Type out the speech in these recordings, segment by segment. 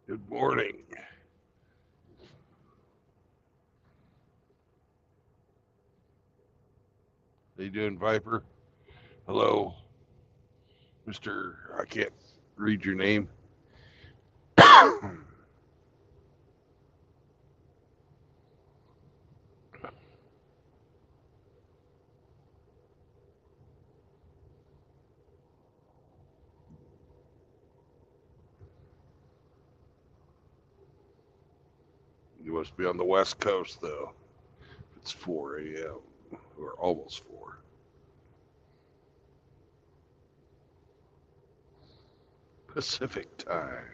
Good morning. How you doing, Viper? Hello, Mister. I can't read your name. You must be on the West Coast, though. It's 4 a.m. or almost 4 Pacific time.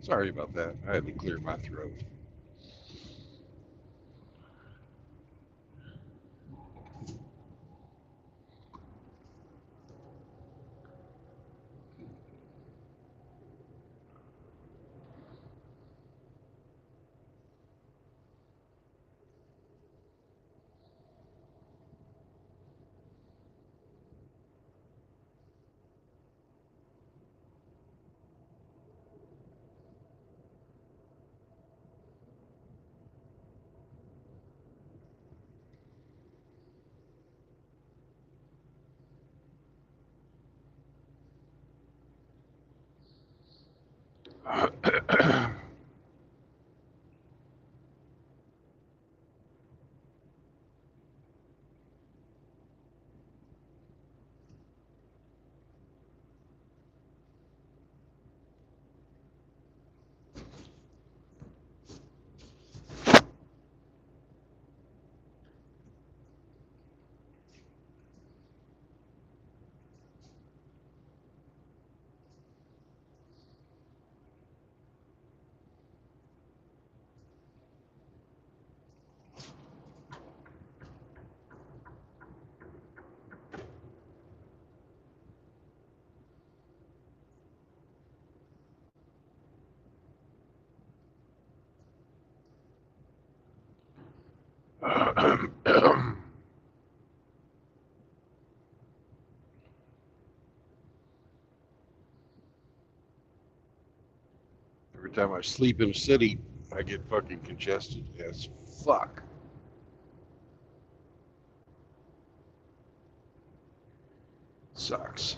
Sorry about that. I had to clear my throat. Every time I sleep in a city, I get fucking congested as fuck. Sucks.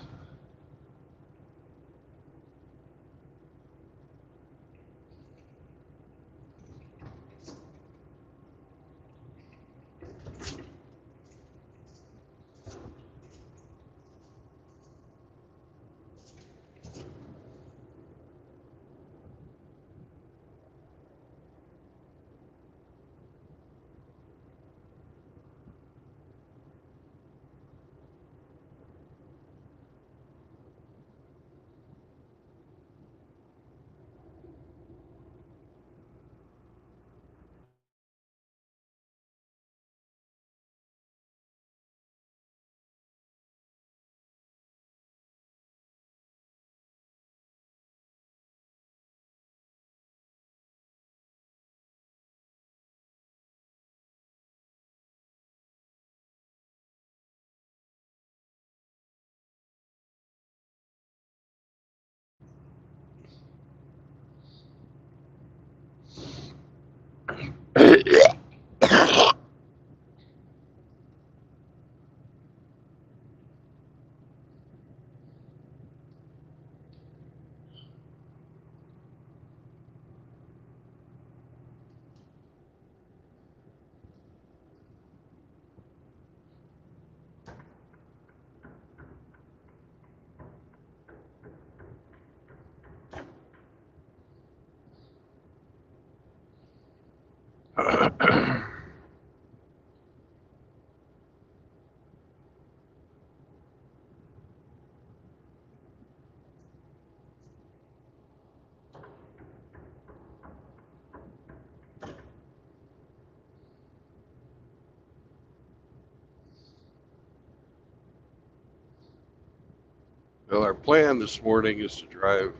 Well, our plan this morning is to drive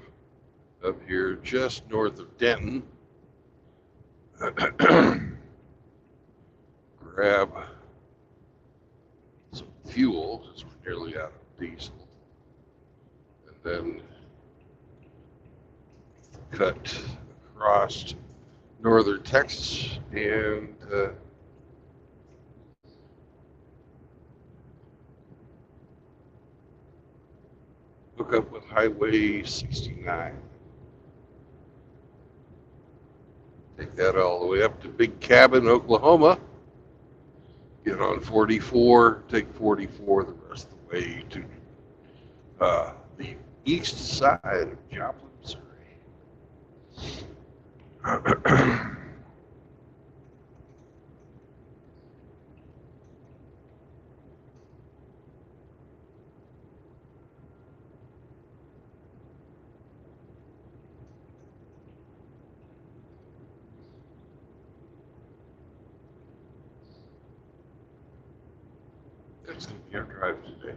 up here just north of Denton, grab some fuel, because we're nearly out of diesel, and then cut across northern Texas and hook up with Highway 69. Take that all the way up to Big Cabin, Oklahoma. Get on 44, take 44 the rest of the way to the east side of Joplin, Missouri. That's going to be our drive today.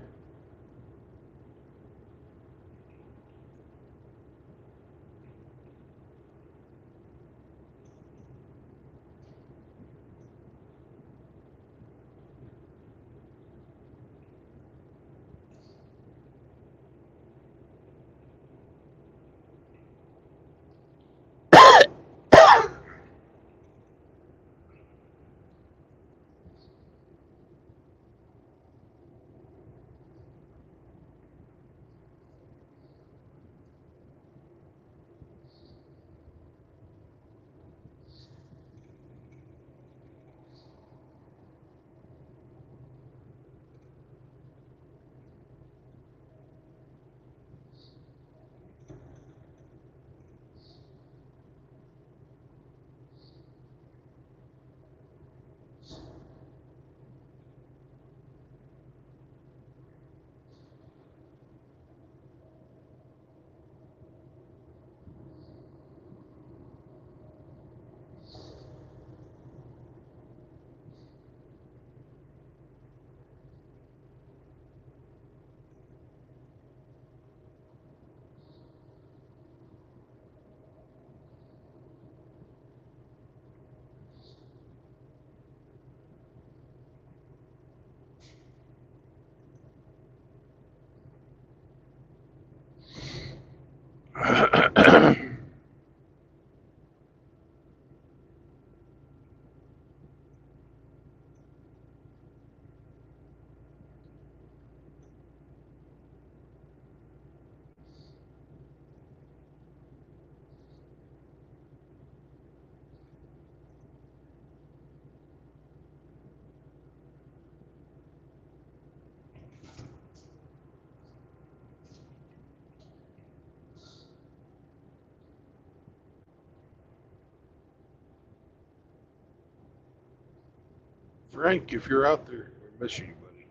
Frank, if you're out there, I miss you, buddy.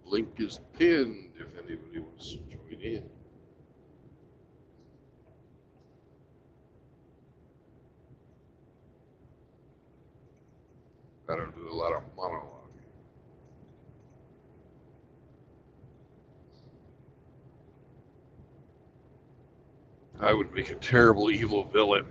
Link is pinned if anybody wants to join in. I don't do a lot of monologue. I would make a terrible evil villain.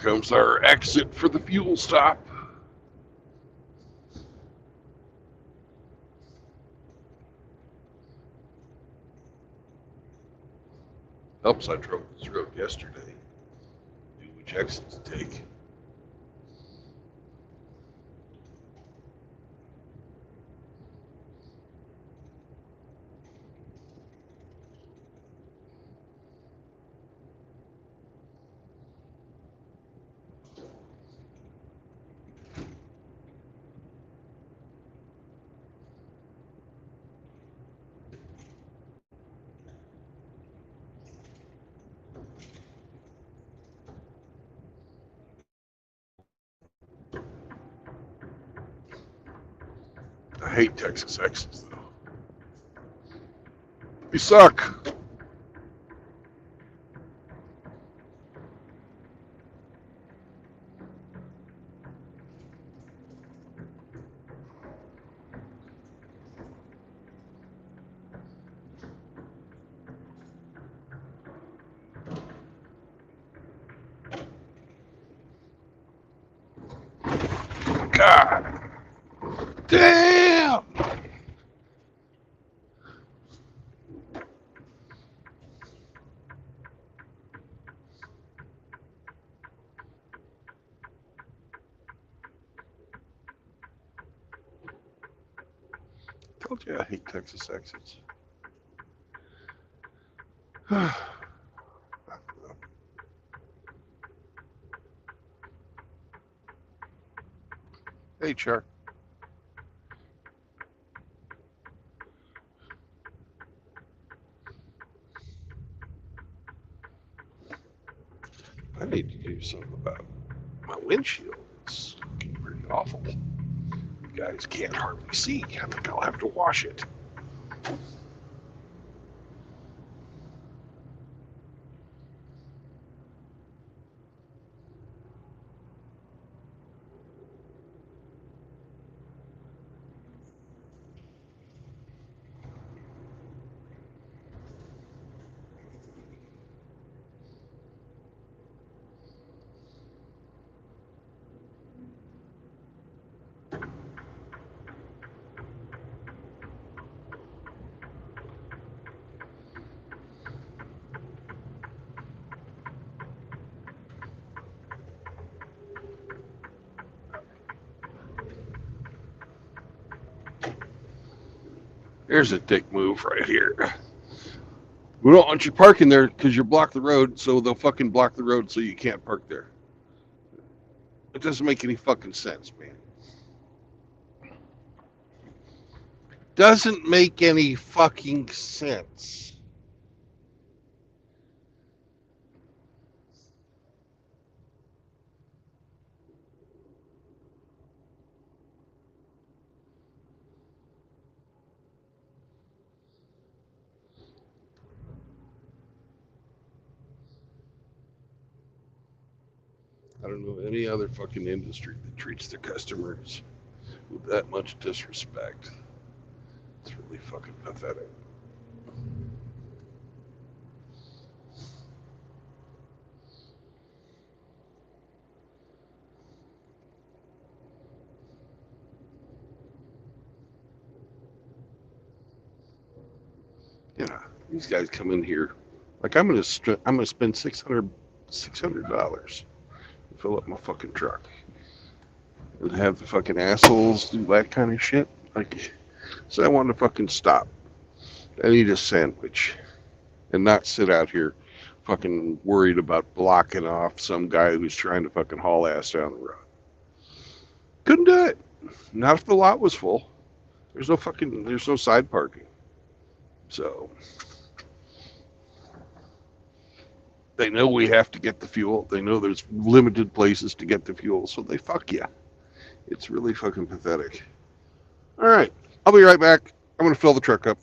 comes our exit for the fuel stop. Helps I drove this road yesterday. Knew which exit to take. I hate Texas exits though. They suck. God damn! Told you I hate Texas exits. Hey, Chuck. I need to do something about my windshield. It's pretty awful. You guys can't hardly see. I think I'll have to wash it. Here's a dick move right here. We don't want you parking there because you block the road, so they'll fucking block the road so you can't park there. It doesn't make any fucking sense, man. Doesn't make any fucking sense. I don't know any other fucking industry that treats their customers with that much disrespect. It's really fucking pathetic. Yeah, these guys come in here like I'm gonna spend $600 to fill up my fucking truck and have the fucking assholes do that kind of shit. Like, so I want to fucking stop. I need a sandwich and not sit out here fucking worried about blocking off some guy who's trying to fucking haul ass down the road. Couldn't do it. Not if the lot was full. There's no side parking. So they know we have to get the fuel. They know there's limited places to get the fuel, so they fuck you. It's really fucking pathetic. All right, I'll be right back. I'm gonna fill the truck up.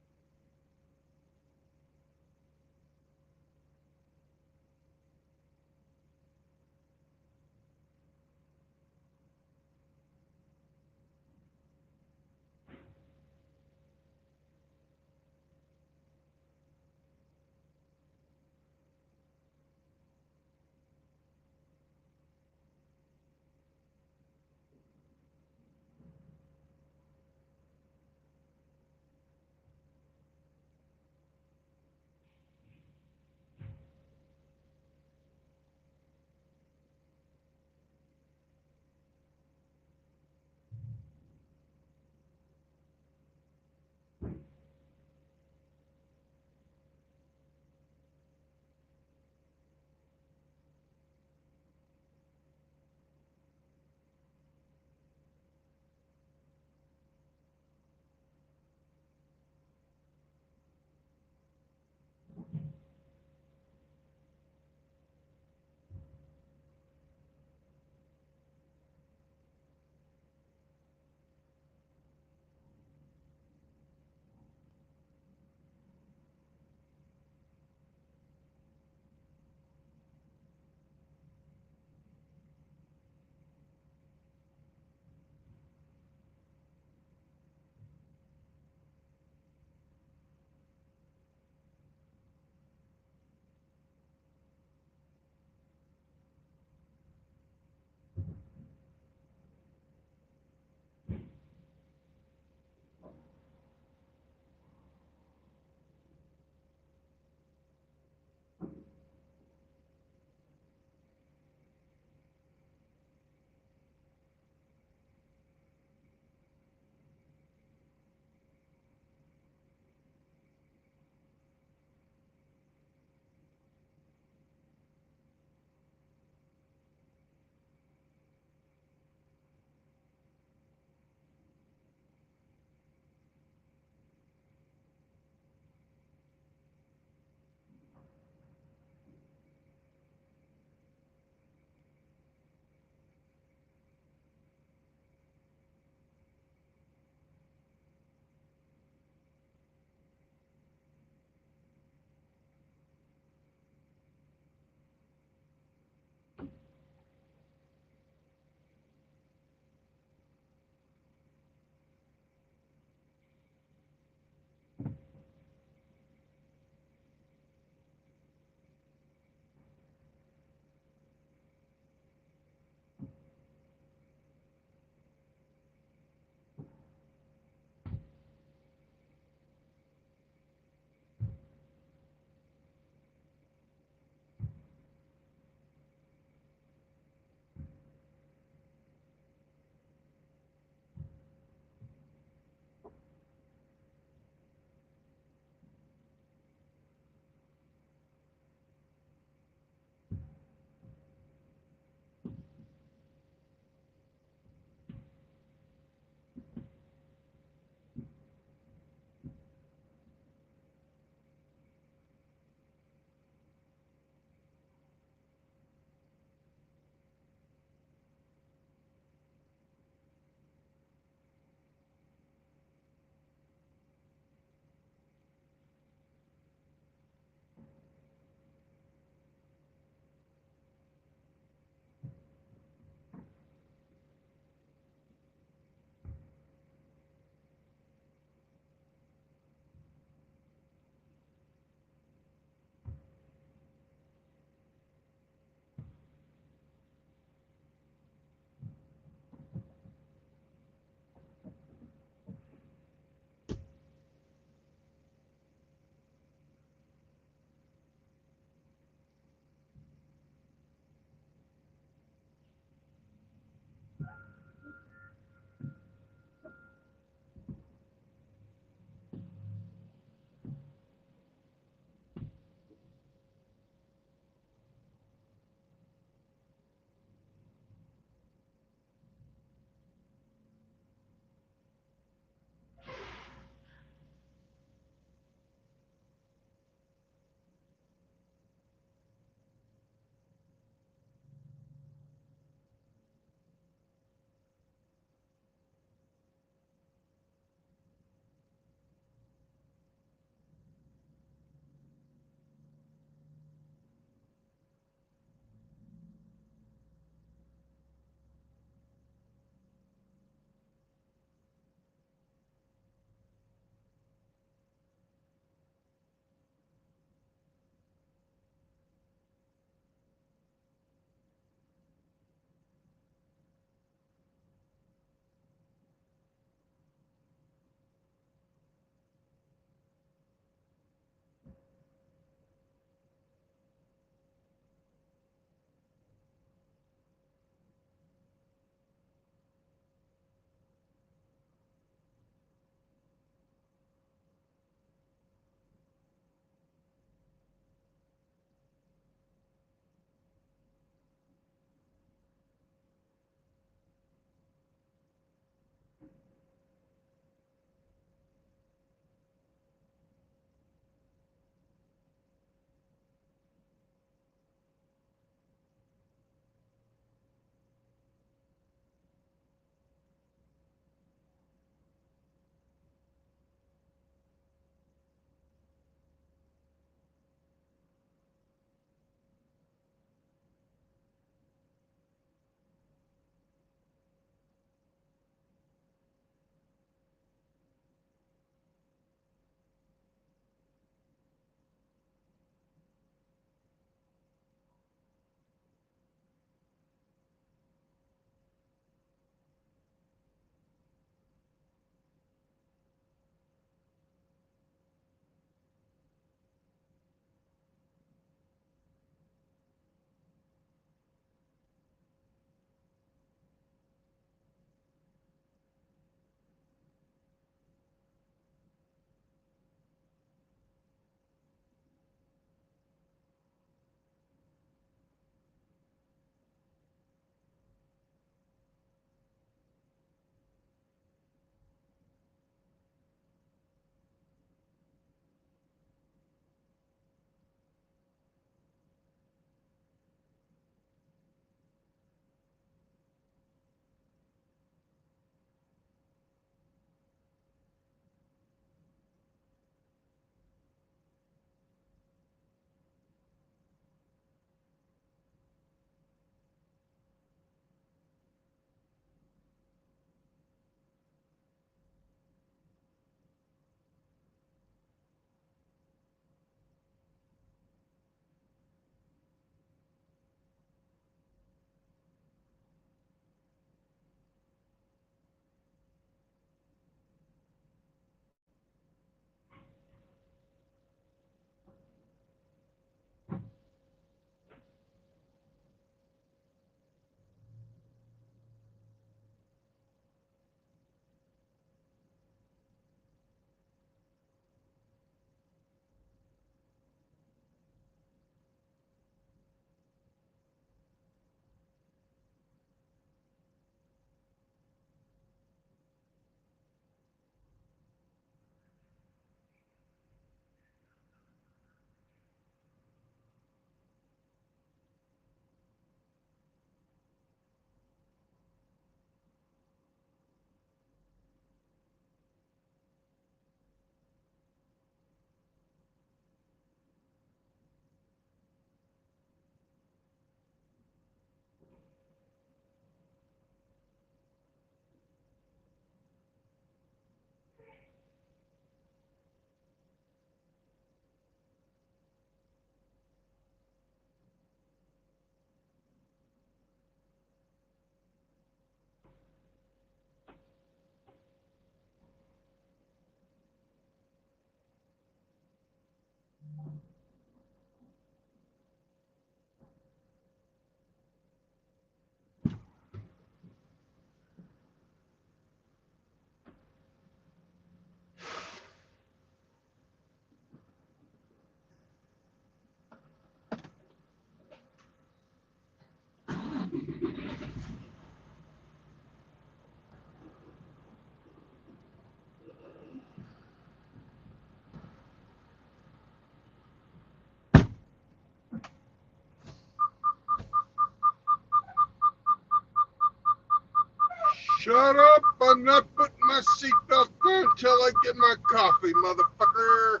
Shut up! I'm not putting my seatbelt on until I get my coffee, motherfucker.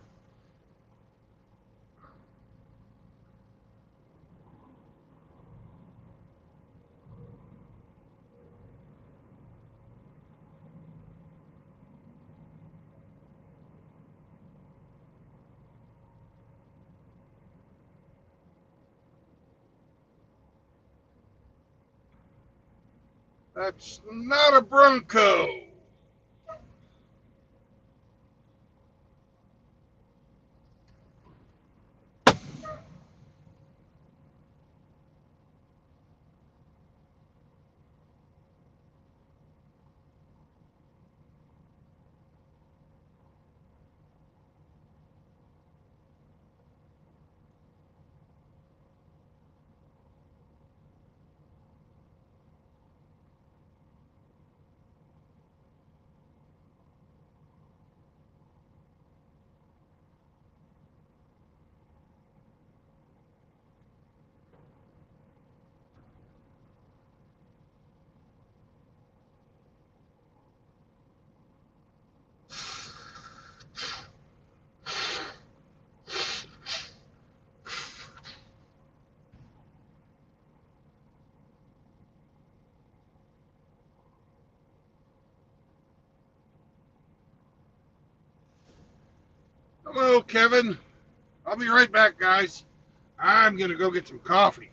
That's not a Bronco. Hello, Kevin. I'll be right back, guys. I'm gonna go get some coffee.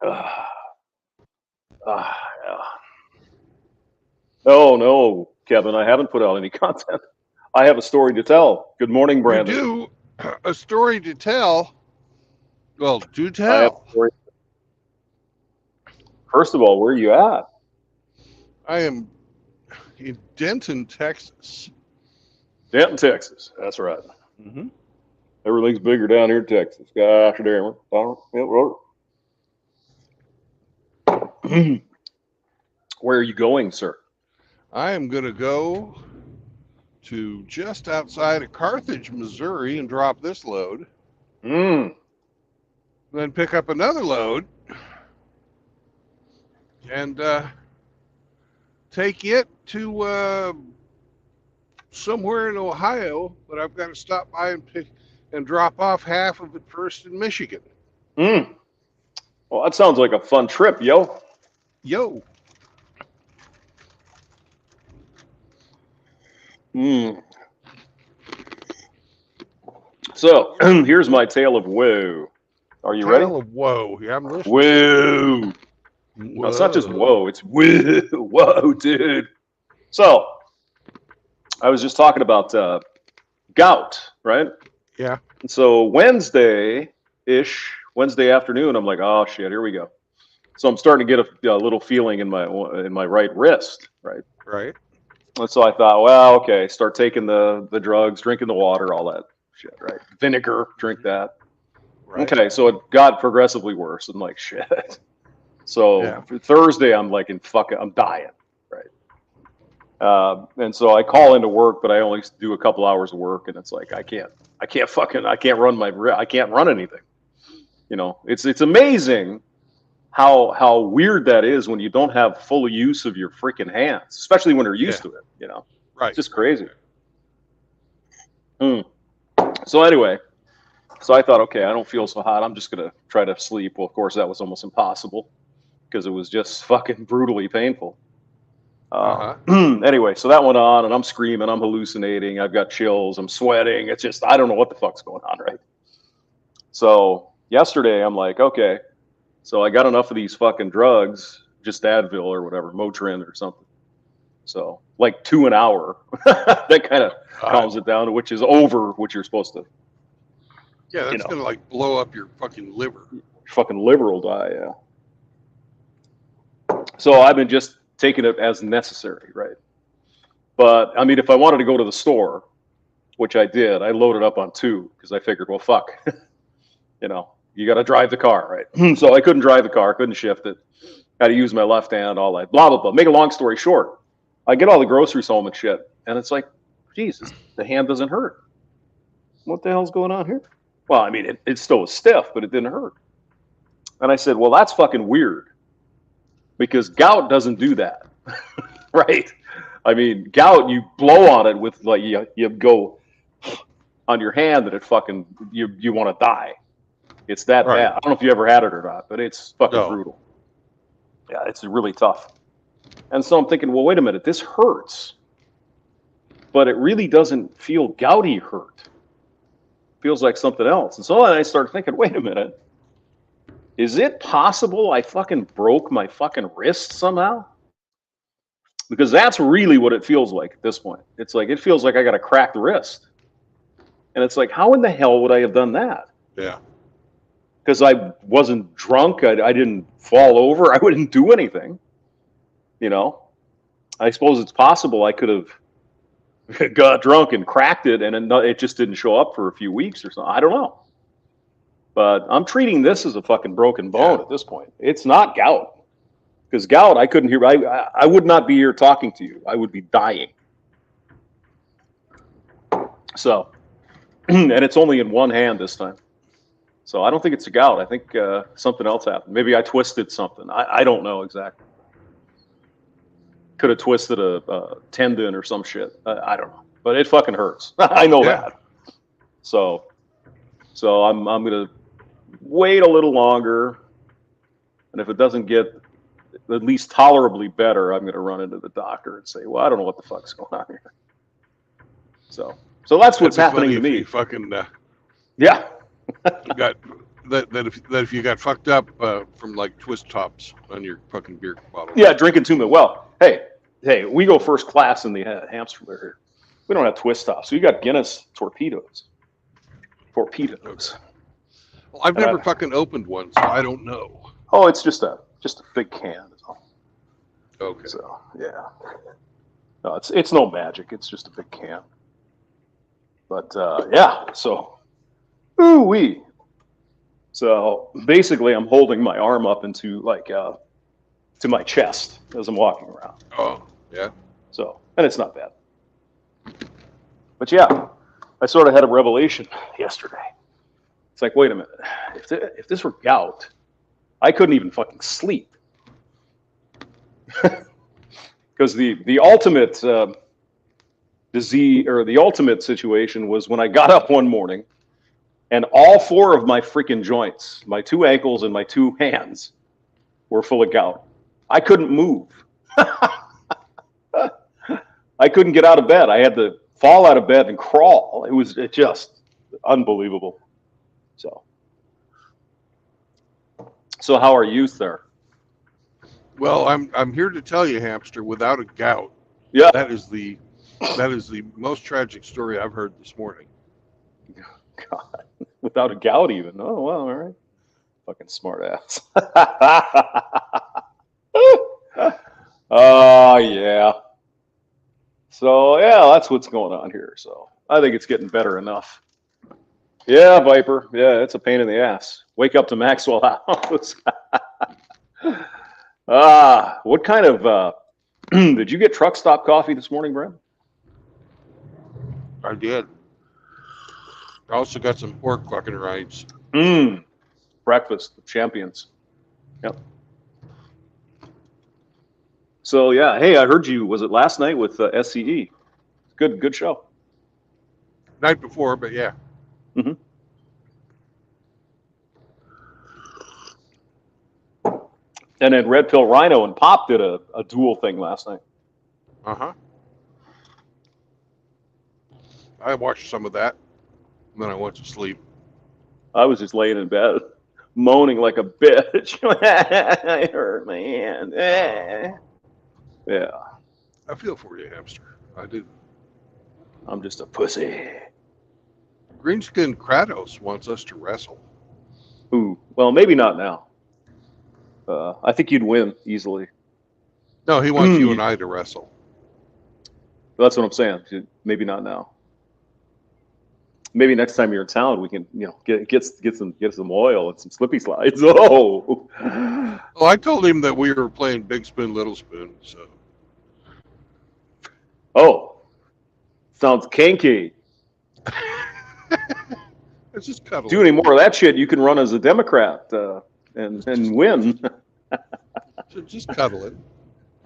Yeah. Oh, no, Kevin, I haven't put out any content. I have a story to tell. Good morning, You Brandon. do a story to tell. Well, do I have a tell. story. First of all, where are you at? I am in Denton, Texas. Denton, Texas. That's right. Mm-hmm. Everything's bigger down here in Texas. Gosh damn it. Where are you going, sir? I am going to go to just outside of Carthage, Missouri, and drop this load. Mm. Then pick up another load and take it to somewhere in Ohio. But I've got to stop by and pick and drop off half of it first in Michigan. Mm. Well, that sounds like a fun trip, yo. Yo. Mm. So here's my tale of woe. Are you ready? Tale of woe. Yeah, I'm listening. Whoa. No, it's not just whoa, it's whoa. Whoa, dude. So I was just talking about gout, right? Yeah. And so Wednesday afternoon, I'm like, oh shit, here we go. So I'm starting to get a little feeling in my right wrist, right? Right. And so I thought, well, okay, start taking the drugs, drinking the water, all that shit, right? Vinegar, drink that. Right. Okay, so it got progressively worse. I'm like, shit. So for Thursday, I'm like, I'm dying, right? And so I call into work, but I only do a couple hours of work, and it's like I can't run anything. You know, it's amazing how weird that is when you don't have full use of your freaking hands, especially when you're used to it. You know, Right. It's just crazy. So anyway, so I thought, okay, I don't feel so hot. I'm just gonna try to sleep. Well, of course, that was almost impossible because it was just fucking brutally painful. Anyway, so that went on, and I'm screaming, I'm hallucinating, I've got chills, I'm sweating. It's just, I don't know what the fuck's going on, right? So yesterday, I'm like, okay, so I got enough of these fucking drugs, just Advil or whatever, Motrin or something. So like 2 an hour, that kind of calms it down, which is over what you're supposed to. Yeah, that's gonna like blow up your fucking liver. Your fucking liver will die, yeah. So I've been just taking it as necessary, right? But I mean, if I wanted to go to the store, which I did, I loaded up on 2 because I figured, well, fuck, you got to drive the car, right? So I couldn't drive the car, couldn't shift it, got to use my left hand, all that, blah, blah, blah. Make a long story short, I get all the groceries home and shit, and it's like, Jesus, the hand doesn't hurt. What the hell's going on here? Well, I mean, it still was stiff, but it didn't hurt. And I said, well, that's fucking weird because gout doesn't do that, right? I mean, gout, you blow on it with like you go on your hand that it fucking you want to die. It's that bad. I don't know if you ever had it or not, but it's fucking brutal. Yeah, it's really tough. And so I'm thinking, well, wait a minute, this hurts, but it really doesn't feel gouty hurt. It feels like something else. And so then I started thinking, wait a minute, is it possible I fucking broke my fucking wrist somehow? Because that's really what it feels like at this point. It's like, it feels like I got a cracked wrist. And it's like, how in the hell would I have done that? Yeah. Because I wasn't drunk. I didn't fall over. I wouldn't do anything. I suppose it's possible I could have got drunk and cracked it and it just didn't show up for a few weeks or something. I don't know. But I'm treating this as a fucking broken bone at this point. It's not gout. Because gout, I couldn't hear. I would not be here talking to you. I would be dying. So, and it's only in one hand this time. So I don't think it's a gout. I think something else happened. Maybe I twisted something. I don't know exactly. Could have twisted a tendon or some shit. I don't know. But it fucking hurts. I know that. So I'm gonna wait a little longer, and if it doesn't get at least tolerably better, I'm going to run into the doctor and say, well, I don't know what the fuck's going on here. So that's what's happening to me. Fucking yeah. got that if you got fucked up from like twist tops on your fucking beer bottle. Yeah, drinking too much. Well, hey, we go first class in the hamster here. We don't have twist tops. We got Guinness torpedoes. Torpedoes. Well, I've never fucking opened one, so I don't know. Oh, it's just a big can. Okay. So yeah, no, it's no magic. It's just a big can. But yeah, so ooh wee. So basically, I'm holding my arm up into like to my chest as I'm walking around. Oh yeah. So and it's not bad. But yeah, I sort of had a revelation yesterday. It's like, wait a minute, if this were gout, I couldn't even fucking sleep. Because the ultimate disease or the ultimate situation was when I got up one morning and all four of my freaking joints, my 2 ankles and my 2 hands, were full of gout. I couldn't move. I couldn't get out of bed. I had to fall out of bed and crawl. It was just unbelievable. So how are you, sir? Well, I'm here to tell you, hamster, without a gout. Yeah. That is the most tragic story I've heard this morning. God, without a gout even. Oh well, all right. Fucking smart ass. Oh yeah. So yeah, that's what's going on here. So I think it's getting better enough. Yeah, Viper. Yeah, it's a pain in the ass. Wake up to Maxwell House. What kind of did you get truck stop coffee this morning, Brent? I did. I also got some pork fucking rinds. Breakfast of champions. Yep. So yeah, hey, I heard you. Was it last night with SCE? Good show. Night before, but yeah. Mm-hmm. And then Red Pill Rhino and Pop did a dual thing last night. Uh-huh. I watched some of that, and then I went to sleep. I was just laying in bed, moaning like a bitch. I hurt my hand. Yeah. I feel for you, hamster. I do. I'm just a pussy. Greenskin Kratos wants us to wrestle. Ooh, well, maybe not now. I think you'd win easily. No, he wants you and I to wrestle. That's what I'm saying. Maybe not now. Maybe next time you're in town, we can, get some oil and some slippy slides. Oh. Well, I told him that we were playing Big Spoon, Little Spoon. So. Oh, sounds kinky. It's just cuddle. Do any more of that shit, you can run as a Democrat and win. Just cuddle it.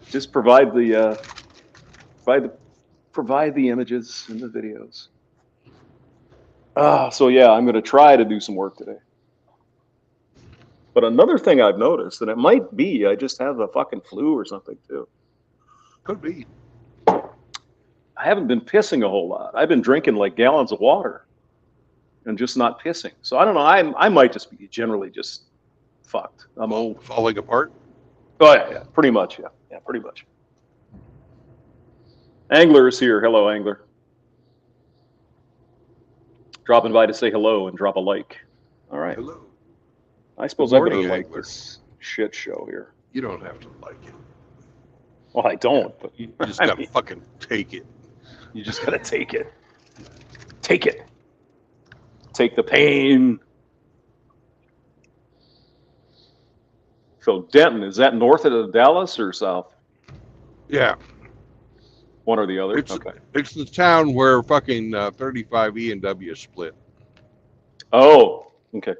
Just provide the images and the videos. So yeah, I'm going to try to do some work today. But another thing I've noticed, and it might be I just have the fucking flu or something too. Could be. I haven't been pissing a whole lot. I've been drinking like gallons of water and just not pissing. So I don't know. I might just be generally just fucked. I'm old. Falling apart? Oh yeah, pretty much. Yeah, pretty much. Angler is here. Hello, Angler. Dropping by to say hello and drop a like. All right. Hello. I suppose Good I better morning, like Angler. this shit show here. You don't have to like it. Well, I don't, but You just gotta fucking take it. you just gotta take it. Take it. Take the pain. So Denton, is that north of Dallas or south? Yeah. One or the other? It's, Okay. it's the town where fucking 35 E and W split. Oh, okay.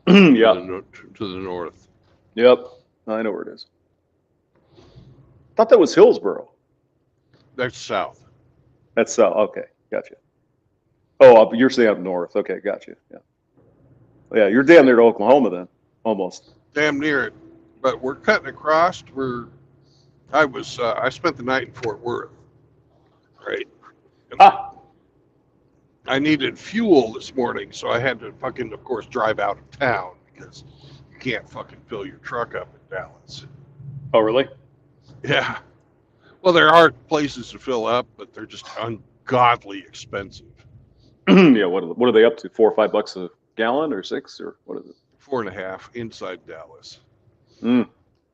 Yeah. To the north. Yep. I know where it is. Thought that was Hillsboro. That's south. That's south. Okay. Gotcha. Oh, you're saying up north. Okay. Gotcha. Yeah. Yeah. You're down there to Oklahoma then. Almost. Damn near it. But we're cutting across. I spent the night in Fort Worth. Right. I needed fuel this morning, so I had to fucking, of course, drive out of town because you can't fucking fill your truck up in Dallas. Oh, really? Yeah. Well, there are places to fill up, but they're just ungodly expensive. Yeah. What are they up to? $4 or $5 a gallon, or $6, or what is it? 4.5 inside Dallas. Mm.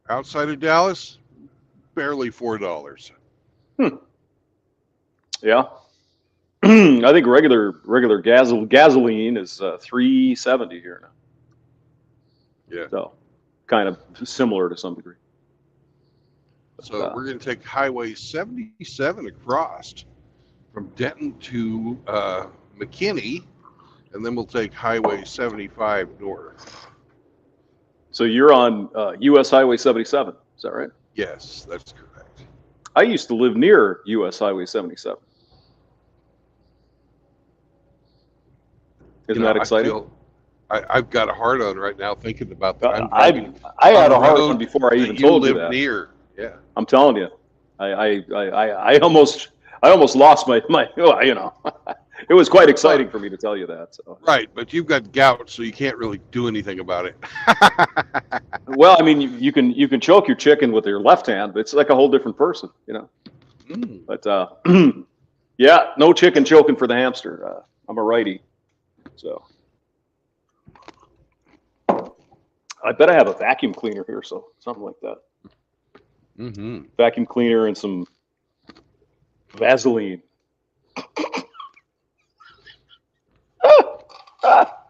Outside of Dallas, barely $4. Yeah. I think regular gasoline is $3.70 here now. Yeah. So kind of similar to some degree. So we're going to take Highway 77 across from Denton to McKinney, and then we'll take Highway 75 north. So you're on US Highway 77, is that right? Yes, that's correct. I used to live near US Highway 77. Isn't that exciting? I've got a hard on right now thinking about that. I had a hard one before I even told you that. Near. Yeah. I'm telling you, I almost lost my you know. It was quite exciting for me to tell you that. So. Right, but you've got gout, so you can't really do anything about it. Well, I mean, you can choke your chicken with your left hand, but it's like a whole different person, you know. Mm. But yeah, no chicken choking for the hamster. I'm a righty, so I bet I have a vacuum cleaner here, so something like that. Mm-hmm. Vacuum cleaner and some Vaseline.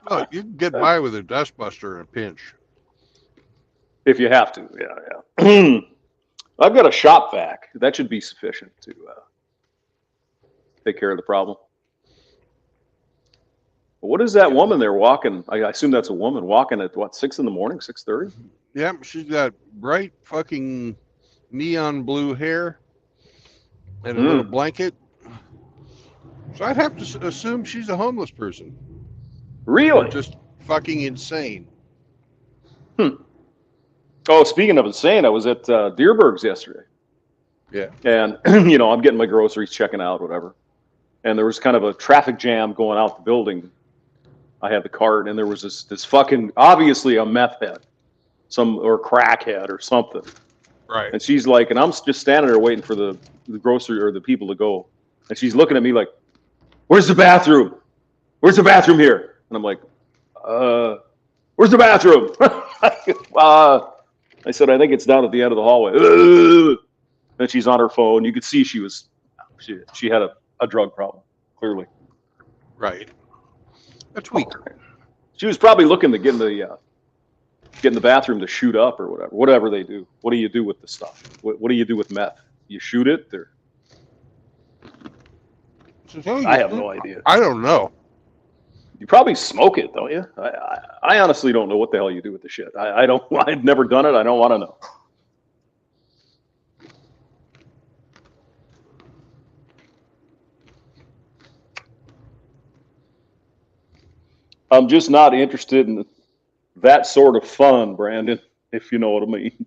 Oh, you can get by with a dustbuster in a pinch. If you have to, yeah. I've got a shop vac. That should be sufficient to take care of the problem. What is that woman there walking? I assume that's a woman walking at what, 6 in the morning, 6:30? Yep, she's got bright fucking neon blue hair and a little blanket. So I'd have to assume she's a homeless person. Really? Or just fucking insane. Oh, speaking of insane, I was at Deerberg's yesterday. Yeah. And, you know, I'm getting my groceries, checking out, whatever. And there was kind of a traffic jam going out the building. I had the cart, and there was this fucking, obviously a meth head, or crackhead or something. Right. And she's like, and I'm just standing there waiting for the grocery or the people to go. And she's looking at me like, where's the bathroom? Where's the bathroom here? And I'm like, where's the bathroom? I said, I think it's down at the end of the hallway. And she's on her phone. You could see she had a drug problem, clearly. Right. That's weak. She was probably looking to get in the bathroom to shoot up or whatever they do. What do you do with the stuff? What do you do with meth? You shoot it? Or I have no idea. I don't know. You probably smoke it, don't you? I honestly don't know what the hell you do with the shit. I don't. I've never done it. I don't want to know. I'm just not interested in that sort of fun, Brandon, if you know what I mean.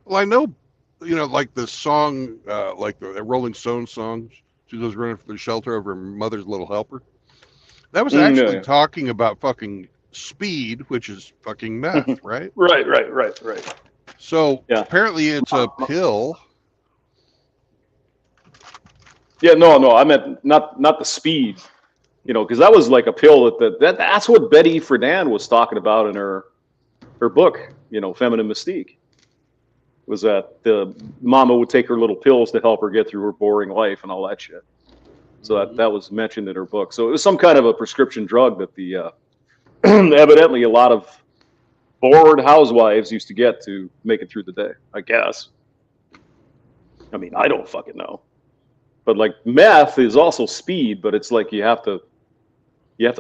Well, I know, like the song, like the Rolling Stones song, she goes running for the shelter of her mother's little helper. That was actually talking about fucking speed, which is fucking meth, right? Right. So apparently it's a pill. Yeah, no, I meant not the speed, because that was like a pill that's what Betty Friedan was talking about in her book, Feminine Mystique. Was that the mama would take her little pills to help her get through her boring life and all that shit. So that was mentioned in her book. So it was some kind of a prescription drug that the evidently a lot of bored housewives used to get to make it through the day, I guess. I mean, I don't fucking know. But like meth is also speed, but it's like you have to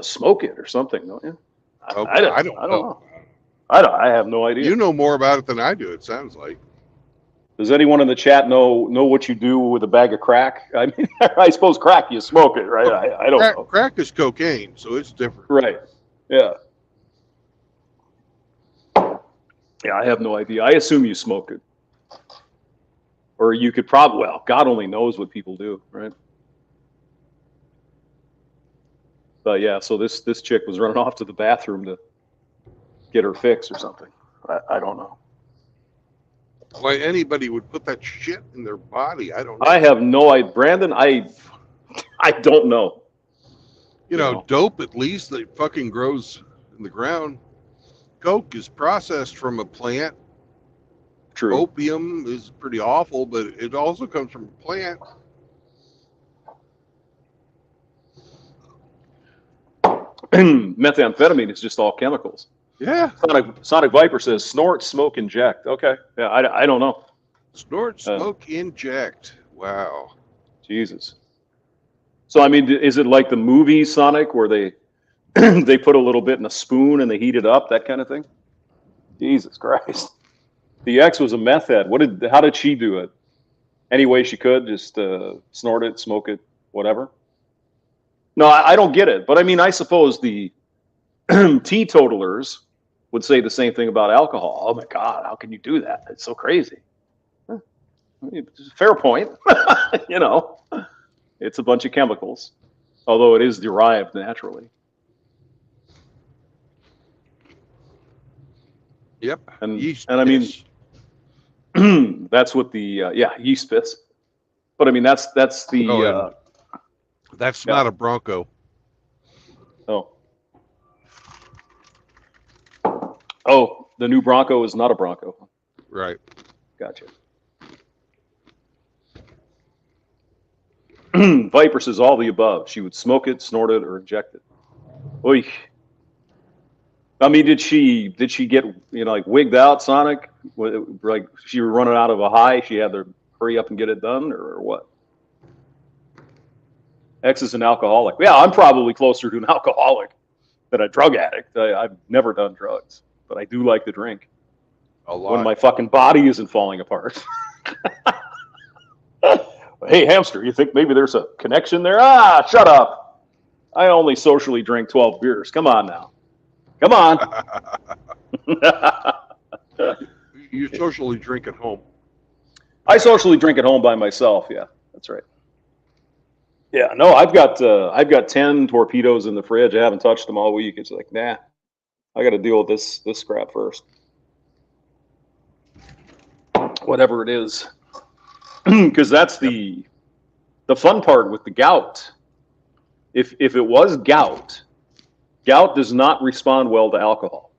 smoke it or something, don't you? Okay, I don't know. I have no idea. You know more about it than I do, it sounds like. Does anyone in the chat know what you do with a bag of crack? I mean, I suppose crack, you smoke it, right? I don't know. Crack is cocaine, so it's different. Right. Yeah. Yeah, I have no idea. I assume you smoke it. Or you could probably, God only knows what people do, right? But yeah, so this chick was running off to the bathroom to get her fix or something. I don't know. Why anybody would put that shit in their body, I don't know. I have no idea, Brandon. I don't know. You know, dope at least that fucking grows in the ground. Coke is processed from a plant. True. Opium is pretty awful, but it also comes from a plant. Methamphetamine is just all chemicals. Yeah. Sonic Viper says snort, smoke, inject. Okay. Yeah, I don't know. Snort, smoke, inject. Wow. Jesus. So I mean, is it like the movie Sonic where they they put a little bit in a spoon and they heat it up, that kind of thing? Jesus Christ. The ex was a meth head. How did she do it? Any way she could, just snort it, smoke it, whatever. No, I don't get it. But I mean, I suppose the teetotalers would say the same thing about alcohol. Oh my God, how can you do that? It's so crazy. Fair point. You know, it's a bunch of chemicals, although it is derived naturally. Yep. And Yeast I mean, that's what the yeast pits. But I mean, that's the that's not a Bronco. Oh, the new Bronco is not a Bronco. Right. Gotcha. Viper says all the above. She would smoke it, snort it, or inject it. Oy. I mean, did she get, you know, like wigged out, Sonic? Like she was running out of a high, she had to hurry up and get it done, or what? X is an alcoholic. Yeah, I'm probably closer to an alcoholic than a drug addict. I've never done drugs, but I do like to drink. A lot. When my fucking body isn't falling apart. Hey, hamster, you think maybe there's a connection there? Ah, shut up. I only socially drink 12 beers. Come on now. Come on. You socially drink at home. I socially drink at home by myself. Yeah, that's right. Yeah, no, I've got 10 torpedoes in the fridge. I haven't touched them all week. It's like, nah, I got to deal with this scrap first. Whatever it is. Because that's the fun part with the gout. If it was gout does not respond well to alcohol.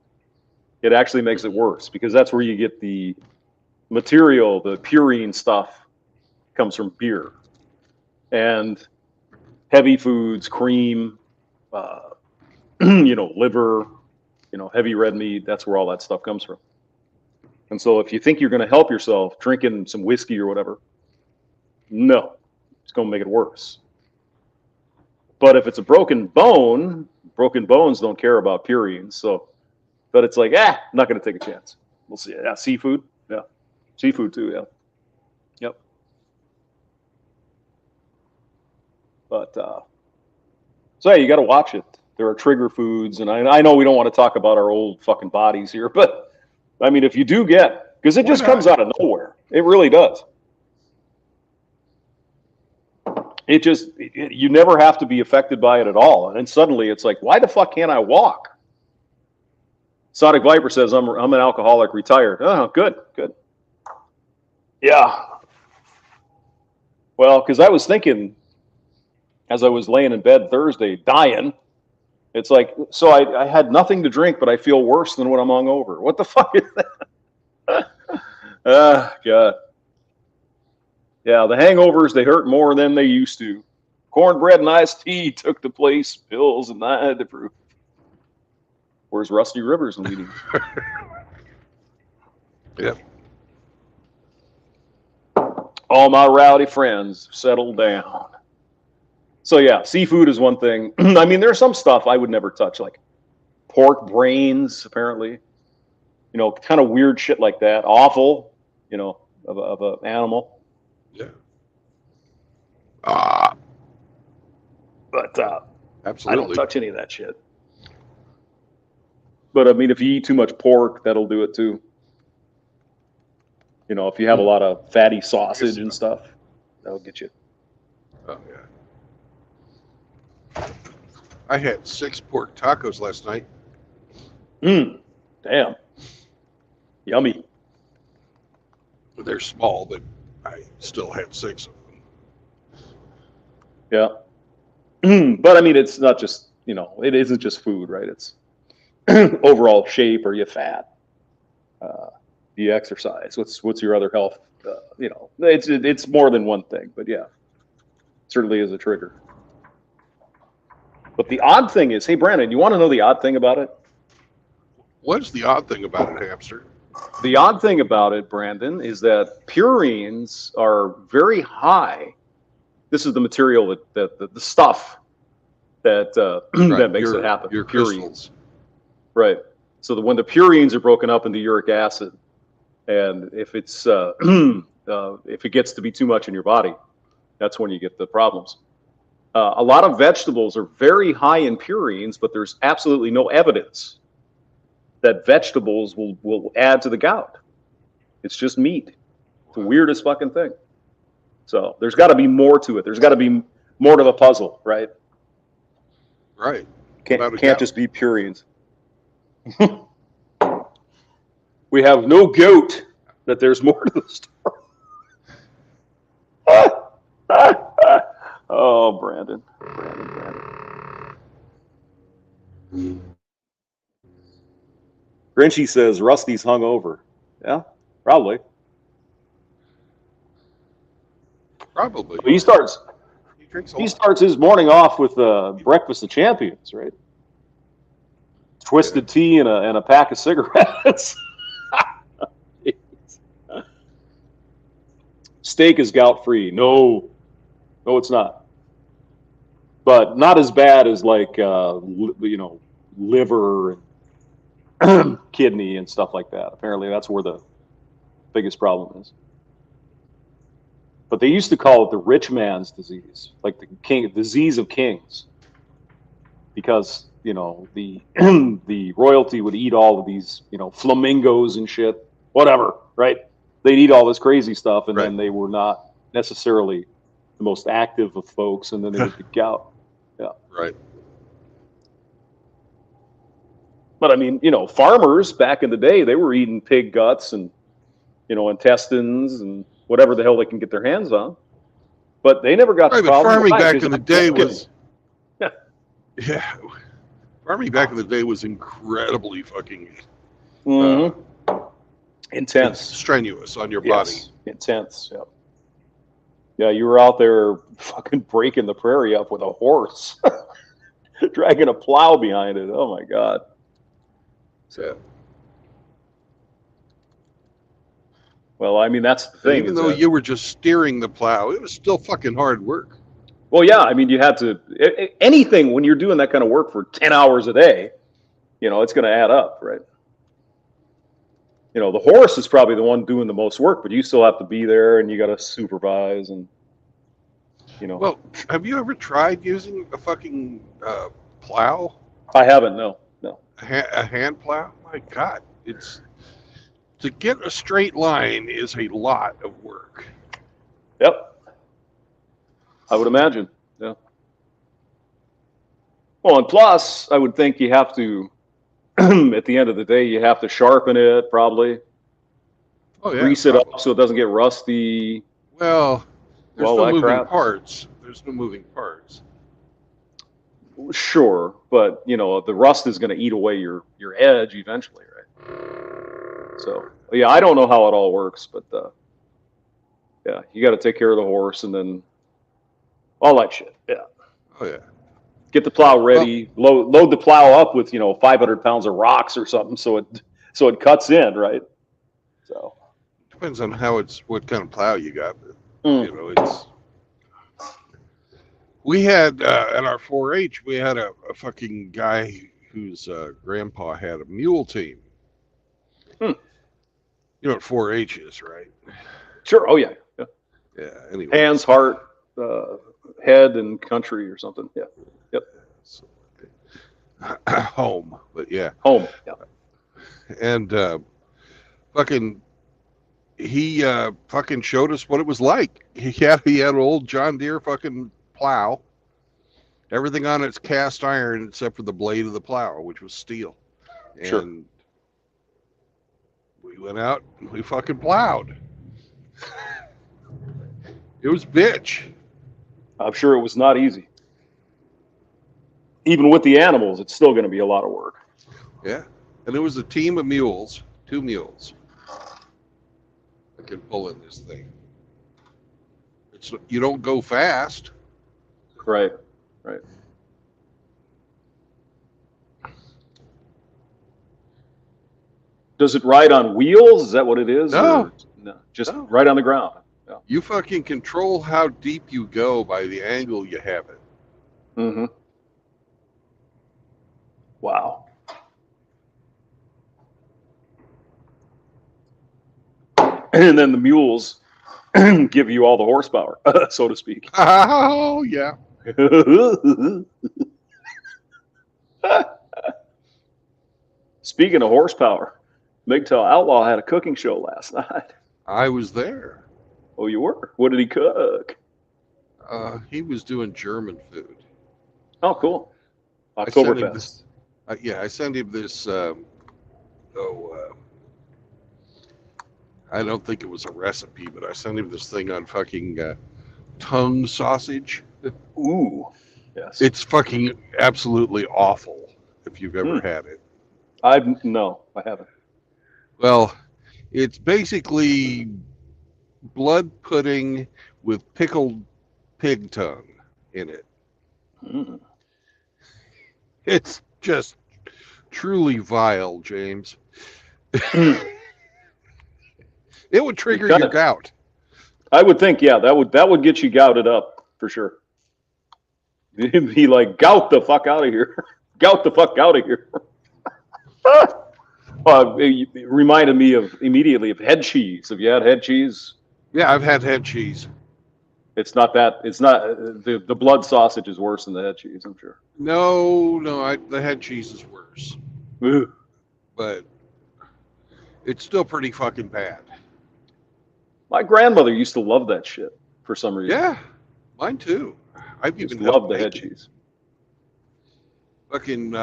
It actually makes it worse because that's where you get the material, the purine stuff comes from beer. And heavy foods, cream, you know, liver, you know, heavy red meat, that's where all that stuff comes from. And so if you think you're going to help yourself drinking some whiskey or whatever, no, it's going to make it worse. But if it's a broken bones don't care about purines. So, but it's like, I'm not going to take a chance. We'll see. Yeah, seafood. Yeah, seafood too. Yeah. Yep. But so yeah, you got to watch it. There are trigger foods, and I know we don't want to talk about our old fucking bodies here, but I mean, if you do get, because it just comes out of nowhere. It really does. It just, you never have to be affected by it at all. And then suddenly it's like, why the fuck can't I walk? Sonic Viper says, I'm an alcoholic retired. Oh, good. Yeah. Well, because I was thinking, as I was laying in bed Thursday, dying, it's like, so I had nothing to drink, but I feel worse than when I'm hungover. What the fuck is that? God. Yeah, the hangovers, they hurt more than they used to. Cornbread and iced tea took the place, pills and ibuprofen. Where's Rusty Rivers leading? Yep. All my rowdy friends settled down. So yeah, seafood is one thing. I mean, there's some stuff I would never touch, like pork brains, apparently. You know, kind of weird shit like that. Awful, you know, of an animal. Yeah. But absolutely. I don't touch any of that shit. But I mean, if you eat too much pork, that'll do it too. You know, if you have a lot of fatty sausage and stuff, that'll get you. Oh yeah. I had 6 pork tacos last night. Damn. Yummy. They're small, but I still had 6 of them. Yeah. But I mean, it's not just, it isn't just food, right? It's overall shape. Are you fat? Do you exercise? What's your other health? It's more than one thing, but yeah, certainly is a trigger. But the odd thing is, hey, Brandon, you want to know the odd thing about it? What's the odd thing about it, Hamster? The odd thing about it, Brandon, is that purines are very high. This is the material the stuff that Right. that makes it happen. Your Purines. crystals. Right. So when the purines are broken up into uric acid, and if it's if it gets to be too much in your body, that's when you get the problems. A lot of vegetables are very high in purines, but there's absolutely no evidence that vegetables will add to the gout. It's just meat. It's the weirdest fucking thing. So there's got to be more to it. There's got to be more to the puzzle, right? Right. Can't just be purines. We have no goat that there's more to the story. Oh, Brandon. Grinchy says Rusty's hungover. Yeah, probably. Probably. He starts drinks a He lot. starts his morning off with breakfast of champions, right? Twisted tea and a pack of cigarettes. Steak is gout free. No, it's not. But not as bad as like liver and kidney and stuff like that. Apparently, that's where the biggest problem is. But they used to call it the rich man's disease, like the disease of kings, because the the royalty would eat all of these flamingos and shit, whatever, right? They'd eat all this crazy stuff, and then they were not necessarily the most active of folks, and then they would get gout. Yeah, right. But I mean, farmers back in the day, they were eating pig guts and intestines and whatever the hell they can get their hands on. But they never got the problem. Farming back in the day was farming back in the day was incredibly fucking intense, strenuous on your body. Intense. Yeah. Yeah, you were out there fucking breaking the prairie up with a horse, dragging a plow behind it. Oh my God. So. Well, I mean, that's the thing. Even though you were just steering the plow, it was still fucking hard work. Well, yeah, I mean, you had to, anything when you're doing that kind of work for 10 hours a day, it's going to add up, right? The horse is probably the one doing the most work, but you still have to be there and you got to supervise and, Well, have you ever tried using a fucking plow? I haven't, no. A hand plow? My God, to get a straight line is a lot of work. Yep. I would imagine. Yeah. Well, and plus, I would think you have to, at the end of the day, you have to sharpen it probably. Oh, yeah, grease it up so it doesn't get rusty. Well, there's no moving parts. There's no moving parts. Sure, but the rust is going to eat away your edge eventually, right? So yeah, I don't know how it all works, but yeah, you got to take care of the horse and then all that shit. Yeah. Oh yeah. Get the plow ready. Load the plow up with 500 pounds of rocks or something, so it cuts in, right? So depends on what kind of plow you got. But, we had at our 4-H, we had a fucking guy whose grandpa had a mule team. You know what 4-H is, right? Sure. Oh yeah. Yeah. Anyway. Hands, heart, head, and country or something. Yeah. Yep. Home, but yeah. Home. Yeah. And he fucking showed us what it was like. He had an old John Deere fucking plow, Everything on it's cast iron except for the blade of the plow, which was steel. And Sure. we went out and we fucking plowed. It was bitch. I'm sure it was not easy. Even with the animals, it's still going to be a lot of work. Yeah. And it was a team of mules, 2 mules. I can pull in this thing. You don't go fast. Right. Right. Does it ride on wheels? Is that what it is? No. Or, no. Just No. right on the ground. Yeah. You fucking control how deep you go by the angle you have it. Mm-hmm. Wow. And then the mules give you all the horsepower, so to speak. Oh, yeah. Speaking of horsepower, MGTOW Outlaw had a cooking show last night. I was there. Oh, you were? What did he cook? He was doing German food. Oh, cool. I sent him Oktoberfest. this. I sent him this. I don't think it was a recipe, but I sent him this thing on fucking tongue sausage. Ooh. Yes. It's fucking absolutely awful if you've ever had it. No, I haven't. Well, it's basically blood pudding with pickled pig tongue in it. Mm. It's just truly vile, James. It would trigger your gout. I would think, yeah, that would get you gouted up for sure. You'd be like, gout the fuck out of here. Gout the fuck out of here. It reminded me immediately of head cheese. Have you had head cheese? Yeah, I've had head cheese. It's not the blood sausage is worse than the head cheese, I'm sure. No, the head cheese is worse. Ugh. But it's still pretty fucking bad. My grandmother used to love that shit for some reason. Yeah, mine too. I've even loved the head cheese. Fucking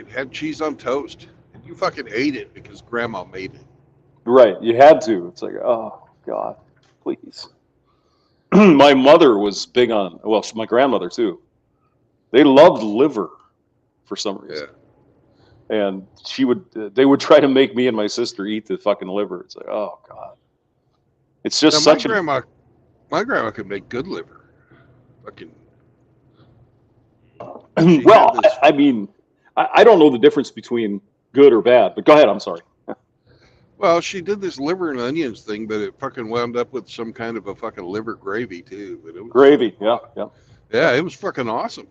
head cheese on toast. And you fucking ate it because grandma made it. Right, you had to. It's like, oh God, please. My mother was big on, well, my grandmother too. They loved liver for some reason. Yeah. And they would try to make me and my sister eat the fucking liver. It's like, oh God. It's just now, my grandma could make good liver. Fucking. Well, I mean, I don't know the difference between good or bad, but go ahead. I'm sorry. Well, she did this liver and onions thing, but it fucking wound up with some kind of a fucking liver gravy too. But it was, gravy, yeah. Yeah, it was fucking awesome.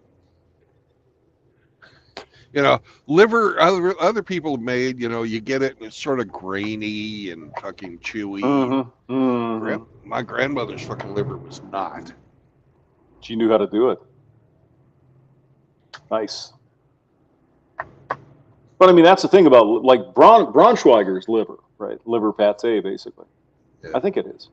You know, liver, other people made, you know, you get it and it's sort of grainy and fucking chewy. Mm-hmm. Mm-hmm. My grandmother's fucking liver was not. She knew how to do it. Nice. But I mean, that's the thing about like Braunschweiger's liver, right? Liver pate, basically. Yeah. I think it is.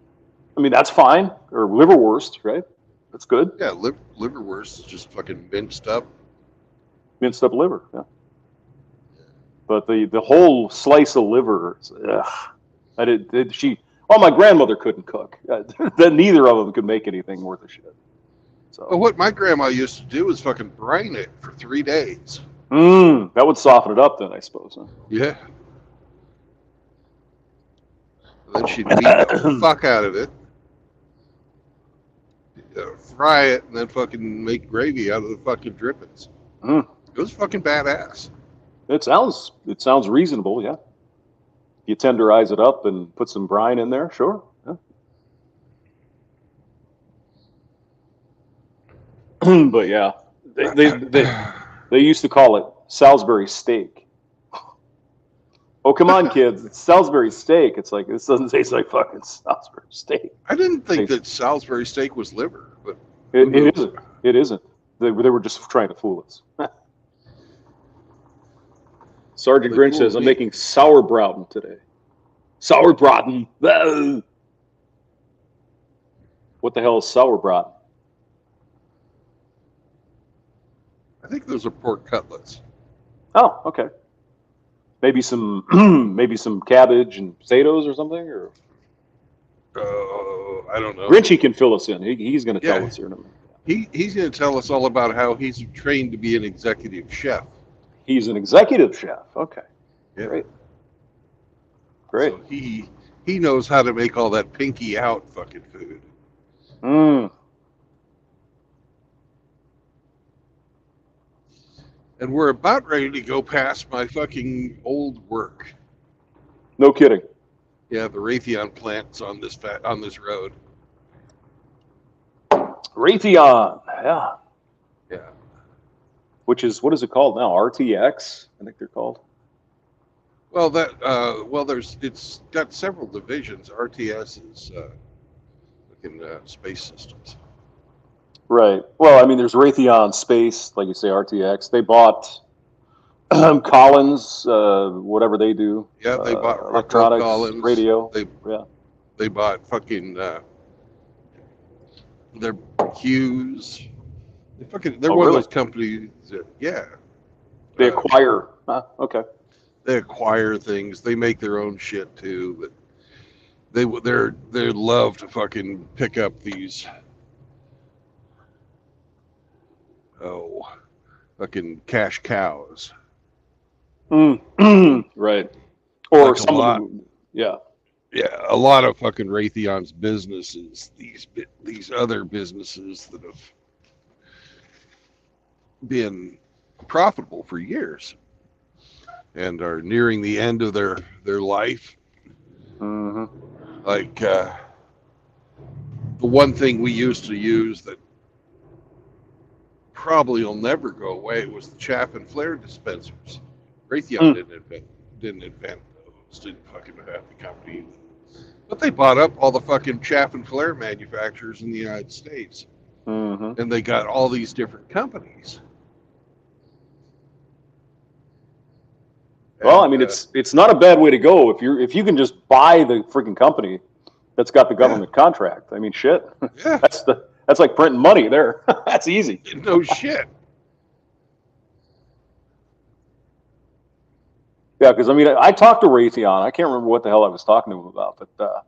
I mean, that's fine. Or liverwurst, right? That's good. Yeah, liverwurst is just fucking minced up liver, yeah. But the whole slice of liver, my grandmother couldn't cook. Then neither of them could make anything worth a shit. So. Well, what my grandma used to do is fucking brine it for 3 days. That would soften it up then, I suppose. Huh? Yeah. And then she'd beat the fuck out of it. Fry it and then fucking make gravy out of the fucking drippings. It was fucking badass. It sounds reasonable, yeah. You tenderize it up and put some brine in there, sure. Yeah. But yeah, they used to call it Salisbury steak. Oh, come on, kids! It's Salisbury steak. It's like this doesn't taste like fucking Salisbury steak. I didn't think that Salisbury steak was liver, but it isn't. It isn't. They were just trying to fool us. Sergeant Grinch says, I'm making sauerbraten today. Sauerbraten. What the hell is sauerbraten? I think those are pork cutlets. Oh, okay. Maybe some maybe some cabbage and potatoes or something, or I don't know. Grinchy can fill us in. He's going to tell Yeah. us here in a minute. He's going to tell us all about how he's trained to be an executive chef. He's an executive chef. Okay, Yeah. great. Great. So he knows how to make all that pinky out fucking food. Mm. And we're about ready to go past my fucking old work. No kidding. Yeah, the Raytheon plant's on this road. Raytheon. Yeah. Yeah. Which is, what is it called now? RTX, I think they're called. Well, it's got several divisions. RTS is looking space systems. Right. Well, I mean, there's Raytheon Space, like you say, RTX. They bought Collins, whatever they do. Yeah, they bought electronics, Collins, radio. They bought fucking their Hughes. They're one of those companies that, yeah. They acquire. Okay. They acquire things. They make their own shit too, but they love to fucking pick up these fucking cash cows. Right. Or like some, yeah. Yeah, a lot of fucking Raytheon's businesses, these other businesses that have been profitable for years and are nearing the end of their life. Mm-hmm. Like the one thing we used to use that probably will never go away was the chaff and flare dispensers. Raytheon didn't invent those, didn't fucking have the company. But they bought up all the fucking chaff and flare manufacturers in the United States. Mm-hmm. And they got all these different companies. Well, I mean, it's not a bad way to go if you can just buy the freaking company that's got the government contract. I mean, shit. Yeah. That's like printing money there. That's easy. No shit. Yeah, because I mean, I talked to Raytheon. I can't remember what the hell I was talking to him about, but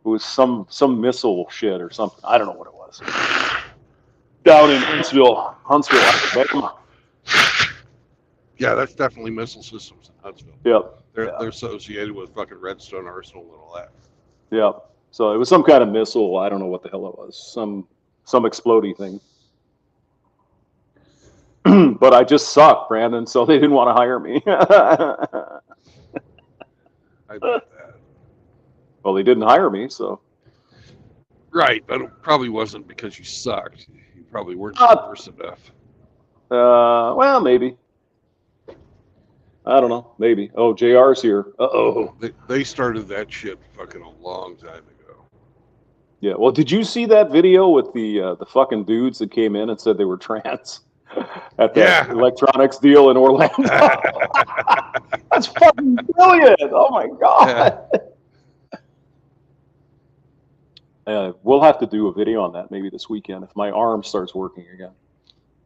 it was some missile shit or something. I don't know what it was. Down in Huntsville, Alabama. Yeah, that's definitely missile systems in Huntsville. Yep. They're associated with fucking Redstone Arsenal and all that. Yeah. So it was some kind of missile. I don't know what the hell it was. Some explodey thing. But I just suck, Brandon. So they didn't want to hire me. I bet that. Well, they didn't hire me, so. Right, but it probably wasn't because you sucked. You probably weren't diverse enough. Well, maybe. I don't know. Maybe. Oh, JR's here. Uh-oh. They started that shit fucking a long time ago. Yeah. Well, did you see that video with the fucking dudes that came in and said they were trans at that electronics deal in Orlando? That's fucking brilliant. Oh my god. We'll have to do a video on that maybe this weekend if my arm starts working again.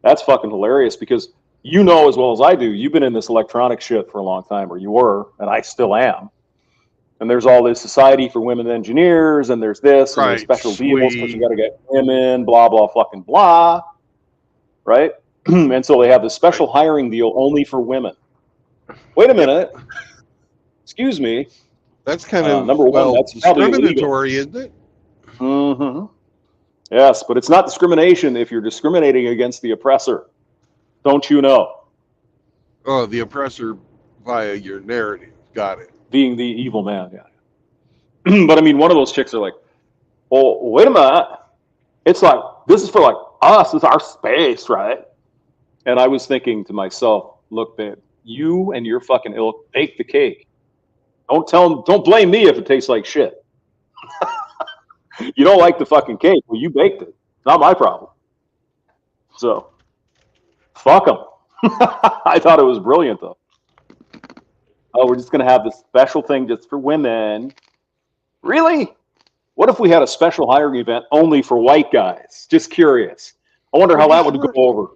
That's fucking hilarious because you know as well as I do, you've been in this electronic shit for a long time, or you were, and I still am. And there's all this Society for Women Engineers, and there's this, and there's special deals because you got to get women, blah, blah, fucking blah, right? And so they have this special hiring deal only for women. Wait a minute. Excuse me. That's kind of, number one, that's discriminatory, isn't it? Mm-hmm. Yes, but it's not discrimination if you're discriminating against the oppressor. Don't you know? Oh, the oppressor via your narrative. Got it. Being the evil man, yeah. But I mean, one of those chicks are like, "Oh, wait a minute. It's like, this is for like us. It's our space, right?" And I was thinking to myself, look, babe, you and your fucking ilk bake the cake. Don't blame me if it tastes like shit. You don't like the fucking cake. Well, you baked it. Not my problem. So, fuck them. I thought it was brilliant, though. Oh, we're just going to have this special thing just for women. Really? What if we had a special hiring event only for white guys? Just curious. I wonder how that would go over.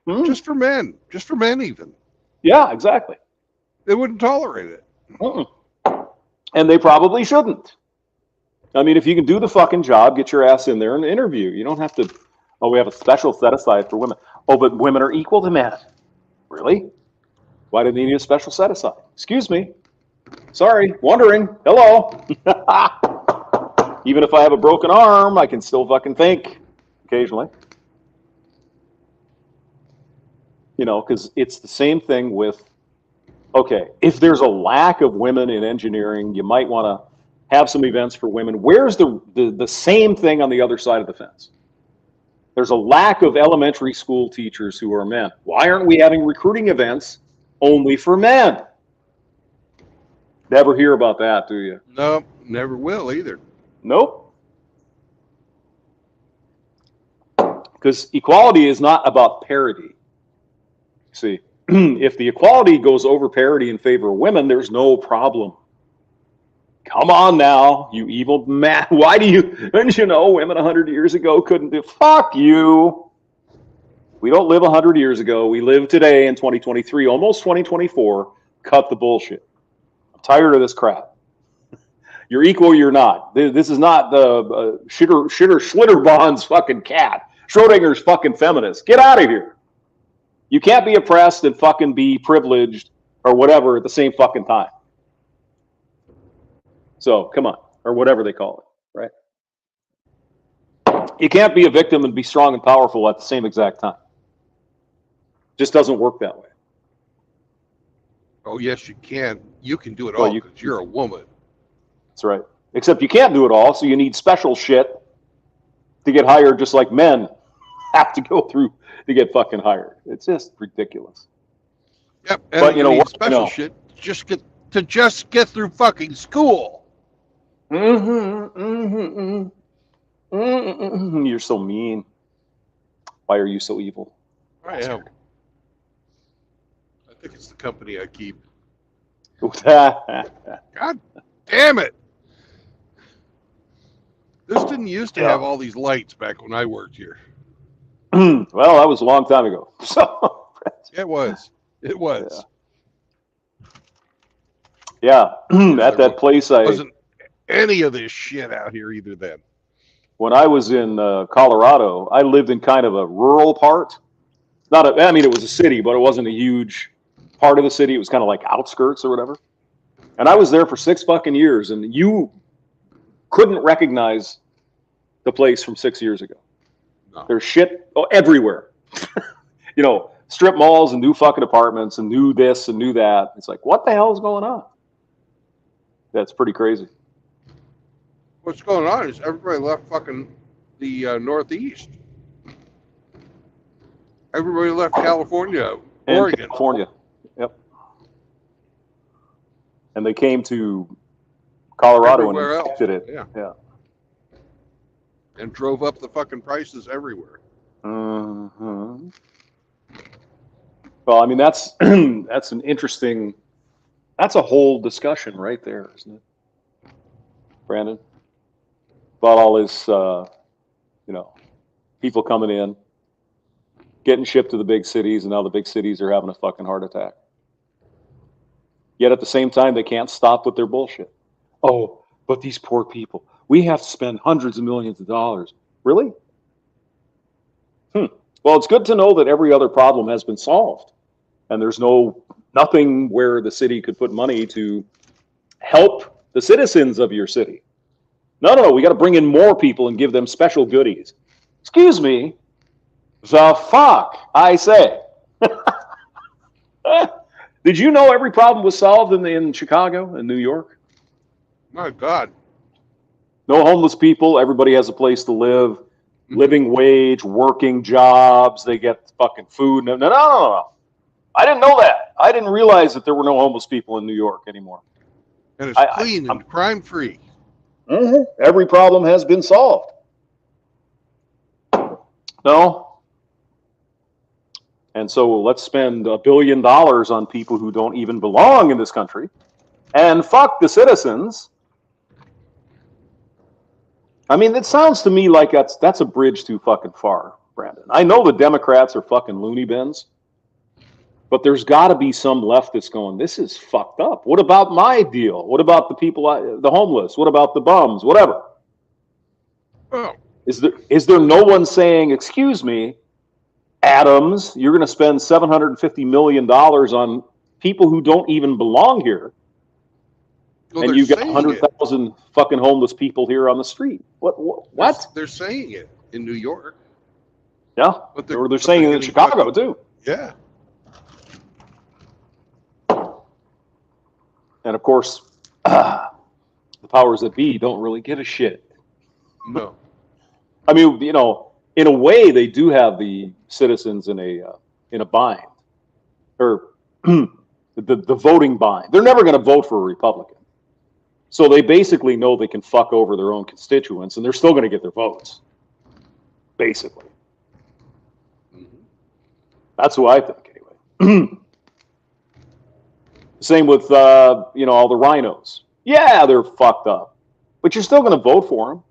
Just for men even. Yeah, exactly. They wouldn't tolerate it. And they probably shouldn't. I mean, if you can do the fucking job, get your ass in there and interview. You don't have to, oh, we have a special set aside for women. Oh, but women are equal to men. Really? Why do they need a special set aside? Excuse me. Sorry, wondering. Hello. Even if I have a broken arm, I can still fucking think occasionally. You know, because it's the same thing with, okay, if there's a lack of women in engineering, you might want to have some events for women. Where's the same thing on the other side of the fence? There's a lack of elementary school teachers who are men. Why aren't we having recruiting events only for men? Never hear about that, do you? No, never will either. Nope. Because equality is not about parity. See, if the equality goes over parity in favor of women, there's no problem. Come on now, you evil man. Why do you, don't you know, women 100 years ago couldn't do, fuck you. We don't live 100 years ago. We live today in 2023, almost 2024. Cut the bullshit. I'm tired of this crap. You're equal, you're not. This is not the Schlitterbahns fucking cat. Schrodinger's fucking feminist. Get out of here. You can't be oppressed and fucking be privileged or whatever at the same fucking time. So come on, or whatever they call it, right? You can't be a victim and be strong and powerful at the same exact time. Just doesn't work that way. Oh, yes, you can. You can do it all because you're a woman. That's right. Except you can't do it all, so you need special shit to get hired, just like men have to go through to get fucking hired. It's just ridiculous. Yep. And but you know what? Special shit just get through fucking school. You're so mean. Why are you so evil? I am. I think it's the company I keep. God damn it. This didn't used to have all these lights back when I worked here. Well, that was a long time ago. So it was. It was. Yeah. At that place, I wasn't any of this shit out here either then. When I was in Colorado, I lived in kind of a rural part. I mean, it was a city, but it wasn't a huge part of the city. It was kind of like outskirts or whatever. And I was there for 6 fucking years, and you couldn't recognize the place from 6 years ago. No. There's shit everywhere. You know, strip malls and new fucking apartments and new this and new that. It's like, what the hell is going on? That's pretty crazy. What's going on is everybody left fucking the Northeast. Everybody left California, Oregon. California, yep. And they came to Colorado everywhere and infected it. Yeah. And drove up the fucking prices everywhere. Mm-hmm. Well, I mean, that's an interesting, that's a whole discussion right there, isn't it, Brandon? About all this, people coming in, getting shipped to the big cities, and now the big cities are having a fucking heart attack. Yet at the same time, they can't stop with their bullshit. Oh, but these poor people, we have to spend hundreds of millions of dollars. Really? Well, it's good to know that every other problem has been solved. And there's nothing where the city could put money to help the citizens of your city. No, we got to bring in more people and give them special goodies. Excuse me, the fuck, I say. Did you know every problem was solved in Chicago and New York? My God. No homeless people. Everybody has a place to live. Living wage, working jobs. They get fucking food. No. I didn't know that. I didn't realize that there were no homeless people in New York anymore. And it's clean and crime-free. Mm-hmm. Every problem has been solved. No. And so let's spend $1 billion on people who don't even belong in this country and fuck the citizens. I mean, it sounds to me like that's a bridge too fucking far. Brandon. I know the Democrats are fucking loony bins, but there's got to be some left that's going, this is fucked up. What about my deal? What about the people, the homeless? What about the bums? Whatever. Oh, Is there no one saying, excuse me, Adams, you're going to spend $750 million on people who don't even belong here, well, and you got 100,000 fucking homeless people here on the street? What? They're saying it in New York. Yeah, But they're saying it in Chicago, too. Yeah. And, of course, the powers that be don't really give a shit. No. I mean, you know, in a way, they do have the citizens in a bind, or the voting bind. They're never going to vote for a Republican, so they basically know they can fuck over their own constituents, and they're still going to get their votes. Basically, that's what I think, anyway. Same with you know, all the rhinos. Yeah, they're fucked up, but you're still going to vote for them.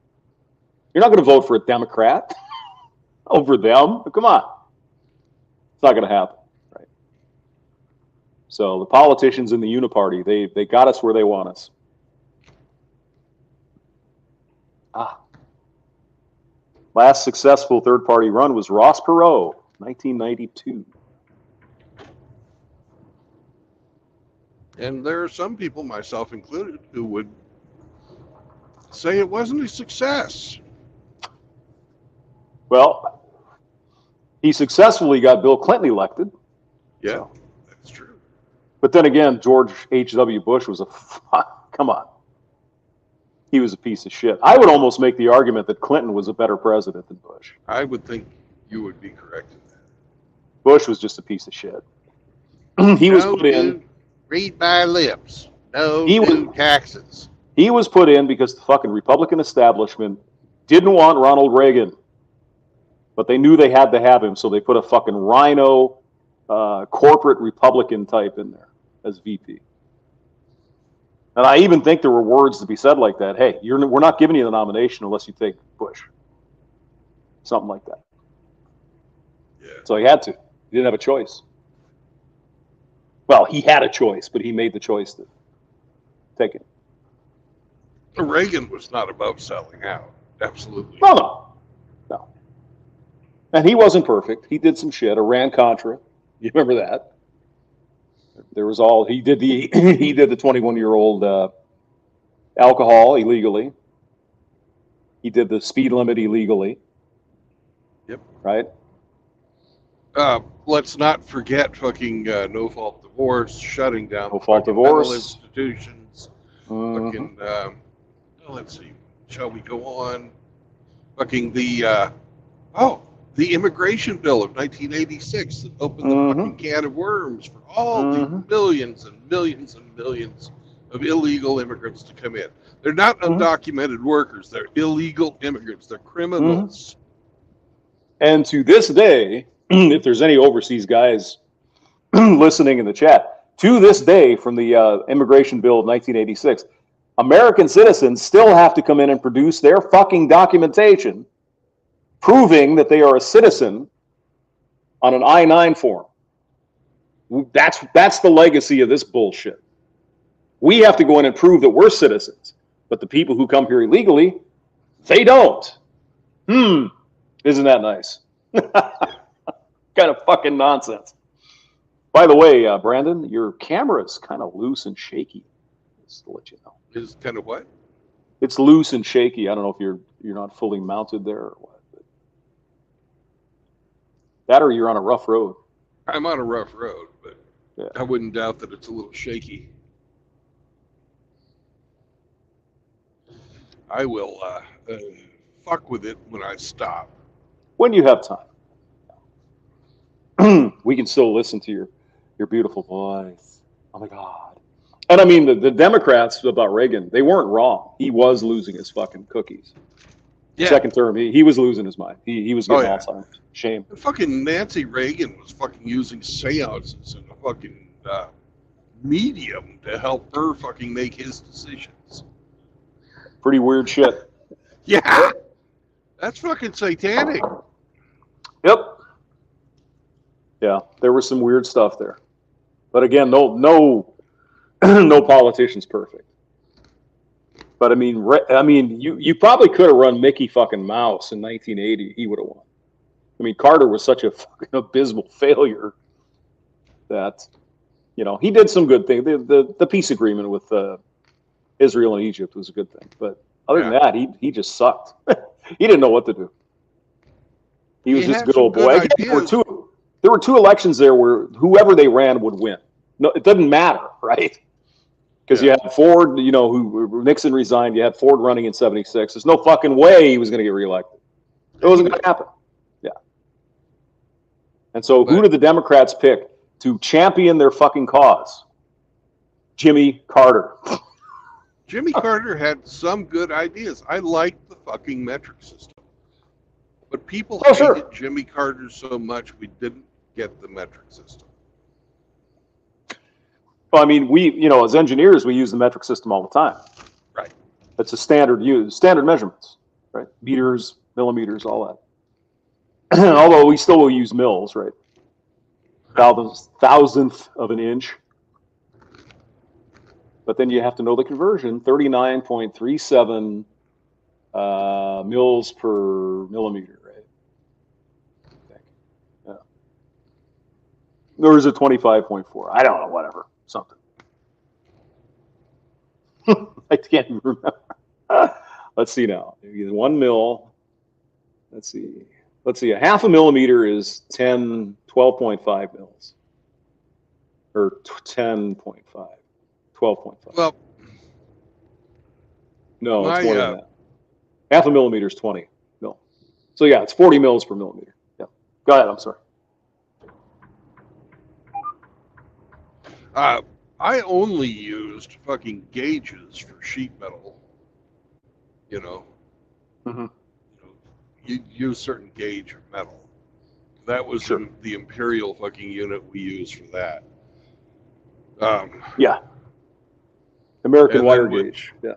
You're not going to vote for a Democrat over them. Come on. It's not going to happen, right? So the politicians in the Uniparty, they got us where they want us. Last successful third-party run was Ross Perot, 1992. And there are some people, myself included, who would say it wasn't a success. Well, he successfully got Bill Clinton elected. Yeah, So. that's true. But then again, George H.W. Bush was come on. He was a piece of shit. I would almost make the argument that Clinton was a better president than Bush. I would think you would be correct in that. Bush was just a piece of shit. He was put in. Read my lips. No new taxes. He was put in because the fucking Republican establishment didn't want Ronald Reagan. But they knew they had to have him, so they put a fucking rhino corporate Republican type in there as VP. And I even think there were words to be said like that. Hey, we're not giving you the nomination unless you take Bush. Something like that. Yeah. So he had to. He didn't have a choice. Well, he had a choice, but he made the choice to take it. Reagan was not above selling out. Absolutely. No. And he wasn't perfect. He did some shit. Iran-Contra. You remember that? There was all he did the 21-year-old alcohol illegally. He did the speed limit illegally. Yep. Right. Let's not forget fucking no-fault divorce, shutting down no-fault divorce mental institutions. Fucking let's see. Shall we go on? Fucking the immigration bill of 1986 that opened the fucking can of worms for all the millions and millions and millions of illegal immigrants to come in. They're not undocumented workers. They're illegal immigrants. They're criminals. And to this day, if there's any overseas guys listening in the chat, to this day from the immigration bill of 1986, American citizens still have to come in and produce their fucking documentation proving that they are a citizen on an I-9 form. That's the legacy of this bullshit. We have to go in and prove that we're citizens, but the people who come here illegally, they don't. Isn't that nice? Kind of fucking nonsense. By the way, Brandon, your camera is kind of loose and shaky. Just to let you know. Is kind of what? It's loose and shaky. I don't know if you're not fully mounted there or what. That or you're on a rough road. I'm on a rough road, but yeah. I wouldn't doubt that it's a little shaky. I will fuck with it when I stop. When you have time. We can still listen to your beautiful voice. Oh my God. And I mean, the Democrats about Reagan, they weren't wrong. He was losing his fucking cookies. Yeah. Second term, he was losing his mind. He was getting Alzheimer's. Shame. Fucking Nancy Reagan was fucking using seances and a fucking medium to help her fucking make his decisions. Pretty weird shit. Yeah. That's fucking satanic. Yep. Yeah, there was some weird stuff there, but again, no no politician's perfect. But I mean, you probably could have run Mickey fucking Mouse in 1980. He would have won. I mean, Carter was such a fucking abysmal failure that, you know, he did some good things. The peace agreement with Israel and Egypt was a good thing, but other than that, he just sucked. He didn't know what to do. He was just a good old boy. Again, there were two elections there where whoever they ran would win. No, it doesn't matter, right? Because you had Ford, you know, who Nixon resigned. You had Ford running in '76. There's no fucking way he was going to get reelected. It wasn't going to happen. Yeah. And so, who did the Democrats pick to champion their fucking cause? Jimmy Carter. Jimmy Carter had some good ideas. I liked the fucking metric system. But people hated Jimmy Carter so much we didn't get the metric system. Well, I mean, you know, as engineers, we use the metric system all the time. Right. It's a standard measurements, right? Meters, millimeters, all that. Although we still will use mils, right? Thousandth of an inch. But then you have to know the conversion, 39.37 mils per millimeter, right? Yeah. Or is it 25.4? I don't know, whatever. Something. I can't even remember. Let's see now. 1 mil. Let's see. A half a millimeter is 12.5 mils. Or 10.5. 12.5. Well, no, it's more than that. Half a millimeter is 20 mil. So yeah, it's 40 mils per millimeter. Yeah. Go ahead. I'm sorry. I only used fucking gauges for sheet metal. You know, you use certain gauge of metal. That was the imperial fucking unit we used for that. Yeah. American wire gauge. Yeah.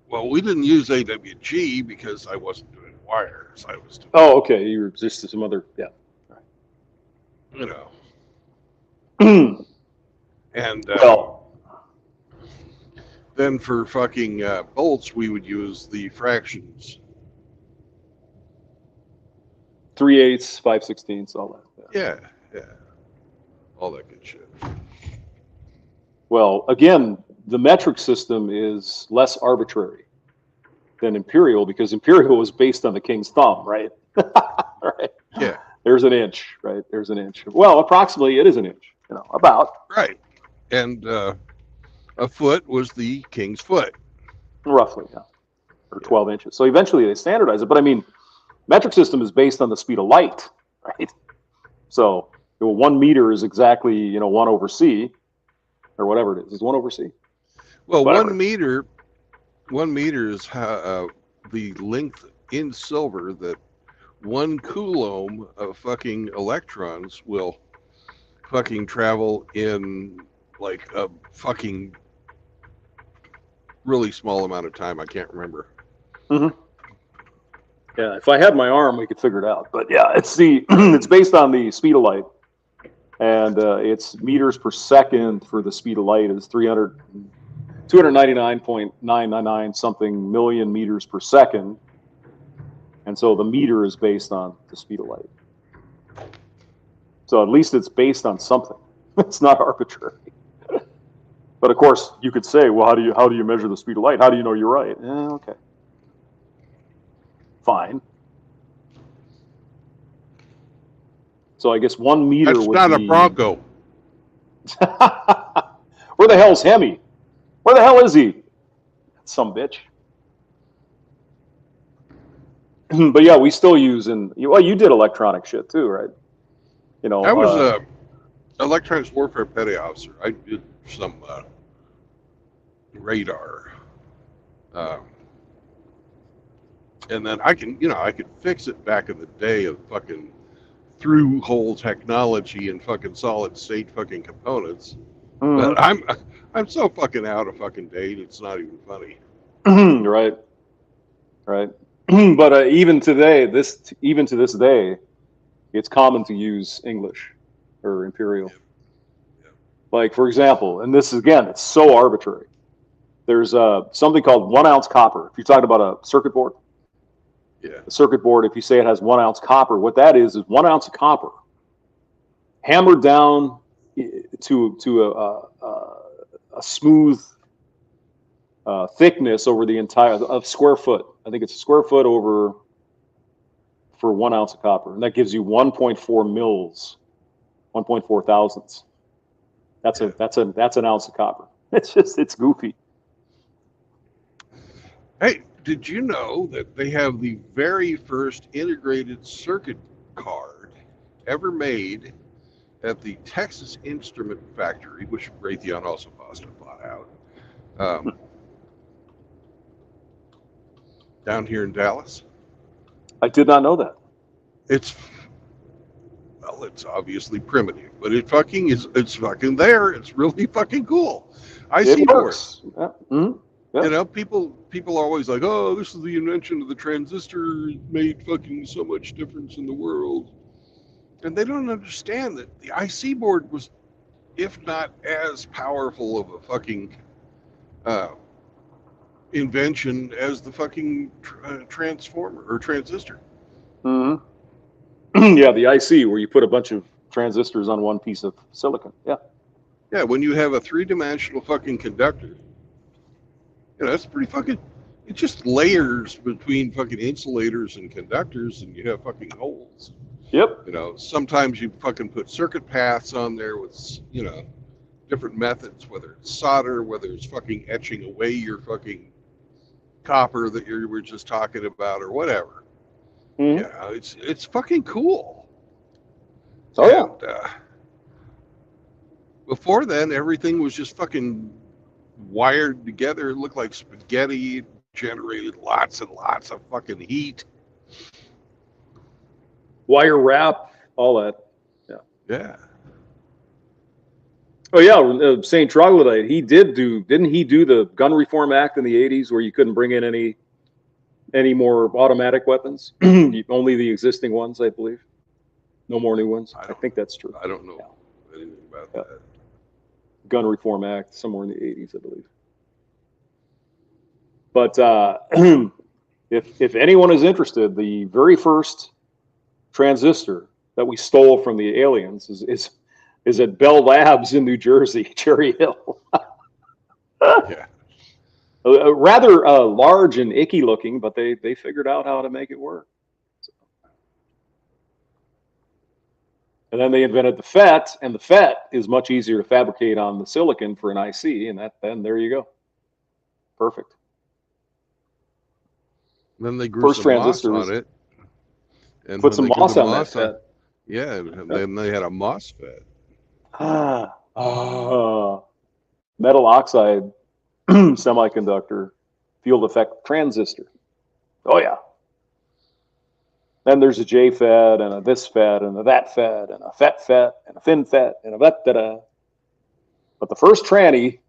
Well, we didn't use AWG because I wasn't doing wires. I was doing. Oh, okay. You were just some other. Yeah. Right. You know. And then for fucking bolts, we would use the fractions. 3/8, 5/16, all that. Yeah. All that good shit. Well, again, the metric system is less arbitrary than imperial because imperial was based on the king's thumb, right? Right. Yeah. There's an inch, right? There's an inch. Well, approximately it is an inch, you know, about. Right. And a foot was the king's foot. Roughly, yeah. Or 12 inches. So eventually they standardize it. But I mean, metric system is based on the speed of light, right? So 1 meter is exactly, you know, 1 over c, or whatever it is. Is 1 over c? Well, whatever. 1 meter is the length in silver that 1 coulomb of fucking electrons will fucking travel in like a fucking really small amount of time. I can't remember. Yeah, if I had my arm, we could figure it out. But yeah, it's it's based on the speed of light, and it's meters per second for the speed of light is 299.999 something million meters per second, and so the meter is based on the speed of light. So at least it's based on something. It's not arbitrary. But of course, you could say, well, how do you measure the speed of light? How do you know you're right? Okay. Fine. So I guess 1 meter That's would not be... a Bronco. Where the hell's Hemi? Where the hell is he? Some bitch. But yeah, we still use well, you did electronic shit too, right? You know, I was a electronics warfare petty officer. I did some radar, and then I could fix it back in the day of fucking through hole technology and fucking solid state fucking components. But I'm so fucking out of fucking date. It's not even funny. Right. But even today, even to this day, it's common to use English or imperial. Yep. Like, for example, and this is, again, it's so arbitrary. There's something called 1 ounce copper. If you're talking about a circuit board, Yeah. a circuit board, if you say it has 1 ounce copper, what that is 1 ounce of copper hammered down to a smooth thickness over the entire of square foot. I think it's a square foot over for 1 ounce of copper, and that gives you 1.4 mils, 1.4 thousandths. That's an ounce of copper. It's goofy. Hey, did you know that they have the very first integrated circuit card ever made at the Texas Instrument Factory, which Raytheon also bought out, down here in Dallas? I did not know that. It's obviously primitive, but it's fucking there. It's really fucking cool. It works. Yeah. Mm-hmm. Yeah. You know, people are always like, oh, this is the invention of the transistor. It made fucking so much difference in the world. And they don't understand that the IC board was, if not as powerful of a fucking invention as the fucking transformer or transistor. Mm-hmm. Yeah, the IC, where you put a bunch of transistors on one piece of silicon. Yeah. Yeah, when you have a three-dimensional fucking conductor, you know, that's pretty fucking, it's just layers between fucking insulators and conductors, and you have fucking holes. Yep. You know, sometimes you fucking put circuit paths on there with, you know, different methods, whether it's solder, whether it's fucking etching away your fucking copper that you were just talking about, or whatever. Mm-hmm. Yeah, it's fucking cool. Oh, and, before then, everything was just fucking wired together. It looked like spaghetti. Generated lots and lots of fucking heat. Wire wrap, all that. Yeah. Yeah. Oh yeah, St. Troglodyte. Didn't he do the Gun Reform Act in the '80s, where you couldn't bring in any more automatic weapons, only the existing ones, I believe. No more new ones. I think that's true. I don't know anything about that. Gun Reform Act, somewhere in the '80s, I believe. But if anyone is interested, the very first transistor that we stole from the aliens is at Bell Labs in New Jersey, Cherry Hill. Yeah. Rather large and icky looking, but they figured out how to make it work. So. And then they invented the FET, and the FET is much easier to fabricate on the silicon for an IC, and then there you go. Perfect. And then they grew some moss on it. And put some moss on that FET. Yeah, and then they had a MOSFET. Metal oxide semiconductor field effect transistor. Oh yeah. Then there's a JFET and a this FET and a that FET and a FET and a FinFET and a da. But the first tranny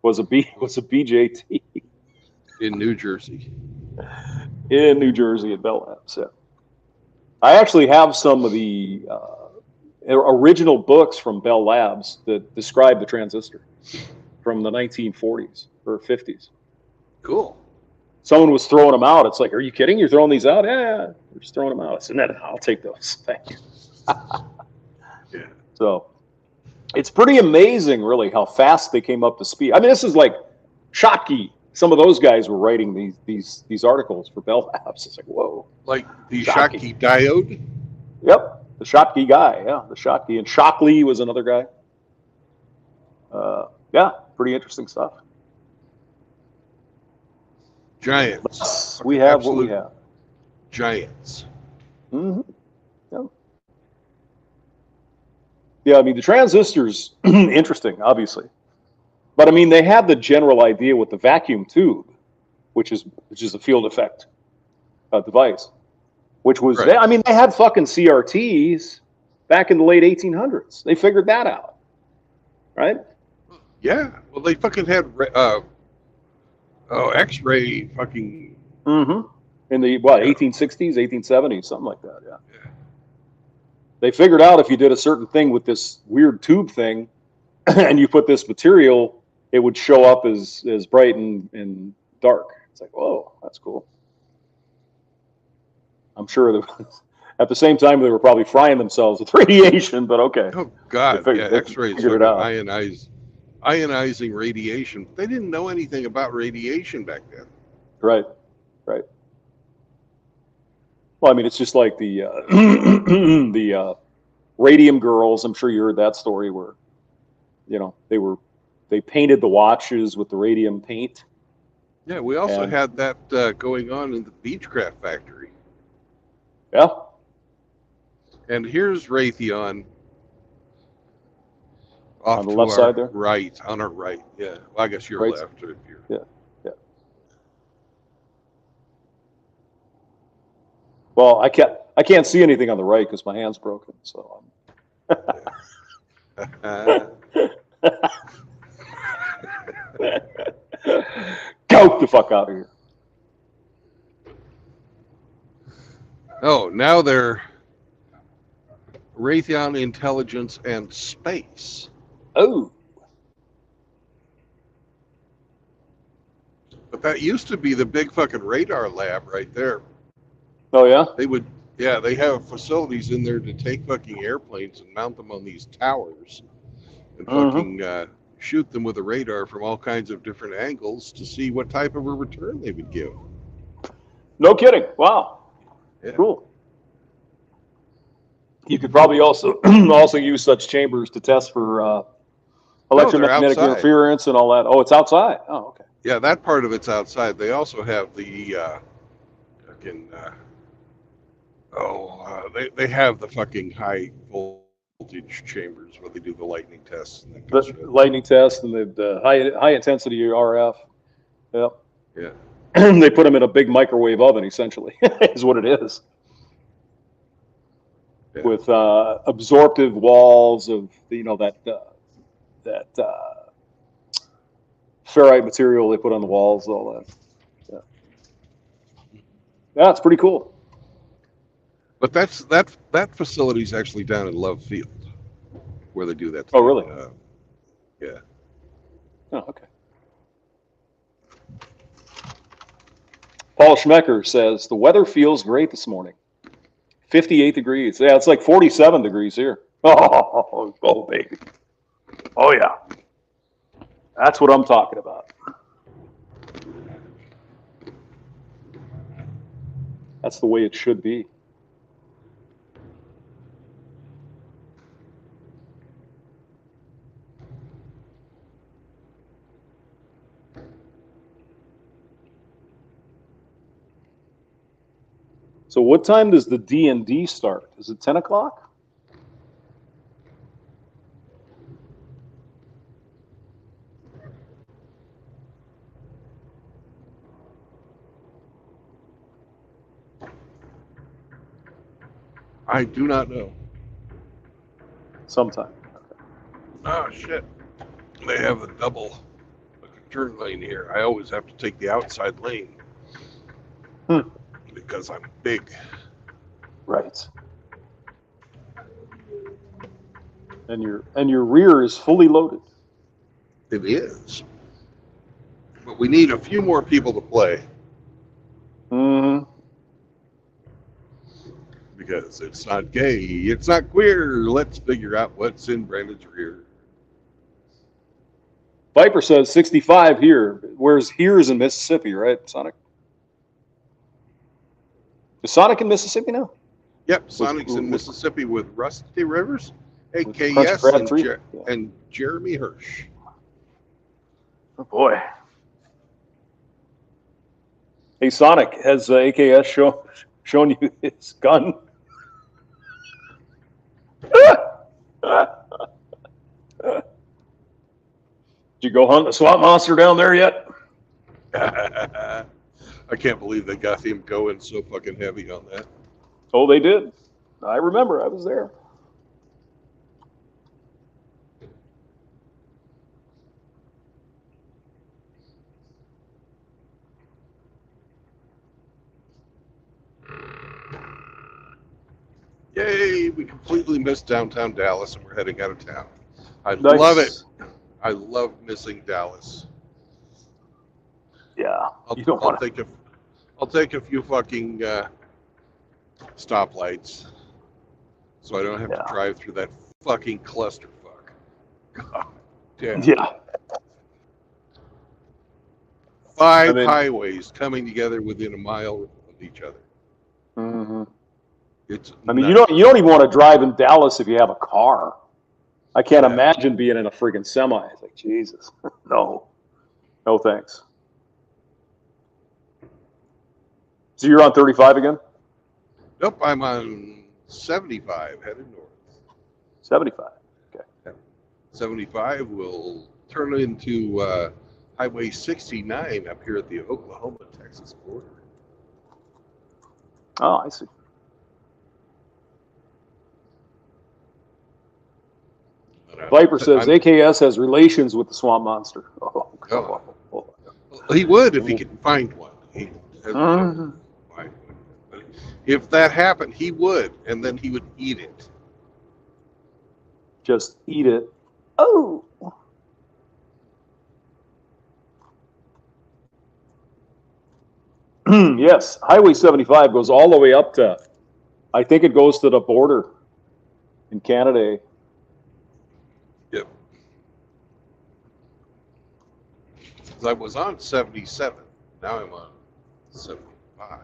was a BJT In New Jersey. In New Jersey at Bell Labs. Yeah. I actually have some of the original books from Bell Labs that describe the transistor from the 1940s or 50s. Cool. Someone was throwing them out. It's like, are you kidding? You're throwing these out? Yeah, we're just throwing them out. I said, no, I'll take those. Thank you. Yeah. So it's pretty amazing, really, how fast they came up to speed. I mean, this is like Schottky. Some of those guys were writing these articles for Bell Labs. It's like, whoa. Like the Schottky diode? Yep, the Schottky guy. Yeah, the Schottky. And Shockley was another guy. Yeah, pretty interesting stuff. Giants. We have what we have. Giants. Mm-hmm. Yeah. Yeah, I mean, the transistor's interesting, obviously. But I mean, they had the general idea with the vacuum tube, which is a field effect device, which was, right. I mean, they had fucking CRTs back in the late 1800s. They figured that out, right? Yeah. Well, they fucking had X-ray fucking Mm-hmm. In the, what, Yeah. 1860s, 1870s, something like that, yeah. They figured out if you did a certain thing with this weird tube thing and you put this material, it would show up as bright and dark. It's like, whoa, that's cool. I'm sure that at the same time they were probably frying themselves with radiation, but okay. Oh God, yeah, They X-rays figured fucking it out. ionizing radiation. They didn't know anything about radiation back then. Right, right. Well, I mean, it's just like the the radium girls. I'm sure you heard that story where, you know, they painted the watches with the radium paint. Yeah, we also And had that going on in the Beechcraft factory. yeah, And here's Raytheon on off the to left side our there. right, on our right. Yeah, well, I guess your Right. left if you're. Yeah, yeah. Well, I can't see anything on the right because my hand's broken. So go the fuck out of here. Oh, now they're Raytheon Intelligence and Space. Oh, But that used to be the big fucking radar lab right there. oh yeah. They have facilities in there to take fucking airplanes and mount them on these towers and fucking shoot them with a radar from all kinds of different angles to see what type of a return they would give. No kidding. Wow. Yeah. Cool. You could probably also also use such chambers to test for electromagnetic interference and all that. Oh, it's outside. Oh, okay. Yeah, that part of it's outside. They also have the fucking they have the fucking high voltage chambers where they do the lightning tests and that kind of The shit. lightning test and the high intensity RF. Yep. Yeah. They put them in a big microwave oven, essentially, is what it is. Yeah. With absorptive walls of that ferrite material they put on the walls, all that. Yeah, it's pretty cool. But that facility is actually down in Love Field where they do that. Oh, really? Yeah. Oh, okay. Paul Schmecker says the weather feels great this morning. 58 degrees. Yeah, it's like 47 degrees here. Oh, baby. Oh, yeah. That's what I'm talking about. That's the way it should be. So what time does the D&D start? Is it 10 o'clock? I do not know. Sometime. Okay. Oh shit! They have the double turn lane here. I always have to take the outside lane because I'm big. Right. And your rear is fully loaded. It is. But we need a few more people to play. Mm-hmm. Because it's not gay, it's not queer. Let's figure out what's in Brandon's rear. Viper says 65 here. Whereas here's in Mississippi, right, Sonic? Is Sonic in Mississippi now? Yep, Sonic's in Mississippi with Rusty Rivers, AKS, and Jeremy Hirsch. Oh boy. Hey Sonic, has AKS shown you his gun? Did you go hunt a swamp monster down there yet? I can't believe they got him going so fucking heavy on that. Oh, they did. I remember. I was there. we completely missed downtown Dallas, and we're heading out of town. I Nice. love it. I love missing Dallas. Yeah. I'll, You don't I'll want to. take a few fucking stoplights, so I don't have to Yeah. drive through that fucking clusterfuck. God damn. Yeah. Five I mean- highways coming together within a mile of each other. Mm-hmm. It's I mean, nuts. you don't even want to drive in Dallas if you have a car. I can't Yeah. imagine being in a freaking semi. It's like, Jesus. No. No thanks. So you're on 35 again? Nope, I'm on 75 headed north. 75. Okay. 75 will turn into Highway 69 up here at the Oklahoma-Texas border. Oh, I see. Viper says AKS has relations with the swamp monster. Oh. He would if he could find one. He has Mhm. to find one. But if that happened, he would, and then he would eat it. Just eat it. Oh. Yes, Highway 75 goes all the way up to, I think it goes to the border in Canada. Yep. I was on 77. Now I'm on 75.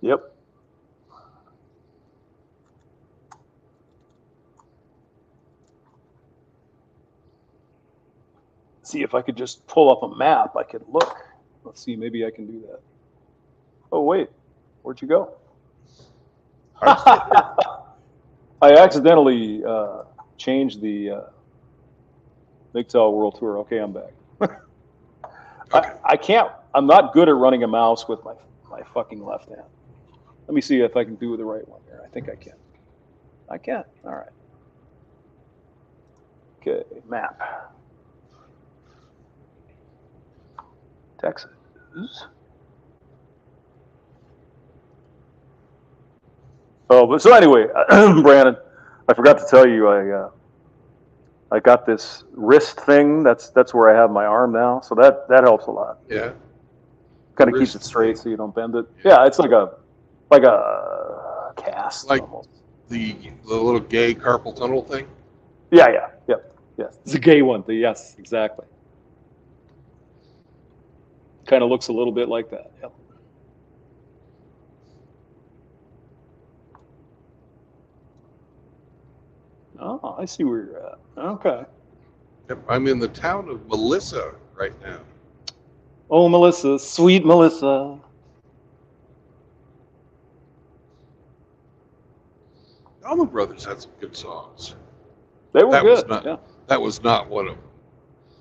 Yep. See if I could just pull up a map. I could look. Let's see. Maybe I can do that. Oh wait, where'd you go? I accidentally changed the MGTOW World Tour. Okay, I'm back. Okay. I can't. I'm not good at running a mouse with my fucking left hand. Let me see if I can do the right one here. I think I can. I can. All right. Okay, map. Texas. Oh, but so anyway, Brandon, I forgot to tell you, I got this wrist thing. That's where I have my arm now, so that helps a lot. Yeah. Kind of keeps it straight so you don't bend it. Yeah, it's like a cast Like almost. the little gay carpal tunnel thing. Yeah. Yes, it's a gay one. Yes, exactly. Kind of looks a little bit like that. Yep. Oh, I see where you're at. Okay. Yep, I'm in the town of Melissa right now. Oh, Melissa, sweet Melissa. Allman Brothers had some good songs. They were That good. was not. Yeah. That was not one of them.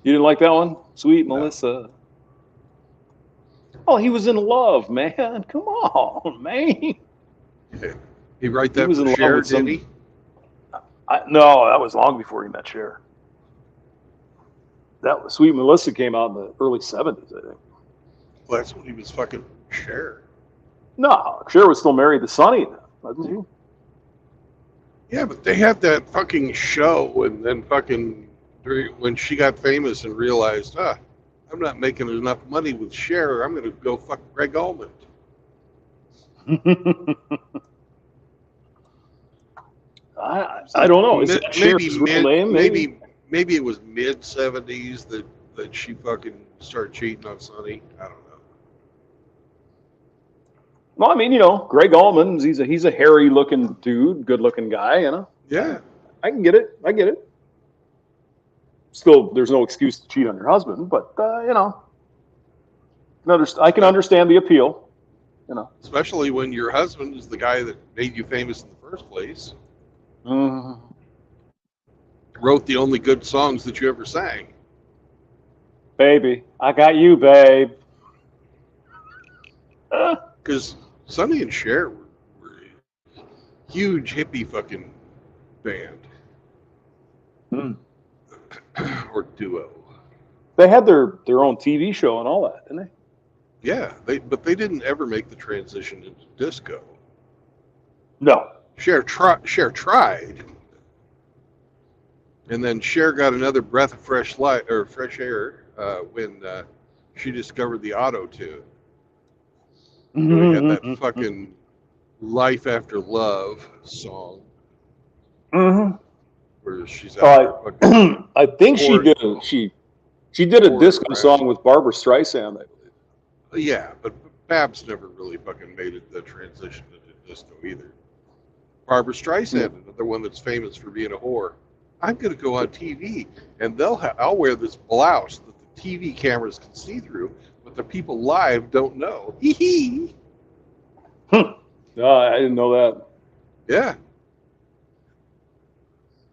You didn't like that one? Sweet No. Melissa. Oh, he was in love, man. Come on, man. He write that was in for love Cher, with some- did he? No, that was long before he met Cher. That was Sweet Melissa came out in the early 70s, I think. Well, that's when he was fucking Cher. No, Cher was still married to Sonny then, wasn't she? Yeah, but they had that fucking show, and then fucking when she got famous and realized, I'm not making enough money with Cher. I'm going to go fuck Greg Allman. I don't know. Is that Cher's real name? Maybe it was mid 70s that she fucking started cheating on Sonny. I don't know. Well, I mean, Greg Allman, he's a hairy looking dude, good looking guy, Yeah. I can get it. I get it. Still, there's no excuse to cheat on your husband, but I can understand the appeal. Especially when your husband is the guy that made you famous in the first place. Mm. Wrote the only good songs that you ever sang. Baby, I got you, babe. Because Sonny and Cher were a huge hippie fucking band. Or duo. They had their own TV show and all that, didn't they? Yeah, but they didn't ever make the transition into disco. No. Cher tried, and then Cher got another breath of fresh light or fresh air when she discovered the auto tune. So we had that fucking "Life After Love" song Mm-hmm. where she's out there fucking. I think she did a disco song with Barbara Streisand, I believe. Yeah, but Babs never really fucking made it the transition into disco either. Barbara Streisand, another one that's famous for being a whore. I'm gonna go on TV and I'll wear this blouse that the TV cameras can see through, but the people live don't know. Hee hee. No, I didn't know that. Yeah.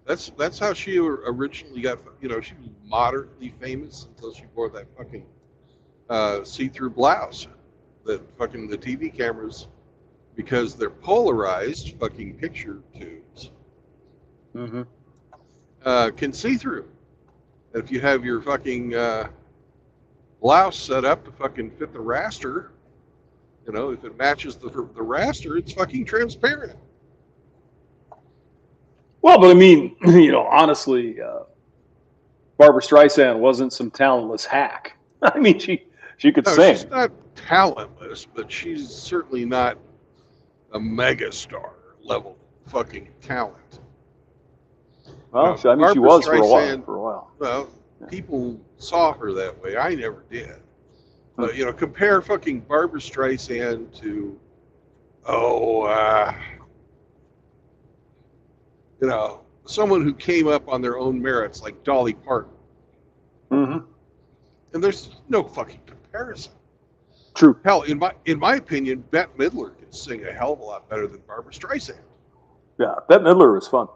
That's how she originally got. She was moderately famous until she wore that fucking see-through blouse that fucking the TV cameras, because they're polarized fucking picture tubes, can see through. If you have your fucking blouse set up to fucking fit the raster, if it matches the raster, it's fucking transparent. Well, but I mean, honestly, Barbara Streisand wasn't some talentless hack. I mean, she could sing. She's not talentless, but she's certainly not a megastar level fucking talent. Well, I mean, she was for a while. Well, people saw her that way. I never did. But, compare fucking Barbara Streisand to, someone who came up on their own merits like Dolly Parton. Mm-hmm. And there's no fucking comparison. True. Hell, in my opinion, Bette Midler can sing a hell of a lot better than Barbara Streisand. Yeah, Bette Midler was fun.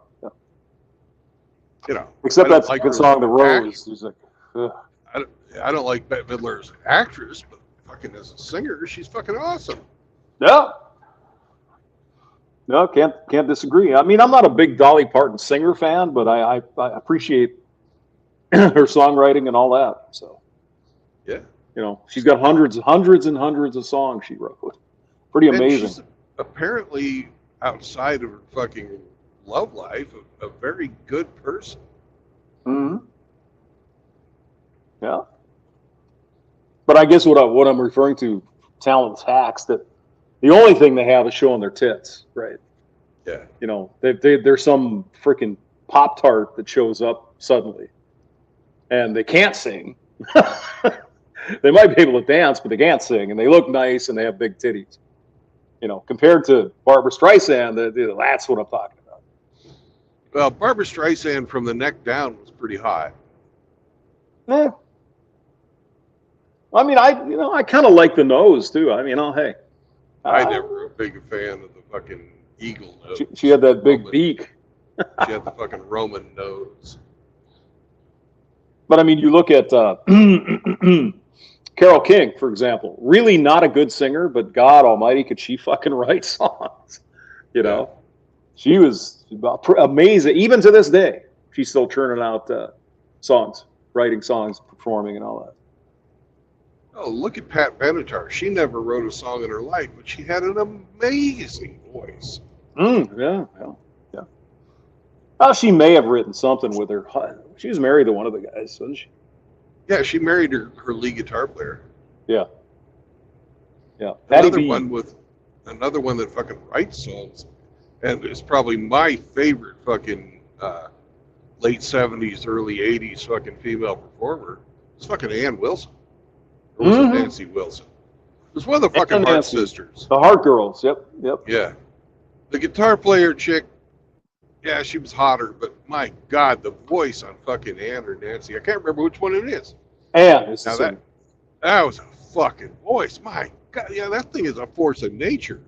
Yeah. Except that like song, "The Rose." Is like, I don't like Bette Midler as an actress, but fucking as a singer, she's fucking awesome. Yeah. No, can't disagree. I mean, I'm not a big Dolly Parton singer fan, but I appreciate her songwriting and all that. So, yeah, she's got hundreds and hundreds of songs she wrote. Pretty amazing. She's apparently, outside of her fucking love life, a very good person. Mm-hmm. Yeah. But I guess what I'm referring to, talentless hacks, that the only thing they have is showing their tits, right? Yeah. There's some freaking Pop-Tart that shows up suddenly, and they can't sing. They might be able to dance, but they can't sing, and they look nice, and they have big titties. Compared to Barbara Streisand, that's what I'm talking about. Well, Barbara Streisand from the neck down was pretty hot. Yeah. I mean, I kind of like the nose too. I mean, hey. I never were a big fan of the fucking eagle nose. She had that big beak. She had the fucking Roman nose. But I mean, you look at Carole King, for example. Really not a good singer, but God Almighty, could she fucking write songs? She was amazing. Even to this day, she's still churning out songs, writing songs, performing, and all that. Oh, look at Pat Benatar. She never wrote a song in her life, but she had an amazing voice. Yeah. Oh, she may have written something with her. She was married to one of the guys, wasn't she? Yeah, she married her lead guitar player. Yeah. Another one that fucking writes songs, and is probably my favorite fucking late 70s, early 80s fucking female performer. It's fucking Ann Wilson. Or was it Nancy Wilson? It was one of the fucking Hart sisters. The Hart girls, yep. Yeah. The guitar player chick, yeah, she was hotter, but my God, the voice on fucking Ann or Nancy, I can't remember which one it is. Ann is now that was a fucking voice. My God, yeah, that thing is a force of nature.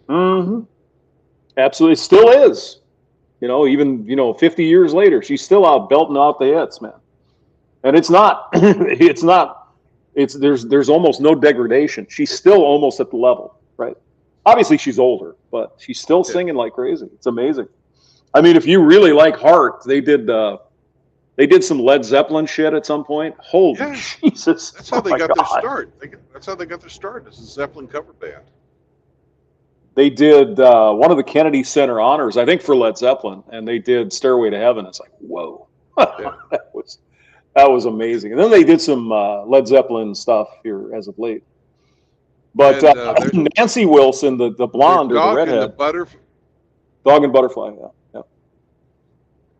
Mm-hmm. Absolutely, still is. Even 50 years later, she's still out belting out the hits, man. And it's not, there's almost no degradation. She's still almost at the level, right? Obviously, she's older, but she's still singing like crazy. It's amazing. I mean, if you really like Heart, they did some Led Zeppelin shit at some point. Holy Jesus! That's how they got their start. That's how they got their start as a Zeppelin cover band. they did one of the Kennedy Center honors, I think, for Led Zeppelin, and they did "Stairway to Heaven." It's like, whoa, Yeah. that was amazing. And then they did some Led Zeppelin stuff here as of late. But And Nancy Wilson, the blonde or the Dog and redhead, the Butterfly. Dog and Butterfly,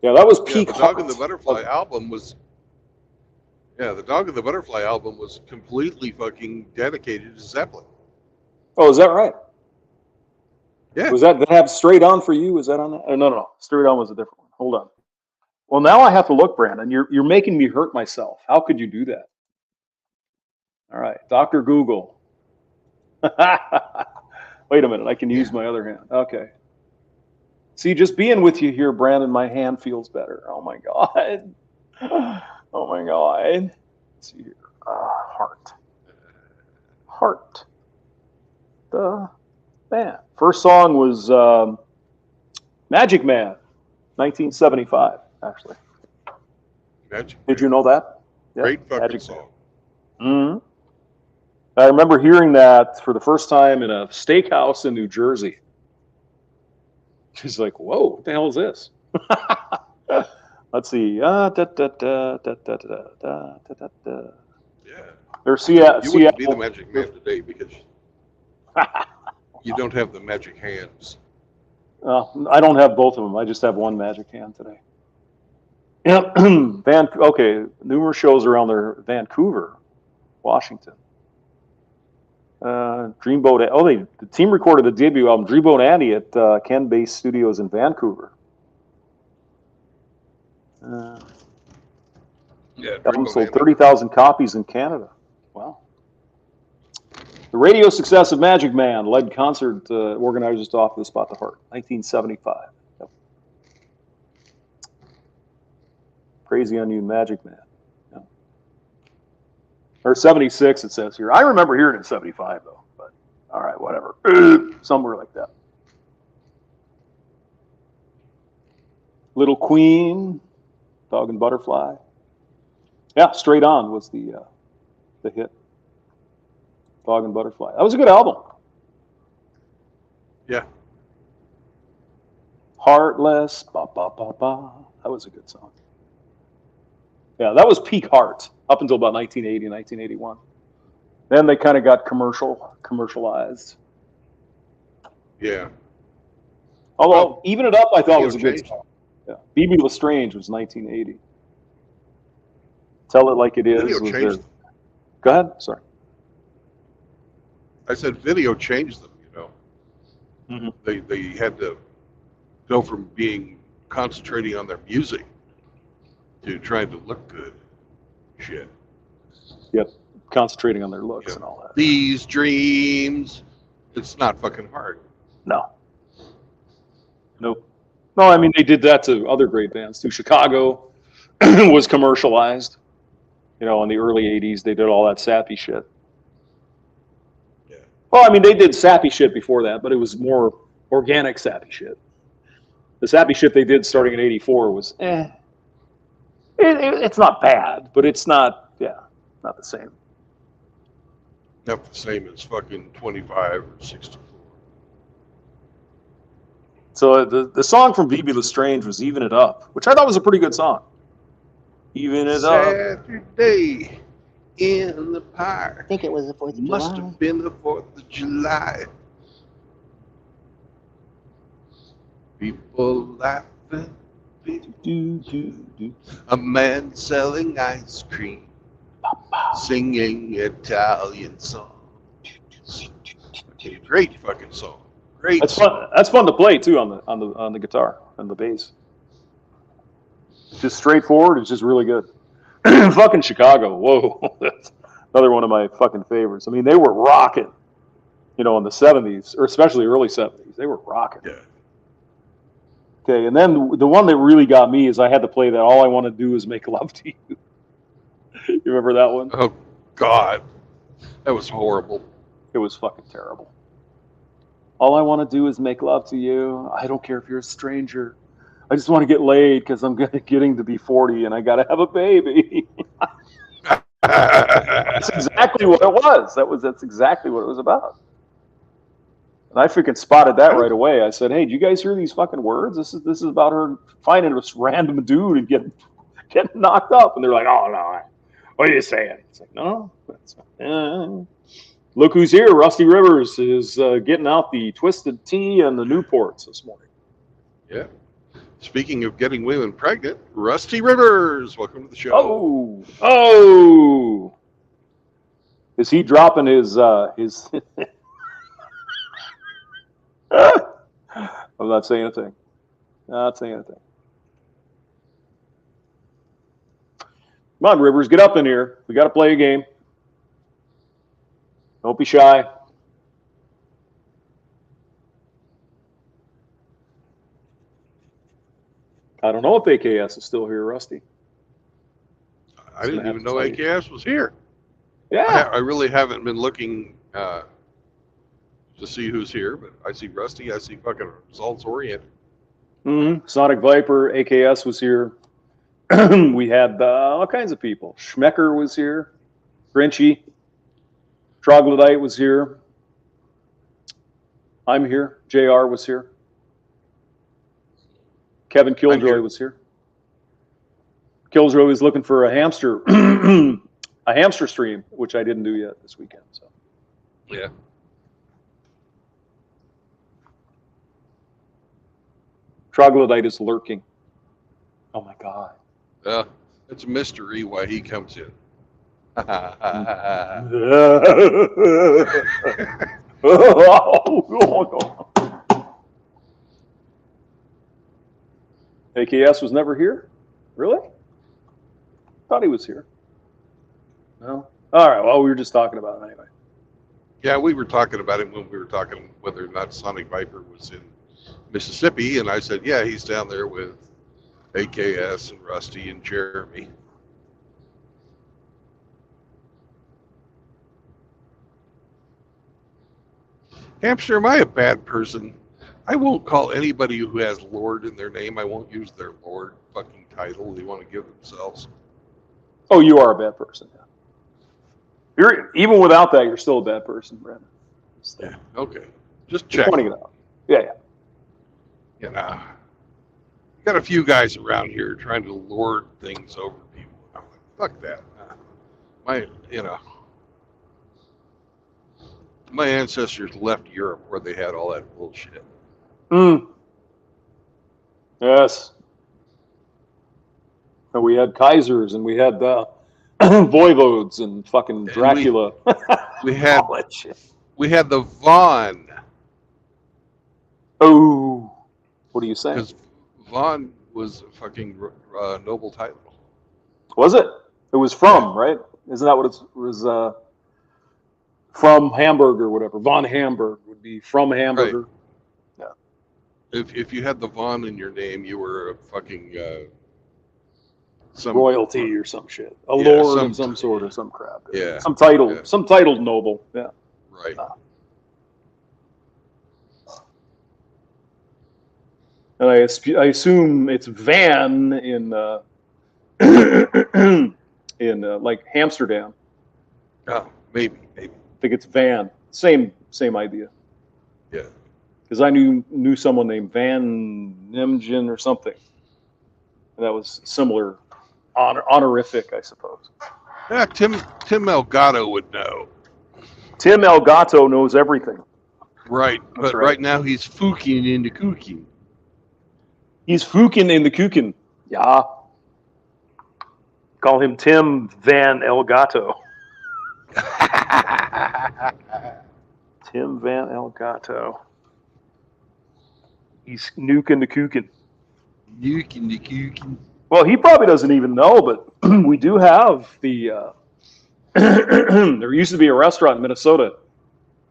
yeah, that was Yeah, peak. the Dog and the Butterfly album was. Yeah, the Dog and the Butterfly album was completely fucking dedicated to Zeppelin. Oh, is that right? Yeah. Was that have Straight On for You? Was that on that? Oh, no. Straight On was a different one. Hold on. Well, now I have to look, Brandon. You're making me hurt myself. How could you do that? All right, Dr. Google. Wait a minute. I can use my other hand. Okay. See, just being with you here, Brandon, my hand feels better. Oh my God. Oh my God. Let's see here. Heart. The band. First song was Magic Man, 1975, actually. Magic Did you know that? Yeah, Great fucking Magic song. Mm-hmm. I remember hearing that for the first time in a steakhouse in New Jersey. She's like, whoa, what the hell is this? Let's see. Yeah. There's You wouldn't be the Magic Man today because you don't have the magic hands. I don't have both of them. I just have one magic hand today. Yeah. Okay. Numerous shows around there. Vancouver, Washington. Dreamboat. Oh, the team recorded the debut album Dreamboat Annie at Ken Bass Studios in Vancouver. Yeah, Album sold 30,000 copies in Canada. Wow. The radio success of Magic Man led concert organizers to offer the spot to Heart, 1975. Yep. Crazy on You, Magic Man. Yep. Or 76, it says here. I remember hearing it in 75, though. But all right, whatever. Somewhere like that. Little Queen, Dog and Butterfly. Yeah, Straight On was the hit. Dog and Butterfly. That was a good album. Yeah. Heartless. Ba, ba, ba, ba. That was a good song. Yeah, that was peak Heart up until about 1980, 1981. Then they kind of got commercialized. Yeah. Although, Even It Up, I thought was a good changed. song. Yeah. BB Lestrange was 1980. Tell It Like It Is. Video changed. Go ahead. Sorry. I said video changed them, you know. Mm-hmm. They had to go from concentrating on their music to trying to look good. Shit. Yep. Concentrating on their looks and all that. These dreams. It's not fucking hard. No. Nope. No, I mean, they did that to other great bands too. Chicago was commercialized. You know, in the early 80s, they did all that sappy shit. Yeah. Well, I mean, they did sappy shit before that, but it was more organic sappy shit. The sappy shit they did starting in 84 was, it's not bad, but it's not, not the same. Not the same as fucking 25 or 64. So the song from BB Lestrange was Even It Up, which I thought was a pretty good song. Even It Up. Saturday in the park. I think it was the 4th of July. Must have been the 4th of July. People laughing. A man selling ice cream. Singing Italian songs. Great fucking song. Great. That's fun. That's fun to play too on the guitar and the bass. It's just straightforward. It's just really good. Fucking Chicago. Whoa, that's another one of my fucking favorites. I mean, they were rocking. You know, in the 70s, or especially early 70s, they were rocking. Yeah. Okay, and then the one that really got me is I had to play that All I Want to Do Is Make Love to You. You remember that one? Oh, God. That was horrible. It was fucking terrible. All I want to do is make love to you. I don't care if you're a stranger. I just want to get laid because I'm getting to be 40 and I got to have a baby. That's exactly what it was. That's exactly what it was about. And I freaking spotted that right away. I said, "Hey, do you guys hear these fucking words? This is about her finding this random dude and getting knocked up." And they're like, "Oh no, what are you saying?" It's like, "No, look who's here. Rusty Rivers is getting out the Twisted Tea and the Newports this morning." Yeah. Speaking of getting women pregnant, Rusty Rivers, welcome to the show. Oh, is he dropping his? I'm not saying anything. Not saying anything. Come on, Rivers, get up in here. We got to play a game. Don't be shy. I don't know if AKS is still here, Rusty. I didn't even know AKS was here. Yeah. I really haven't been looking to see who's here, but I see Rusty. I see fucking results oriented. Mm-hmm. Sonic Viper, AKS was here. We had all kinds of people. Schmecker was here. Grinchy. Troglodyte was here. I'm here. JR was here. Kevin Killjoy was here. Killjoy was looking for a hamster, a hamster stream, which I didn't do yet this weekend. So. Yeah. Troglodyte is lurking. Oh my God. It's a mystery why he comes in. AKS was never here? Really? Thought he was here. No? All right, well, we were just talking about it anyway. Yeah, we were talking about it when we were talking whether or not Sonic Viper was in Mississippi, and I said, yeah, he's down there with AKS and Rusty and Jeremy. Hamster, am I a bad person? I won't call anybody who has Lord in their name. I won't use their Lord fucking title they want to give themselves. Oh, you are a bad person. Yeah. You're even without that, you're still a bad person, Brandon. Yeah. Okay. Just check. Pointing it out. Yeah. You know, got a few guys around here trying to lord things over people. I'm like, fuck that. My ancestors left Europe where they had all that bullshit. Yes. And we had Kaisers and we had Voivodes and fucking Dracula. We had the Vaughn. Oh, what are you saying? Because Vaughn was a fucking noble title. Was it? It was from, right? Isn't that what it was? From Hamburg or whatever. Von Hamburg would be from Hamburger. Right. Yeah. If you had the Vaughn in your name, you were a fucking some royalty or some shit. A lord of some sort or some crap. Yeah. Some titled noble. Yeah. Right. And I assume it's Van in in like Amsterdam. Oh, maybe. I think it's Van. Same idea. Yeah. Because I knew someone named Van Nemgen or something, and that was similar, honorific, I suppose. Yeah, Tim Elgato would know. Tim Elgato knows everything. Right, but right now he's fuking into cooking. He's fuking in the kuchen. Yeah. Call him Tim Van Elgato. Tim Van Elgato. He's nuking the kuchen. Nuking the kuchen. Well, he probably doesn't even know, but we do have the. There used to be a restaurant in Minnesota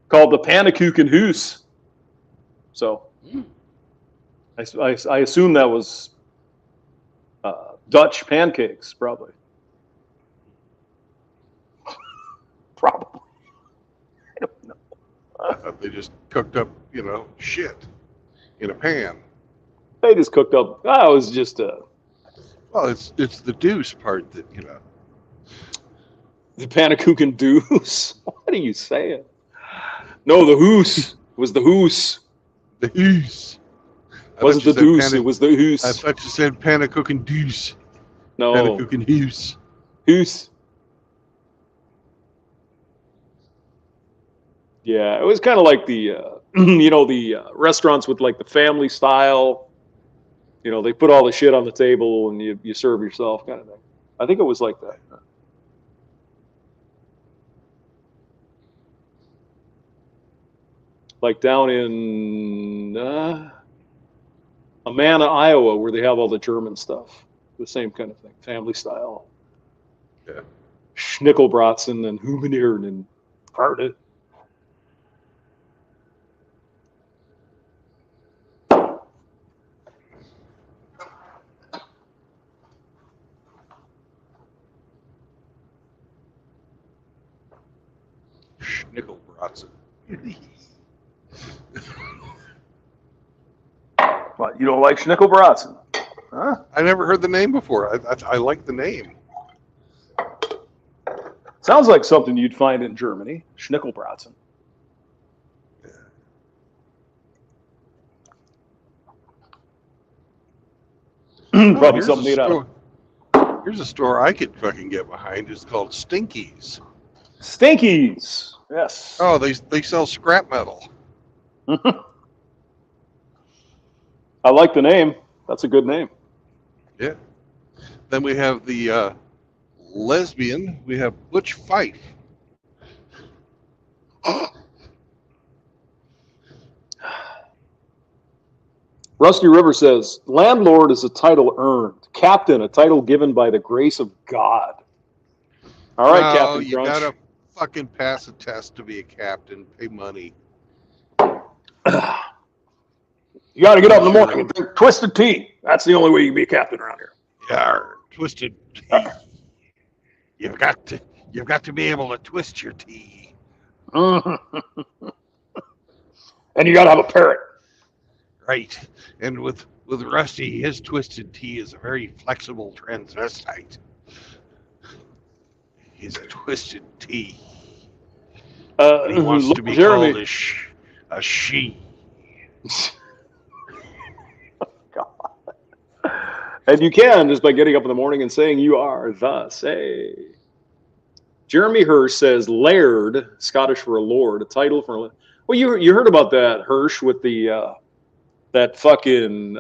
called the Pannekuchen Hoos. So. I assume that was Dutch pancakes, probably. Probably. I don't know. They just cooked up, shit in a pan. They just cooked up. It was just a. Well, it's the deuce part that The Pannekuchen deuce. What are you saying? No, the hoos. was the Hoos. The Hoos. Wasn't the Deuce, it was the Hoos. I thought you said Panacook and Deuce. No. Panacook and Hoos. Hoos. Yeah, it was kind of like the, the restaurants with like the family style. You know, they put all the shit on the table and you serve yourself kind of thing. I think it was like that. Like down in Amana, Iowa, where they have all the German stuff. The same kind of thing, family style. Yeah. Schnickelbratzen and Humanieren and Party. Schnickelbratzen. What, you don't like Schnickelbratzen? Huh? I never heard the name before. I like the name. Sounds like something you'd find in Germany. Schnickelbratzen. Probably something made out of. Here's a store I could fucking get behind. It's called Stinkies. Stinkies. Yes. Oh, they sell scrap metal. I like the name. That's a good name. Yeah. Then we have the lesbian. We have Butch Fife. Rusty River says, landlord is a title earned. Captain, a title given by the grace of God. All right, Captain you Crunch. gotta fucking pass a test to be a captain. Pay money. You got to get up in the morning and drink twisted tea. That's the only way you can be a captain around here. Yeah, twisted tea. You've got to be able to twist your tea. And you got to have a parrot. Right. And with Rusty, his twisted tea is a very flexible transvestite. He's a twisted tea. He wants to be called a she. And you can just by getting up in the morning and saying you are the say. Jeremy Hirsch says laird, Scottish for a lord, a title for. Well, you heard about that, Hirsch, with the that fucking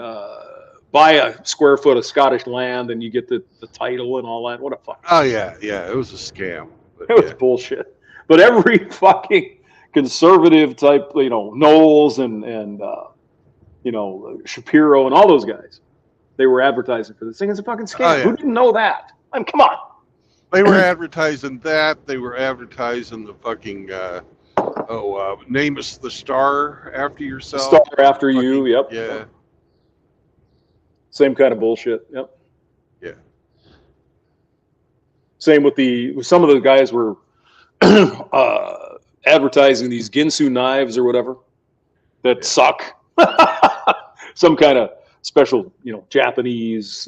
buy a square foot of Scottish land and you get the title and all that. What a fuck. Oh yeah, it was a scam. It was bullshit. But every fucking conservative type, Knowles and Shapiro and all those guys, they were advertising for this thing. It's a fucking scam. Oh, yeah. Who didn't know that? I mean, come on. They were advertising that. They were advertising the fucking name us the star after yourself. Star after you. Yep. Yeah. Same kind of bullshit. Yep. Yeah. Same with some of the guys were advertising these Ginsu knives or whatever that suck. Some kind of special, Japanese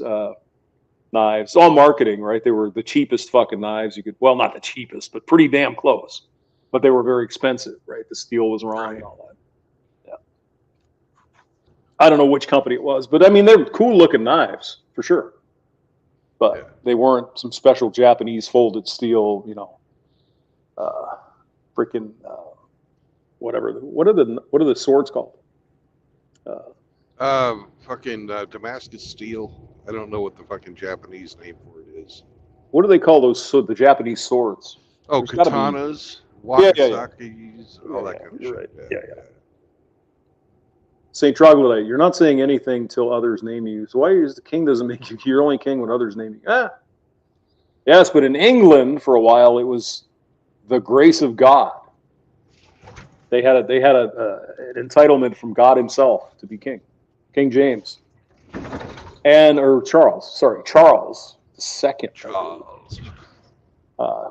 knives. All marketing, right? They were the cheapest fucking knives you could. Well, not the cheapest, but pretty damn close. But they were very expensive, right? The steel was wrong and all that. Yeah. I don't know which company it was, but I mean, they're cool looking knives for sure. But they weren't some special Japanese folded steel, freaking whatever. What are the swords called? Fucking Damascus steel. I don't know what the fucking Japanese name for it is. What do they call those? So the Japanese swords? Oh, katanas, wakazakis, all that kind of shit. Right. Yeah. St. Troglodyte, you're not saying anything till others name you. So why is the king doesn't make you? You're only king when others name you. Yes, but in England for a while it was the grace of God. They had an entitlement from God Himself to be king, King James, Charles II,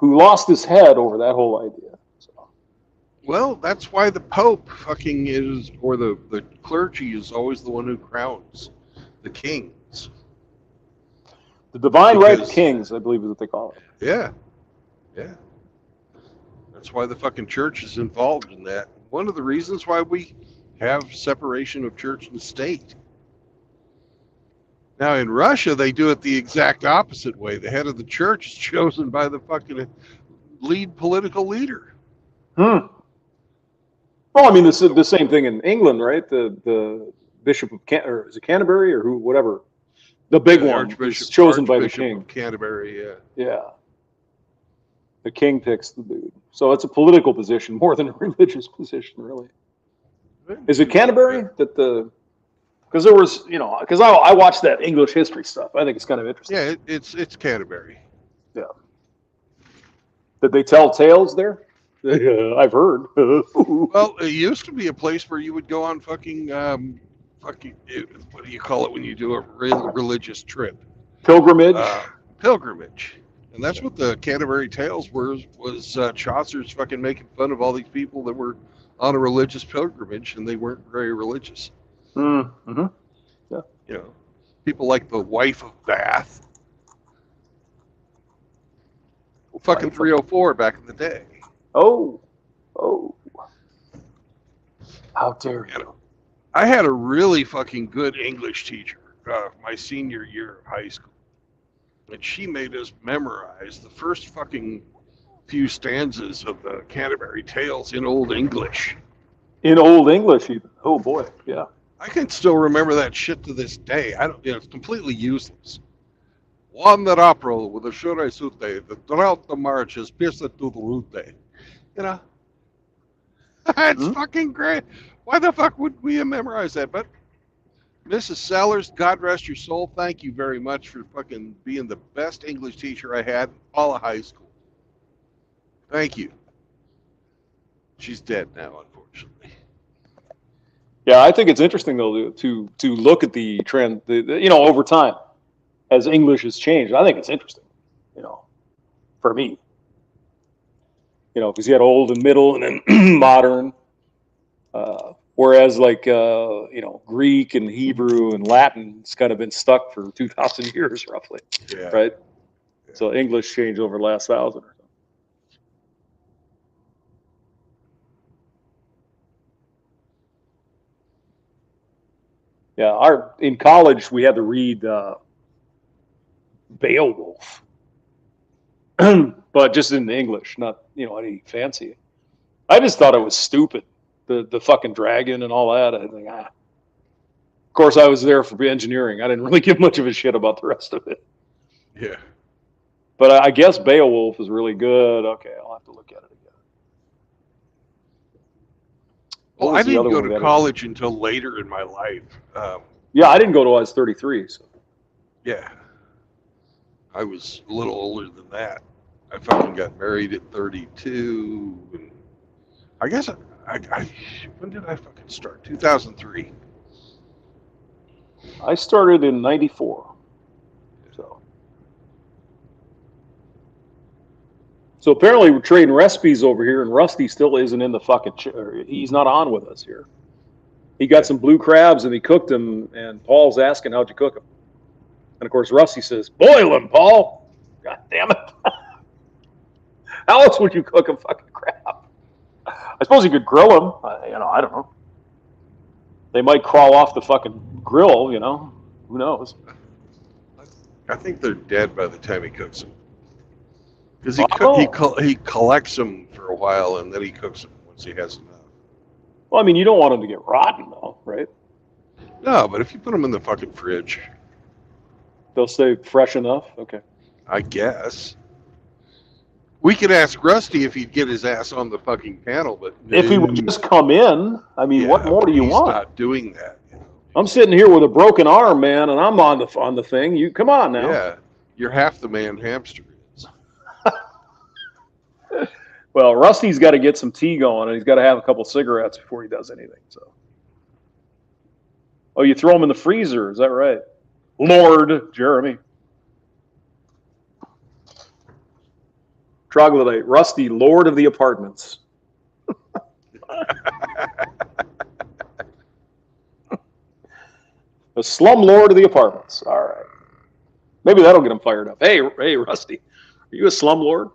who lost his head over that whole idea. So. Well, that's why the Pope fucking is, or the clergy is always the one who crowns the kings. The divine right of kings, I believe, is what they call it. Yeah. That's why the fucking church is involved in that. one of the reasons why we have separation of church and state. Now, in Russia, they do it the exact opposite way. The head of the church is chosen by the fucking lead political leader. Well, I mean, the same thing in England, right? The Bishop of or is it Canterbury or who, whatever, the big one is chosen by the king. Of Canterbury, yeah. Yeah. The king picks the dude. So it's a political position more than a religious position, really. Is it Canterbury that the? Because there was, because I watched that English history stuff. I think it's kind of interesting. Yeah, it's Canterbury. Yeah. Did they tell tales there? I've heard. Well, it used to be a place where you would go on fucking, what do you call it when you do a religious trip? Pilgrimage. Pilgrimage. And that's what the Canterbury Tales was Chaucer's fucking making fun of all these people that were on a religious pilgrimage and they weren't very religious. Mm-hmm. Yeah. People like the wife of Bath. Fucking 304 back in the day. Oh. How dare you? I had a really fucking good English teacher my senior year of high school. And she made us memorize the first fucking few stanzas of the Canterbury Tales in Old English. In Old English, even. Oh boy, yeah. I can still remember that shit to this day. It's completely useless. One that opera with a sure suite, the throughout the march is pierced to the route. It's fucking great. Why the fuck would we memorize that? But Mrs. Sellers, God rest your soul, thank you very much for fucking being the best English teacher I had in all of high school. Thank you. She's dead now, unfortunately. Yeah, I think it's interesting though to look at the trend, over time as English has changed. I think it's interesting, for me, because you had old and middle and then modern. Whereas like, Greek and Hebrew and Latin, it's kind of been stuck for 2,000 years roughly, yeah. right? Yeah. So English changed over the last 1,000 or so. Yeah, in college we had to read Beowulf, but just in English, not any fancy. I just thought it was stupid, the fucking dragon and all that. I think, Of course, I was there for engineering. I didn't really give much of a shit about the rest of it. Yeah. But I guess Beowulf is really good. Okay, I'll have to look at it again. Well, I didn't go to college until later in my life. Yeah, I didn't go till I was 33. So. Yeah. I was a little older than that. I fucking got married at 32. And I guess when did I fucking start? 2003. I started in 94. So apparently we're trading recipes over here, and Rusty still isn't in the fucking. He's not on with us here. He got some blue crabs and he cooked them, and Paul's asking, "How'd you cook them?" And of course Rusty says, "Boil them, Paul." God damn it! How else would you cook a fucking crab? I suppose you could grill them. I don't know. They might crawl off the fucking grill. Who knows? I think they're dead by the time he cooks them. Because he collects them for a while and then he cooks them once he has enough. Well, I mean, you don't want them to get rotten, though, right? No, but if you put them in the fucking fridge, they'll stay fresh enough. Okay. I guess. We could ask Rusty if he'd get his ass on the fucking panel, but if he would just come in, I mean, what more do you want? He's not doing that. I'm sitting here with a broken arm, man, and I'm on the thing. You come on now. Yeah, you're half the man hamster is. Well, Rusty's got to get some tea going, and he's got to have a couple cigarettes before he does anything. So, oh, you throw them in the freezer? Is that right, Lord Jeremy? Troglodyte, Rusty, Lord of the Apartments. The slum lord of the apartments. All right, maybe that'll get him fired up. Hey, Rusty, are you a slum lord?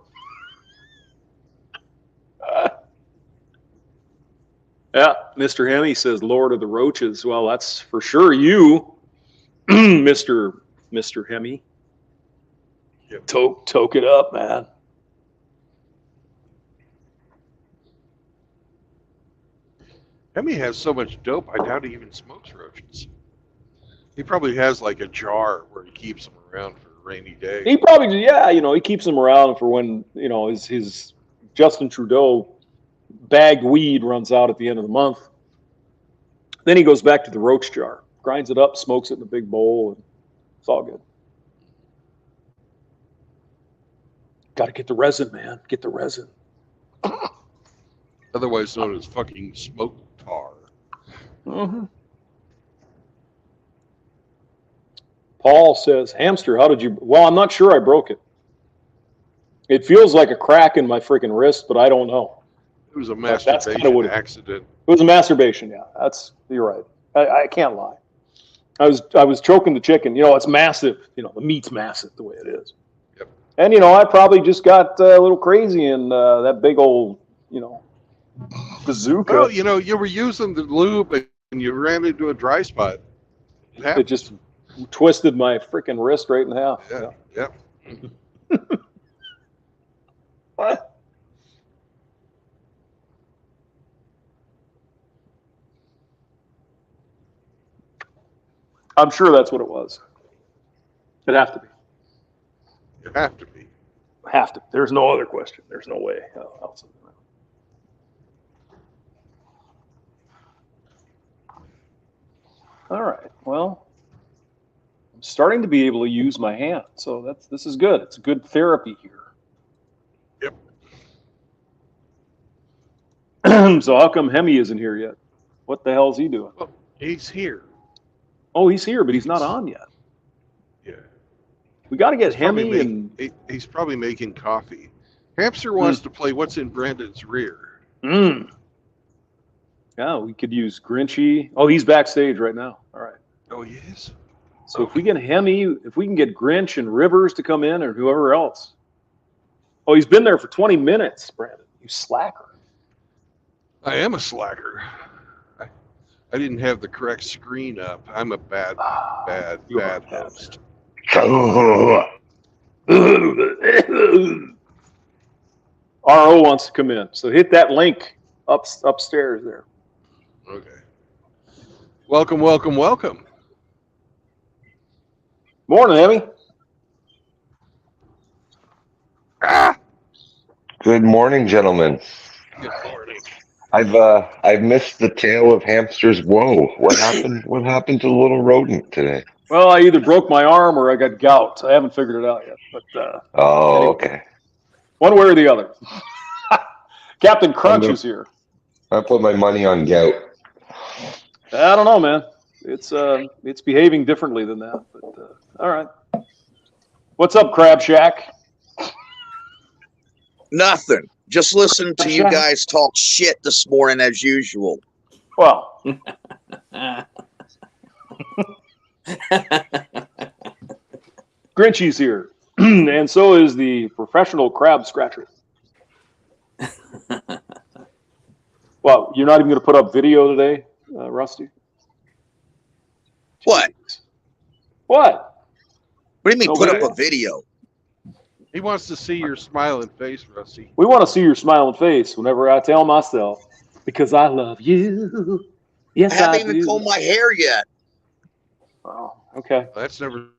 Yeah, Mr. Hemi says Lord of the Roaches. Well, that's for sure you, Mr. Hemi. Yep. Toke it up, man. Hemi has so much dope, I doubt he even smokes roaches. He probably has like a jar where he keeps them around for a rainy day. He probably, yeah, he keeps them around for when, his Justin Trudeau bagged weed runs out at the end of the month. Then he goes back to the roach jar, grinds it up, smokes it in a big bowl, and it's all good. Got to get the resin, man. Get the resin. Otherwise known as fucking smoke tar. Mm-hmm. Paul says, hamster, how did you... Well, I'm not sure I broke it. It feels like a crack in my freaking wrist, but I don't know. It was a That's masturbation what accident. It was a masturbation, yeah. You're right. I can't lie. I was choking the chicken. It's massive. The meat's massive the way it is. Yep. And, I probably just got a little crazy in that big old, bazooka. Well, you were using the lube and you ran into a dry spot. It just twisted my freaking wrist right in half. Yeah. Yep. What? I'm sure that's what it was. It'd have to be. You have to be. Have to. There's no other question. There's no way else. All right. Well, I'm starting to be able to use my hand, so this is good. It's good therapy here. Yep. So how come Hemi isn't here yet? What the hell is he doing? Well, he's here. Oh, he's here, but he's not on yet. Yeah. We got to get Hemi and. He's probably making coffee. Hamster wants to play What's in Brandon's Rear. Yeah, we could use Grinchy. Oh, he's backstage right now. All right. Oh, he is? So if we get Hemi, if we can get Grinch and Rivers to come in or whoever else. Oh, he's been there for 20 minutes, Brandon. You slacker. I am a slacker. I didn't have the correct screen up. I'm a bad host. RO wants to come in. So hit that link upstairs there. Okay. Welcome, welcome, welcome. Morning, Hemi. Good morning, gentlemen. Good morning. I've missed the tale of Hamster's woe. What happened? What happened to the little rodent today? Well, I either broke my arm or I got gout. I haven't figured it out yet. But anyway. Okay. One way or the other. Captain Crunch is here. I put my money on gout. I don't know, man. It's behaving differently than that. But all right. What's up, Crab Shack? Nothing. Just listen to you guys talk shit this morning as usual. Well. Grinchy's here. And so is the professional crab scratcher. Well, you're not even going to put up video today, Rusty? What? What? What do you mean No put video? up a video? He wants to see your smiling face, Rusty. We want to see your smiling face whenever I tell myself, because I love you. Yes, I I haven't even do. combed my hair yet. Oh, okay. That's never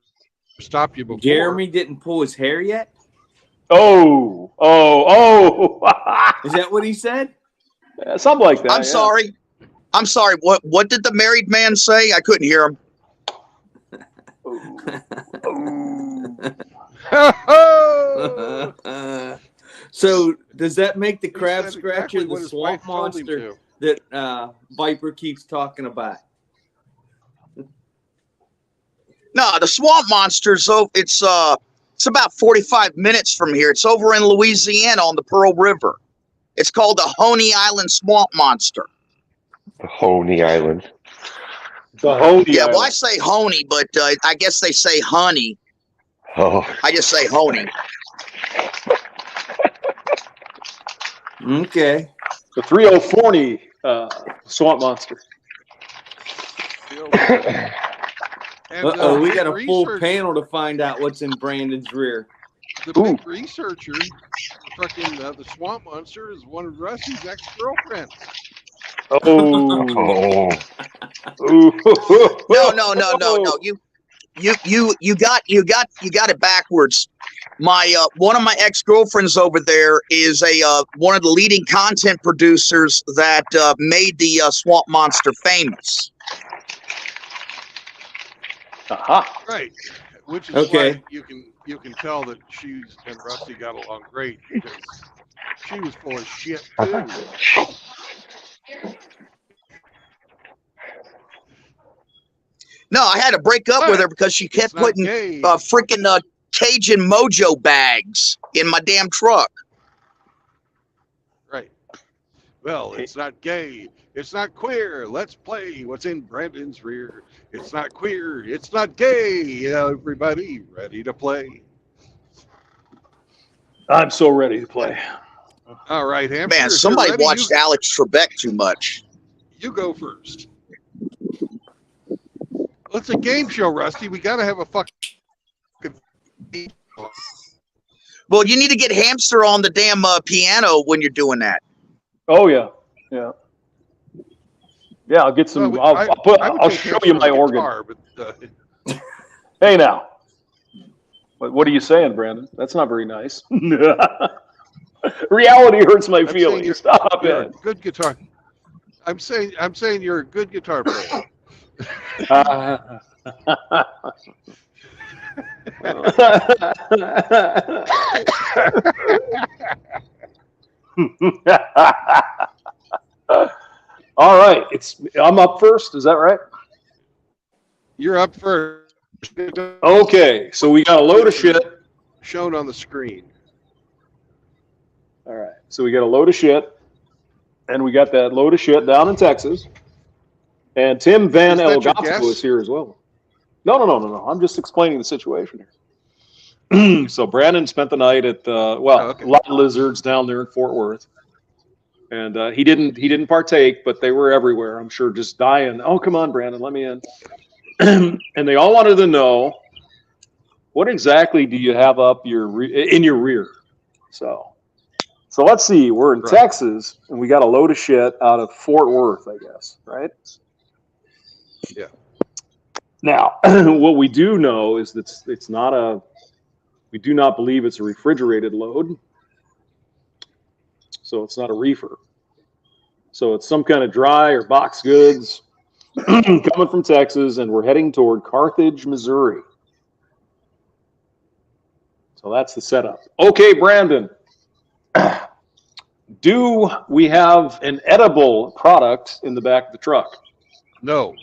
stopped you before. Jeremy didn't pull his hair yet? Oh. Is that what he said? Something like that. I'm sorry. I'm sorry. What did the married man say? I couldn't hear him. So does that make the crab said scratcher exactly what the his swamp wife told him monster to. that Viper keeps talking about? No, the swamp monster's over. It's about 45 minutes from here. It's over in Louisiana on the Pearl River. It's called the Honey Island Swamp Monster. The Honey Island. The Honey Yeah, well, I Island. say honey, but I guess they say honey. Oh, I just say honey. Okay. The 3040 Swamp Monster. And, Uh-oh, we big got a full research- panel to find out what's in Brandon's rear. The big researcher, fucking the Swamp Monster, is one of Rusty's ex-girlfriends. Oh. No. You got it backwards. My one of my ex-girlfriends over there is one of the leading content producers that made the Swamp Monster famous. Aha. Right. Which is Okay. why you can tell that she and Rusty got along great, because she was full of shit too. No, I had to break up with her because she kept putting freaking Cajun Mojo bags in my damn truck. Right. Well, it's not gay. It's not queer. Let's play what's in Brandon's rear. It's not queer. It's not gay. Everybody ready to play? I'm so ready to play. All right, Hamster. Man, if you're somebody ready, watched Alex Trebek too much. You go first. Well, it's a game show, Rusty. We got to have a fucking. Well, you need to get Hamster on the damn piano when you're doing that. Oh yeah. Yeah, I'll get some. I'll show you my organ. Guitar, but, Hey now. What are you saying, Brandon? That's not very nice. Reality hurts my feelings. Stop you're it. a good guitar. I'm saying you're a good guitar player. All right, I'm up first. Is that right? You're up first. Okay, so we got a load of shit. Shown on the screen. All right, so we got a load of shit, and we got that load of shit down in Texas. And Tim Van Is that your Elgato guess? is here as well. No. I'm just explaining the situation here. So Brandon spent the night at a lot of lizards down there in Fort Worth, and he didn't partake, but they were everywhere. I'm sure, just dying. Oh, come on, Brandon, let me in. And they all wanted to know, what exactly do you have up in your rear? So let's see. We're in Texas, and we got a load of shit out of Fort Worth, I guess, right? Yeah. Now, what we do know is that it's not we do not believe it's a refrigerated load. So it's not a reefer. So it's some kind of dry or box goods coming from Texas, and we're heading toward Carthage, Missouri. So that's the setup. Okay, Brandon. Do we have an edible product in the back of the truck? No.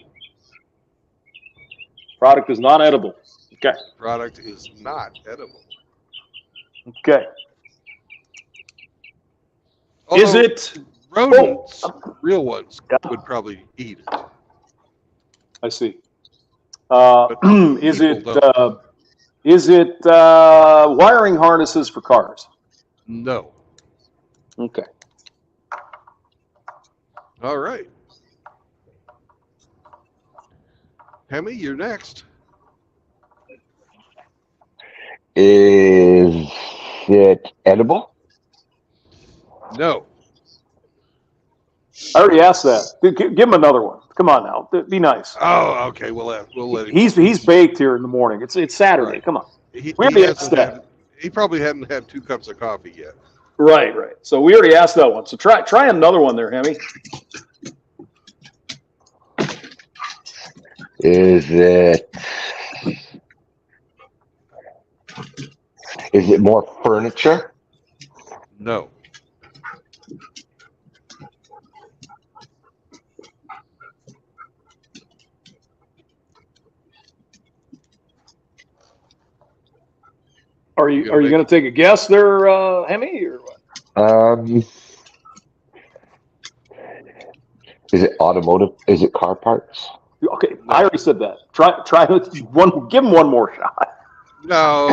Product is not edible. Okay. Product is not edible. Okay. Although Is it? rodents? Real ones would probably eat it. I see. But Is people it wiring harnesses for cars? No. Okay. All right. Hemi, you're next. Is it edible? No. I already asked that. Give him another one. Come on now. Be nice. Oh, okay. We'll let him. He's baked here in the morning. It's Saturday. Right. Come on. He We already asked that. He probably hadn't had 2 cups of coffee yet. Right. So we already asked that one. So try another one there, Hemi. Is it more furniture? No. Are you going to take a guess there, Hemi, or what? Is it automotive? Is it car parts? Okay, I already said that. Try one. Give him one more shot. No.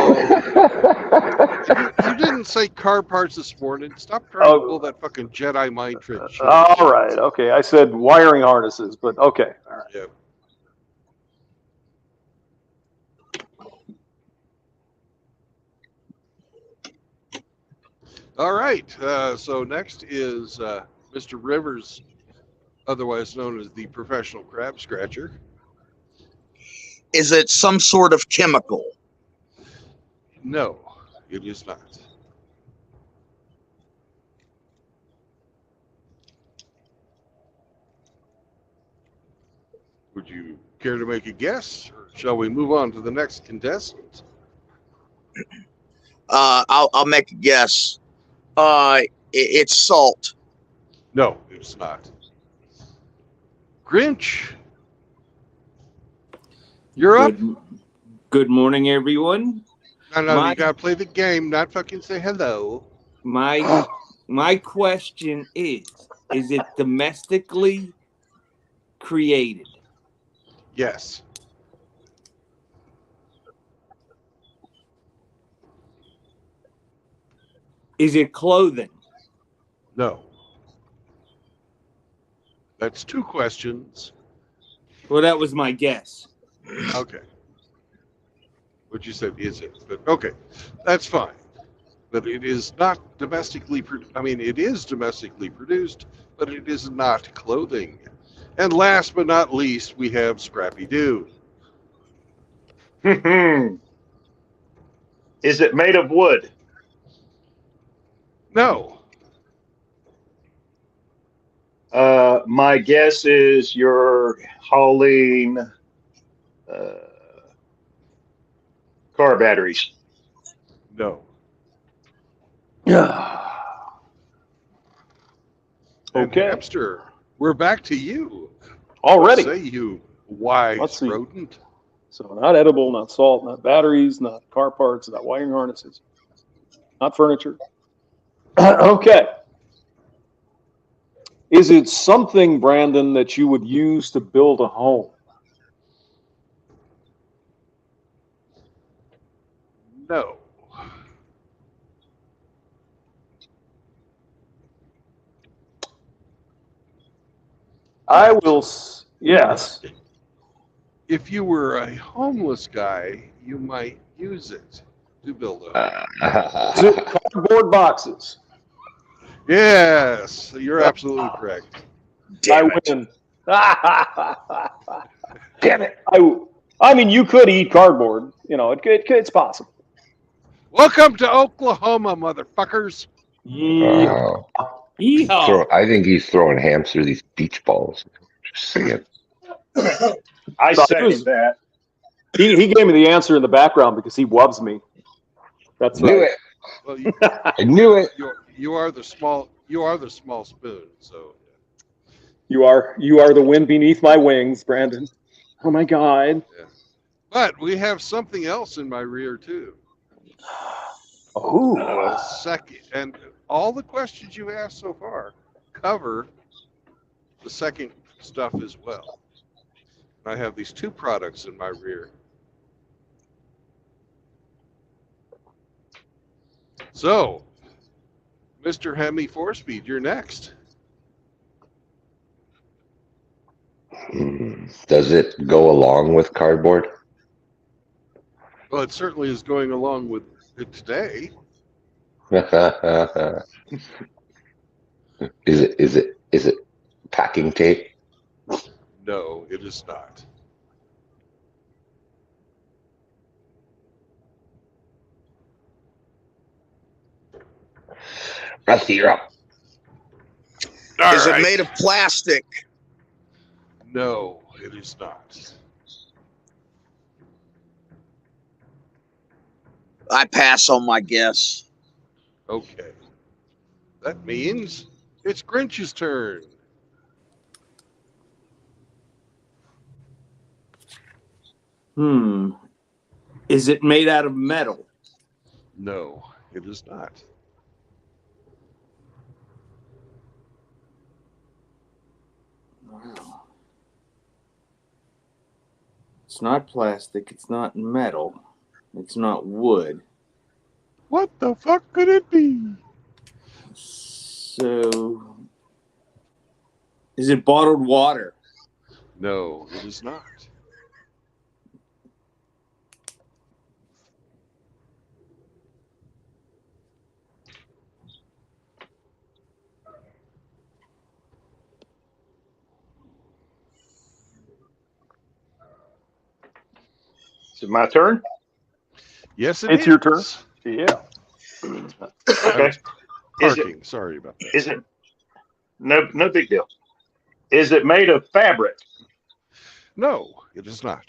You didn't say car parts this morning. Stop trying to pull that fucking Jedi mind trick shit. All right. Okay. I said wiring harnesses, but okay. All right. Yep. All right. So next is Mr. Rivers, otherwise known as the professional crab scratcher. Is it some sort of chemical? No, it is not. Would you care to make a guess, or shall we move on to the next contestant? I'll make a guess. It's salt. No, it's not. Grinch, you're up. Good morning, everyone. No, you gotta play the game, not fucking say hello. My question is it domestically created? Yes. Is it clothing? No. That's two questions. Well, that was my guess. Okay. What you said, is it? But okay, that's fine. But it is not domestically produced. I mean, it is domestically produced, but it is not clothing. And last but not least, we have Scrappy Doo. Is it made of wood? No. My guess is you're hauling car batteries. No. Yeah. And Okay. Hamster, we're back to you. Already. What say you, wise Let's see. rodent? So not edible, not salt, not batteries, not car parts, not wiring harnesses, not furniture. Okay. Is it something, Brandon, that you would use to build a home? No. I will, yes. If you were a homeless guy, you might use it to build a home. Is it cardboard boxes? Yes, you're absolutely correct. Damn I it. win. Damn it. I mean, you could eat cardboard. You know, it's possible. Welcome to Oklahoma, motherfuckers. Yeah. Yeehaw! I think he's throwing Hamster these beach balls. Just saying. I So second that. He gave me the answer in the background because he loves me. That's Knew right. it. Well, I knew it. you are the small spoon. So You are the wind beneath my wings, Brandon. Oh my God. yeah. But we have something else in my rear too. Oh. A second, and all the questions you asked so far cover the second stuff as well. I have these two products in my rear. So, Mr. Hemi 4-Speed, you're next. Does it go along with cardboard? Well, it certainly is going along with it today. Is it packing tape? No, it is not. Rusty, you're up. Is it made of plastic? No, it is not. I pass on my guess. Okay. That means it's Grinch's turn. Is it made out of metal? No, it is not. Wow. It's not plastic. It's not metal. It's not wood. What the fuck could it be? So, is it bottled water? No, it is not. Is it my turn? Yes, It's your turn. is. Yeah. I Okay. was Is it? parking. Sorry about that. Is it? No big deal. Is it made of fabric? No, it is not.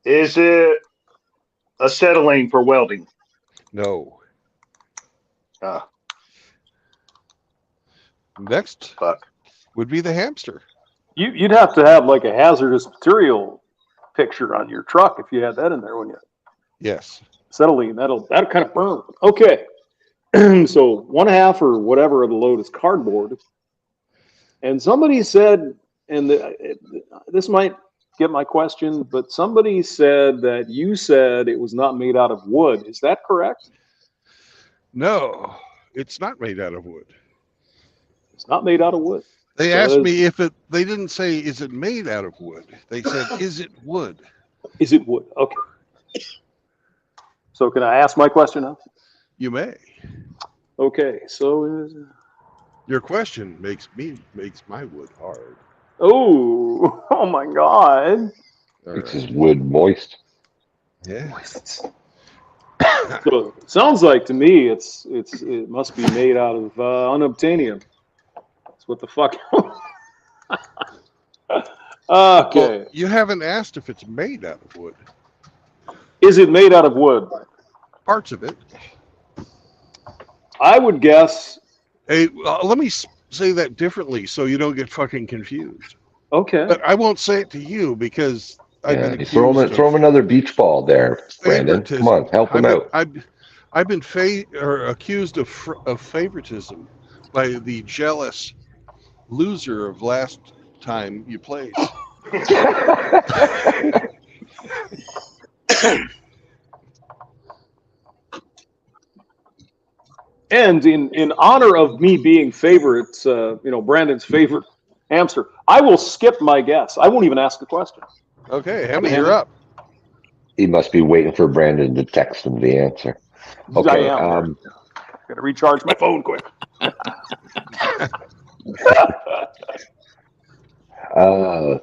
Is it acetylene for welding? No. Ah, Next fuck. would be the hamster. You'd have to have like a hazardous material picture on your truck if you had that in there, wouldn't you? Yes. Acetylene, that'll kind of burn. Okay. So 1/2 or whatever of the load is cardboard. And somebody said, and this might get my question, but somebody said that you said it was not made out of wood. Is that correct? No, it's not made out of wood. It's not made out of wood. They So asked me if it, they didn't say, is it made out of wood? They said, is it wood? Is it wood? Okay. So can I ask my question now? You may. Okay. So Your question makes my wood hard. oh my God. All Makes right. his wood moist. Yeah. So it sounds like to me it must be made out of unobtainium. That's what the fuck. Okay. Well, you haven't asked if it's made out of wood. Is it made out of wood? Parts of it. I would guess. Hey, let me say that differently so you don't get fucking confused. Okay. But I won't say it to you because I've been Yeah, accused throw him another beach ball there, Brandon. favoritism. Come on, help him out. I've been accused of favoritism by the jealous loser of last time you played. And in honor of me being favorite, Brandon's favorite hamster, I will skip my guess. I won't even ask the question. Okay, Hemi, you're up. He must be waiting for Brandon to text him the answer. Okay. I am. Gotta recharge my phone quick.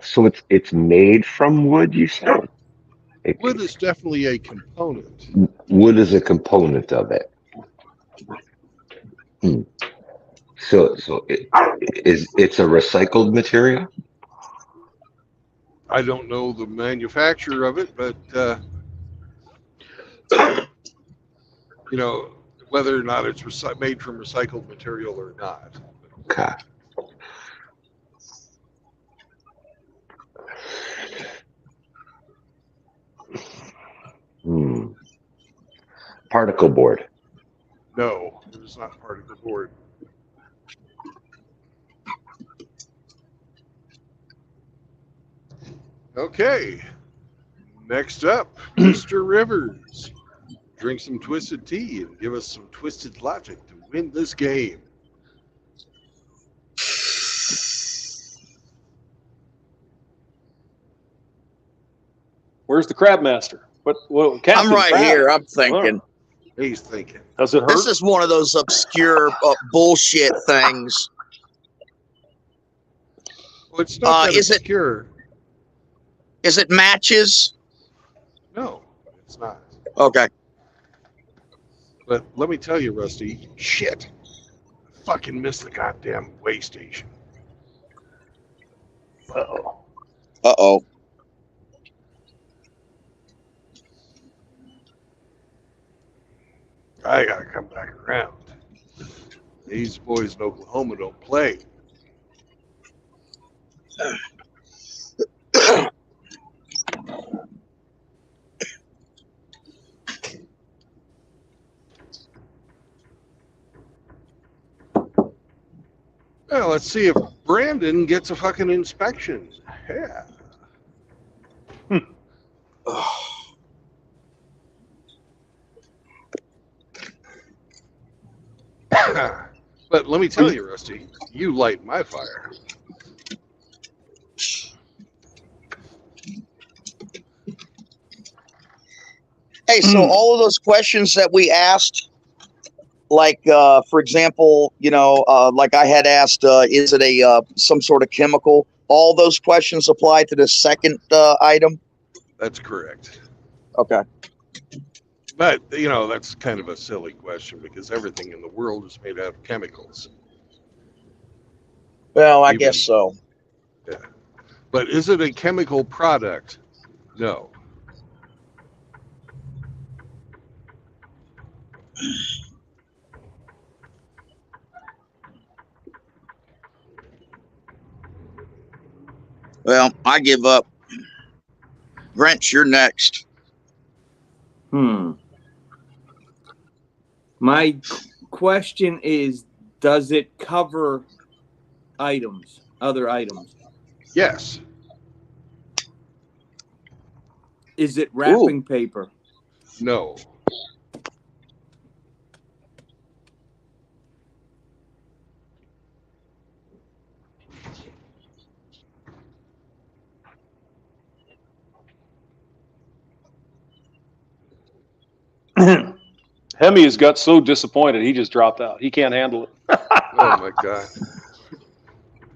So it's made from wood, you said? Wood is definitely a component. Wood is a component of it. So it's a recycled material? I don't know the manufacturer of it, but whether or not it's made from recycled material or not. Okay. Particle board. No, it is not particle board. Okay. Next up, Mr. Rivers. Drink some twisted tea and give us some twisted logic to win this game. Where's the crab master? What Captain I'm right Crab? here. I'm thinking. He's thinking. Does it hurt? This is one of those obscure bullshit things. Well, it's not that is it- obscure. Is it matches? No, it's not. Okay. But let me tell you, Rusty, shit. I fucking missed the goddamn way station. Uh-oh. Uh-oh. I gotta come back around. These boys in Oklahoma don't play. Well, let's see if Brandon gets a fucking inspection. Yeah. But let me tell you, Rusty, you light my fire. Hey, so all of those questions that we asked, like for example, like I had asked, is it a some sort of chemical? All those questions apply to the second item. That's correct. Okay. But, that's kind of a silly question because everything in the world is made out of chemicals. Well, I Even- guess so. Yeah. But is it a chemical product? No. Well, I give up. Grinch, you're next. My question is, does it cover items, other items? Yes. Is it wrapping paper? No. Hemi has got so disappointed he just dropped out. He can't handle it. Oh my God.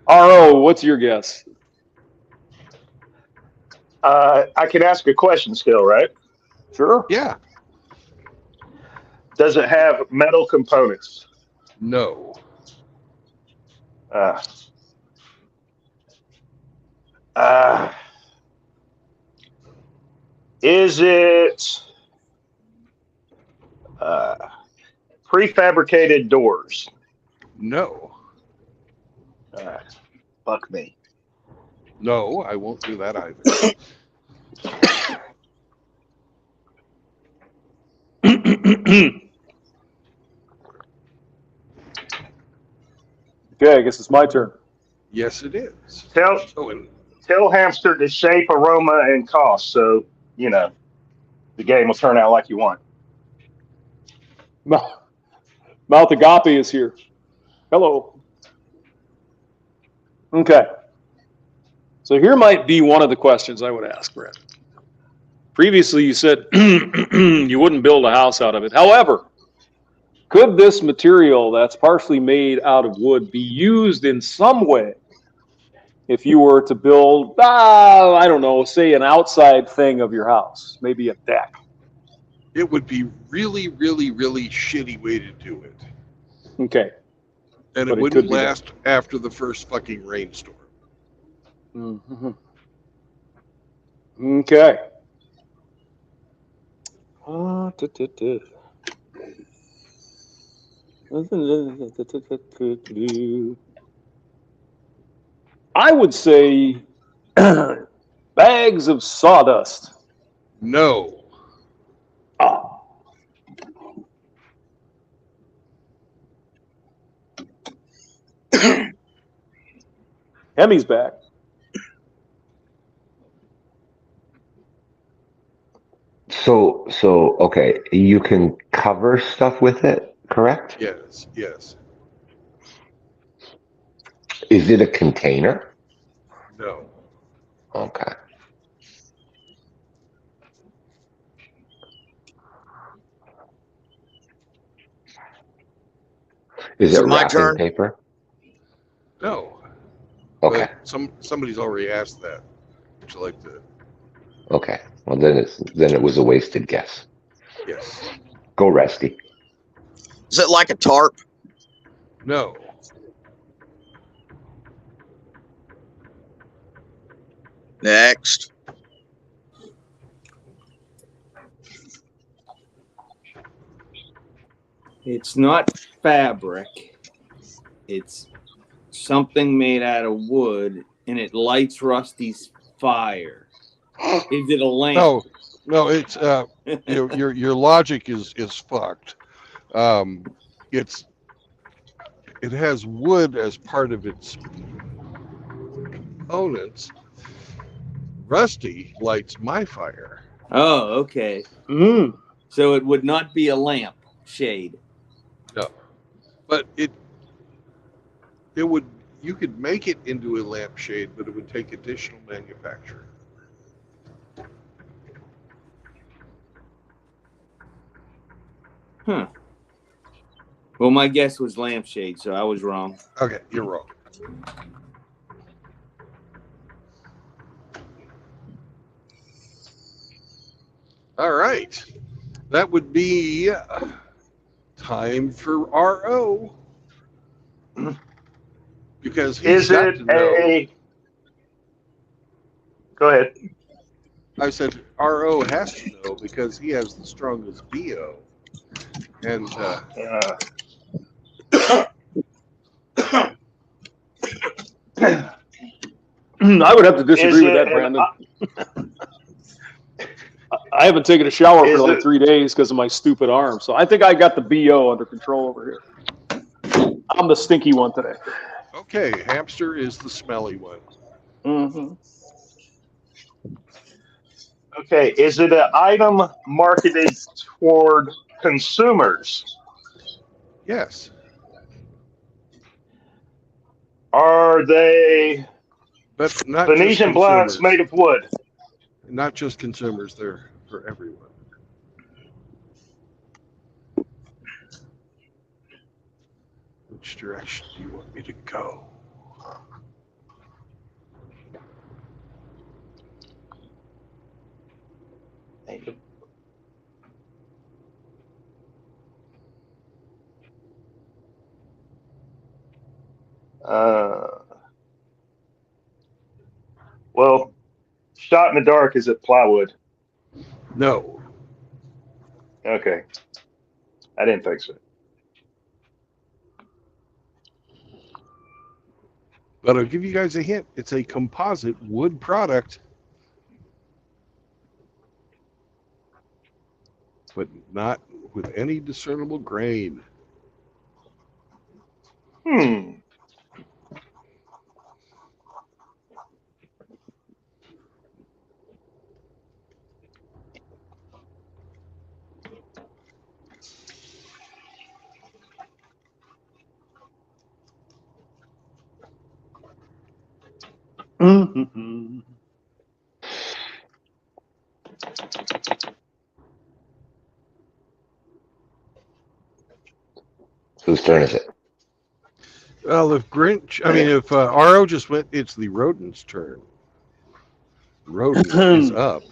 RO, what's your guess? I can ask a question still, right? Sure. Yeah. Does it have metal components? No. Is it prefabricated doors? No. Fuck me. No, I won't do that either. Okay, I guess it's my turn. Yes, it is. Tell Hamster the shape, aroma, and cost, so the game will turn out like you want. Mouth Agape is here. Hello. Okay. So here might be one of the questions I would ask, Brad. Previously, you said you wouldn't build a house out of it. However, could this material that's partially made out of wood be used in some way if you were to build, I don't know, say an outside thing of your house, maybe a deck? It would be really, really, really shitty way to do it. Okay. And But it it wouldn't could be last after the first fucking rainstorm. Mm-hmm. Okay. I would say bags of sawdust. No. Ah. Hemi's back. So okay, you can cover stuff with it, correct? Yes. Yes. Is it a container? No. Okay. Is Is it it my wrapping turn? paper? No. Okay. But somebody's already asked that. Would you like to? Okay. Well, then it was a wasted guess. Yes. Go, Resty. Is it like a tarp? No. Next. It's not fabric. It's something made out of wood, and it lights Rusty's fire. Is it a lamp? No. It's your logic is fucked. It has wood as part of its components. Rusty lights my fire. Oh, okay. Mm. So it would not be a lamp shade. No, but it would. You could make it into a lampshade, but it would take additional manufacturing. Huh. Well, my guess was lampshade, so I was wrong. Okay, you're wrong. All right, that would be time for RO because he's Is got it to know. a? Go ahead. I said RO has to know because he has the strongest BO, and I would have to disagree with that, an- Brandon. I haven't taken a shower Is for like it- 3 days because of my stupid arm. So I think I got the BO under control over here. I'm the stinky one today. okay, hamster is the smelly one. Mm-hmm. Okay, is it an item marketed toward consumers? Yes, Are they but not Venetian just blinds consumers. made of wood? Not just consumers; they're for everyone. Which direction do you want me to go? Well, shot in the dark, is it plywood? No, Okay. I didn't think so. but I'll give you guys a hint. It's a composite wood product, but not with any discernible grain. Mm-hmm. Whose turn is it? Well, if if RO just went, it's the rodent's turn. Rodent is up.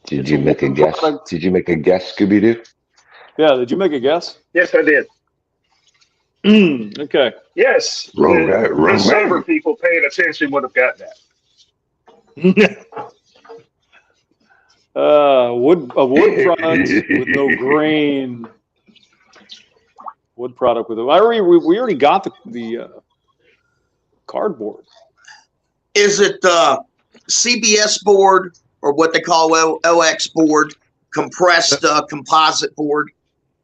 Did you make a guess? Did you make a guess, Scooby Doo? Yeah, did you make a guess? Yes, I did. Okay. Yes. Wrong guy, wrong The sober man. people paying attention would have gotten that. Wood product with no grain. Wood product with we already got the cardboard. Is it CBS board or what they call OX board, compressed composite board?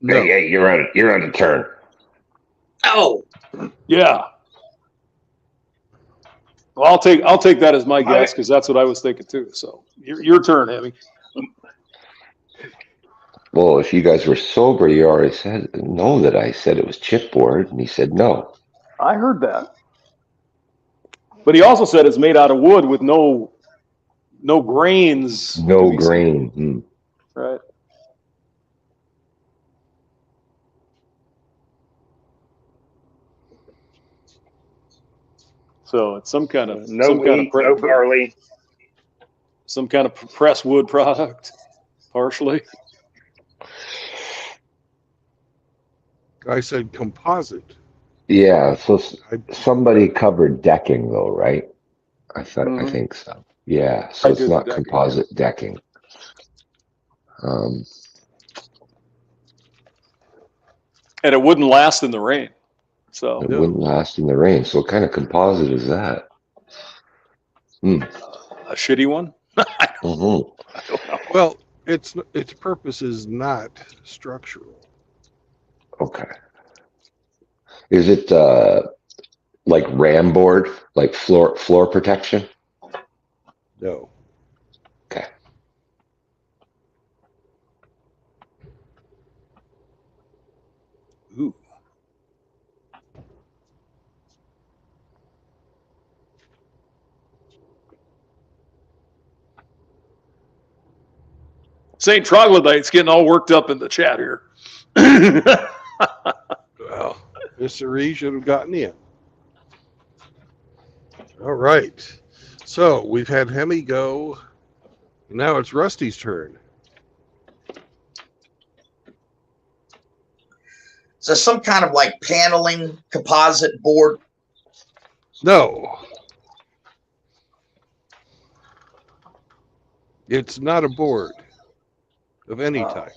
No, Hey, you're on a turn. Oh, Yeah. Well, I'll take that as my guess because that's what I was thinking too. So your turn, Hammy. Well, if you guys were sober, you already said no. That I said it was chipboard, and he said no. I heard that. But he also said it's made out of wood with no grains. No grain. Right. So it's some kind of No wheat, no barley. some kind of pressed wood product, partially. I said composite. Yeah. So somebody covered decking, though, right? I Mhm. think so. Yeah. So I it's did not the decking, composite decking. And it wouldn't last in the rain. So It wouldn't last in the rain. So what kind of composite is that? a shitty one. Mm-hmm. I don't know. Well, its purpose is not structural. Okay. Is it like ram board, like floor protection? No. Okay. Ooh. St. Troglodyte's getting all worked up in the chat here. Well, Mr. E should have gotten in. All right. So we've had Hemi go. Now it's Rusty's turn. Is there some kind of like paneling composite board? No. It's not a board of any type.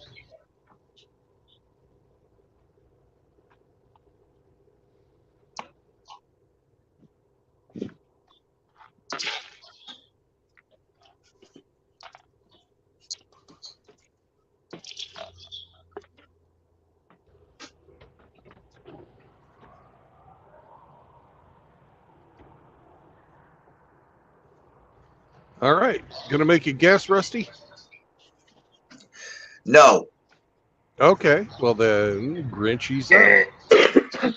All right. Gonna make a guess, Rusty? No. Okay. Well then, Grinchy's up.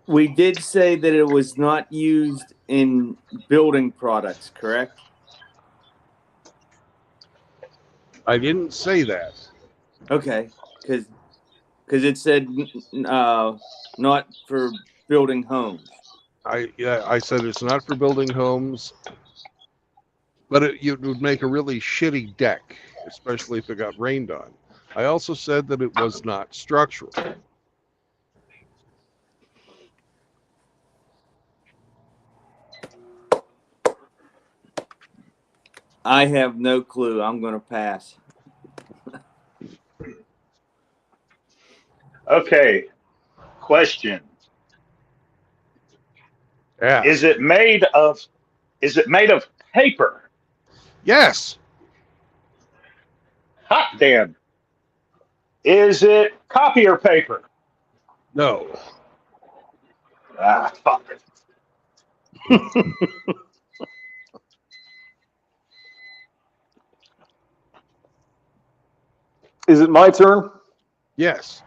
We did say that it was not used in building products, correct? I didn't say that. Okay, because it said not for building homes. I said it's not for building homes, but it would make a really shitty deck, especially if it got rained on. I also said that it was not structural. I have no clue. I'm going to pass. Okay. Question. Yeah. Is it made of paper? Yes. Hot damn. Is it copier paper? No. Ah, fuck. Is it my turn? Yes.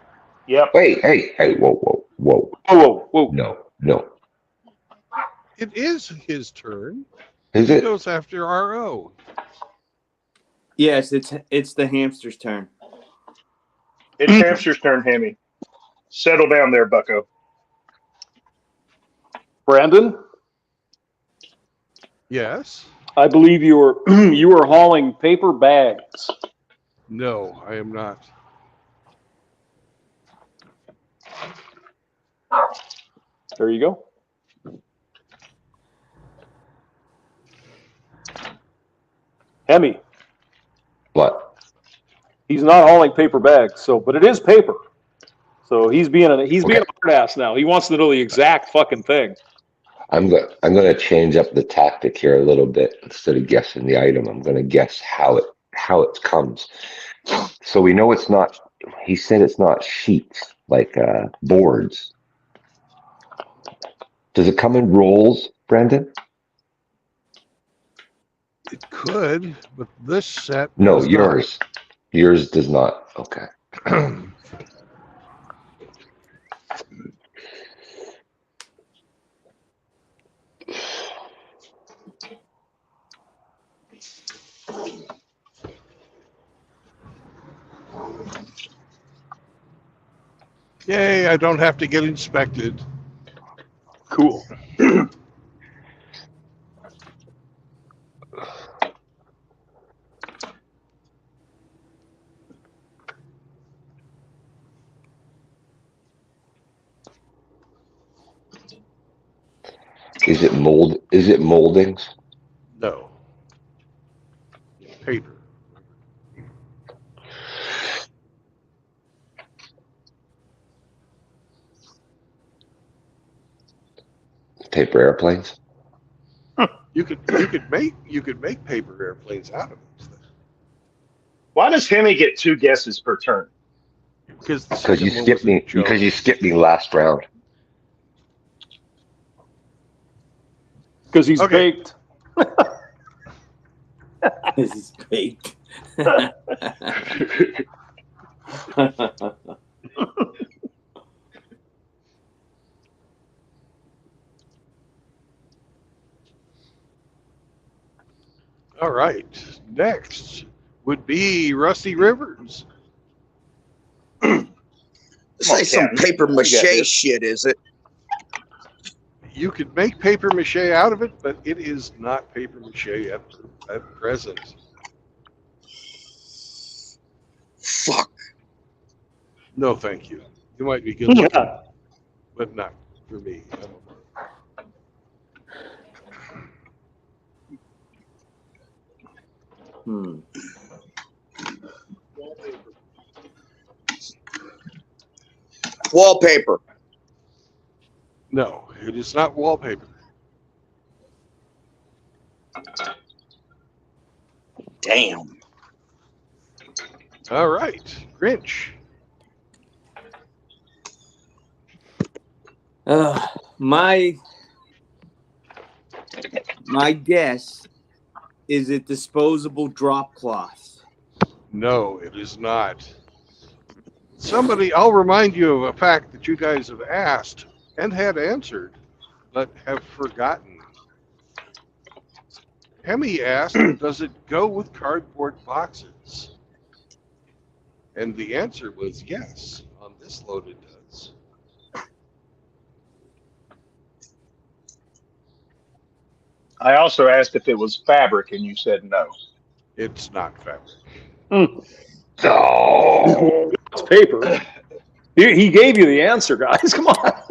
Yep. Wait, hey, whoa. Whoa. No. It is his turn. Is He it? goes after RO. Yes, it's the hamster's turn. It's Hamster's turn, Hammy. Settle down there, bucko. Brandon, Yes. I believe you were hauling paper bags. No, I am not. There you go. Hemi, What? he's not hauling paper bags, but it is paper. So he's being a hard ass now. He wants to know the exact fucking thing. I'm gonna change up the tactic here a little bit. Instead of guessing the item, I'm gonna guess how it comes. So we know it's not. He said it's not sheets like boards. Does it come in rolls, Brendan? It could, but this set. No, does yours. Yours does not. Okay. not. Yay, I don't have to get inspected. Cool. Is it moldings? No. Paper. Paper airplanes? You could make paper airplanes out of it. Why does Hemi get 2 guesses per turn? Because the Because you second one skipped was a me. joke. Because you skipped me last round. Because he's Okay. baked. This is baked. All right. Next would be Rusty Rivers. This ain't some Captain. paper We got mache this. shit, is it? You could make paper mache out of it, but it is not paper mache at present. Fuck. No, thank you. You might be good looking, but not for me. Hmm. Wallpaper. No, it is not wallpaper. Damn. All right, Grinch. My guess is it disposable drop cloths. No, it is not. Somebody, I'll remind you of a fact that you guys have asked and had answered, but have forgotten. Hemi asked, does it go with cardboard boxes? And the answer was yes. On this load it does. I also asked if it was fabric, and you said no. It's not fabric. No. It's paper. He gave you the answer, guys. Come on.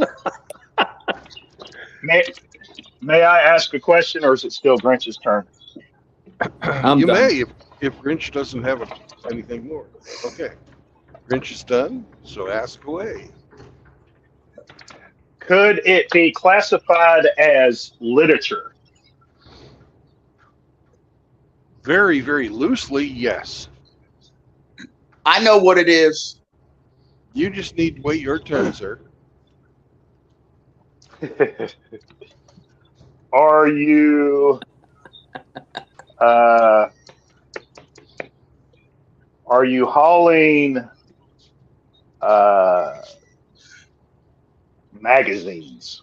May I ask a question, or is it still Grinch's turn? I'm You done. may if Grinch doesn't have anything more. Okay. Grinch is done, so ask away. Could it be classified as literature? Very, very loosely, yes. I know what it is. You just need to wait your turn, sir. Are you hauling magazines?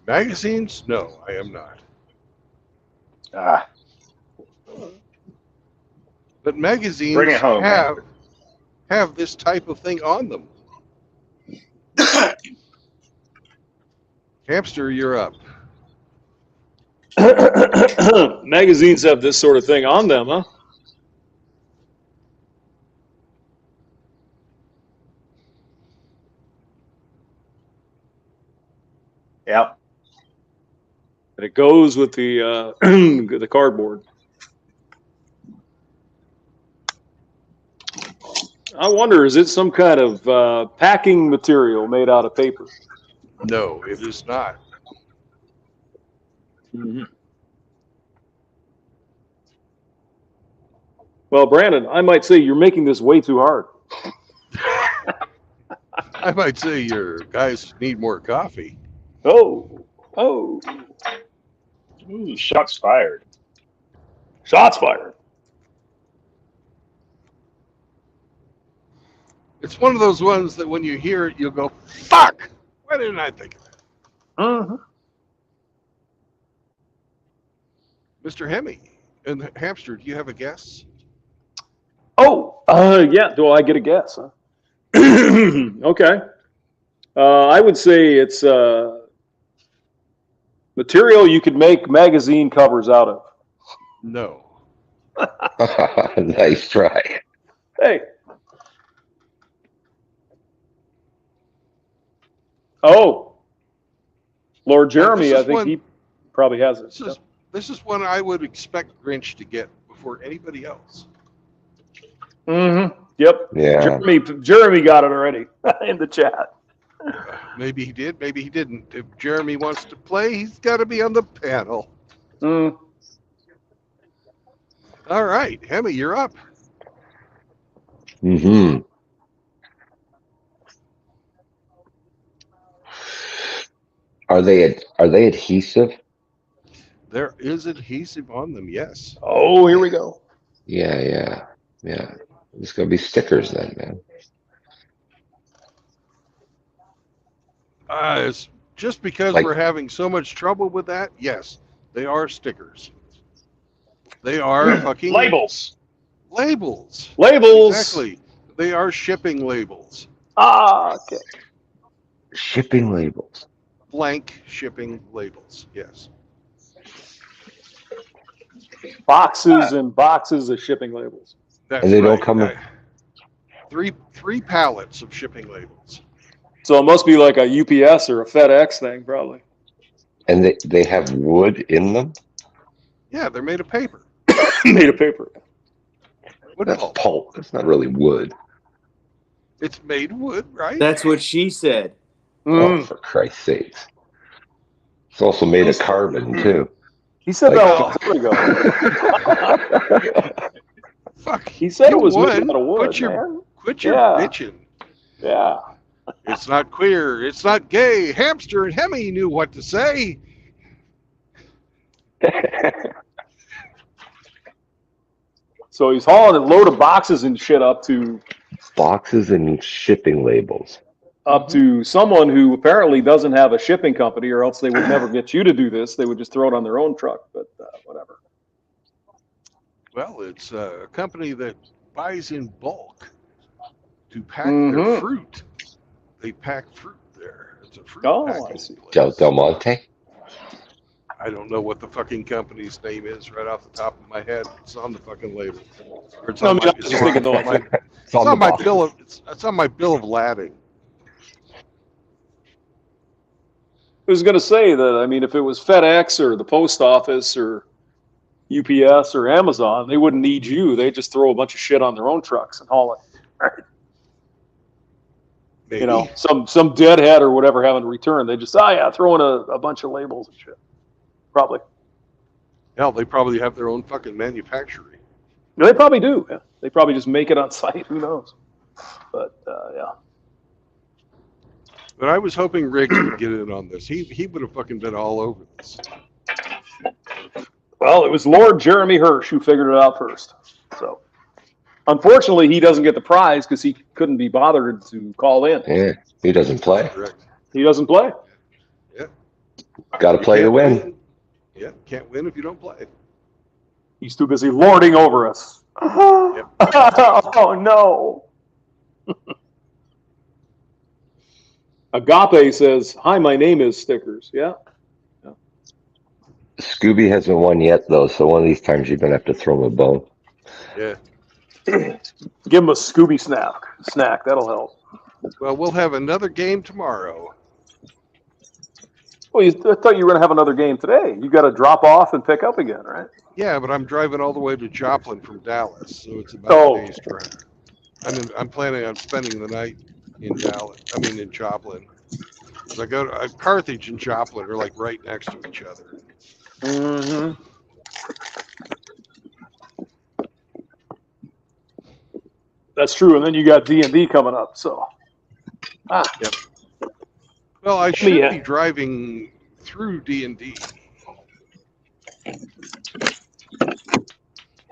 Magazines? No, I am not. Ah, But magazines bring it home, man. have this type of thing on them. Hamster, you're up. Magazines have this sort of thing on them, huh? Yep. And it goes with the the cardboard. I wonder, is it some kind of packing material made out of paper? No, it is not. Mm-hmm. Well, Brandon, I might say you're making this way too hard. I might say your guys need more coffee. Oh. Ooh, shots fired. Shots fired. It's one of those ones that when you hear it, you'll go, fuck! Why didn't I think of that? Uh-huh. Mr. Hemi and Hamster, do you have a guess? Oh, yeah. Do I get a guess? Huh? Okay. I would say it's material you could make magazine covers out of. No. Nice try. Hey. Oh. Lord Jeremy, this is I think one- he probably has it. This is one I would expect Grinch to get before anybody else. Mm-hmm. Yep. Yeah. Jeremy got it already in the chat. Maybe he did, maybe he didn't. If Jeremy wants to play, he's got to be on the panel. Mm. All right, Hemi, you're up. Mm-hmm. Are they adhesive? There is adhesive on them, yes. Oh, here we go. Yeah. It's gonna be stickers then, man. It's just because Like, we're having so much trouble with that, yes, they are stickers. They are fucking Labels. labels. Labels. Exactly. They are shipping labels. Ah, okay. shipping labels. Blank shipping labels, yes. Boxes and boxes of shipping labels. That's And they don't right. come in- Three pallets of shipping labels. So it must be like a UPS or a FedEx thing, probably. And they have wood in them? Yeah, they're made of paper. Made of paper. Wood That's pulp. pulp. It's not really wood. It's made wood, right? That's what she said. Oh, Mm. for Christ's sakes. It's also made of carbon, too. He said Like- that a long time ago. Fuck. He said you it was made won. out of wood, Quit your, man. quit your Yeah. bitching. Yeah. It's not queer. It's not gay. Hamster and Hemi knew what to say. So he's hauling a load of boxes and shit up to Boxes and shipping labels. someone who apparently doesn't have a shipping company, or else they would never get you to do this. They would just throw it on their own truck, but whatever. Well, it's a company that buys in bulk to pack Mhm. their fruit. They pack fruit there. It's a fruit Oh, packing I see. place. Del Monte? I don't know what the fucking company's name is right off the top of my head. It's on the fucking label. Or it's No, I on mean, my, I'm just thinking, though, my, It's on the my box. bill of it's on my bill of lading. I was going to say that, I mean, if it was FedEx or the post office or UPS or Amazon, they wouldn't need you. They just throw a bunch of shit on their own trucks and haul it. Right? Maybe. You know, some deadhead or whatever having to return. They just, throw in a bunch of labels and shit. Probably. Hell, they probably have their own fucking manufacturing. They probably do. Yeah. They probably just make it on site. Who knows? But, yeah. But I was hoping Riggs would get in on this. He would have fucking been all over this. Well, it was Lord Jeremy Hirsch who figured it out first. So, unfortunately, he doesn't get the prize because he couldn't be bothered to call in. Yeah, he doesn't play. Correct. He doesn't play. Yeah. Got to You play to can't win. Yeah, can't win if you don't play. He's too busy lording over us. Yep. Oh, no. Agape says, "Hi, my name is Stickers." Yeah. Scooby hasn't won yet, though, so one of these times you're going to have to throw him a bone. Yeah. Give him a Scooby snack. That'll help. Well, we'll have another game tomorrow. Well, I thought you were going to have another game today. You got to drop off and pick up again, right? Yeah, but I'm driving all the way to Joplin from Dallas, so it's about Oh. a day's drive. I'm planning on spending the night in Dallas. I mean, in Joplin. 'Cause I go to Carthage and Joplin are like right next to each other. Mm-hmm. That's true. And then you got D&D coming up. So, Well, I should Yeah. be driving through D&D.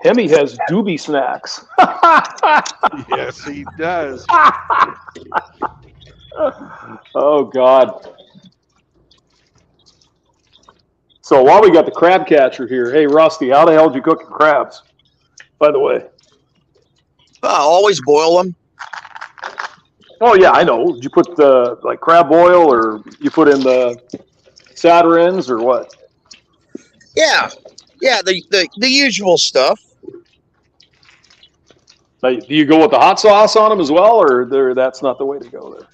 Hemi has doobie snacks. Yes, he does. Oh, God. So while we got the crab catcher here, hey, Rusty, how the hell did you cook your crabs, by the way? Always boil them. Oh, yeah, I know. Did you put the like crab oil, or you put in the saturins, or what? Yeah, the usual stuff. Now, do you go with the hot sauce on them as well, or that's not the way to go there?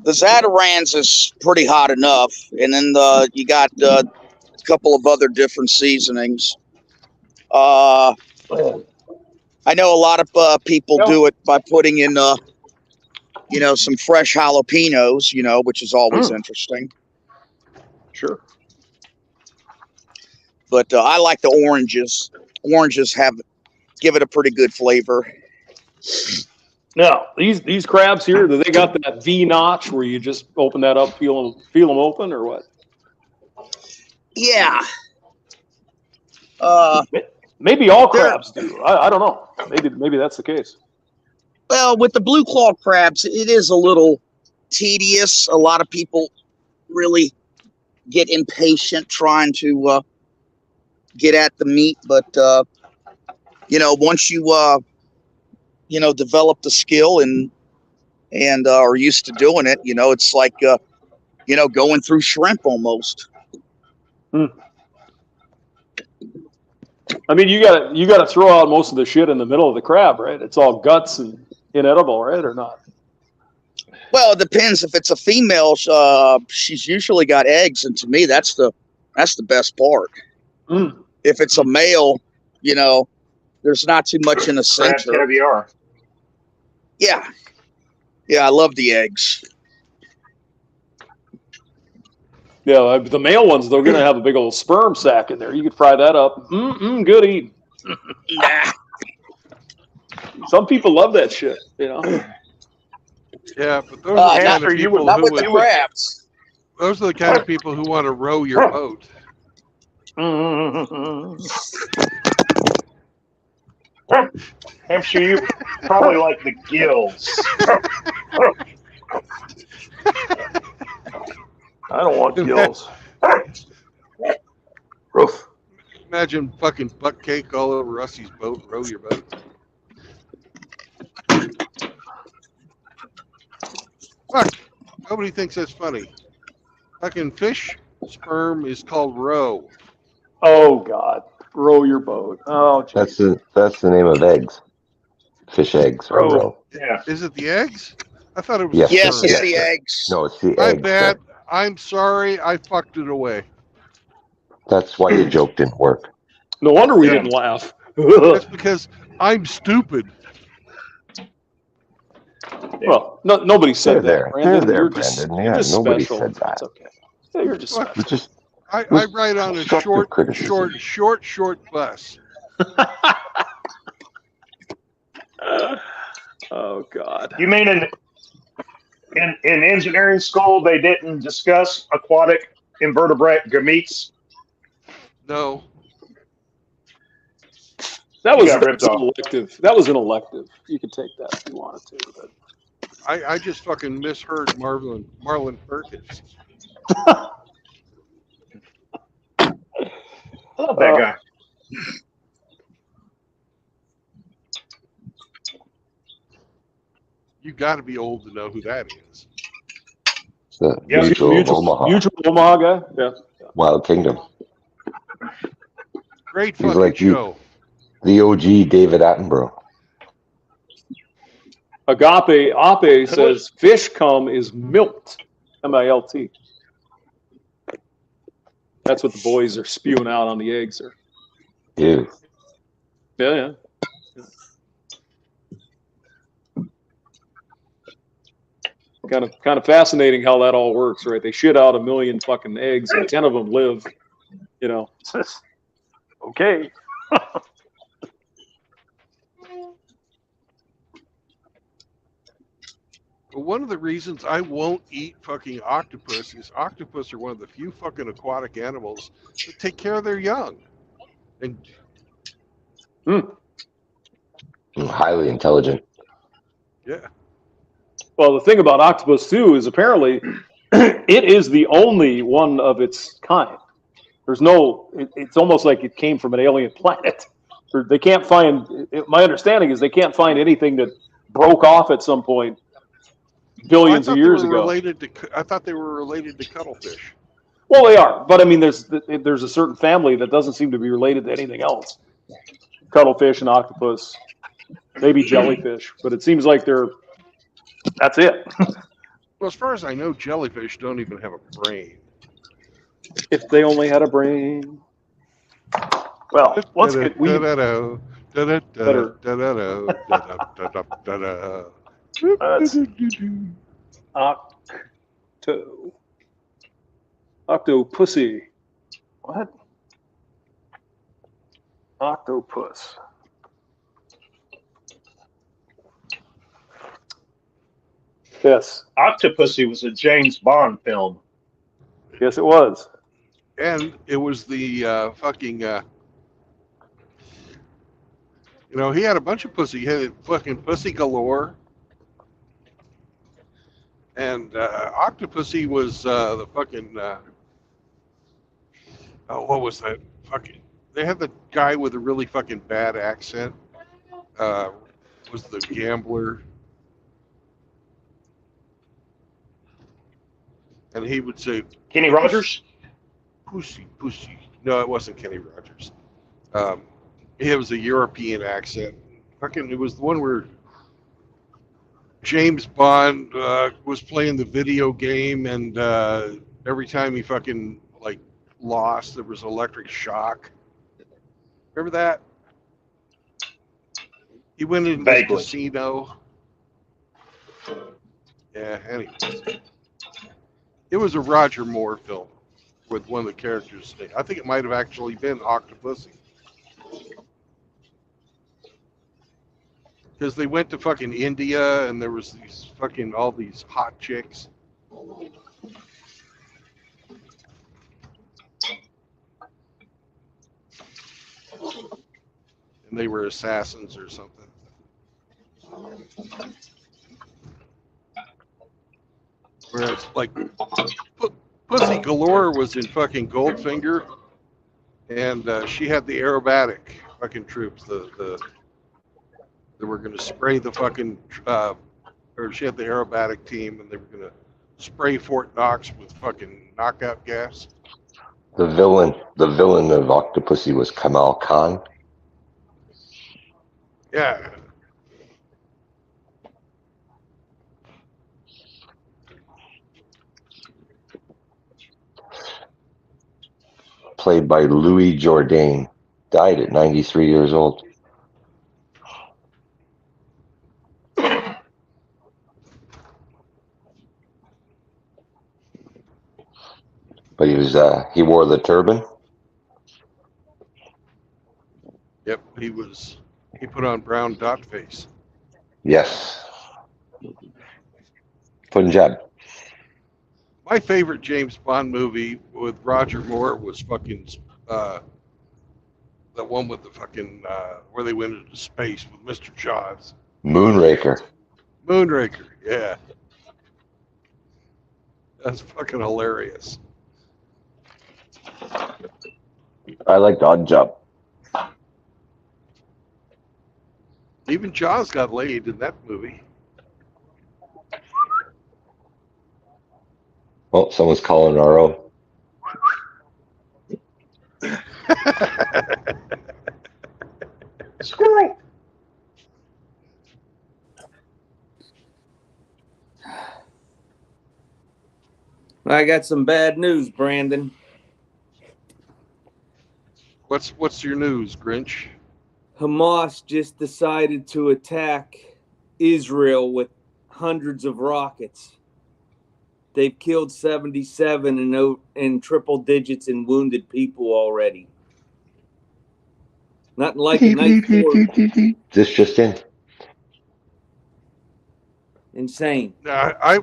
The Zatarans is pretty hot enough, and then you got a couple of other different seasonings. I know a lot of people do it by putting in, some fresh jalapenos, which is always interesting. Sure. But I like the oranges. Oranges give it a pretty good flavor. Now, these crabs here, do they got that V notch where you just open that up, feel them open, or what? Yeah. Maybe all They're- crabs do. I don't know. Maybe that's the case. Well, with the blue claw crabs, it is a little tedious. A lot of people really get impatient trying to get at the meat, but once you develop the skill and are used to doing it, it's like going through shrimp almost. I mean, you gotta throw out most of the shit in the middle of the crab, right? It's all guts and inedible, right, or not? Well, it depends. If it's a female, she's usually got eggs, and to me, that's the best part. Mm. If it's a male, there's not too much in the Crab center. caviar. Yeah, I love the eggs. Yeah, the male ones, they're gonna have a big old sperm sack in there. You could fry that up. Good eating. Nah. Some people love that shit, Yeah, but those are the kind of Hamster, you people Not who with the would, crabs. those are the kind of people who want to row your boat. Hamster, you probably like the gills. I don't want gills. Roof. Imagine fucking butt cake all over Rusty's boat, row your boat. Fuck, nobody thinks that's funny. Fucking fish sperm is called roe. Oh God, row your boat. Oh, geez. That's the name of eggs. Fish eggs or Roe. roe. Yeah. Is it the eggs? I thought it was Yes, the Yes, sperm. it's the eggs. No, it's the My eggs. bad. I'm sorry. I fucked it away. That's why your joke didn't work. No wonder we Yeah. didn't laugh. That's because I'm stupid. Well, nobody said They're that, there. Brandon. They're there, You're just, Brandon. you're Yeah, just nobody special. said that. That's okay. Yeah, you're just Fuck. special. It's just I ride on a constructive criticism. short bus. Oh God. You mean in engineering school they didn't discuss aquatic invertebrate gametes? No, That You was got ripped an off. elective. That was an elective. You could take that if you wanted to. But I just fucking misheard Marlon Perkins. I love that guy. You got to be old to know who that is. It's the Yeah. Mutual Omaha, Mutual Omaha guy. Yeah. Wild Kingdom. Great He's fucking like you. show. The OG David Attenborough. Agape says fish cum is milt. M-I-L-T. That's what the boys are spewing out on the eggs. Ew. Yeah. Kind of fascinating how that all works, right? They shit out 1 million fucking eggs and 10 of them live. Okay. But one of the reasons I won't eat fucking octopus is octopus are one of the few fucking aquatic animals that take care of their young. And Highly intelligent. yeah, Well, the thing about octopus too is apparently it is the only one of its kind. There's no. It's almost like it came from an alien planet. They can't find. My understanding is they can't find anything that broke off at some point billions of years ago. I thought they were related to cuttlefish. Well, they are, but I mean, there's a certain family that doesn't seem to be related to anything else. Cuttlefish and octopus, maybe jellyfish, but it seems like that's it. Well, as far as I know, jellyfish don't even have a brain. If they only had a brain. Well, let's get Octopussy. What? Octopus. Yes. Octopussy was a James Bond film. Yes, it was. And it was the fucking, you know, he had a bunch of pussy. He had fucking pussy galore. And Octopussy was the fucking, oh, what was that? Fucking, they had the guy with a really fucking bad accent. Was the gambler. And he would say, Kenny Rogers? pussy, pussy. No, it wasn't Kenny Rogers. It was a European accent. Fucking, it was the one where James Bond was playing the video game, and every time he fucking like lost, there was electric shock. Remember that? He went into this Vaguely. casino. Yeah. Anyways, it was a Roger Moore film with one of the characters. I think it might have actually been Octopussy. Because they went to fucking India and there was these fucking all these hot chicks. And they were assassins or something. Whereas like Pussy Galore was in fucking Goldfinger, and she had the aerobatic fucking troops. They were going to spray the fucking, or she had the aerobatic team, and they were going to spray Fort Knox with fucking knockout gas. The villain of Octopussy was Kamal Khan. Yeah. Played by Louis Jourdain. Died at 93 years old. But he wore the turban. Yep. He put on brown dot face. Yes. Punjab. My favorite James Bond movie with Roger Moore was fucking the one with the fucking where they went into space with Mr. Jaws. Moonraker. Moonraker, yeah. That's fucking hilarious. I liked Odd Job. Even Jaws got laid in that movie. Oh, someone's calling RO. Squirrel. I got some bad news, Brandon. What's your news, Grinch? Hamas just decided to attack Israel with hundreds of rockets. They've killed 77 and triple digits in wounded people already. Nothing like a night for This just in. insane. I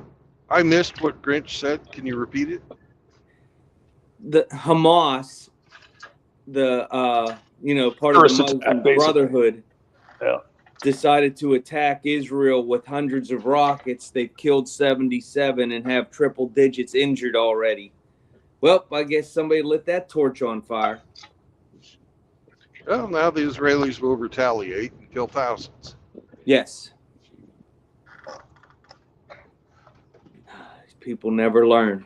missed what Grinch said. Can you repeat it? The Hamas, the part of Terrorist the attack, Muslim basically. Brotherhood, Yeah. decided to attack Israel with hundreds of rockets. They've killed 77 and have triple digits injured already. Well, I guess somebody lit that torch on fire. Well, now the Israelis will retaliate and kill thousands. Yes. People never learn.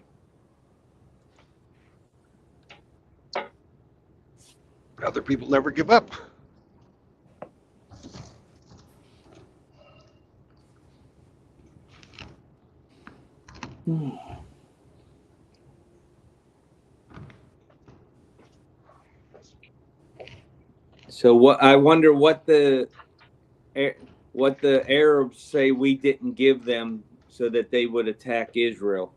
Other people never give up. So I wonder what the Arabs say we didn't give them so that they would attack Israel.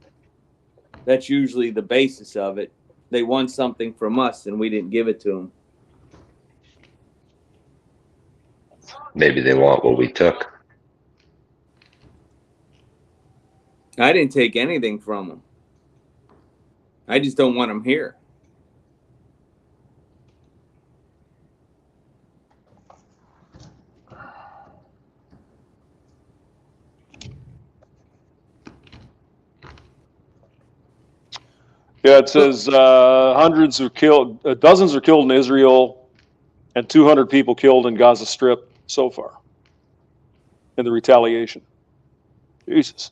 That's usually the basis of it. They want something from us and we didn't give it to them. Maybe they want what we took. I didn't take anything from them. I just don't want them here. Yeah, it says hundreds are killed, dozens are killed in Israel, and 200 people killed in Gaza Strip so far in the retaliation. Jesus.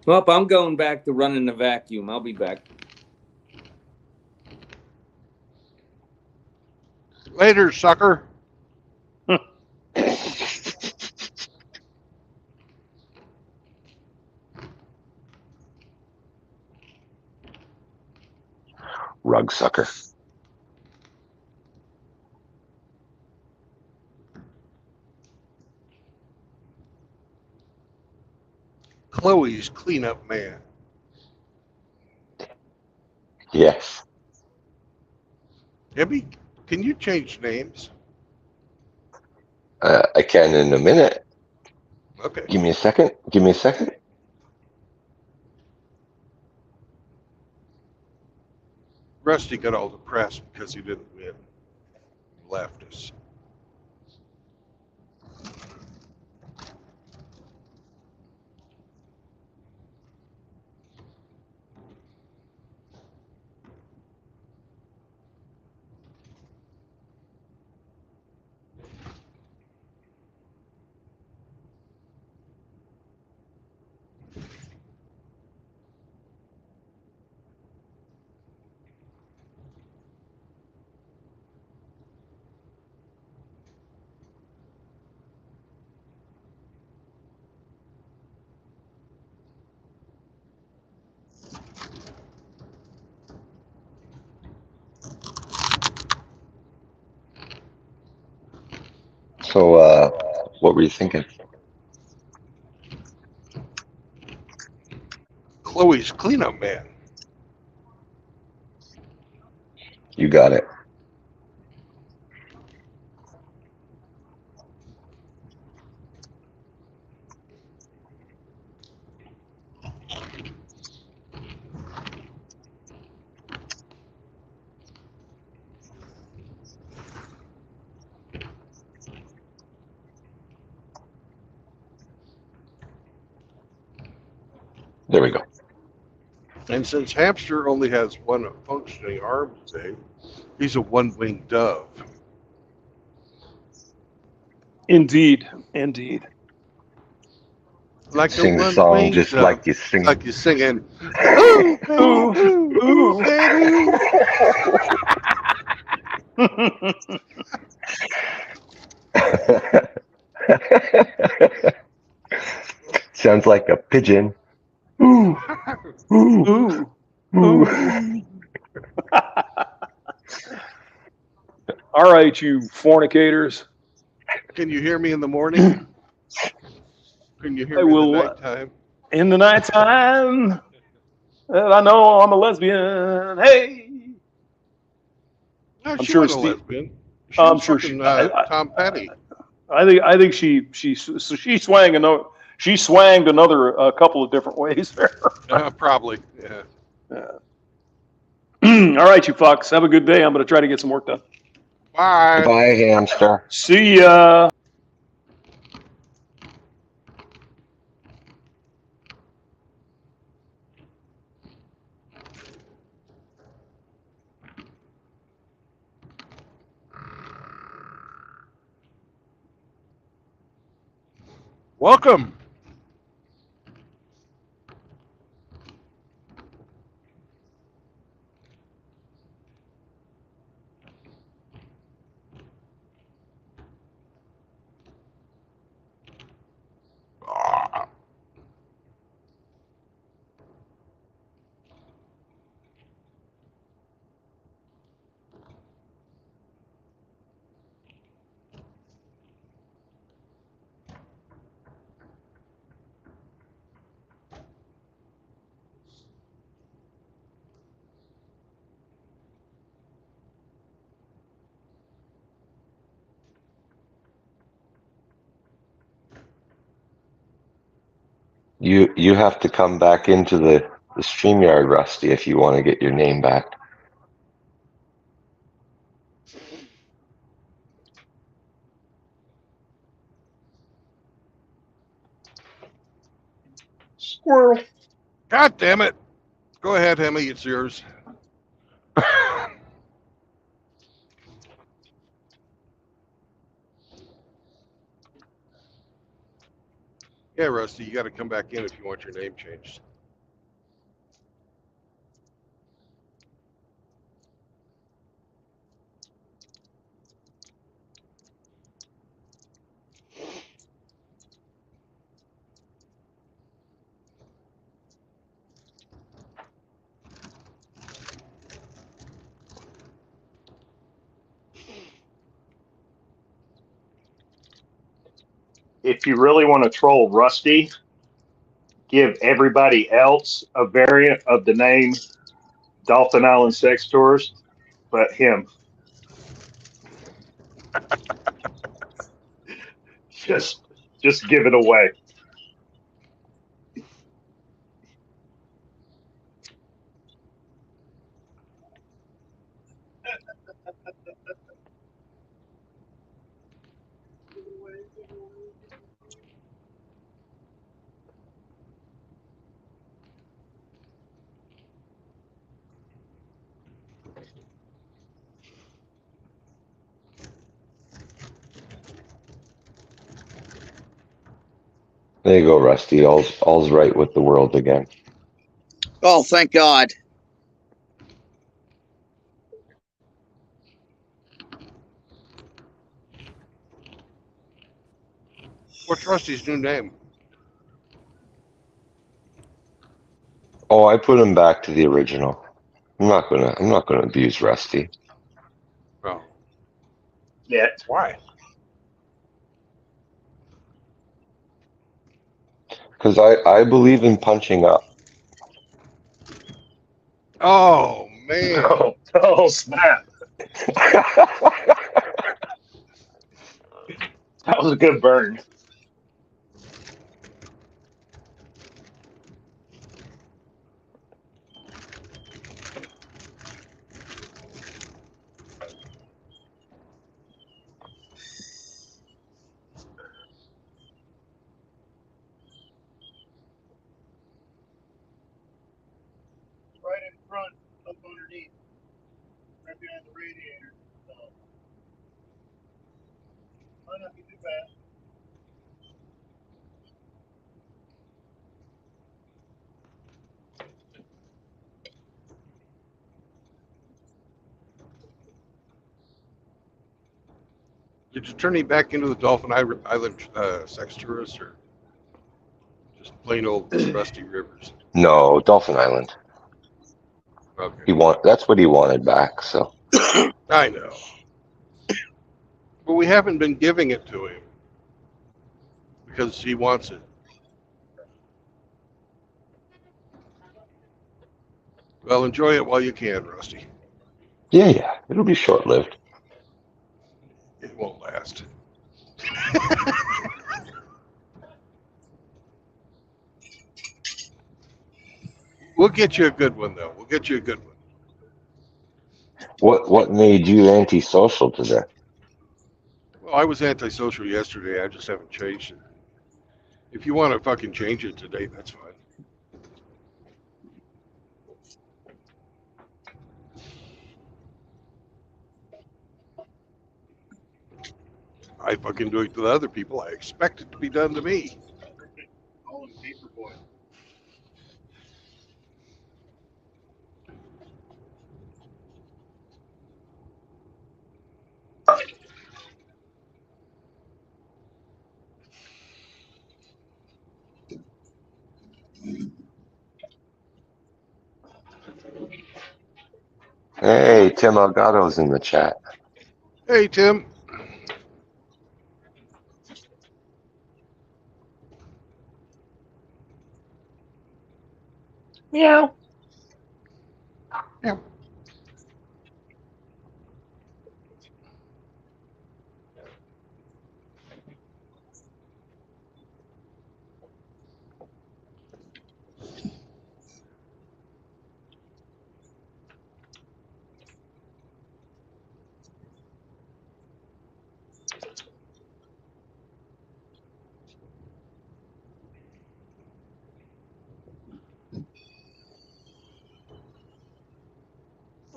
Well, I'm going back to running the vacuum. I'll be back. Later, sucker. Rug sucker. Chloe's cleanup man. Yes. Debbie, can you change names? I can in a minute. Okay. Give me a second. Give me a second. Rusty got all depressed because he didn't win. He left us. So, what were you thinking? Chloe's cleanup man. You got it. There we go. And since Hamster only has one functioning arm today, he's a one-winged dove. Indeed. Indeed. Like Sing a the song one-winged just dove. like you sing. Like you're singing, ooh, baby, Ooh, ooh, ooh. ooh, baby. Sounds like a pigeon. Ooh, ooh, Ooh. ooh. All right, you fornicators. Can you hear me in the morning? Can you hear I me in the will, nighttime? in the nighttime, I know I'm a lesbian. Hey. No, I'm she sure wasn't a Steve. lesbian. She I'm was sure fucking I, Tom Petty. I think she swang another. She swanged another couple of different ways there. Probably, yeah. All right, you fucks. Have a good day. I'm going to try to get some work done. Bye. Bye, hamster. See ya. Welcome. Ah. You have to come back into the StreamYard, Rusty, if you want to get your name back. Squirrel. God damn it! Go ahead, Hemi. It's yours. Yeah, Rusty, you got to come back in if you want your name changed. If you really want to troll Rusty, give everybody else a variant of the name Dolphin Island Sex Tours, but him. Just give it away. There you go, Rusty. All's right with the world again. Oh, thank God. What's Rusty's new name? Oh, I put him back to the original. I'm not gonna abuse Rusty. Oh, Yeah. why? Because I believe in punching up. Oh man! Oh, snap. That was a good burn. Right in front, up underneath, right behind the radiator. So, might not be too bad. Did you turn him back into the Dolphin Island sex tourist, or just plain old Rusty Rivers? No, Dolphin Island. Okay, That's what he wanted back. So I know, but we haven't been giving it to him because he wants it. Well, enjoy it while you can, Rusty. yeah, it'll be short lived. It won't last. We'll get you a good one, though. We'll get you a good one. What made you antisocial today? Well, I was antisocial yesterday. I just haven't changed it. If you want to fucking change it today, that's fine. I fucking do it to the other people. I expect it to be done to me. Call him Paper Boy. Hey, Tim Elgato's in the chat. Hey, Tim. Meow. Yeah.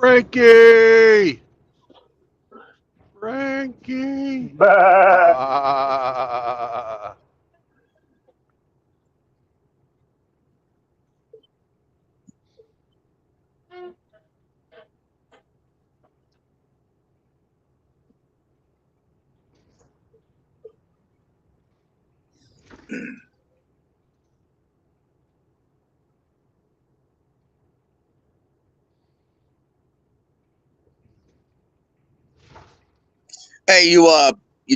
Frankie! Frankie! Bah. Ah. Hey, you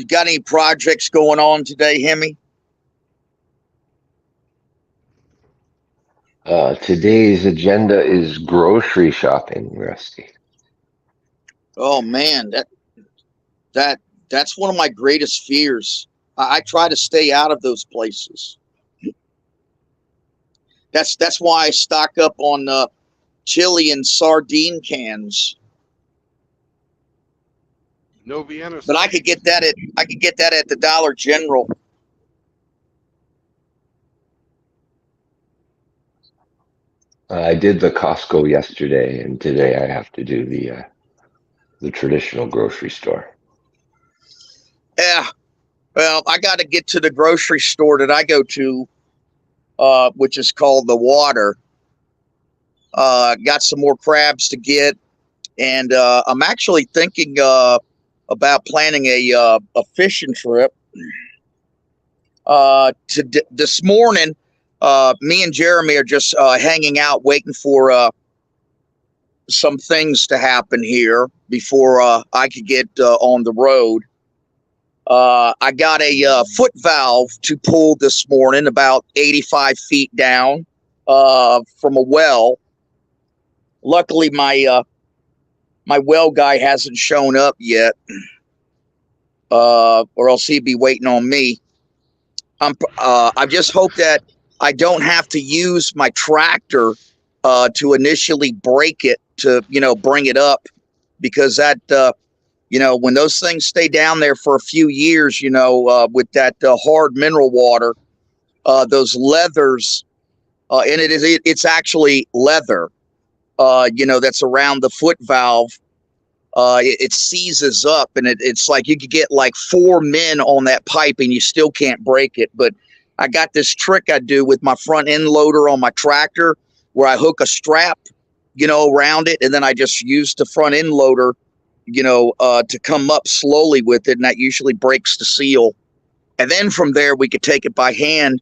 got any projects going on today, Hemi? Today's agenda is grocery shopping, Rusty. Oh man, that's one of my greatest fears. I try to stay out of those places. That's why I stock up on chili and sardine cans. No Vienna But I sauce. could get that at the Dollar General. I did the Costco yesterday, and today I have to do the traditional grocery store. Yeah. Well, I got to get to the grocery store that I go to, which is called the Water. Got some more crabs to get, and I'm actually thinking about planning a fishing trip. This morning, me and Jeremy are just hanging out, waiting for some things to happen here before I could get on the road. I got a foot valve to pull this morning, about 85 feet down from a well. Luckily, my well guy hasn't shown up yet, or else he'd be waiting on me. I just hope that I don't have to use my tractor to initially break it to, bring it up, because that, when those things stay down there for a few years, with that hard mineral water, those leathers, and it's actually leather, that's around the foot valve. It seizes up, and it's like you could get like 4 men on that pipe and you still can't break it. But I got this trick I do with my front end loader on my tractor where I hook a strap, around it, and then I just use the front end loader, to come up slowly with it, and that usually breaks the seal. And then from there we could take it by hand.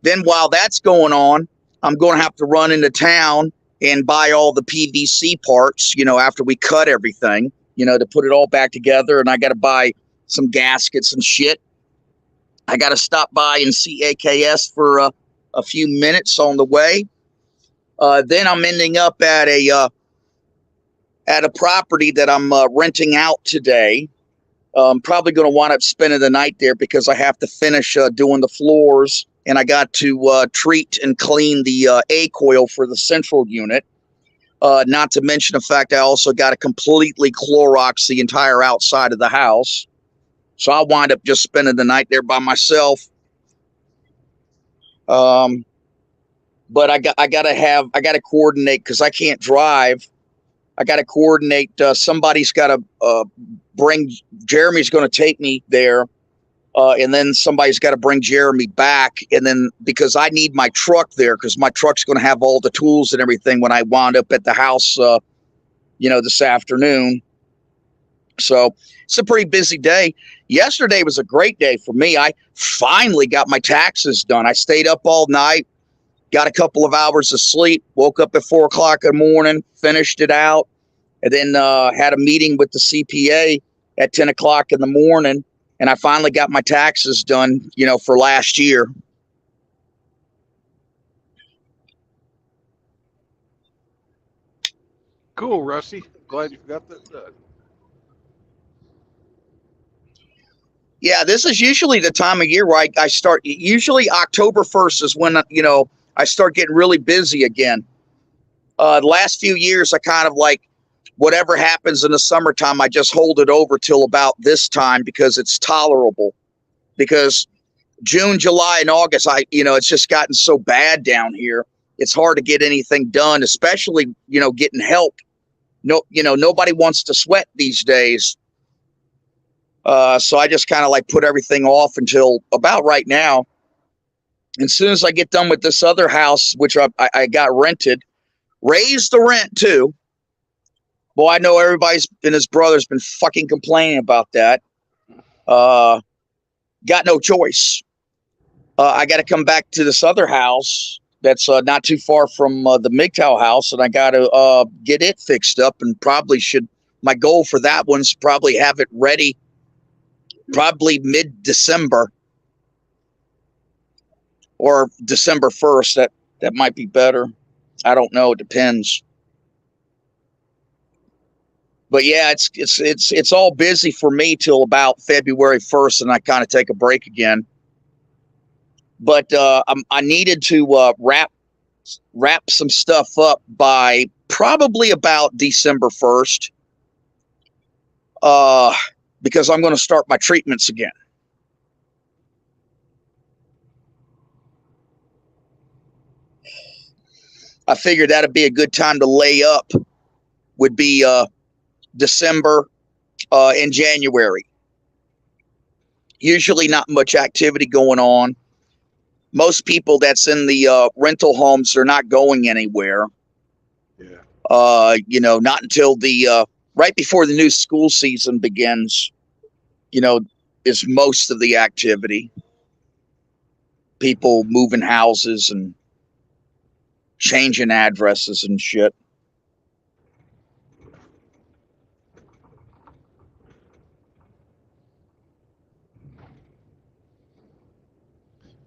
Then while that's going on, I'm going to have to run into town and buy all the PVC parts, after we cut everything, to put it all back together. And I got to buy some gaskets and shit. I got to stop by and see AKS for a few minutes on the way. Then I'm ending up at a property that I'm renting out today. I'm probably going to wind up spending the night there because I have to finish doing the floors, and I got to treat and clean the A-coil for the central unit. Not to mention the fact I also got to completely Clorox the entire outside of the house. So I'll wind up just spending the night there by myself. But I got to coordinate, because I can't drive. I got to coordinate. Somebody's got to bring. Jeremy's going to take me there, and then somebody's got to bring Jeremy back. And then, because I need my truck there, because my truck's going to have all the tools and everything when I wound up at the house, this afternoon. So it's a pretty busy day. Yesterday was a great day for me. I finally got my taxes done. I stayed up all night, got a couple of hours of sleep, woke up at 4 o'clock in the morning, finished it out, and then had a meeting with the CPA at 10 o'clock in the morning. And I finally got my taxes done, for last year. Cool, Rusty. Glad you got that done. Yeah, this is usually the time of year where I start. Usually October 1st is when, I start getting really busy again. The last few years, I kind of like, whatever happens in the summertime, I just hold it over till about this time because it's tolerable. Because June, July, and August, it's just gotten so bad down here. It's hard to get anything done, especially, getting help, no, nobody wants to sweat these days. So I just kind of like put everything off until about right now. And as soon as I get done with this other house, which I got rented, raise the rent too. Well, I know everybody's and his brother's been fucking complaining about that. Got no choice. I got to come back to this other house that's not too far from the MGTOW house, and I got to get it fixed up. And probably should. My goal for that one's probably have it ready, probably mid-December or December 1st. That might be better. I don't know. It depends. But yeah, it's all busy for me till about February 1st, and I kind of take a break again. But I needed to wrap some stuff up by probably about December 1st, because I'm going to start my treatments again. I figured that'd be a good time to lay up. Would be December and January. Usually not much activity going on. Most people that's in the rental homes are not going anywhere. Yeah. Not until the right before the new school season begins, is most of the activity. People moving houses and changing addresses and shit.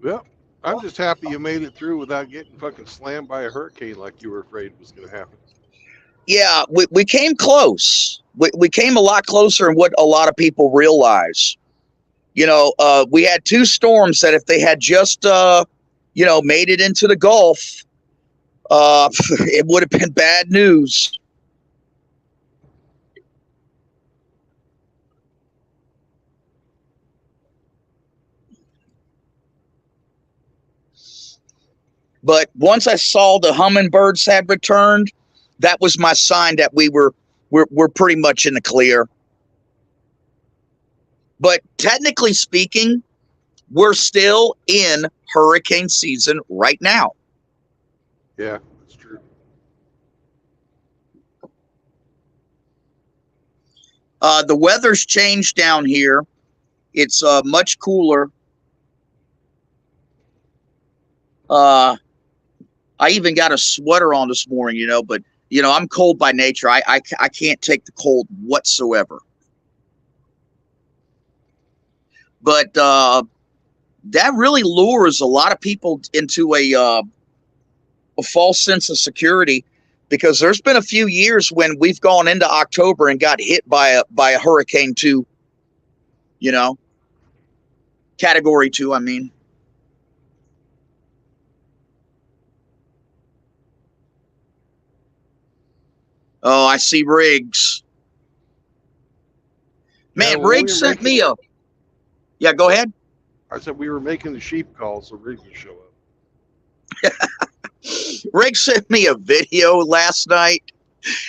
Well, I'm just happy you made it through without getting fucking slammed by a hurricane like you were afraid was going to happen. Yeah, we came close. We came a lot closer than what a lot of people realize. We had two storms that if they had just, made it into the Gulf, it would have been bad news. But once I saw the hummingbirds had returned, that was my sign that we're pretty much in the clear. But technically speaking, we're still in hurricane season right now. Yeah, that's true. The weather's changed down here. It's much cooler. I even got a sweater on this morning, but I'm cold by nature. I can't take the cold whatsoever. But that really lures a lot of people into a false sense of security, because there's been a few years when we've gone into October and got hit by a hurricane 2, category 2, I mean. Oh, I see Riggs. Man, Yeah, well, Riggs sent me a. Yeah, go ahead. I said we were making the sheep call, so Riggs would show up. Riggs sent me a video last night.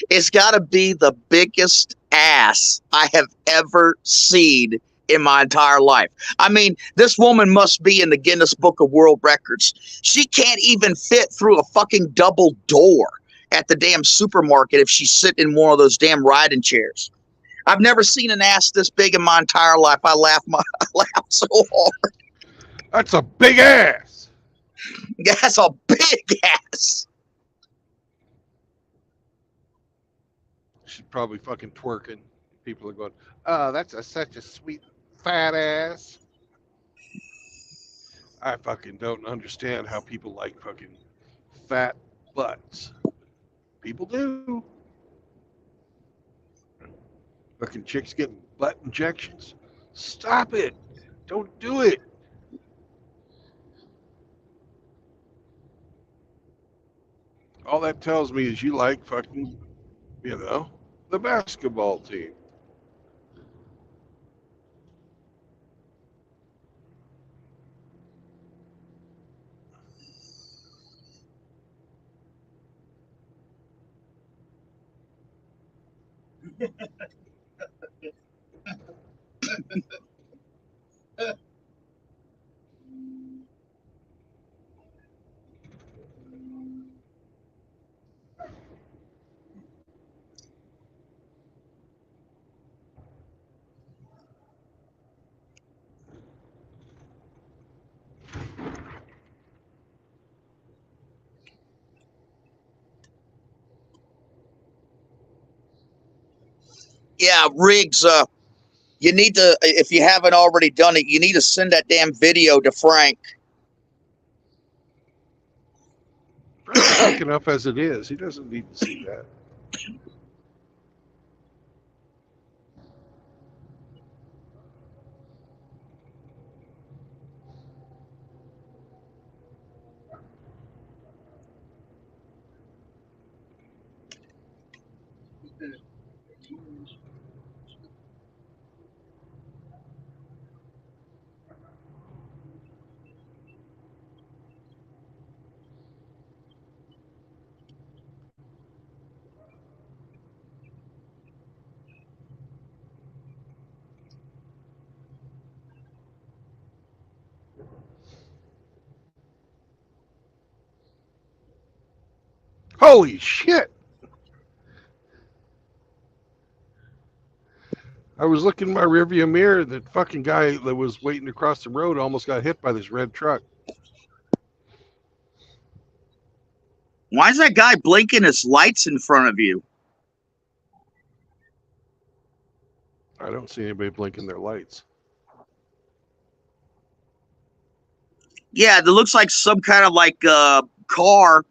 It's got to be the biggest ass I have ever seen in my entire life. I mean, this woman must be in the Guinness Book of World Records. She can't even fit through a fucking double door at the damn supermarket if she's sitting in one of those damn riding chairs. I've never seen an ass this big in my entire life. I laugh so hard. That's a big ass. That's a big ass. She's probably fucking twerking. People are going, "Oh, that's such a sweet fat ass." I fucking don't understand how people like fucking fat butts. People do. Fucking chicks getting butt injections. Stop it. Don't do it. All that tells me is you like fucking, the basketball team. Yeah, Riggs. You need to, if you haven't already done it, you need to send that damn video to Frank. Frank's quick enough as it is. He doesn't need to see that. Holy shit! I was looking in my rearview mirror, and that fucking guy that was waiting across the road almost got hit by this red truck. Why is that guy blinking his lights in front of you? I don't see anybody blinking their lights. Yeah, it looks like some kind of like car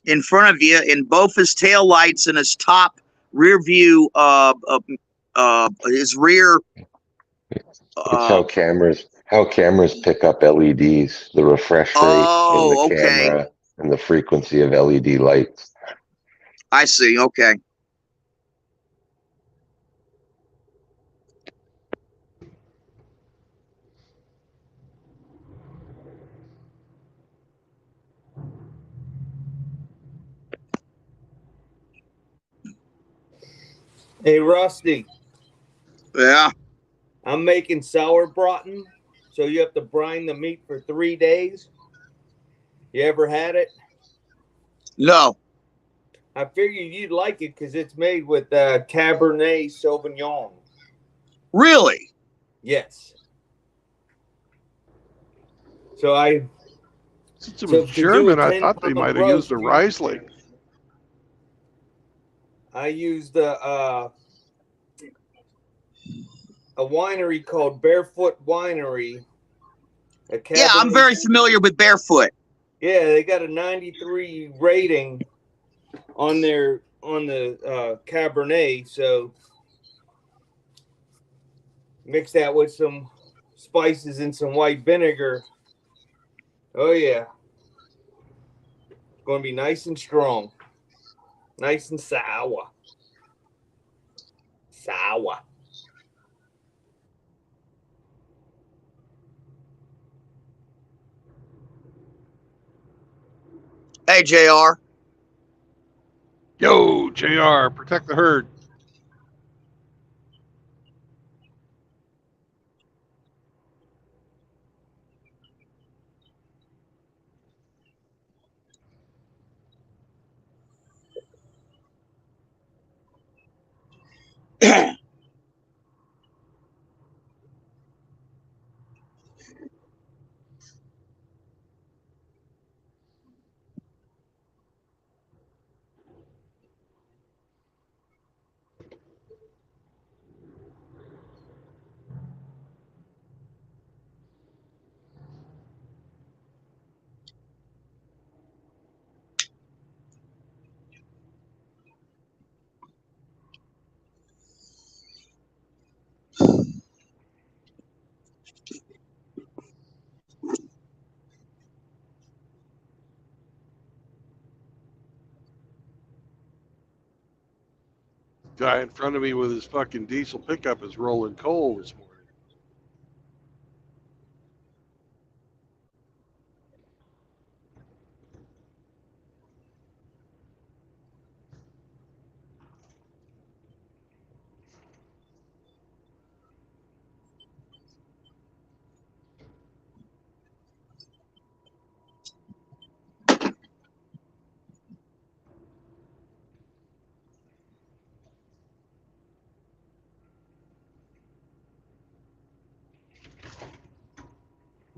in front of you, and both his tail lights and his top rear view, his rear. It's how cameras pick up LEDs, the refresh rate in the Oh, okay. camera and the frequency of LED lights. I see. Okay. Hey, Rusty, Yeah. I'm making sauerbraten, so you have to brine the meat for 3 days. You ever had it? No. I figured you'd like it because it's made with Cabernet Sauvignon. Really? Yes. So Since it so was to do a German, I thought they 10-pound might have roast, used a Riesling. I used a winery called Barefoot Winery. A Cabernet. Yeah, I'm very familiar with Barefoot. Yeah, they got a 93 rating on the Cabernet. So mix that with some spices and some white vinegar. Oh yeah, it's going to be nice and strong, nice and sour. Sour. Hey, JR. Yo, JR, protect the herd. Guy in front of me with his fucking diesel pickup is rolling coal this morning.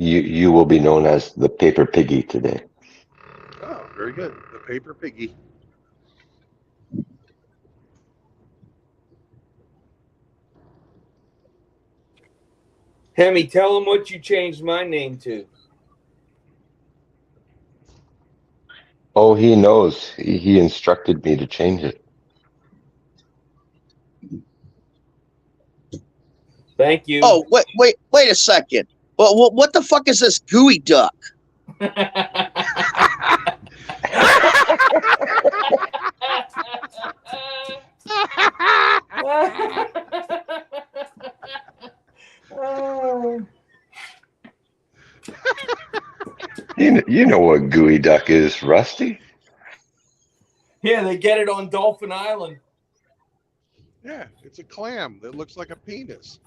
You will be known as the paper piggy today. Oh, very good. The paper piggy. Hemi, tell him what you changed my name to. Oh, he knows. He instructed me to change it. Thank you. Oh, wait a second. But what the fuck is this gooey duck? You know what gooey duck is, Rusty? Yeah, they get it on Dolphin Island. Yeah, it's a clam that looks like a penis.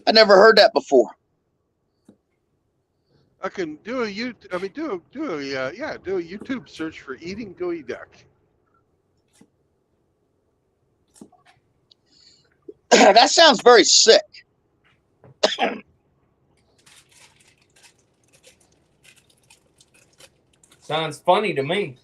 I never heard that before. I can do a YouTube search for eating gooey duck. That sounds very sick. Sounds funny to me.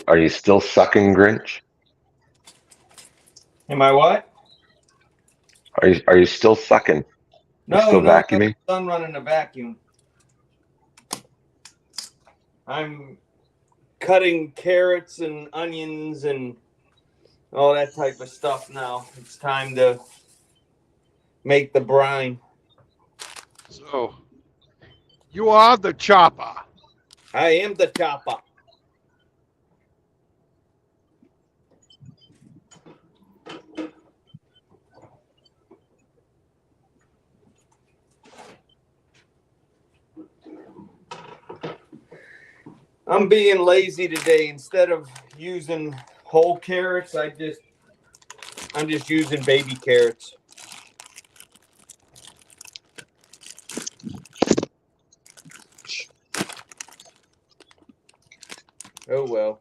Are you still sucking, Grinch? Am I what? Are you still sucking? You No, still no, vacuuming? I'm running a vacuum. I'm cutting carrots and onions and all that type of stuff now. It's time to make the brine. So, you are the chopper. I am the chopper. I'm being lazy today. Instead of using whole carrots, I'm just using baby carrots. Oh well.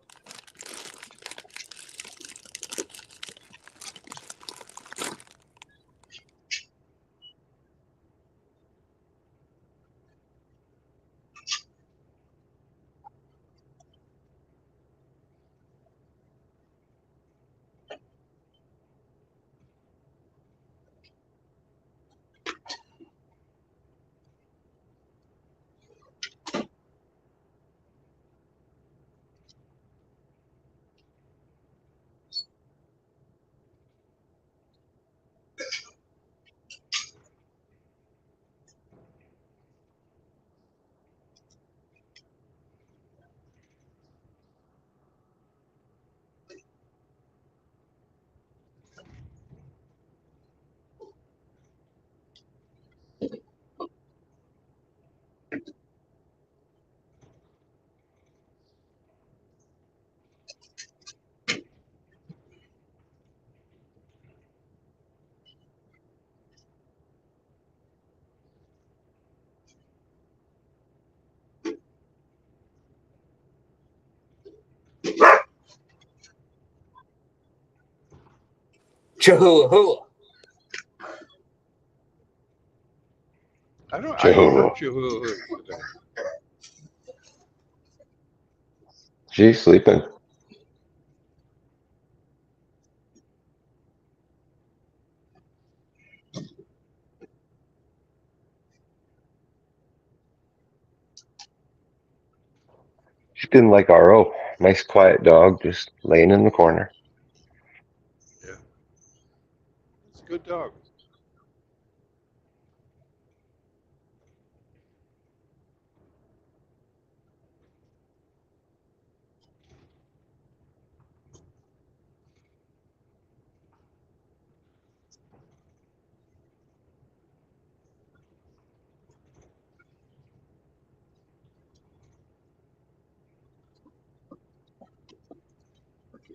Chihuahua. I haven't heard Joe. you today. She's sleeping. Chieftain like RO. Nice quiet dog, just laying in the corner. Yeah. It's a good dog.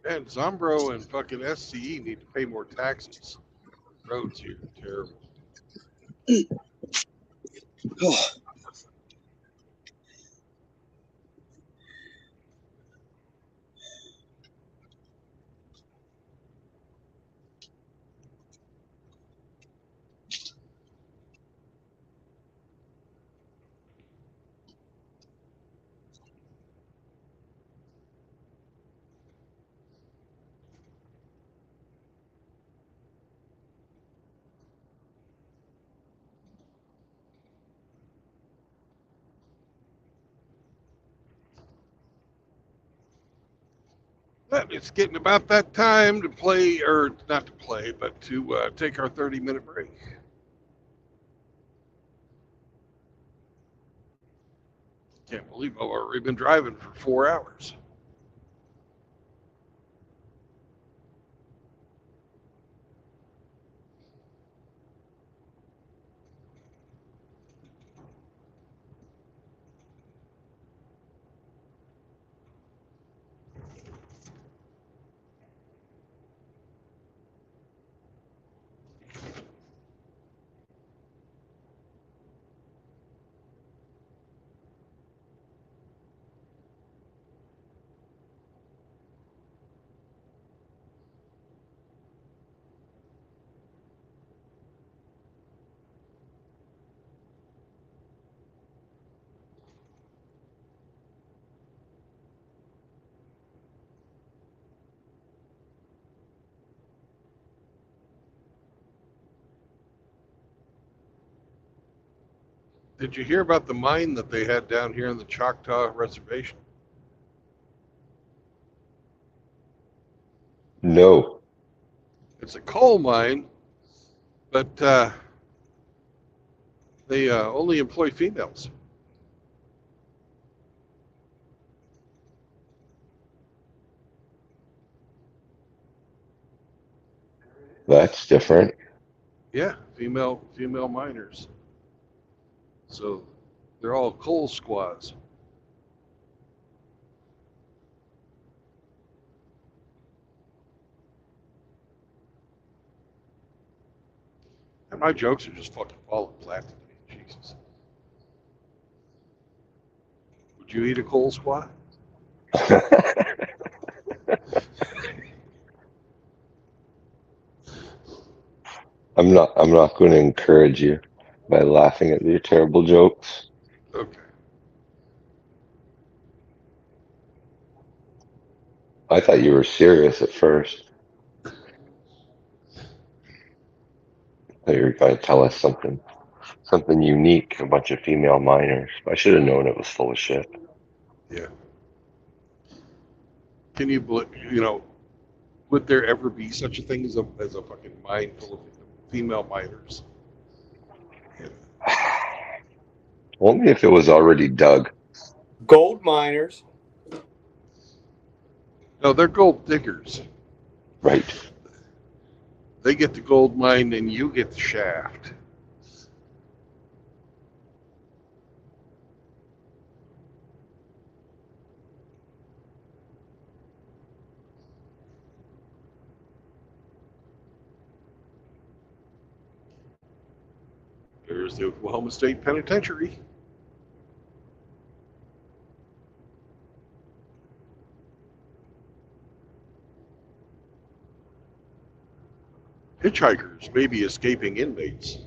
Man, Zombro and fucking SCE need to pay more taxes. Roads here are terrible. But it's getting about that time to play, or not to play, but to take our 30-minute break. Can't believe I've already been driving for 4 hours. Did you hear about the mine that they had down here in the Choctaw Reservation? No. It's a coal mine, but they only employ females. That's different. Yeah, female miners. So they're all coal squaws. And my jokes are just fucking falling flat today. Jesus. Would you eat a coal squaw? I'm not going to encourage you by laughing at your terrible jokes. Okay. I thought you were serious at first. I thought you were going to tell us something unique, a bunch of female miners. I should have known it was full of shit. Yeah. Can you, would there ever be such a thing as a fucking mine full of female miners? Yeah. Only if it was already dug. Gold miners. No, they're gold diggers. Right. They get the gold mine and you get the shaft. There's the Oklahoma State Penitentiary. Hitchhikers may be escaping inmates.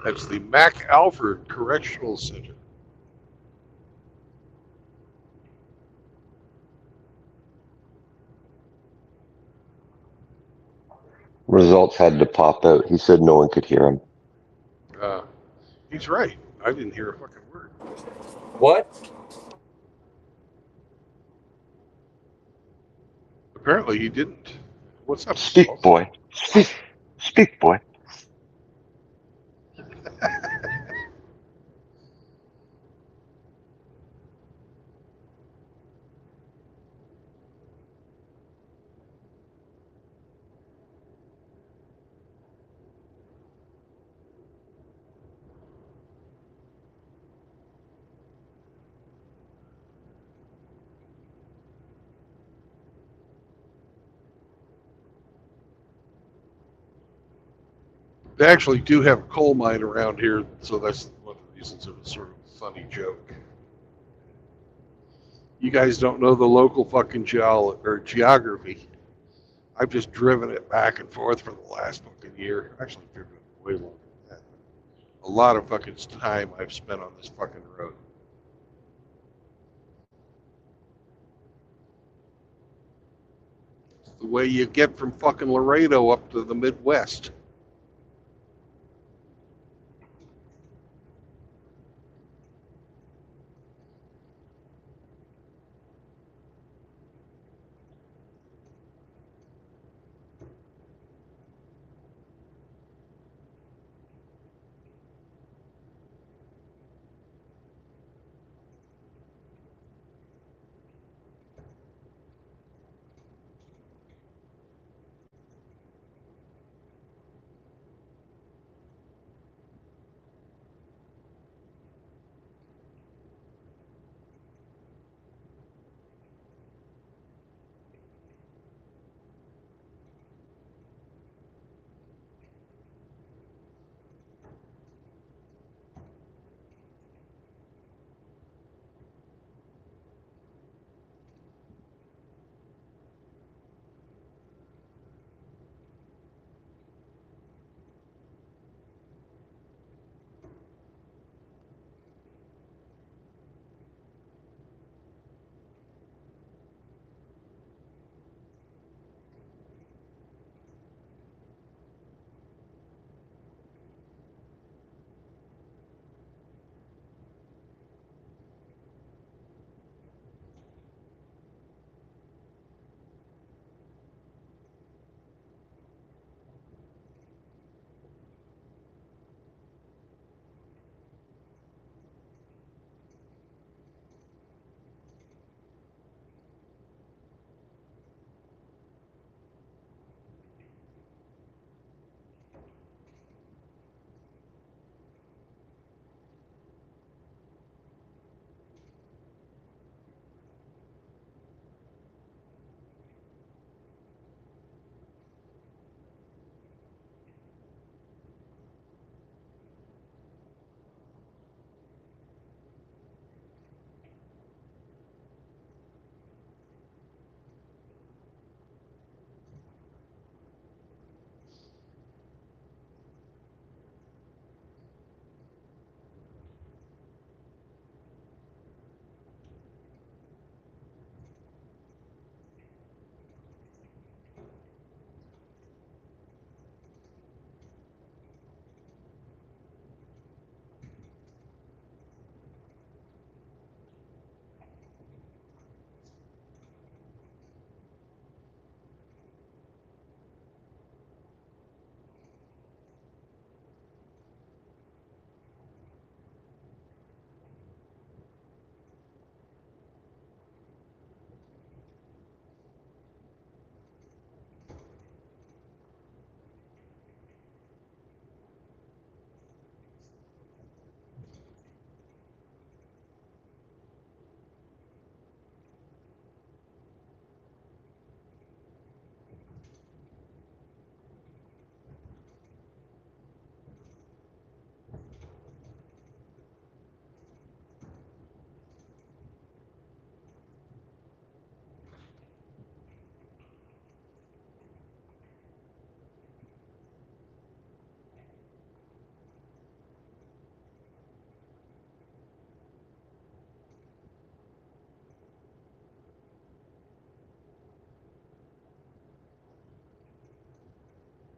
That's the Mac Alford Correctional Center. Results had to pop out. He said no one could hear him. He's right. I didn't hear a fucking word. What? Apparently he didn't. What's up, Speak, Paul? boy. Speak. Speak, boy. They actually do have a coal mine around here, so that's one of the reasons it was sort of a funny joke. You guys don't know the local fucking geography. I've just driven it back and forth for the last fucking year. Actually, driven it way longer than that. A lot of fucking time I've spent on this fucking road. It's the way you get from fucking Laredo up to the Midwest.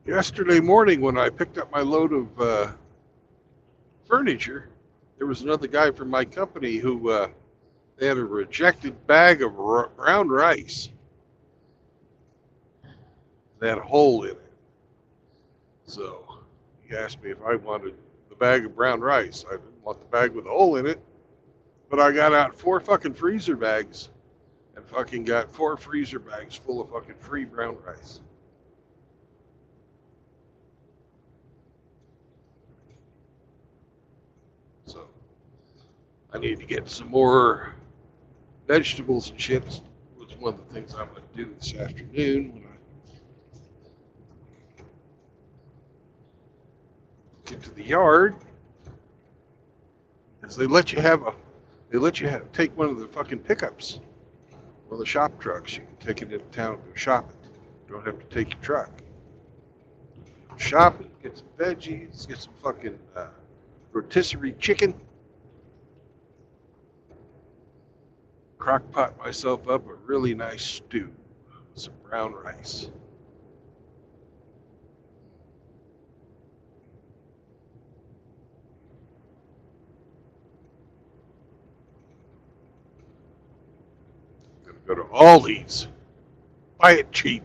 Yesterday morning, when I picked up my load of furniture, there was another guy from my company who they had a rejected bag of brown rice. They had a hole in it. So he asked me if I wanted the bag of brown rice. I didn't want the bag with a hole in it, but I got out 4 fucking freezer bags and fucking got 4 freezer bags full of fucking free brown rice. So I need to get some more vegetables and shit. Was one of the things I'm going to do this afternoon when I get to the yard. Is they let you take one of the fucking pickups, one of the shop trucks. You can take it into town and go shopping. You don't have to take your truck. Shopping, get some veggies, get some fucking rotisserie chicken. Crock pot myself up a really nice stew with some brown rice. I'm gonna go to Aldi's, buy it cheap.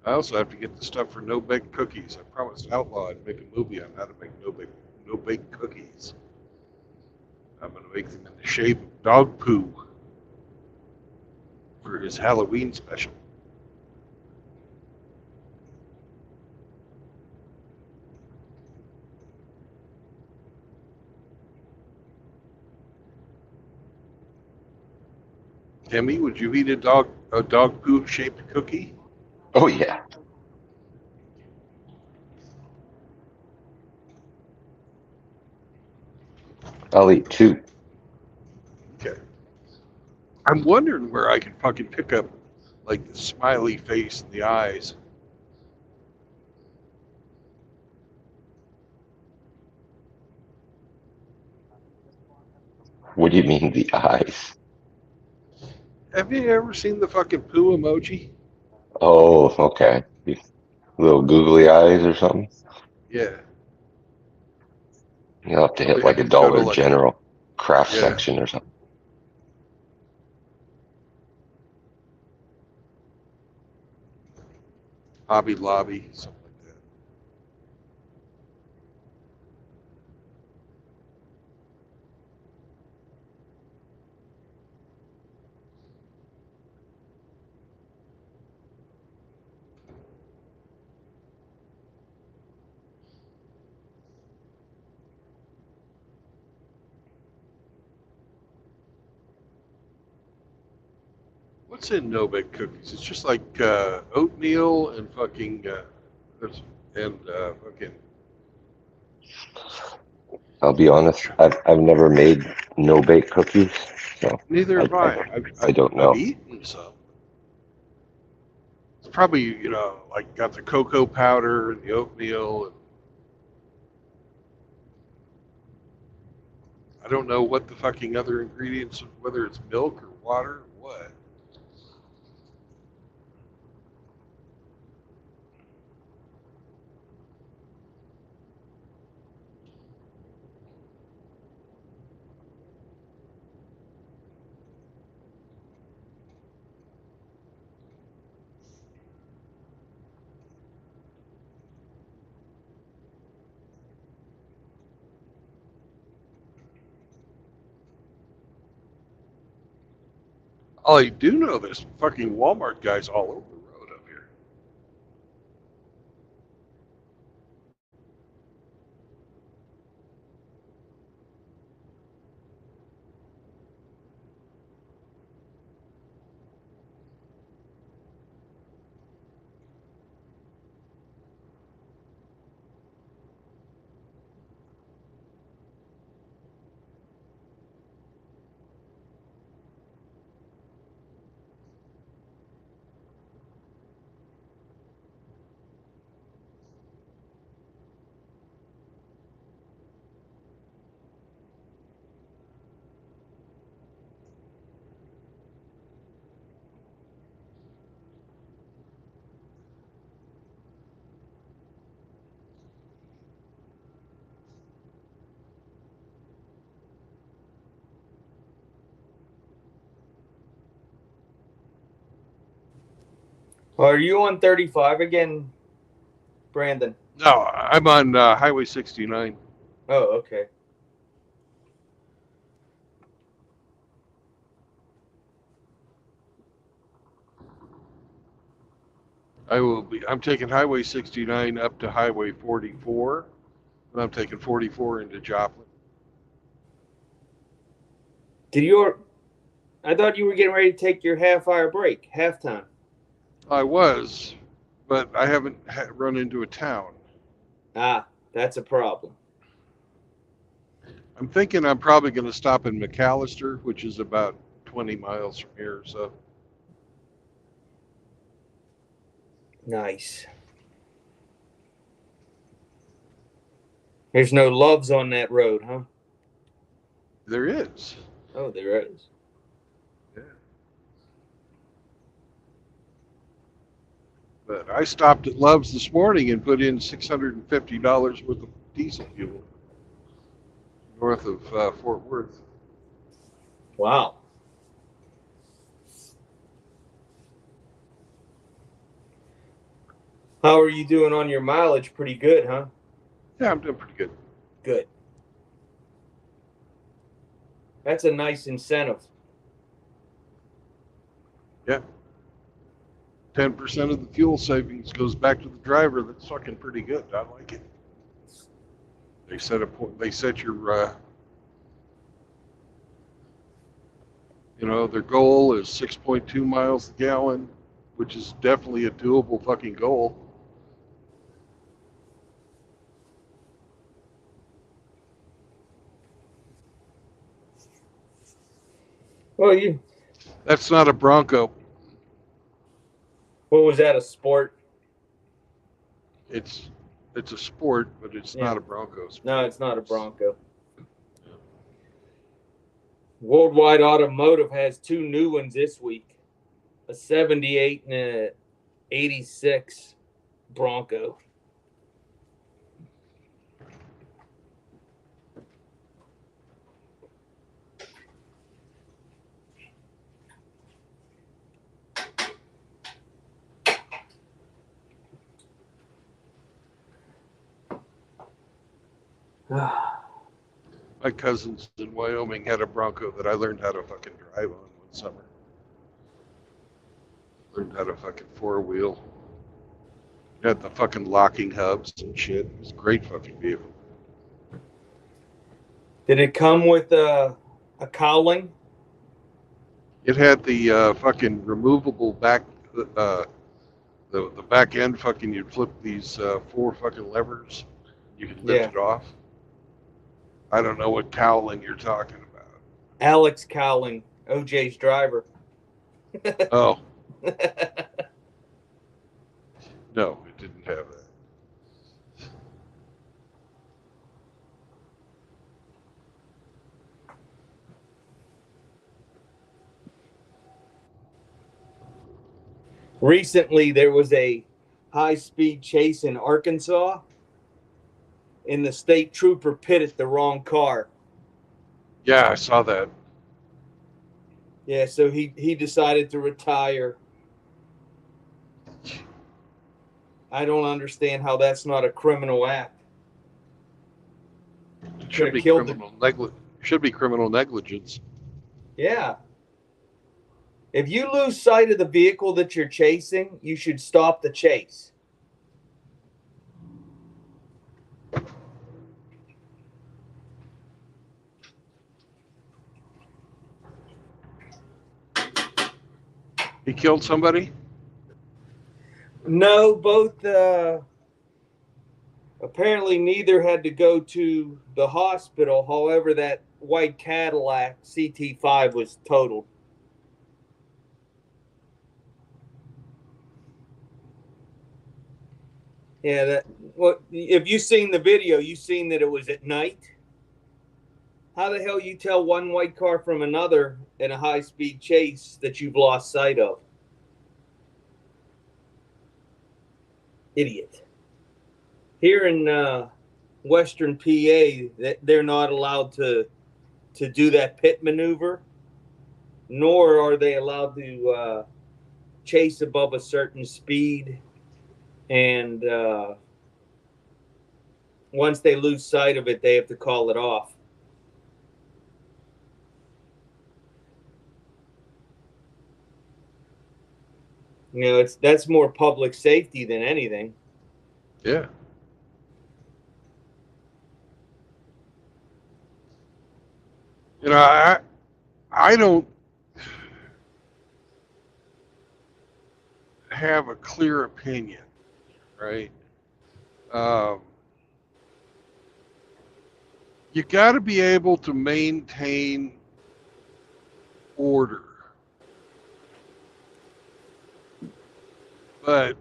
I also have to get the stuff for no bake cookies. I promised Outlaw I'd make a movie on how to make no bake cookies. I'm gonna make them in the shape of dog poo for his Halloween special. Timmy, would you eat a dog poo shaped cookie? Oh yeah. I'll eat 2. Okay. I'm wondering where I can fucking pick up like the smiley face and the eyes. What do you mean the eyes? Have you ever seen the fucking poo emoji? Oh, okay. Little googly eyes or something. Yeah. You'll have to hit Probably have like a to go to Dollar like a General craft yeah, section or something. Hobby Lobby, something like that. What's in no bake cookies? It's just like oatmeal and fucking fucking. I'll be honest, I've never made no bake cookies, so Neither I, have I, I. I don't I've know. eaten some. It's probably like got the cocoa powder and the oatmeal. And I don't know what the fucking other ingredients, whether it's milk or water or what. All I do know, there's fucking Walmart guys all over the road up here. Are you on 35 again, Brandon? No, I'm on Highway 69. Oh, okay. I'm taking Highway 69 up to Highway 44, and I'm taking 44 into Joplin. I thought you were getting ready to take your half-hour break, halftime. I was, but I haven't run into a town. Ah, that's a problem. I'm thinking I'm probably going to stop in McAllister, which is about 20 miles from here. So Nice. There's no loves on that road, huh? there is. Oh, there is. Yeah. But I stopped at Love's this morning and put in $650 worth of diesel fuel north of Fort Worth. Wow. How are you doing on your mileage? Pretty good, huh? Yeah, I'm doing pretty good. Good. That's a nice incentive. Yeah. 10% of the fuel savings goes back to the driver. That's fucking pretty good. I like it. They set a point. They set your, their goal is 6.2 miles a gallon, which is definitely a doable fucking goal. Well, That's not a Bronco. what was that, a sport? It's a sport, but it's not a Bronco sport. No, it's not a Bronco. Worldwide Automotive has two new ones this week, a 78 and a 86 Bronco. My cousins in Wyoming had a Bronco that I learned how to fucking drive on one summer. Learned how to fucking four-wheel. Had the fucking locking hubs and shit. It was a great fucking vehicle. Did it come with a cowling? It had the fucking removable back, the back end fucking, you'd flip these four fucking levers. You could lift it off. I don't know what cowling you're talking about. Alex Cowling, OJ's driver. Oh. No, it didn't have that. Recently, there was a high-speed chase in Arkansas, and the state trooper pitted the wrong car. Yeah, I saw that. Yeah, so he decided to retire. I don't understand how that's not a criminal act. It should be criminal negligence. Yeah. If you lose sight of the vehicle that you're chasing, you should stop the chase. He killed somebody? No, both apparently neither had to go to the hospital. However, that white Cadillac CT5 was totaled. Yeah, if you've seen the video, you've seen that it was at night. How the hell you tell one white car from another in a high-speed chase that you've lost sight of? Idiot. Here in Western PA, they're not allowed to do that pit maneuver, nor are they allowed to chase above a certain speed, and once they lose sight of it, they have to call it off. You know, that's more public safety than anything. Yeah. You know, I don't have a clear opinion, right? You got to be able to maintain order, but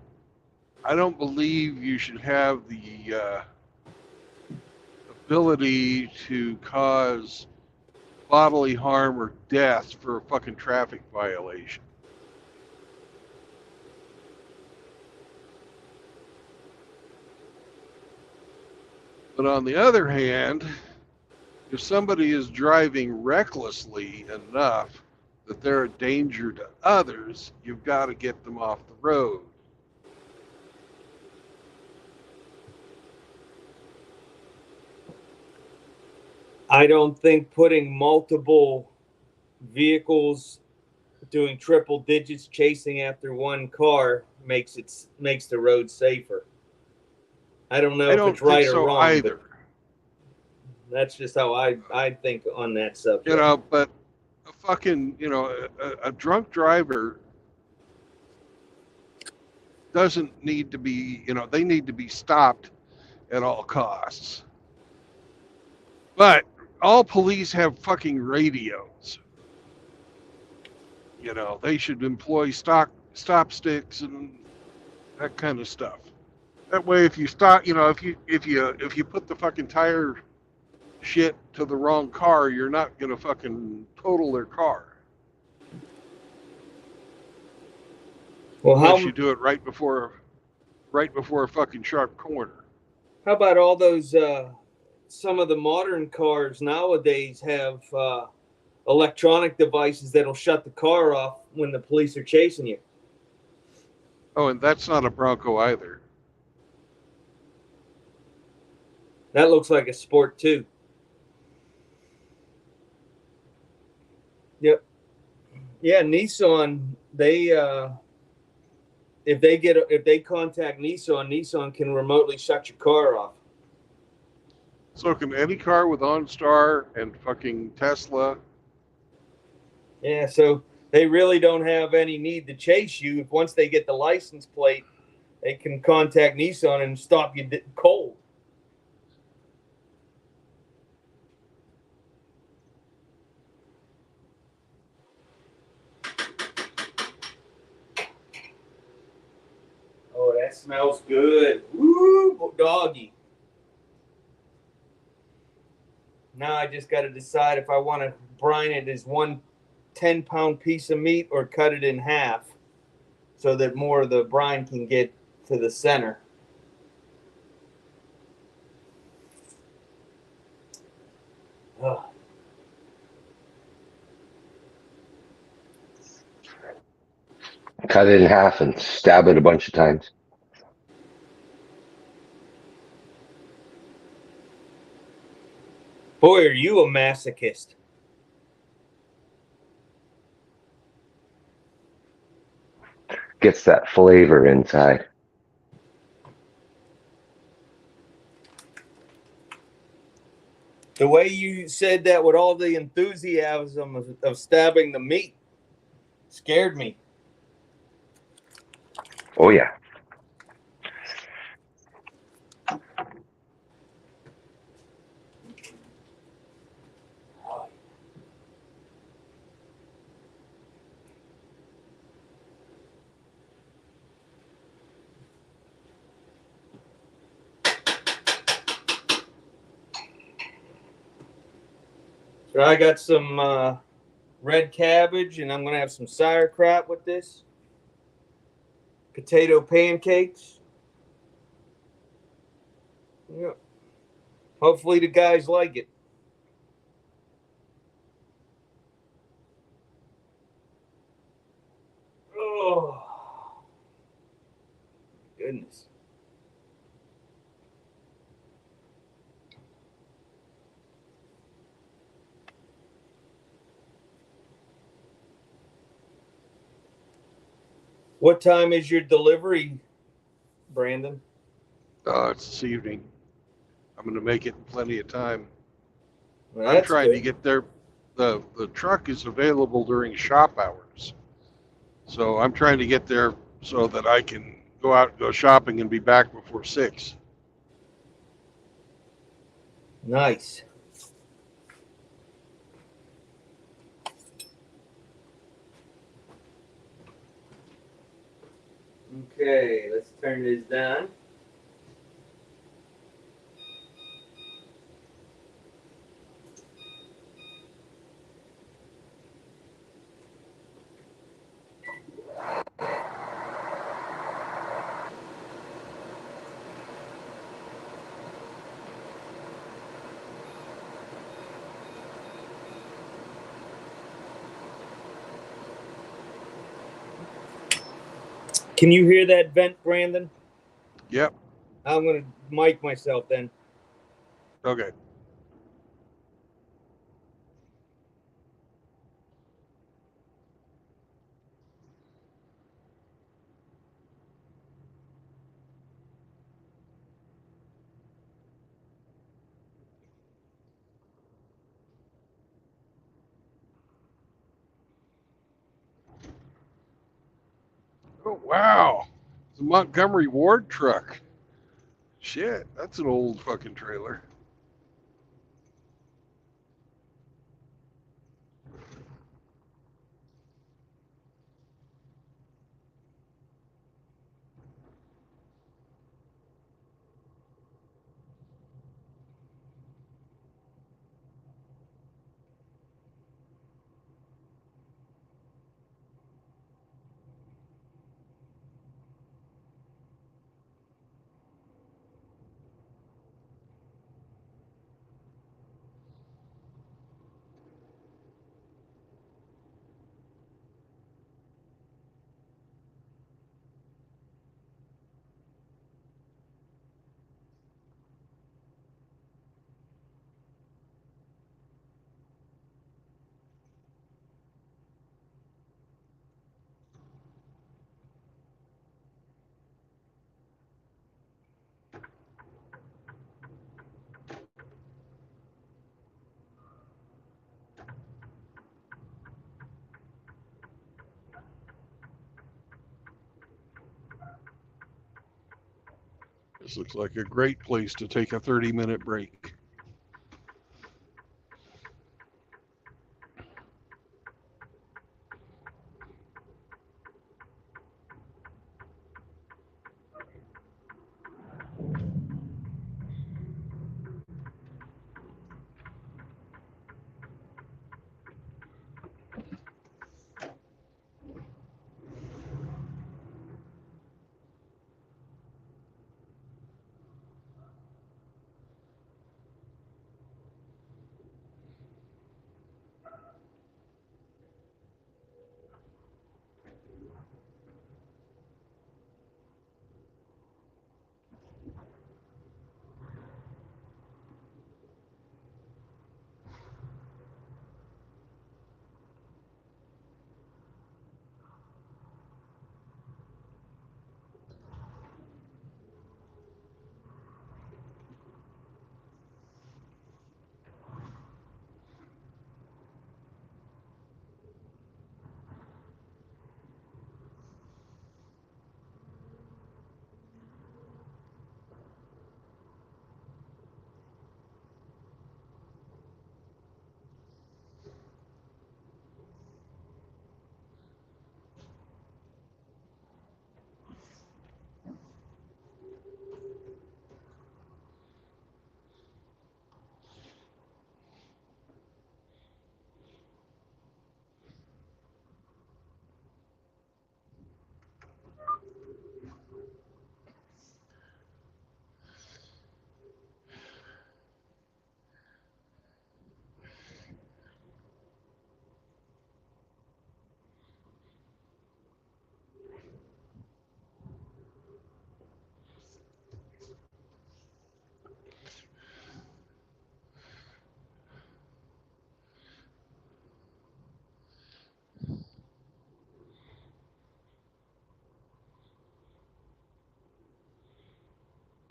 I don't believe you should have the ability to cause bodily harm or death for a fucking traffic violation. But on the other hand, if somebody is driving recklessly enough that they're a danger to others, you've got to get them off the road. I don't think putting multiple vehicles doing triple digits chasing after one car makes the road safer. I don't know I if don't it's right think or so wrong, either. but that's just how I think on that subject. You know, but a fucking, you know, a drunk driver doesn't need to be, you know, they need to be stopped at all costs. But all police have fucking radios. You know, they should employ stop sticks and that kind of stuff. That way, if you stop, you know, if you put the fucking tire shit to the wrong car, you're not gonna fucking total their car. Well, unless you do it right before a fucking sharp corner. how about all those? Some of the modern cars nowadays have electronic devices that'll shut the car off when the police are chasing you. Oh, and that's not a Bronco either. That looks like a sport too. Yep. Yeah, Nissan. They if they contact Nissan can remotely shut your car off. So can any car with OnStar and fucking Tesla. Yeah, so they really don't have any need to chase you. If once they get the license plate, they can contact Nissan and stop you cold. Oh, that smells good. Woo, doggy. Now I just got to decide if I want to brine it as one 10-pound piece of meat or cut it in half so that more of the brine can get to the center. Ugh. Cut it in half and stab it a bunch of times. Boy, are you a masochist. Gets that flavor inside. The way you said that with all the enthusiasm of stabbing the meat scared me. Oh yeah. So I got some red cabbage, and I'm going to have some sauerkraut with this. Potato pancakes. Yeah. Hopefully the guys like it. Oh. goodness. What time is your delivery, Brandon? It's this evening. I'm going to make it in plenty of time. Well, I'm that's trying to good. get there. The truck is available during shop hours. So I'm trying to get there so that I can go out and go shopping and be back before 6. Nice. Okay, let's turn this down. Can you hear that vent, Brandon? Yep. I'm going to mic myself then. Okay. Oh, wow. It's a Montgomery Ward truck. Shit, that's an old fucking trailer. This looks like a great place to take a 30-minute break.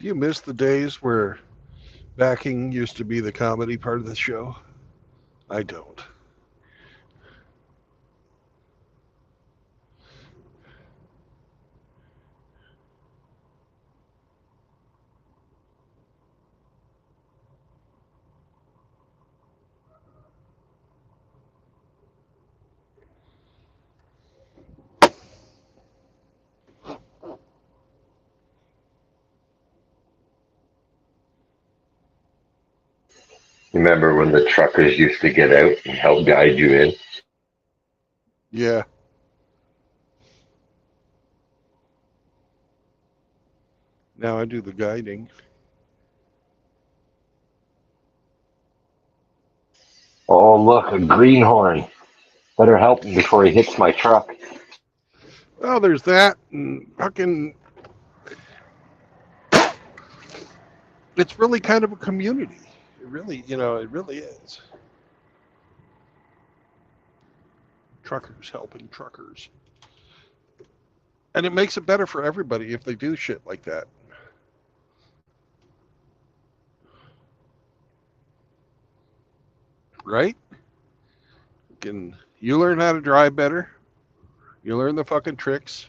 Do you miss the days where backing used to be the comedy part of the show? I don't. Remember when the truckers used to get out and help guide you in? Yeah. Now I do the guiding. Oh, look, a greenhorn. Better help him before he hits my truck. Well, there's that, and fucking, it's really kind of a community. It really, it really is. Truckers helping truckers. And it makes it better for everybody if they do shit like that. Right? You learn how to drive better. You learn the fucking tricks.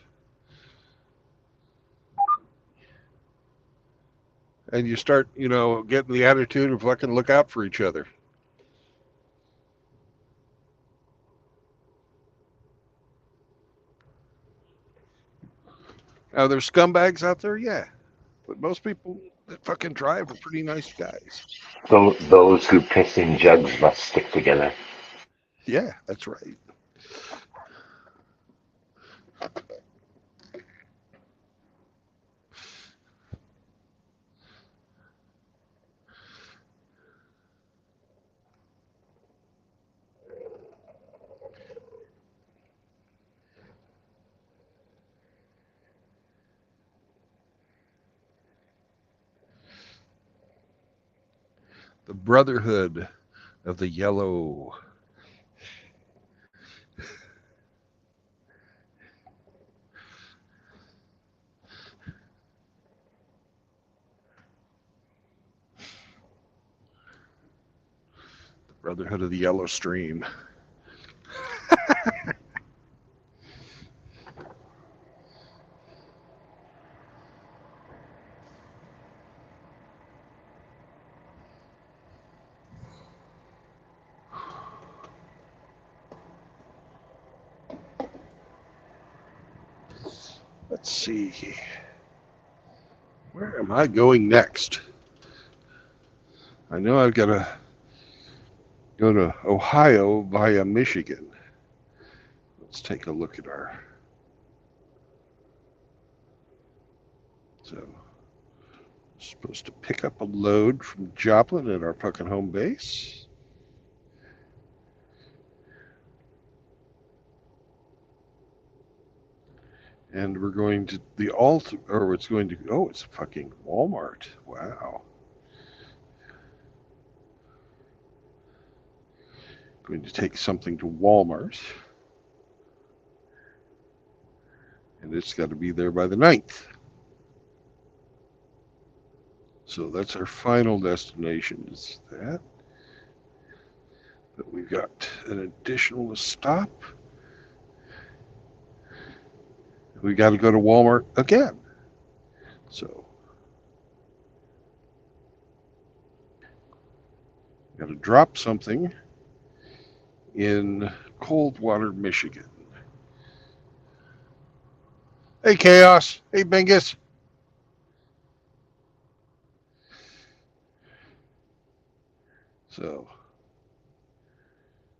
And you start, getting the attitude of fucking look out for each other. Now, there's scumbags out there, yeah. But most people that fucking drive are pretty nice guys. Those who piss in jugs must stick together. Yeah, that's right. The Brotherhood of the Yellow. The Brotherhood of the Yellow Stream. Let's see. Where am I going next? I know I've got to go to Ohio via Michigan. Let's take a look at our. So, supposed to pick up a load from Joplin at our fucking home base. And we're going to the it's going to, it's fucking Walmart. Wow. Going to take something to Walmart. And it's got to be there by the 9th. So that's our final destination, is that. But we've got an additional stop. We got to go to Walmart again. So, got to drop something in Coldwater, Michigan. Hey, Chaos. Hey, Bingus. So,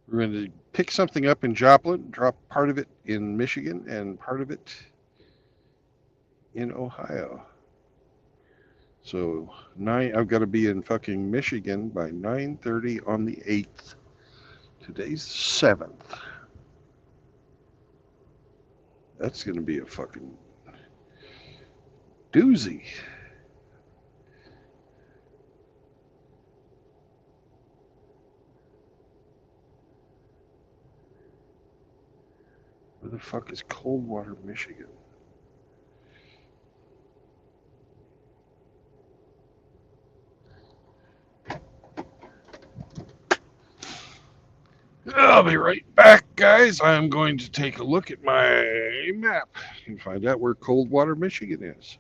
we're going to pick something up in Joplin, drop part of it in Michigan, and part of it in Ohio. So, I've got to be in fucking Michigan by 9:30 on the 8th. Today's the 7th. That's going to be a fucking doozy. Where the fuck is Coldwater, Michigan? I'll be right back, guys. I'm going to take a look at my map and find out where Coldwater, Michigan is.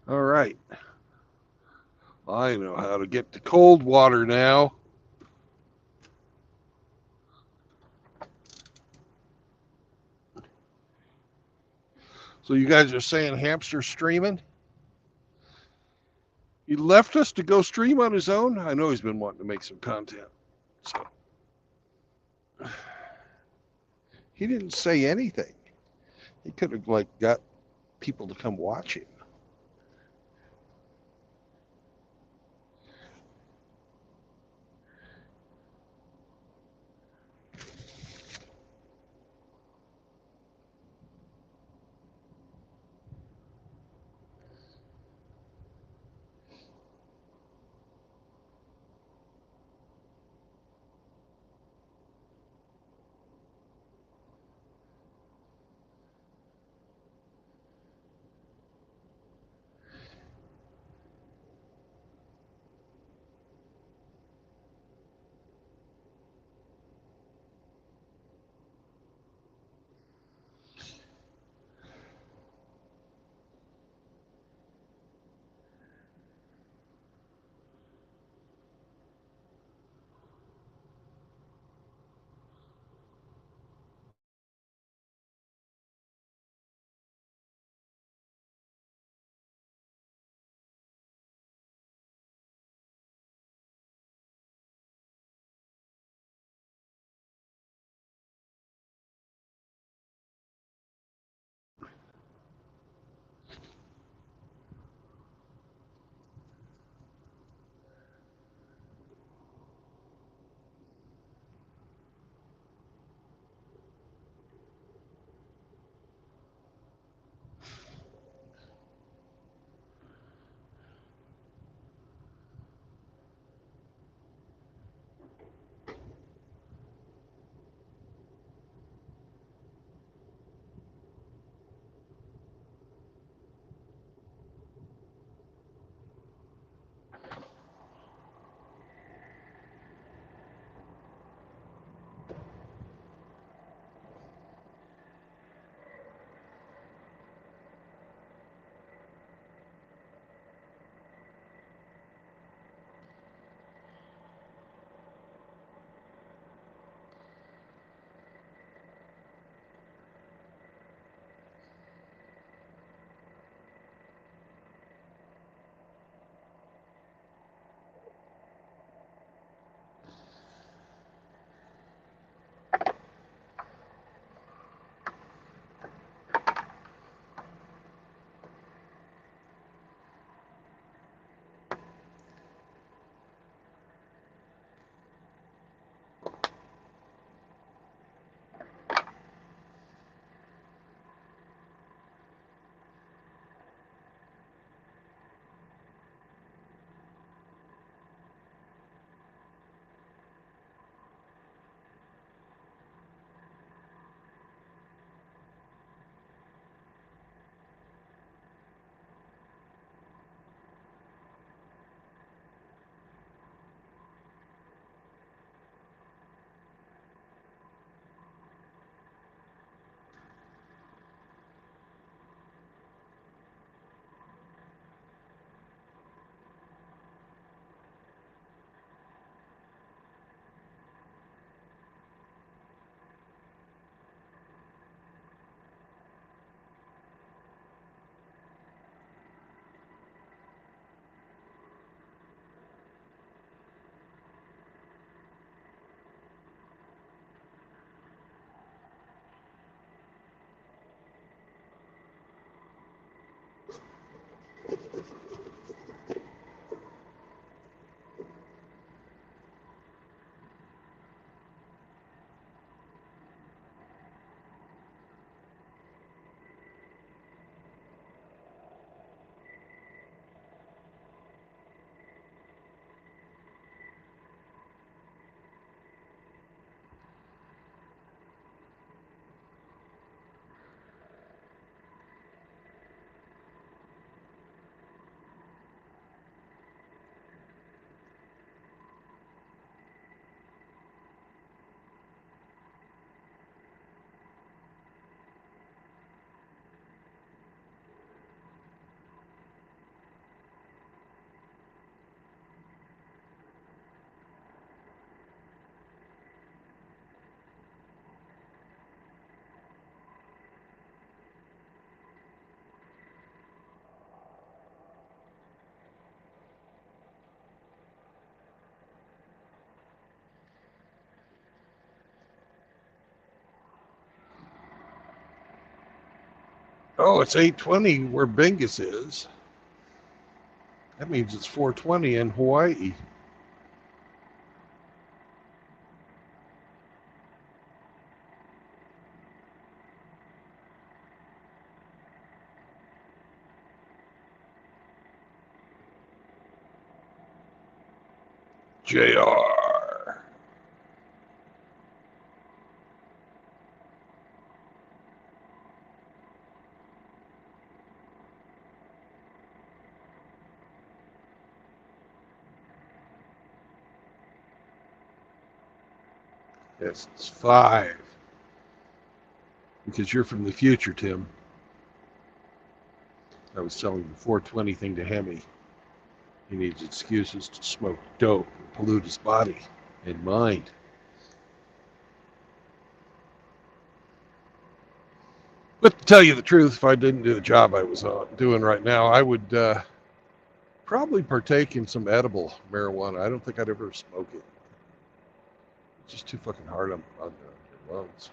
All right. I know how to get to Coldwater now. So you guys are saying Hamster's streaming? He left us to go stream on his own? I know he's been wanting to make some content. So he didn't say anything. He could have like got people to come watch him. Oh, it's 8:20 where Bingus is. That means it's 4:20 in Hawaii. JR. Yes, it's 5. Because you're from the future, Tim. I was telling the 420 thing to Hemi. He needs excuses to smoke dope and pollute his body and mind. But to tell you the truth, if I didn't do the job I was doing right now, I would probably partake in some edible marijuana. I don't think I'd ever smoke it. It's just too fucking hard on your lungs.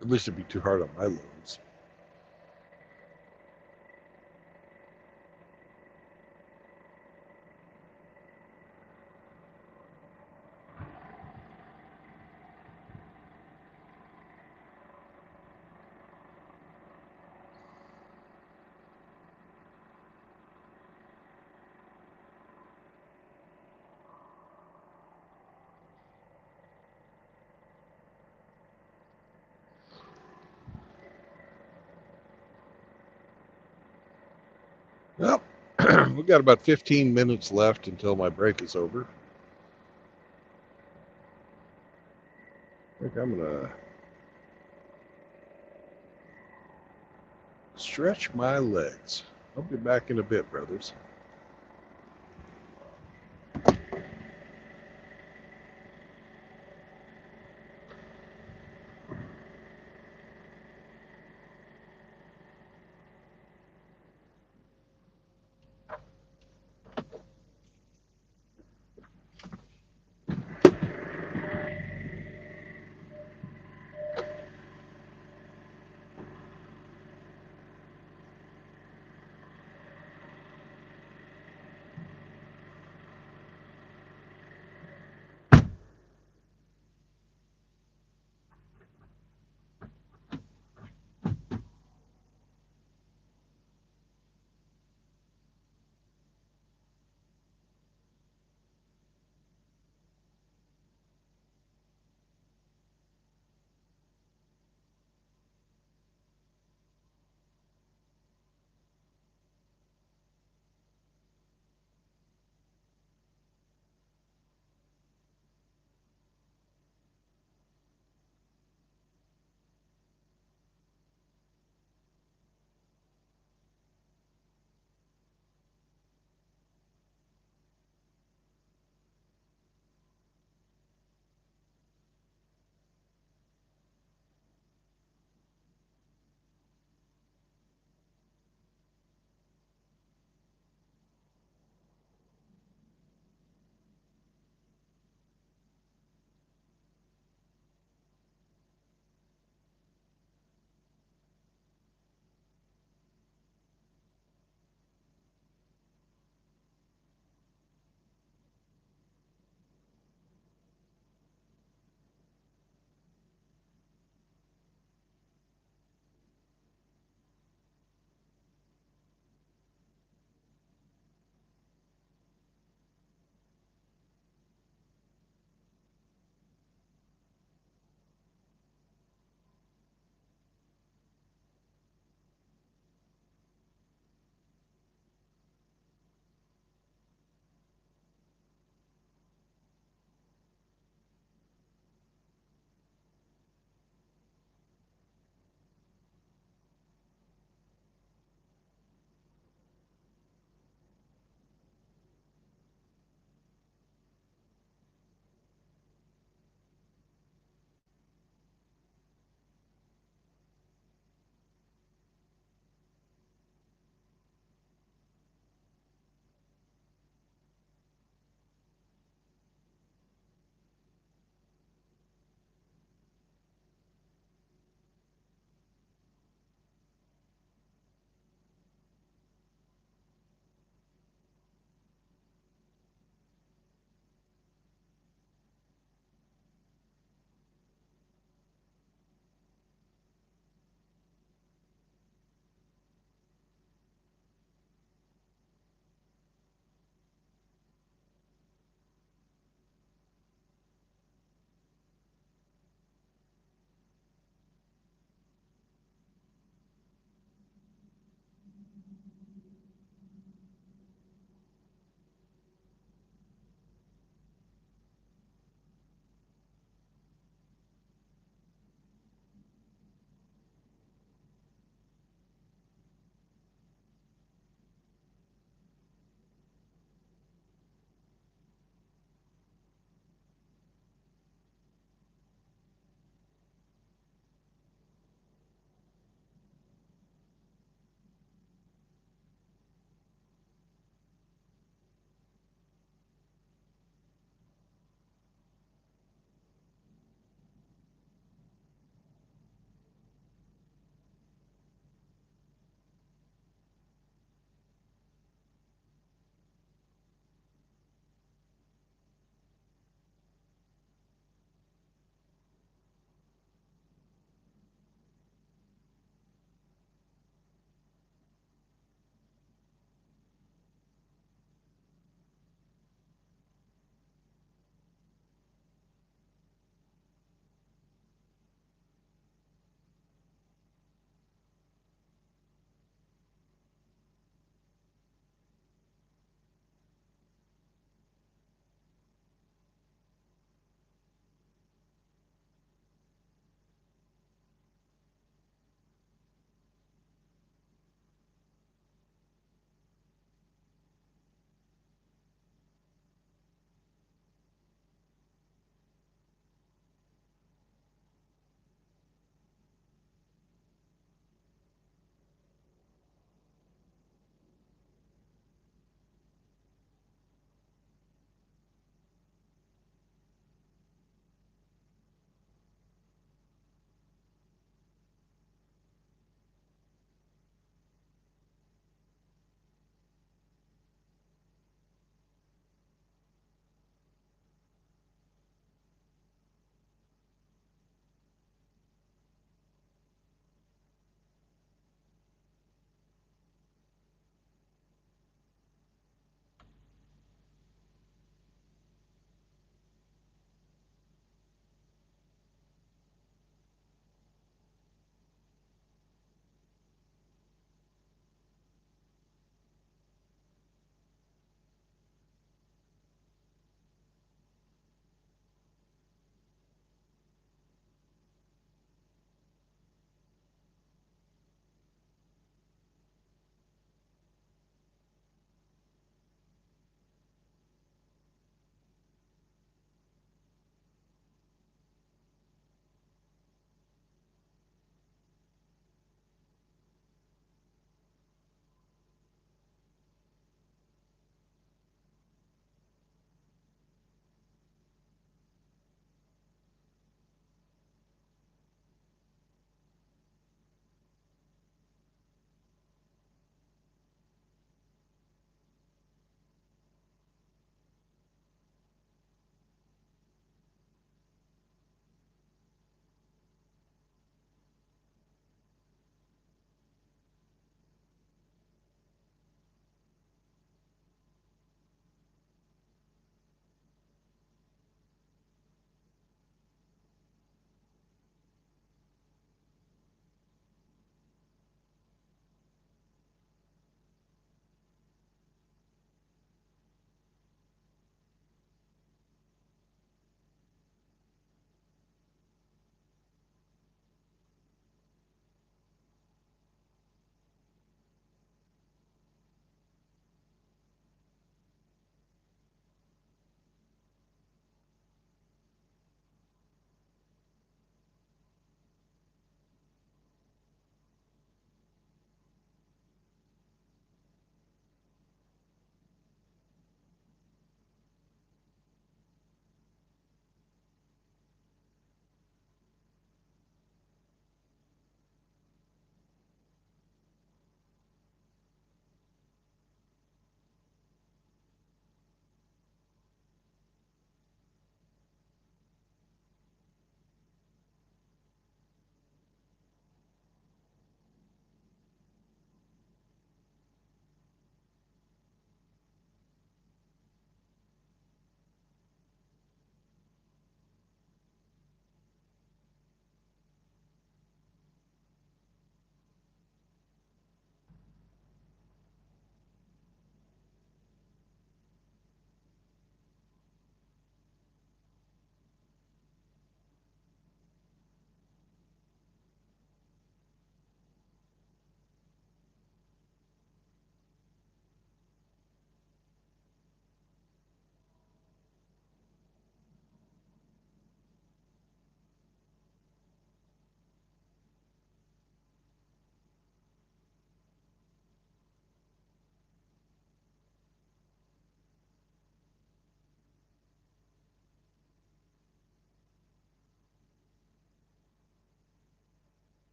At least it'd be too hard on my lungs. Well, we've got about 15 minutes left until my break is over. I think I'm gonna stretch my legs. I'll be back in a bit, brothers.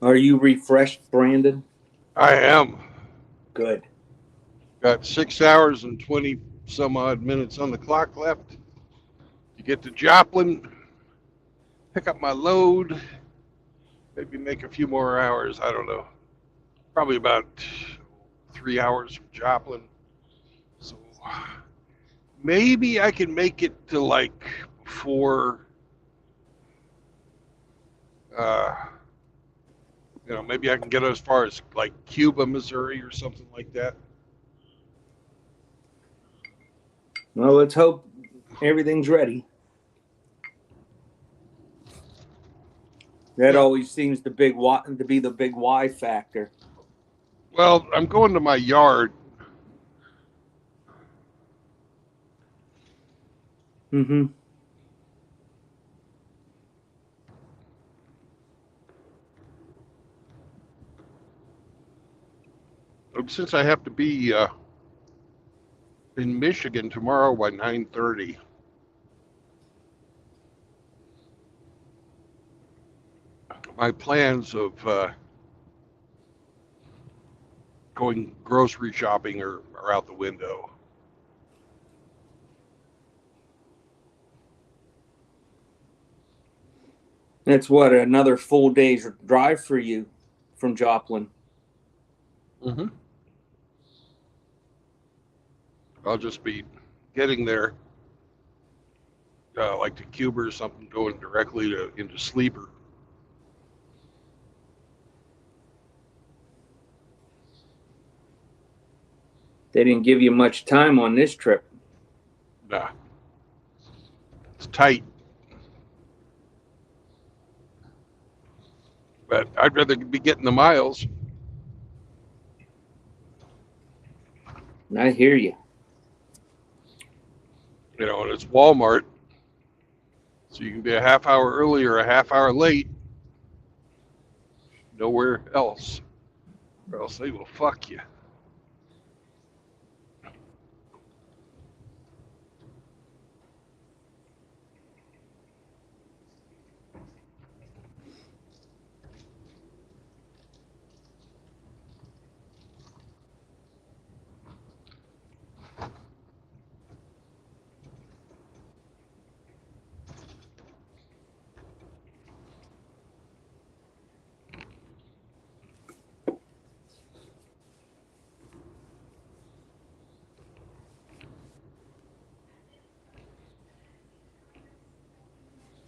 Are you refreshed, Brandon? I am. Good. Got 6 hours and 20 some odd minutes on the clock left to get to Joplin, pick up my load, maybe make a few more hours. I don't know. Probably about 3 hours from Joplin. So maybe I can make it to like before, uh, maybe I can get as far as like Cuba, Missouri or something like that. Well, let's hope everything's ready. That Yeah. always seems to be the big Y factor. Well, I'm going to my yard. Mm-hmm. Since I have to be in Michigan tomorrow by 9:30. My plans of going grocery shopping are out the window. That's what, another full day's drive for you from Joplin. Mm-hmm. I'll just be getting there, like to Cuba or something, going directly into Sleeper. They didn't give you much time on this trip. Nah, it's tight. But I'd rather be getting the miles. I hear you. And it's Walmart, so you can be a half hour early or a half hour late. Nowhere else, or else they will fuck you.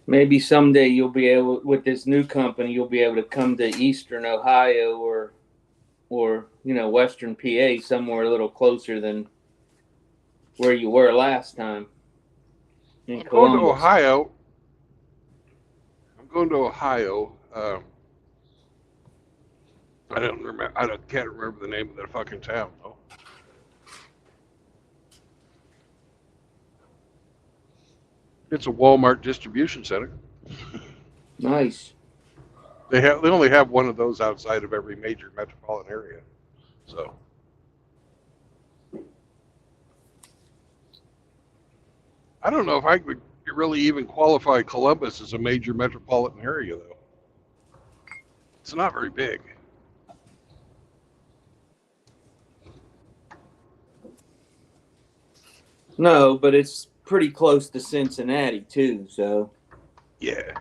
Maybe someday you'll be able, with this new company, you'll be able to come to Eastern Ohio or Western PA, somewhere a little closer than where you were last time in I'm going to Columbus. Ohio. I'm going to Ohio. I don't remember. Can't remember the name of that fucking town though. It's a Walmart distribution center. Nice. They only have one of those outside of every major metropolitan area. So I don't know if I would really even qualify Columbus as a major metropolitan area though. It's not very big. No, but it's pretty close to Cincinnati too, so. Yeah.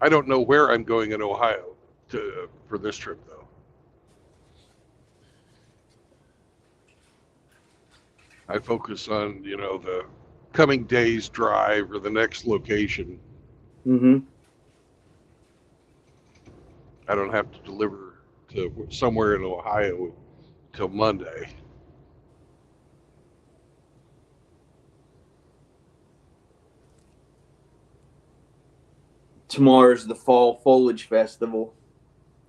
I don't know where I'm going in Ohio for this trip though. I focus on the coming day's drive or the next location. Mm-hmm. I don't have to deliver to somewhere in Ohio till Monday. Tomorrow's the Fall Foliage Festival,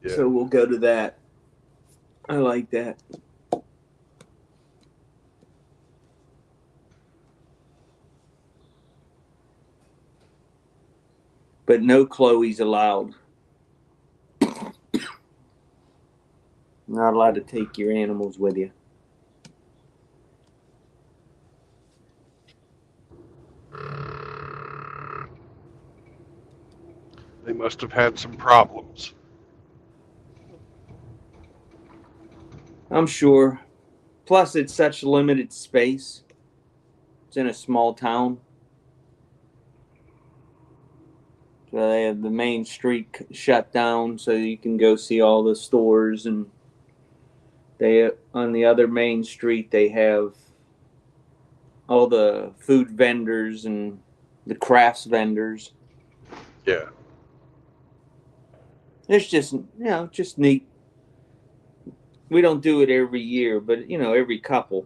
Yeah. so we'll go to that. I like that. But no Chloe's allowed. Not allowed to take your animals with you. They must have had some problems. I'm sure. Plus, it's such limited space. It's in a small town. So they have the main street shut down so you can go see all the stores, and they on the other main street they have all the food vendors and the crafts vendors. Yeah. It's just just neat. We don't do it every year, but every couple.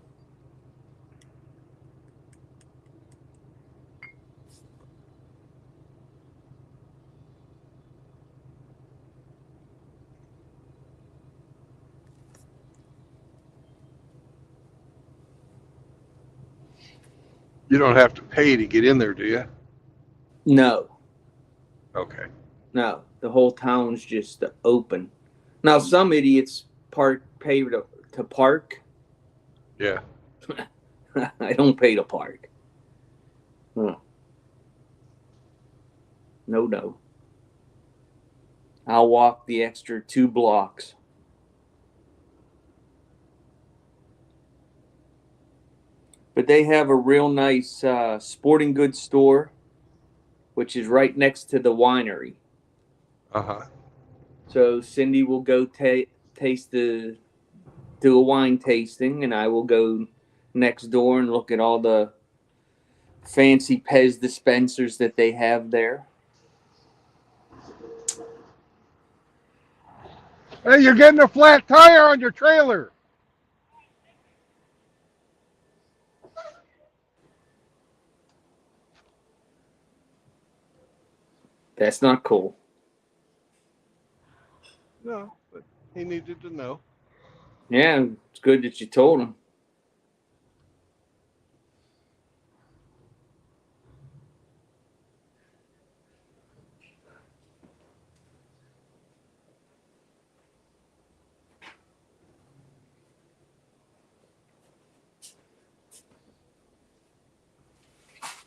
You don't have to pay to get in there, do you? No, Okay. no, the whole town's just open. Now some idiots pay to park. Yeah. I don't pay to park. No. I'll walk the extra 2 blocks. But they have a real nice sporting goods store, which is right next to the winery. Uh-huh. So Cindy will go do a wine tasting, and I will go next door and look at all the fancy Pez dispensers that they have there. Hey, you're getting a flat tire on your trailer. That's not cool. No, but he needed to know. Yeah, it's good that you told him.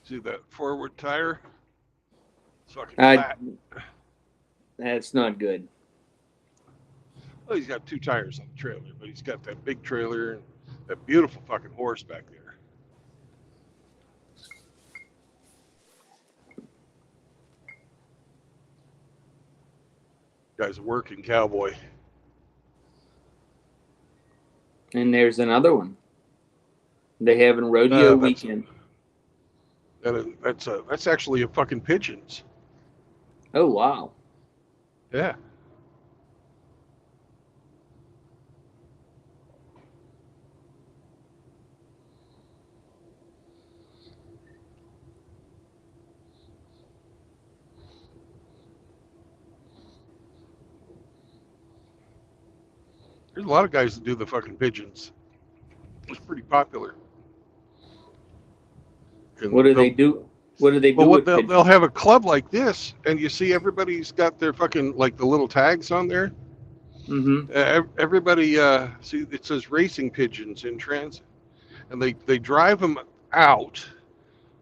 See that forward tire? It's fucking flat. That's not good. Well, he's got 2 tires on the trailer, but he's got that big trailer and that beautiful fucking horse back there. Guy's a working cowboy. And there's another one. They have in rodeo weekend. And that's actually a fucking pigeons. Oh, wow. Yeah. There's a lot of guys that do the fucking pigeons. It's pretty popular. And What do they do? What do they do with pigeons? They'll have a club like this, and you see everybody's got their fucking, like, the little tags on there. Mm-hmm. Everybody, see, it says racing pigeons in transit. And they drive them out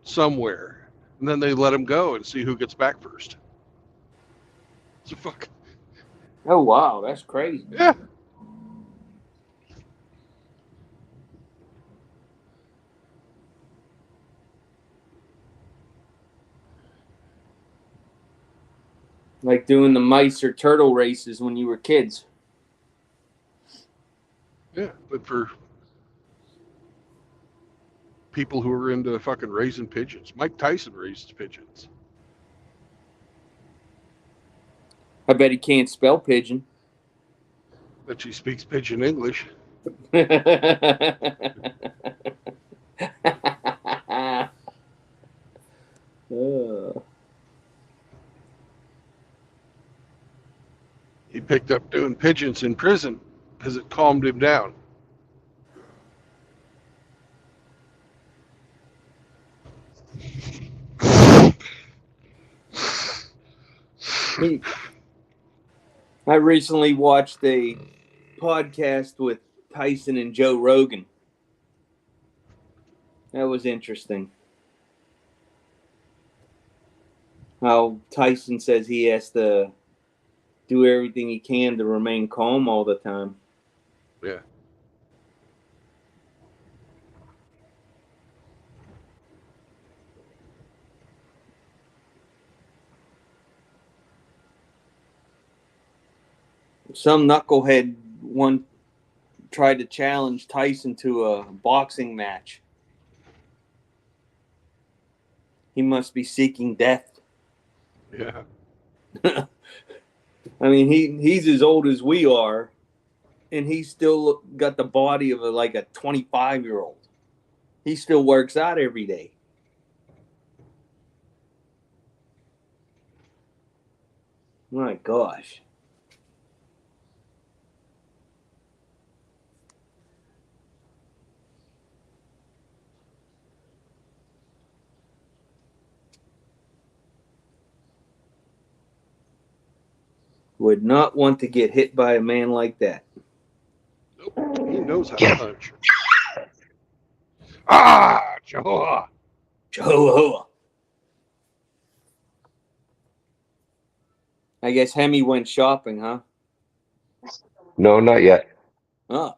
somewhere, and then they let them go and see who gets back first. So fuck. Oh, wow. That's crazy. Yeah. Like doing the mice or turtle races when you were kids. Yeah, but for people who are into fucking raising pigeons. Mike Tyson raises pigeons. I bet he can't spell pigeon. But she speaks pigeon English. He picked up doing pigeons in prison because it calmed him down. I recently watched a podcast with Tyson and Joe Rogan. That was interesting. How Tyson says he has to do everything he can to remain calm all the time. Yeah. Some knucklehead one tried to challenge Tyson to a boxing match. He must be seeking death. Yeah. I mean, he's as old as we are, and he's still got the body of like a 25-year-old. He still works out every day. My gosh. Would not want to get hit by a man like that. Nope. He knows how to punch. Ah, Jehovah. Jehovah. I guess Hemi went shopping, huh? No, not yet. Oh.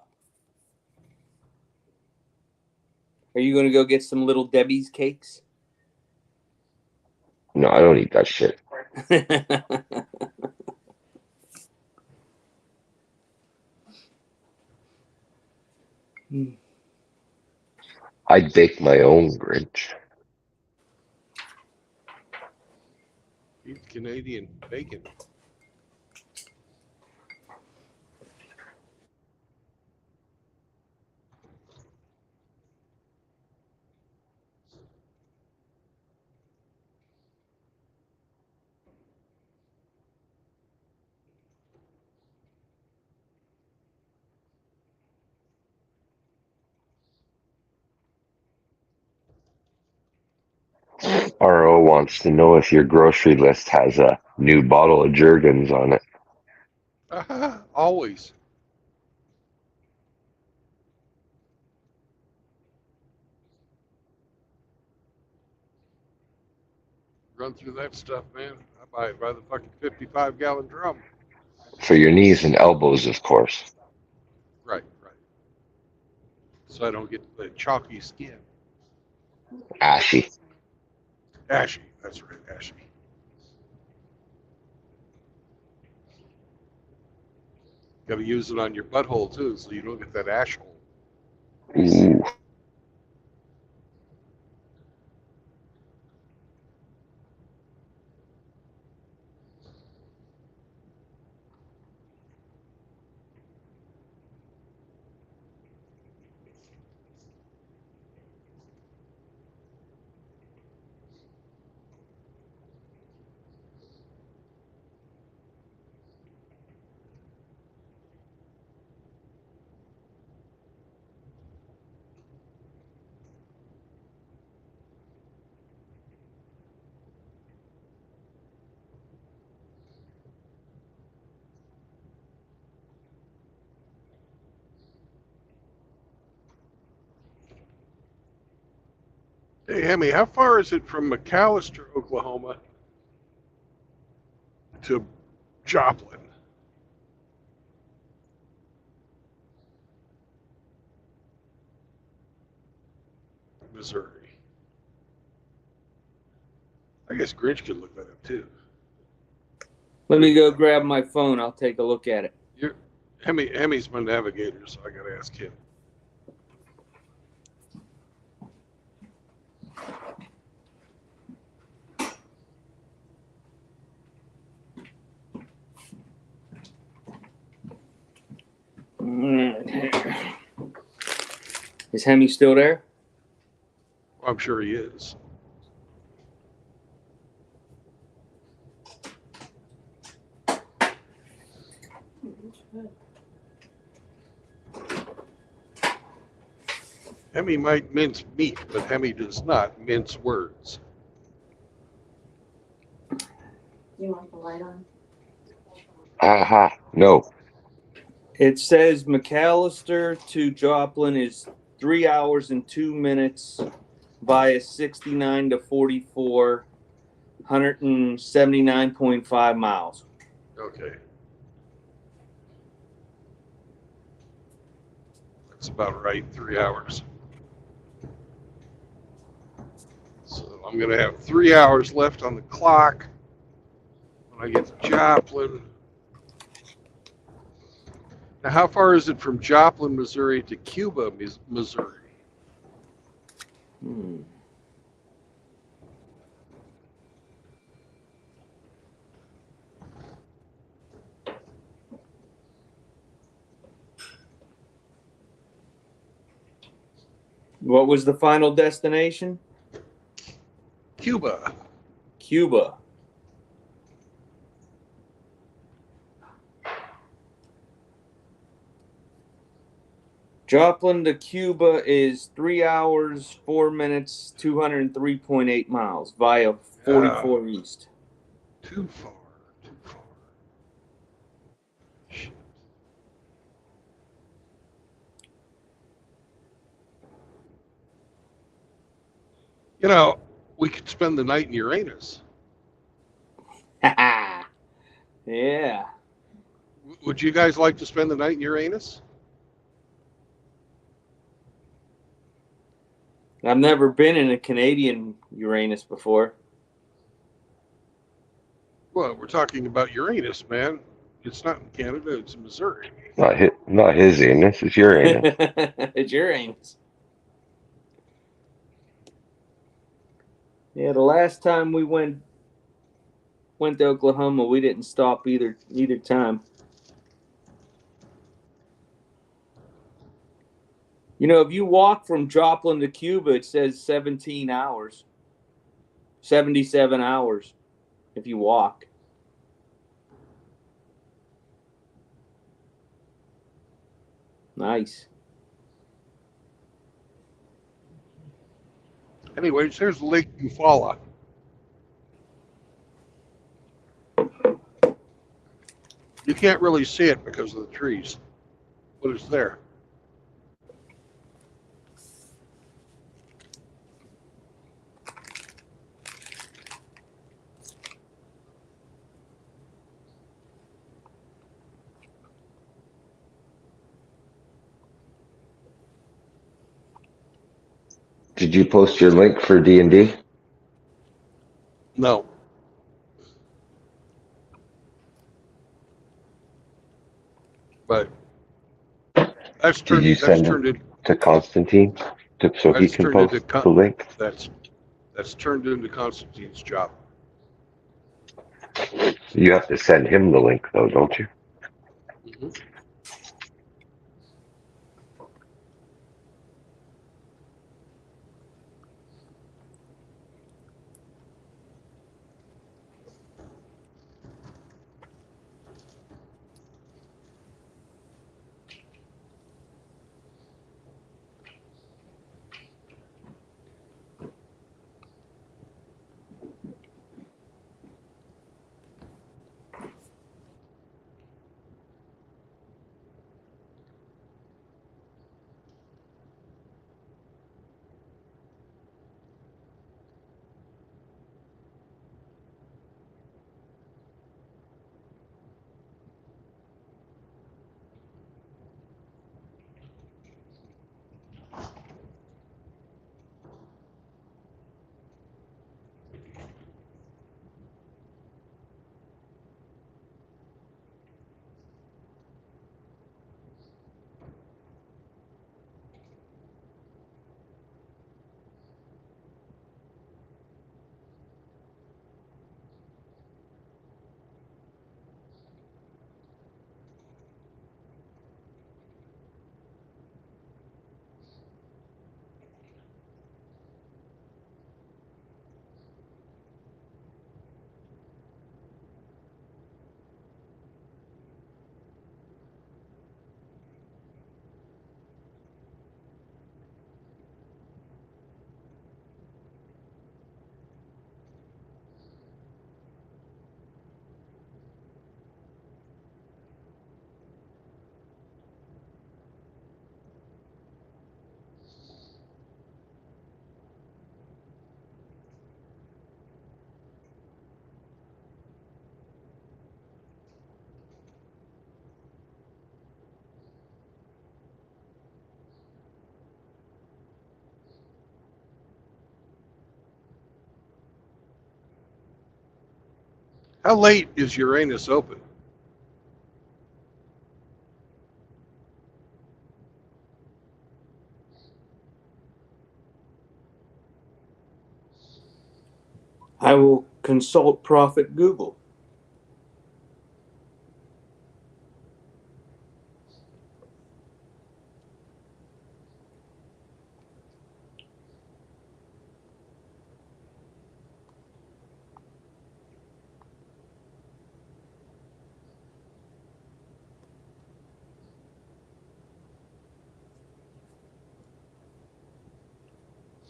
Are you going to go get some Little Debbie's cakes? No, I don't eat that shit. I bake my own Grinch. Eat Canadian bacon. RO wants to know if your grocery list has a new bottle of Jergens on it. Always. Run through that stuff, man. I buy it by the fucking 55-gallon drum. For your knees and elbows, of course. Right, right. So I don't get the chalky skin. Ashy. Ashy. That's right, ashy. Got to use it on your butthole too, so you don't get that ash hole. Ooh. Hey, Hemi, how far is it from McAllister, Oklahoma, to Joplin? Missouri. I guess Grinch could look that up too. Let me go grab my phone. I'll take a look at it. Hemi's my navigator, so I got to ask him. Is Hemi still there? I'm sure he is. Hemi might mince meat, but Hemi does not mince words. You want the light on? Aha. No. It says McAllister to Joplin is 3 hours and 2 minutes via 69 to 44. 179.5 miles. Okay. That's about right, 3 hours. So I'm going to have 3 hours left on the clock when I get to Joplin. Now, how far is it from Joplin, Missouri to Cuba, Missouri? What was the final destination? Cuba. Cuba. Joplin to Cuba is 3 hours, 4 minutes, 203.8 miles via 44 East. Too far. Too far. Shit. You know, we could spend the night in Uranus. Yeah. Would you guys like to spend the night in Uranus? I've never been in a Canadian Uranus before. Well, we're talking about Uranus, man. It's not in Canada, it's in Missouri. Not his anus, it's your anus. It's Uranus. Yeah, the last time we went to Oklahoma, we didn't stop either time. You know, if you walk from Joplin to Cuba, it says 17 hours. 77 hours if you walk. Nice. Anyways, here's Lake Eufaula. You can't really see it because of the trees, but it's there. Did you post your link for D&D? No. But that's Did you send turned it it to Constantine so he that's can turned into post the link? that's turned into Constantine's job. You have to send him the link though, don't you? Mm-hmm. How late is Uranus open? I will consult Prophet Google.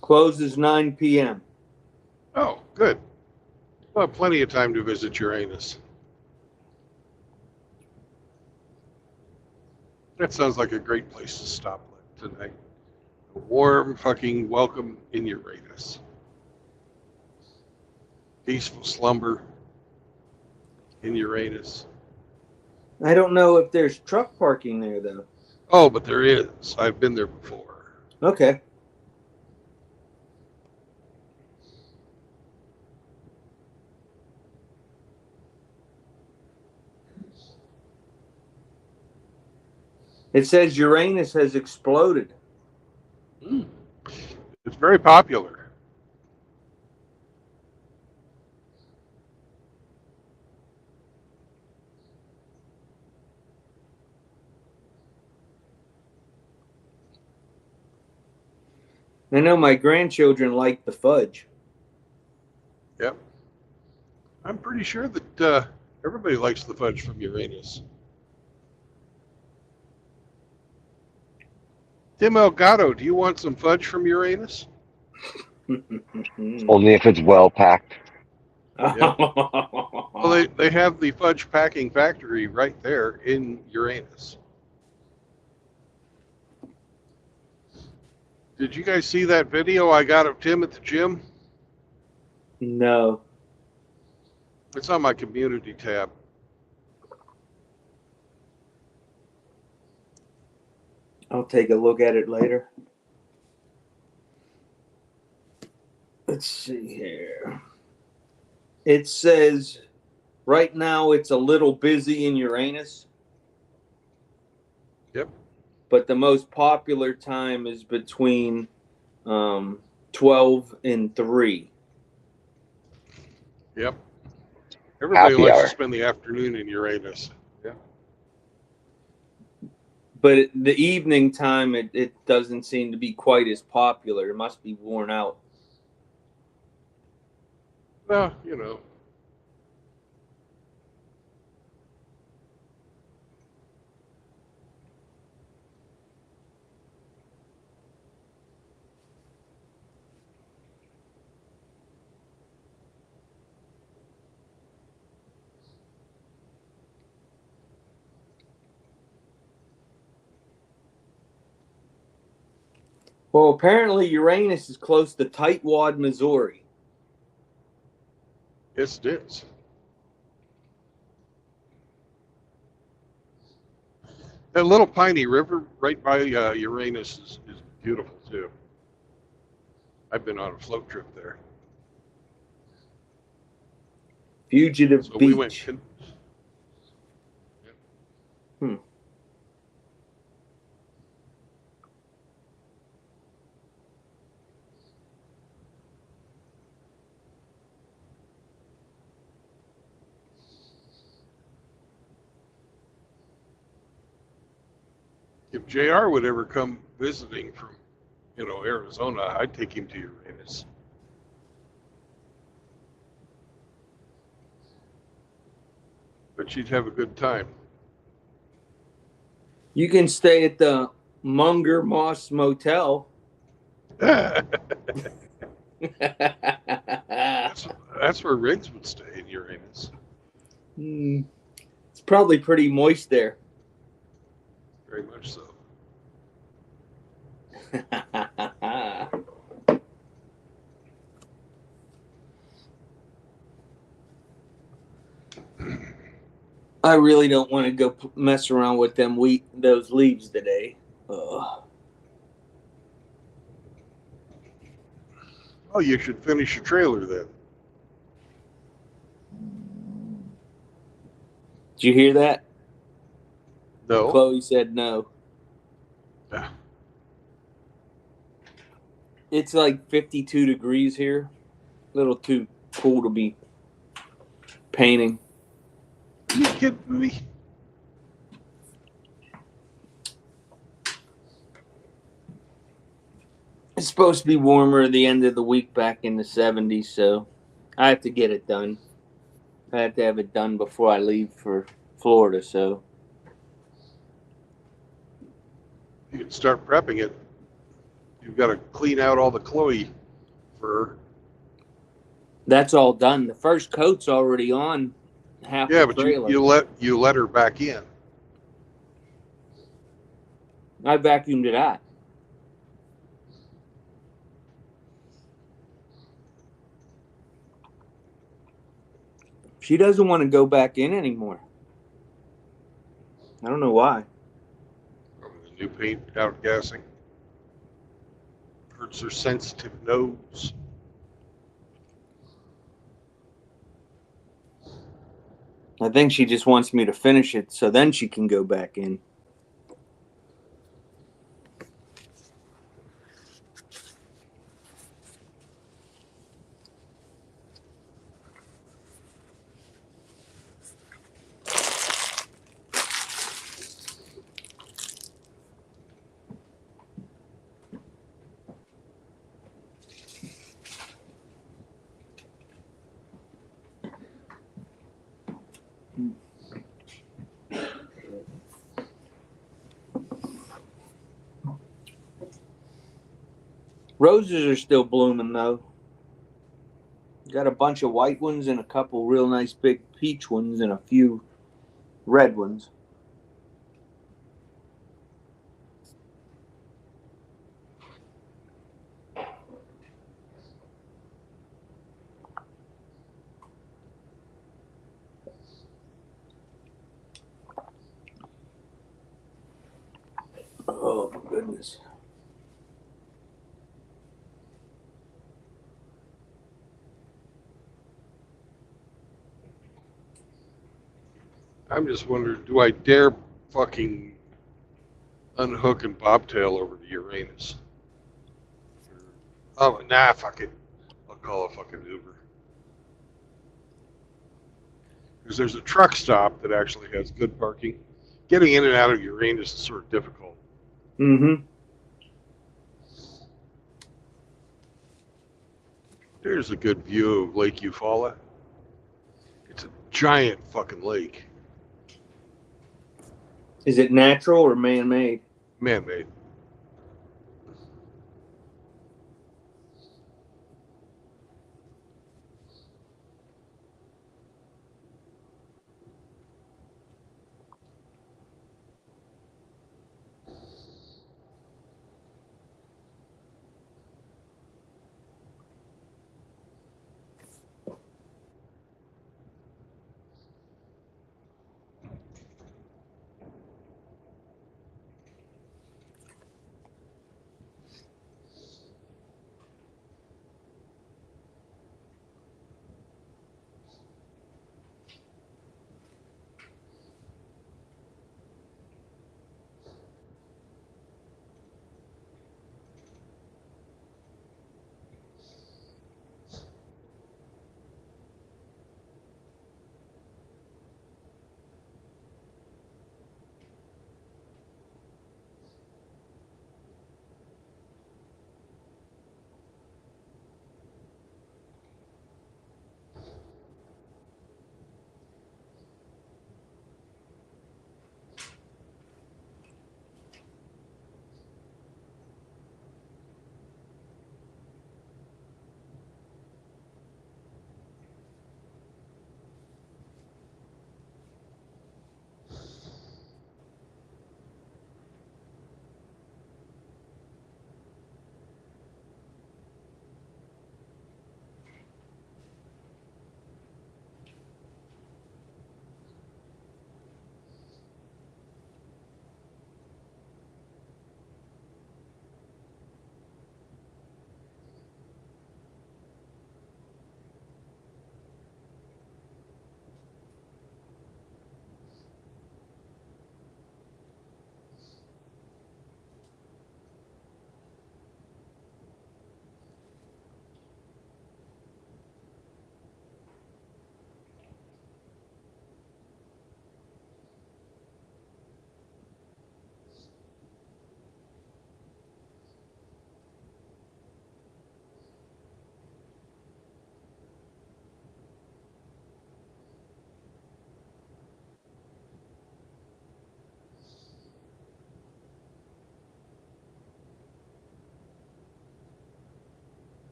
Closes 9 p.m. Oh, good. Well, plenty of time to visit Uranus. That sounds like a great place to stop tonight. A warm fucking welcome in Uranus. Peaceful slumber in Uranus. I don't know if there's truck parking there, though. Oh, but there is. I've been there before. Okay. It says Uranus has exploded. Mm. It's very popular. I know my grandchildren like the fudge. Yep. I'm pretty sure that everybody likes the fudge from Uranus. Tim Elgato, do you want some fudge from Uranus? Only if it's well packed. Yeah. Well, they have the fudge packing factory right there in Uranus. Did you guys see that video I got of Tim at the gym? No. It's on my community tab. I'll take a look at it later. Let's see here. It says right now it's a little busy in Uranus. Yep. But the most popular time is between 12 and 3. Yep. Everybody Happy likes hour. to spend the afternoon in Uranus. Yeah. But the evening time, it doesn't seem to be quite as popular. It must be worn out. Well, you know. Well, apparently Uranus is close to Tightwad, Missouri. Yes, it is. That little Piney River right by Uranus is beautiful too. I've been on a float trip there. Fugitive So Beach. we went. If JR would ever come visiting from, Arizona, I'd take him to Uranus. But you'd have a good time. You can stay at the Munger Moss Motel. that's where Riggs would stay in Uranus. It's probably pretty moist there. Very much so. I really don't want to go mess around with those leaves today. Ugh. Oh, you should finish your trailer then. Did you hear that? No. Chloe said no. Yeah. It's like 52 degrees here. A little too cool to be painting. Are you kidding me? It's supposed to be warmer at the end of the week back in the 70s, so I have to get it done. I have to have it done before I leave for Florida, so You can start prepping it. You've got to clean out all the Chloe fur. that's all done. The first coat's already on half Yeah, the but trailer. you let her back in. I vacuumed it out. She doesn't want to go back in anymore. I don't know why. From the new paint outgassing. Hurts her sensitive nose. I think she just wants me to finish it so then she can go back in. Roses are still blooming though. Got a bunch of white ones and a couple real nice big peach ones and a few red ones. Oh my goodness. I'm just wondering, do I dare fucking unhook and bobtail over to Uranus? Oh, nah, fuck it. I'll call a fucking Uber. Because there's a truck stop that actually has good parking. Getting in and out of Uranus is sort of difficult. Mm-hmm. There's a good view of Lake Eufaula. It's a giant fucking lake. Is it natural or man-made? Man-made.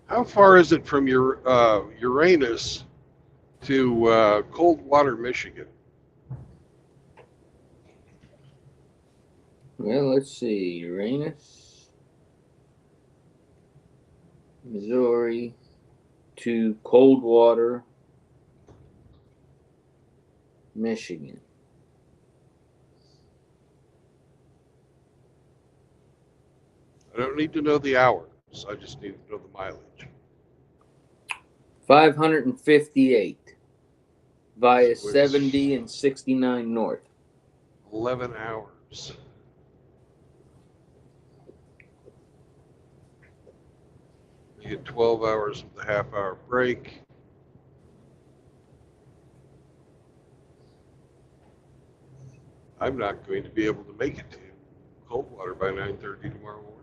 How far is it from your Uranus to Coldwater, Michigan? Well, let's see. Uranus, Missouri to Coldwater, Michigan. I don't need to know the hours. I just need to know the mileage. 558 via So it's 70 and 69 north. 11 hours. You get 12 hours with a half-hour break. I'm not going to be able to make it to Coldwater by 9:30 tomorrow morning.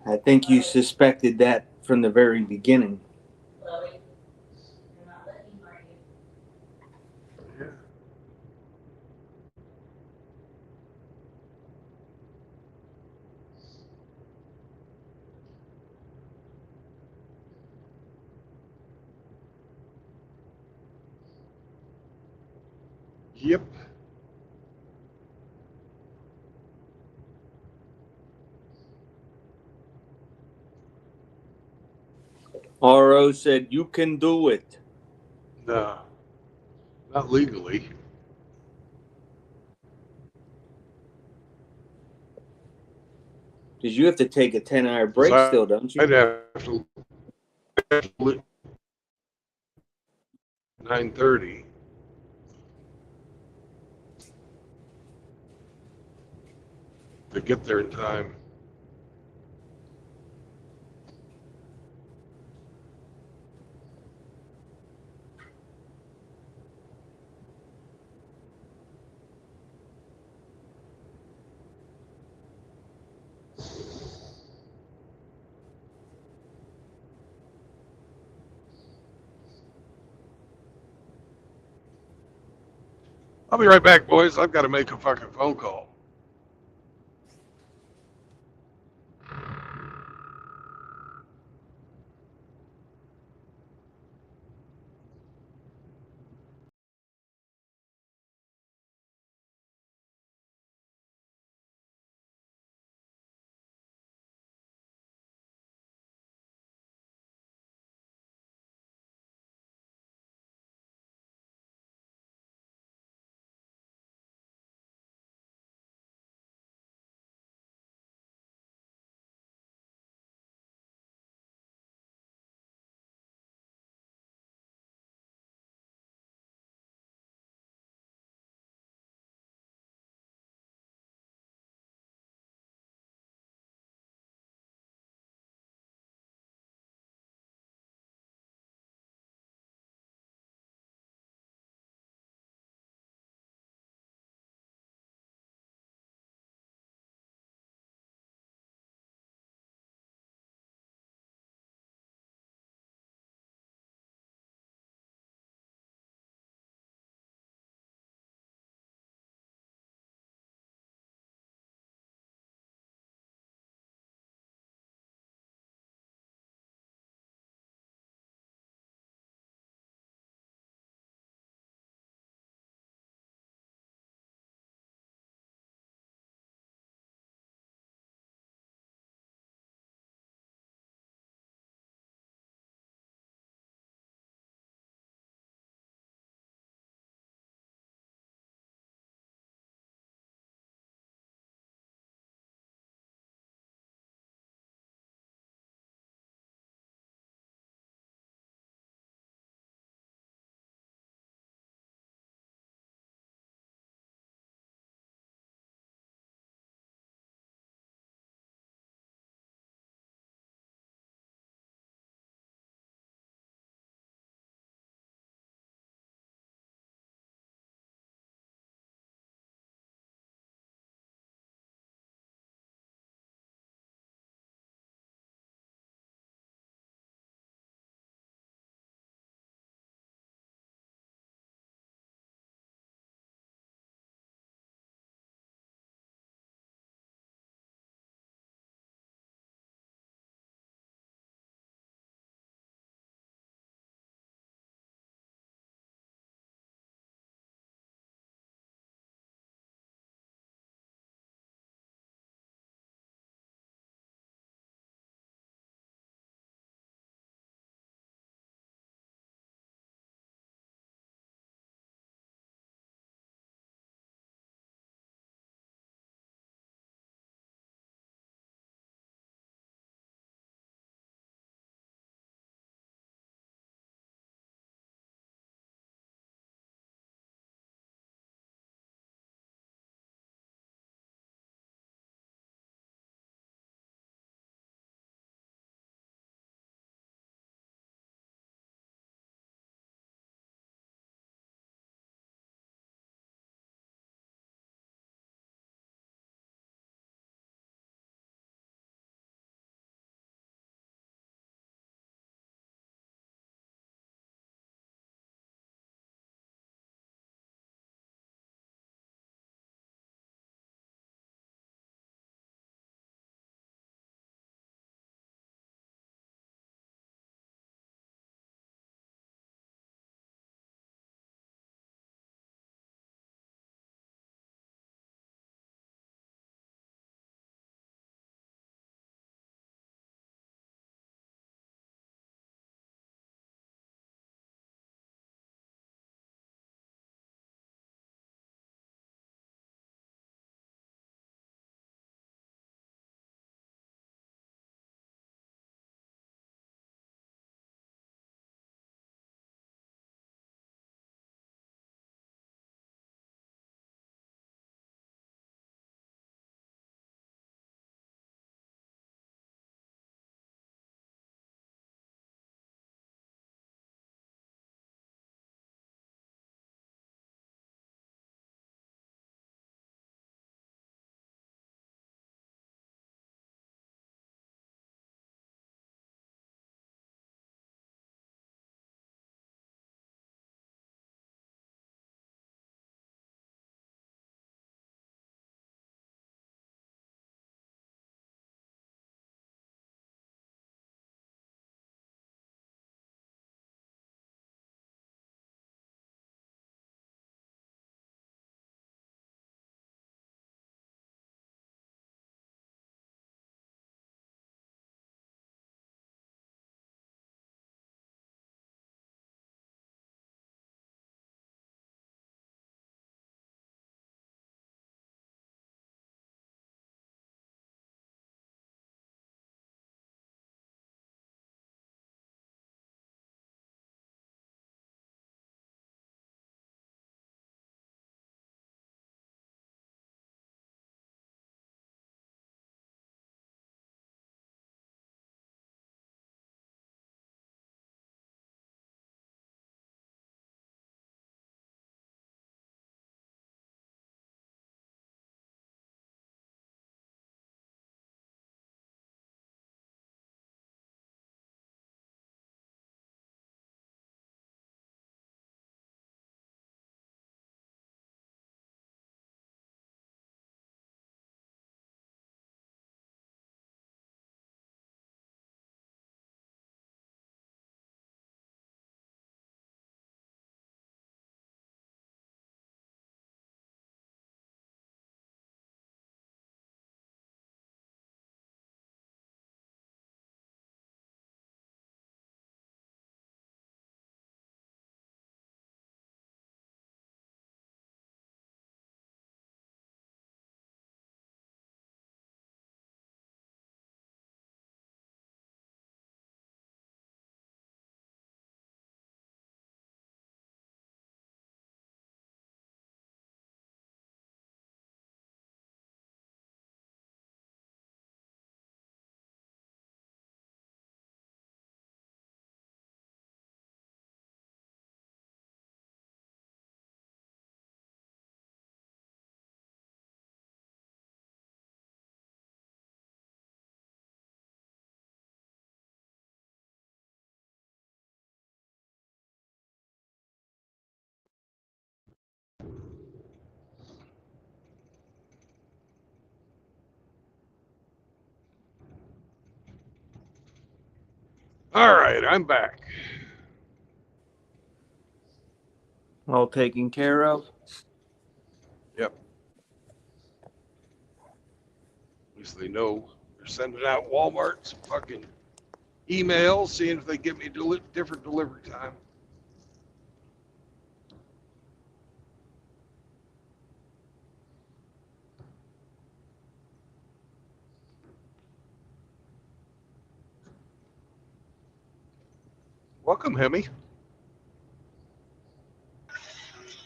I think you suspected that from the very beginning. Yeah. Yep. RO said, you can do it. No, not legally. Because you have to take a 10-hour 'Cause break still, don't you? I'd have to 9:30. To get there in time. I'll be right back, boys. I've got to make a fucking phone call. All right, I'm back. All taken care of. Yep. At least they know they're sending out Walmart's fucking emails, seeing if they give me different delivery time. Welcome, Hemi.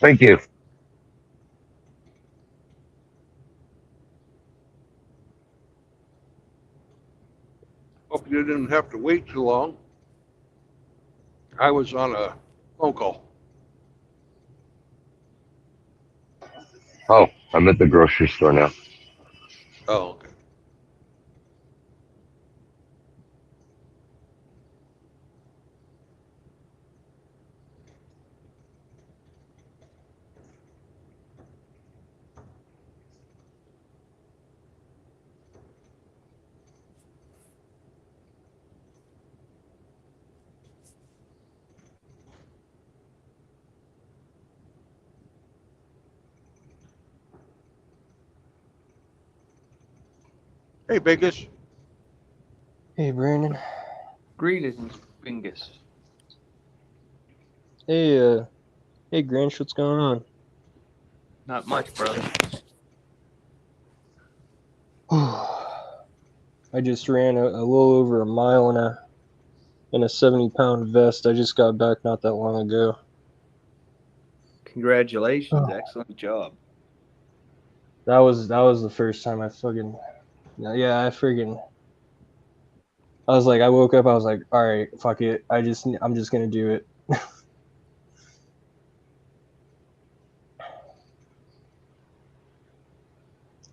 Thank you. Hope you didn't have to wait too long. I was on a phone call. Oh, I'm at the grocery store now. Oh, okay. Hey, Biggest. Hey, Brandon. Greetings, Bingus. Hey, hey, Grinch, what's going on? Not much, brother. I just ran a little over a mile in a 70-pound vest. I just got back not that long ago. Congratulations. Excellent job. That was the first time I fucking I freaking I was like, I woke up, I was like, all right, fuck it, I'm just gonna do it.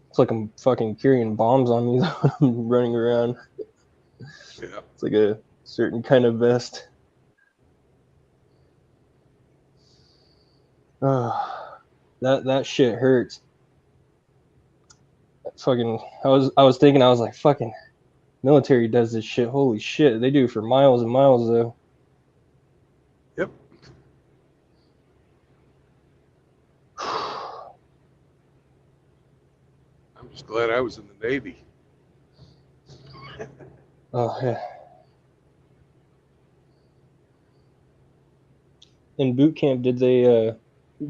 It's like I'm fucking carrying bombs on me when I'm running around. Yeah. It's like a certain kind of vest. That shit hurts. Fucking, I was thinking, I was like, fucking military does this shit. Holy shit, they do it for miles and miles though. Yep. I'm just glad I was in the Navy. Oh yeah. In boot camp, did they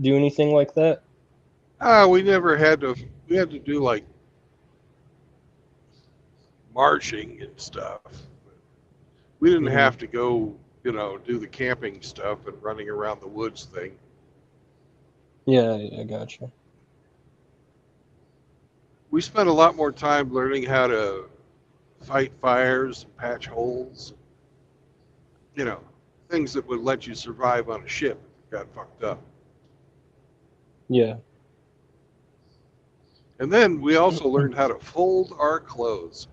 do anything like that? We never had to. We had to do like marching and stuff. We didn't have to go, do the camping stuff and running around the woods thing. Yeah, I gotcha. We spent a lot more time learning how to fight fires, and patch holes, things that would let you survive on a ship if you got fucked up. Yeah. And then we also learned how to fold our clothes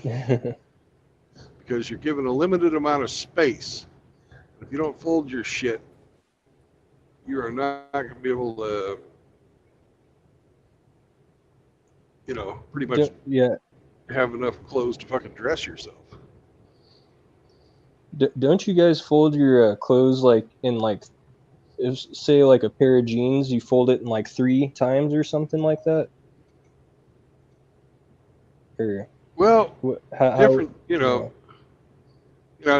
because you're given a limited amount of space. If you don't fold your shit, you are not going to be able to, pretty much yeah. have enough clothes to fucking dress yourself. Don't you guys fold your clothes like in like, say like a pair of jeans, you fold it in like 3 times or something like that? Or Well, how different, yeah.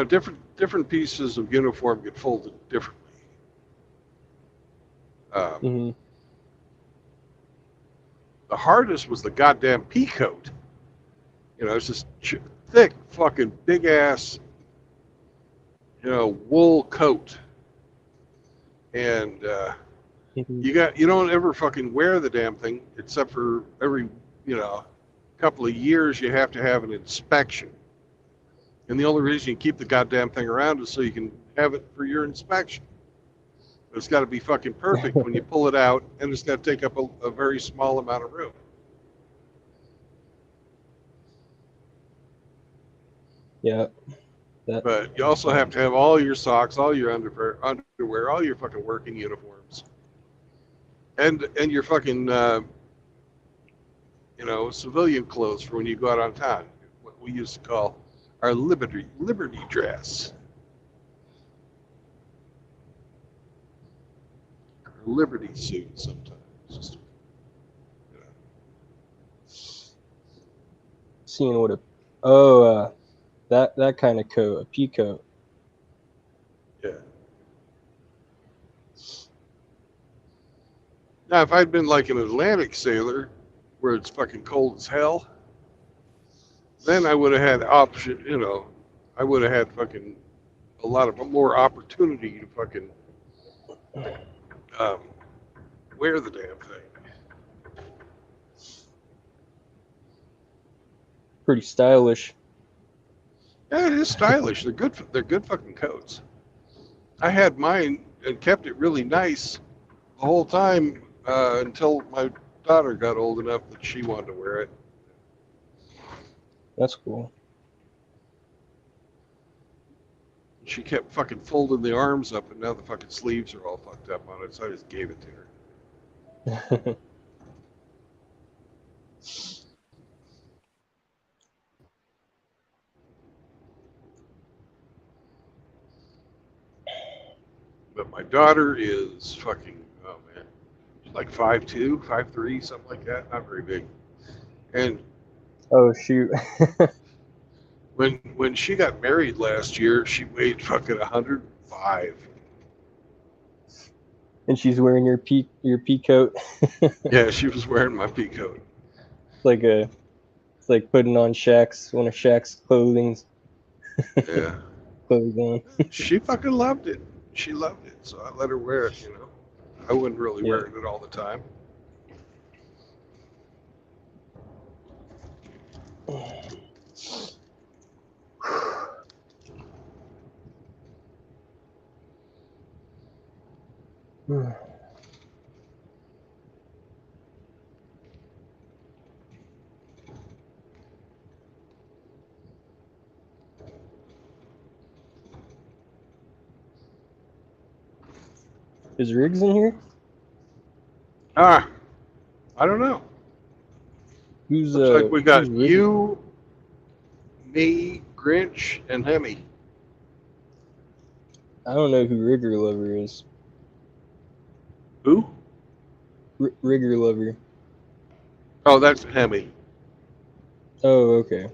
different pieces of uniform get folded differently. Mhm. The hardest was the goddamn pea coat. It's this thick, fucking big ass, wool coat, and you don't ever fucking wear the damn thing except for every couple of years you have to have an inspection. And the only reason you keep the goddamn thing around is so you can have it for your inspection. But it's got to be fucking perfect when you pull it out, and it's got to take up a very small amount of room. Yeah. But you also have to have all your socks, all your underwear, all your fucking working uniforms, and your fucking civilian clothes for when you go out on town. we used to call our Liberty dress. Our Liberty suit sometimes. Just, you know. Seeing what that kind of coat, a pea coat. Yeah. Now, if I'd been like an Atlantic sailor, where it's fucking cold as hell, then I would have had option. You know, I would have had fucking a lot of more opportunity to fucking um, wear the damn thing. Pretty stylish. Yeah, it is stylish. They're good. They're good fucking coats. I had mine and kept it really nice the whole time until my daughter got old enough that she wanted to wear it. That's cool. She kept fucking folding the arms up, and now the fucking sleeves are all fucked up on it, so I just gave it to her. But my daughter is fucking, oh man, she's like 5'2", 5'3", something like that. Not very big. And Oh shoot. when she got married last year, she weighed fucking 105. And she's wearing your pea coat. Yeah, she was wearing my pea coat. It's like putting on one of Shaq's clothings. Yeah. Clothes on. She fucking loved it. She loved it, so I let her wear it, you know. I wouldn't really Yeah. wear it all the time. Is Riggs in here? I don't know. Who's Looks like we got who's Riggs? you, me, Grinch, and Hemi. I don't know who Rigger Lover is. Who? Rigger Lover. Oh, that's Hemi. Oh, okay.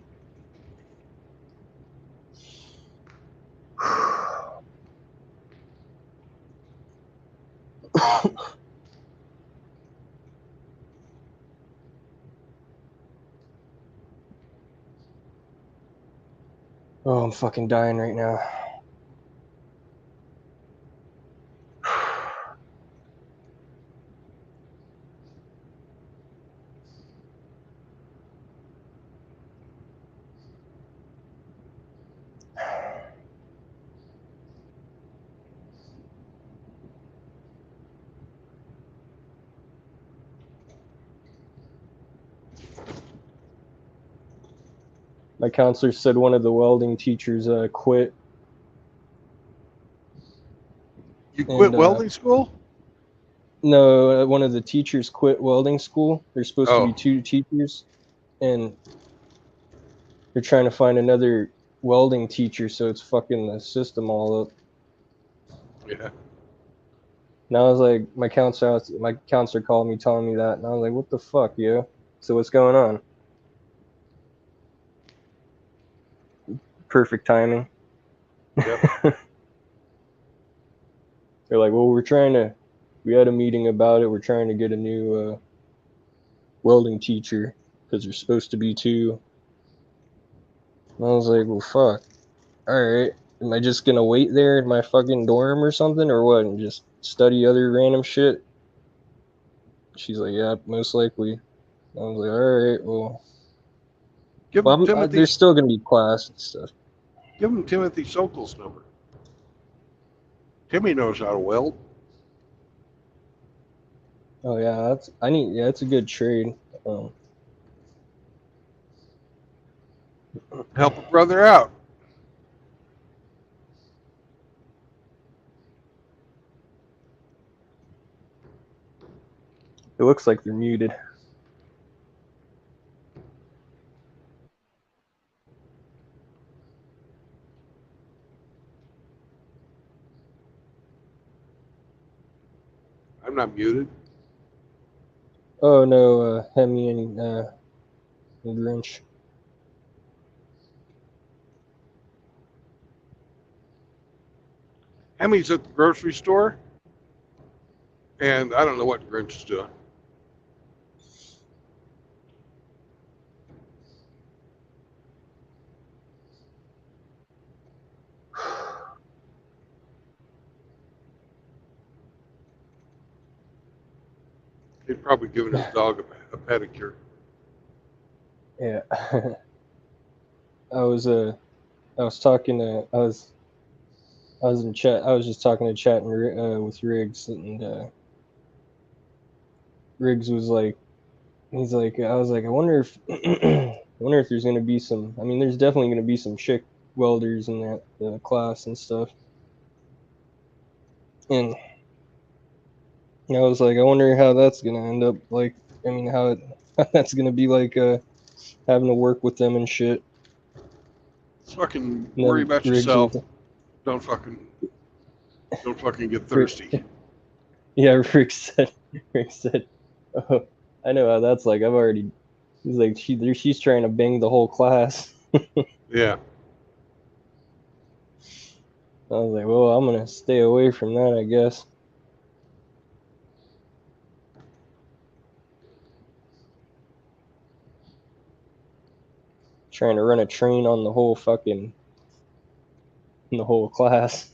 Oh, I'm fucking dying right now. My counselor said one of the welding teachers quit. You quit And welding school? no, one of the teachers quit welding school. There's supposed to be Oh, 2 teachers, and they're trying to find another welding teacher, so it's fucking the system all up. yeah. And I was like, my counselor called me telling me that, and I was like, what the fuck, yo? So what's going on? Perfect timing. Yep. They're like, well, we had a meeting about it. We're trying to get a new welding teacher because there's supposed to be 2. And I was like, well, fuck. All right. Am I just gonna wait there in my fucking dorm or something, or what, and just study other random shit? She's like, yeah, most likely. I was like, all right, well, Give him there's still gonna be class and stuff. Timothy Sokol's number. Timmy knows how to weld. Oh yeah, that's a good trade. Um, Help a brother out. it looks like they're muted. not muted. Oh no, Hemi and Grinch. Hemi's at the grocery store, and I don't know what Grinch is doing. He'd probably given his dog a pedicure. Yeah. I was talking to I was in chat. I was just talking to chat and with Riggs, and Riggs was like, he's like, I was like, I wonder if I wonder if there's gonna be some. I mean, there's definitely gonna be some chick welders in that class and stuff. And I was like, I wonder how that's gonna end up. Like, I mean, how that's gonna be like having to work with them and shit. Fucking And worry then about Riggs yourself. was, Don't fucking get thirsty. yeah, Rick said, oh, I know how that's like. I've already. He's like, she's trying to bang the whole class. Yeah. I was like, well, I'm gonna stay away from that, I guess. Trying to run a train on the whole class.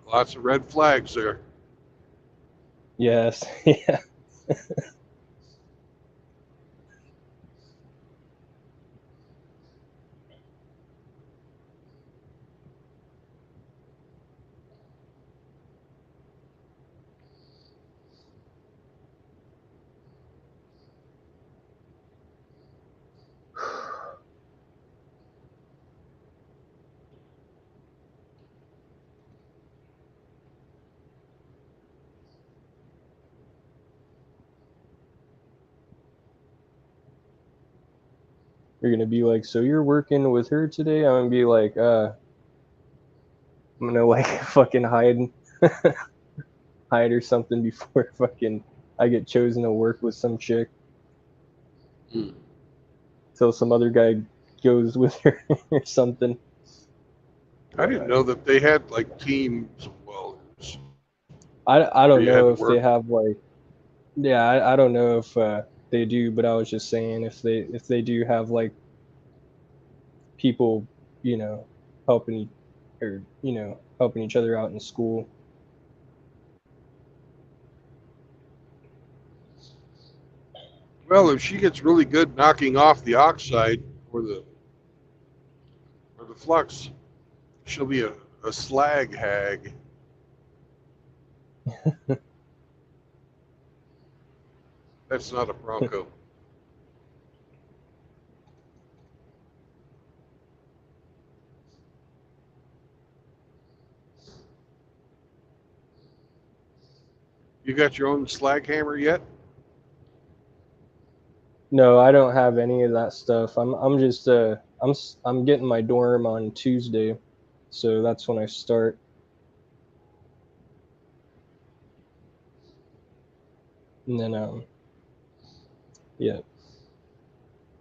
Lots of red flags there. Yes, yeah. You're gonna be like, so you're working with her today? I'm gonna be like, I'm gonna like fucking hide or something before fucking I get chosen to work with some chick. Hmm. Till some other guy goes with her or something. I didn't know that they had like teams of welders. I don't You had know to if they work. have like, yeah, I don't know if they do, but I was just saying if they do have like people, you know, helping or helping each other out in school. Well, if she gets really good knocking off the oxide or the flux, she'll be a slag hag. That's not a Bronco. You got your own slag hammer yet? No, I don't have any of that stuff. I'm just I'm getting my dorm on Tuesday, so that's when I start. And then yeah,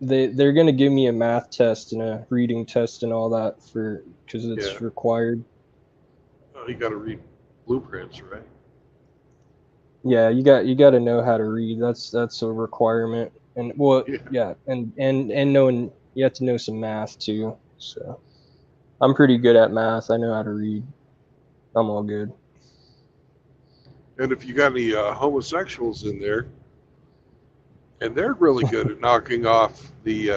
they're gonna give me a math test and a reading test and all that because it's required. Oh, you got to read blueprints, right? Yeah, you got to know how to read. That's a requirement. And well, yeah, and knowing you have to know some math too. So I'm pretty good at math. I know how to read. I'm all good. And if you got any homosexuals in there, and they're really good at knocking off the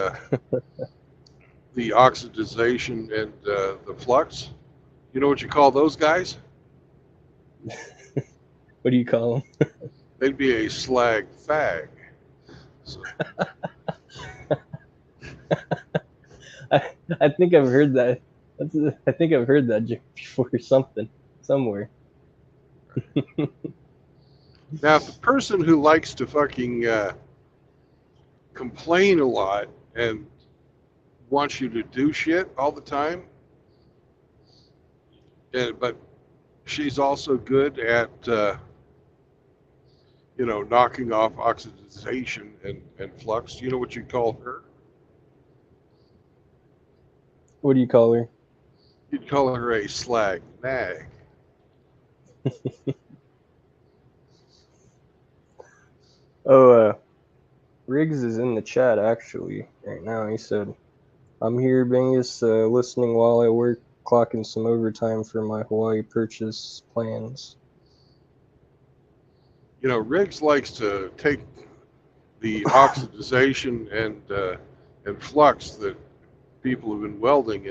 oxidization and the flux, you know what you call those guys? What do you call them? They'd be a slag fag. So, I think I've heard that. I think I've heard that joke before somewhere. now, if the person who likes to fucking complain a lot and wants you to do shit all the time, but she's also good at knocking off oxidization and flux. You know what you call her? What do you call her? You'd call her a slag nag. Oh, Riggs is in the chat actually right now. He said, "I'm here, Bingus, listening while I work, clocking some overtime for my Hawaii purchase plans." Riggs likes to take the oxidization and flux that people have been welding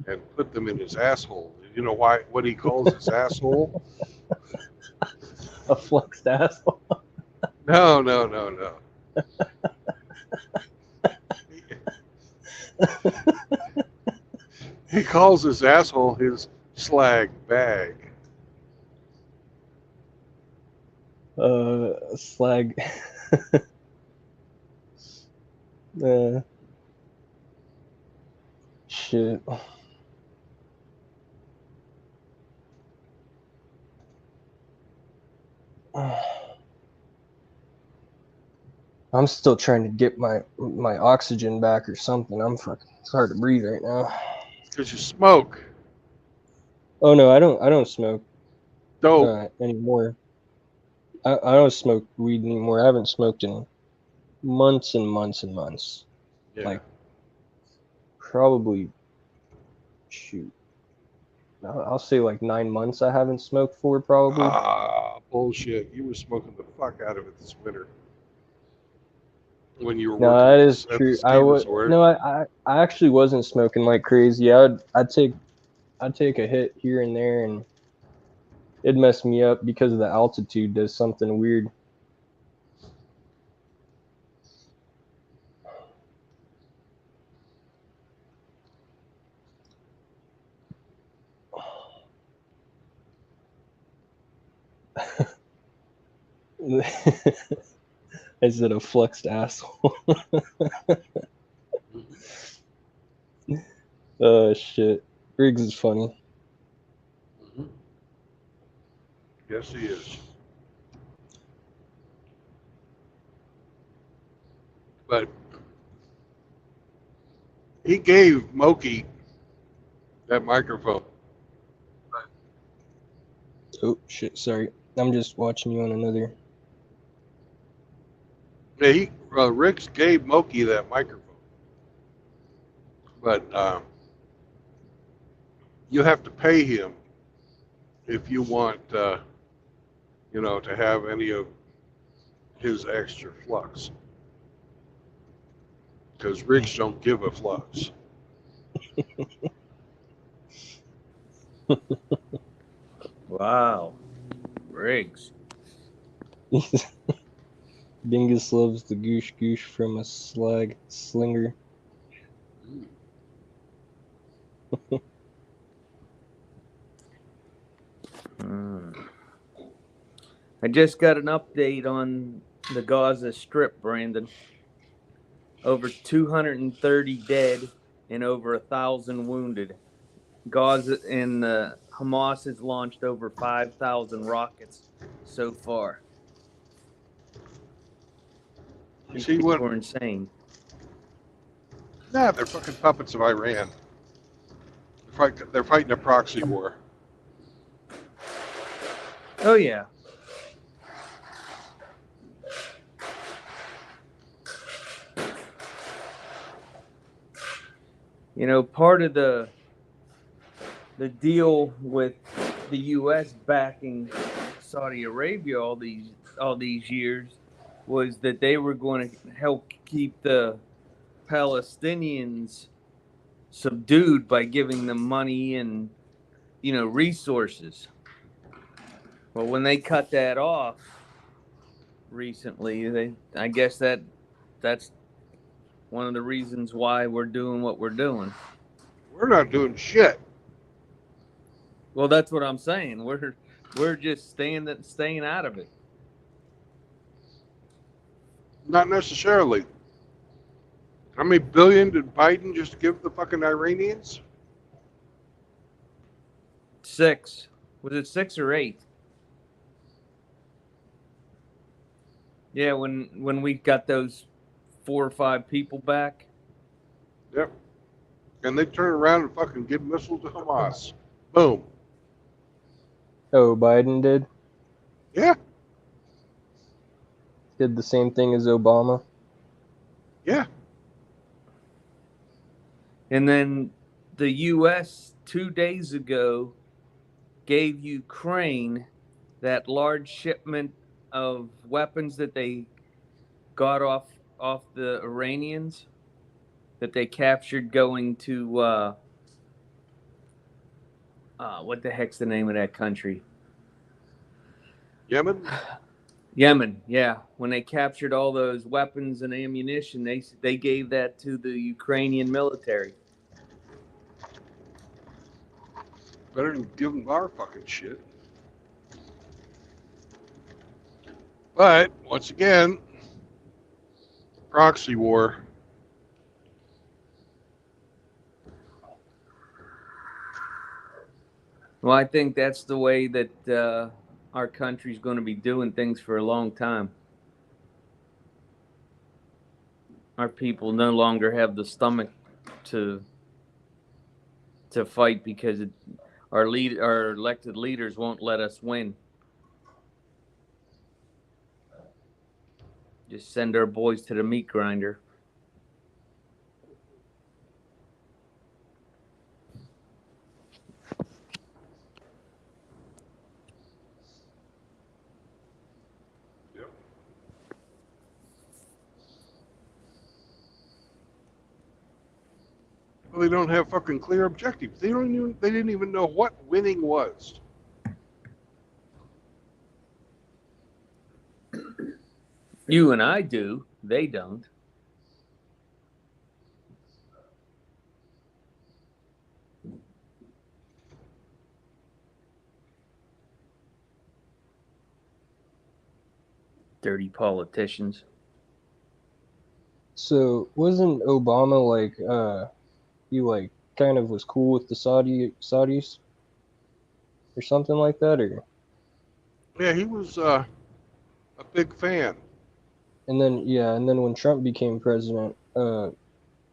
and put them in his asshole. You know what he calls his asshole? A fluxed asshole. No. He calls his asshole his slag bag. Slag. Shit. I'm still trying to get my oxygen back or something. It's hard to breathe right now. Because you smoke. Oh no, I don't smoke Dope. anymore. I don't smoke weed anymore. I haven't smoked in months and months and months. Yeah. Like probably, shoot, I'll say like 9 months I haven't smoked for probably. Bullshit. You were smoking the fuck out of it this winter. When you were No, working that is at true. the ski resort. No, I actually wasn't smoking like crazy. I'd take a hit here and there, and it'd mess me up because of the altitude. Does something weird. Is it a flexed asshole? Oh shit, Riggs is funny. Mm-hmm. Yes, he is. But he gave Moki that microphone. Oh shit, sorry. I'm just watching you on another. Yeah, Riggs gave Moki that microphone. But you have to pay him if you want, to have any of his extra flux. Because Riggs don't give a flux. Wow. Riggs. Bingus loves the goosh goosh from a slag slinger. I just got an update on the Gaza Strip, Brandon. Over 230 dead and over 1,000 wounded. Gaza and Hamas has launched over 5,000 rockets so far. These people are insane. Nah, they're fucking puppets of Iran. They're fighting a proxy war. Oh, yeah. Part of the deal with the U.S. backing Saudi Arabia all these years was that they were going to help keep the Palestinians subdued by giving them money and resources. Well, when they cut that off recently, I guess that's one of the reasons why we're doing what we're doing. We're not doing shit. Well, that's what I'm saying. We're just staying out of it. Not necessarily. How many billion did Biden just give the fucking Iranians? 6. Was it 6 or 8? Yeah, when we got those 4 or 5 people back. Yep. And they turn around and fucking give missiles to Hamas. Boom. Oh, Biden did Yeah. the same thing as Obama. Yeah. And then the U.S. 2 days ago gave Ukraine that large shipment of weapons that they got off the Iranians that they captured going to what the heck's the name of that country? Yemen. Yemen. Yeah, when they captured all those weapons and ammunition, they gave that to the Ukrainian military. Better than give them our fucking shit. But once again, proxy war. Well, I think that's the way that our country's going to be doing things for a long time. Our people no longer have the stomach to fight because our elected leaders won't let us win. Just send our boys to the meat grinder. Yep. Well, they don't have fucking clear objectives. They didn't even know what winning was. You and I do. They don't. Dirty politicians. So wasn't Obama like he like kind of was cool with the Saudis or something like that, or Yeah, he was a big fan. and then when Trump became president,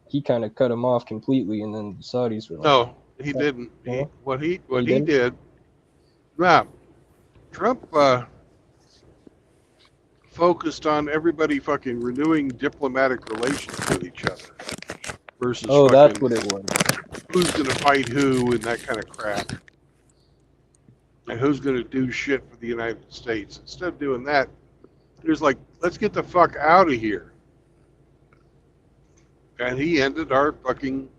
he kind of cut him off completely, and then the Saudis were like, No, he didn't. no, What he didn't? did. Nah, Trump focused on everybody fucking renewing diplomatic relations with each other versus Oh, that's fucking what it was. who's gonna fight who and that kind of crap, and who's gonna do shit for the United States. Instead of doing that, he was like, let's get the fuck out of here. And he ended our fucking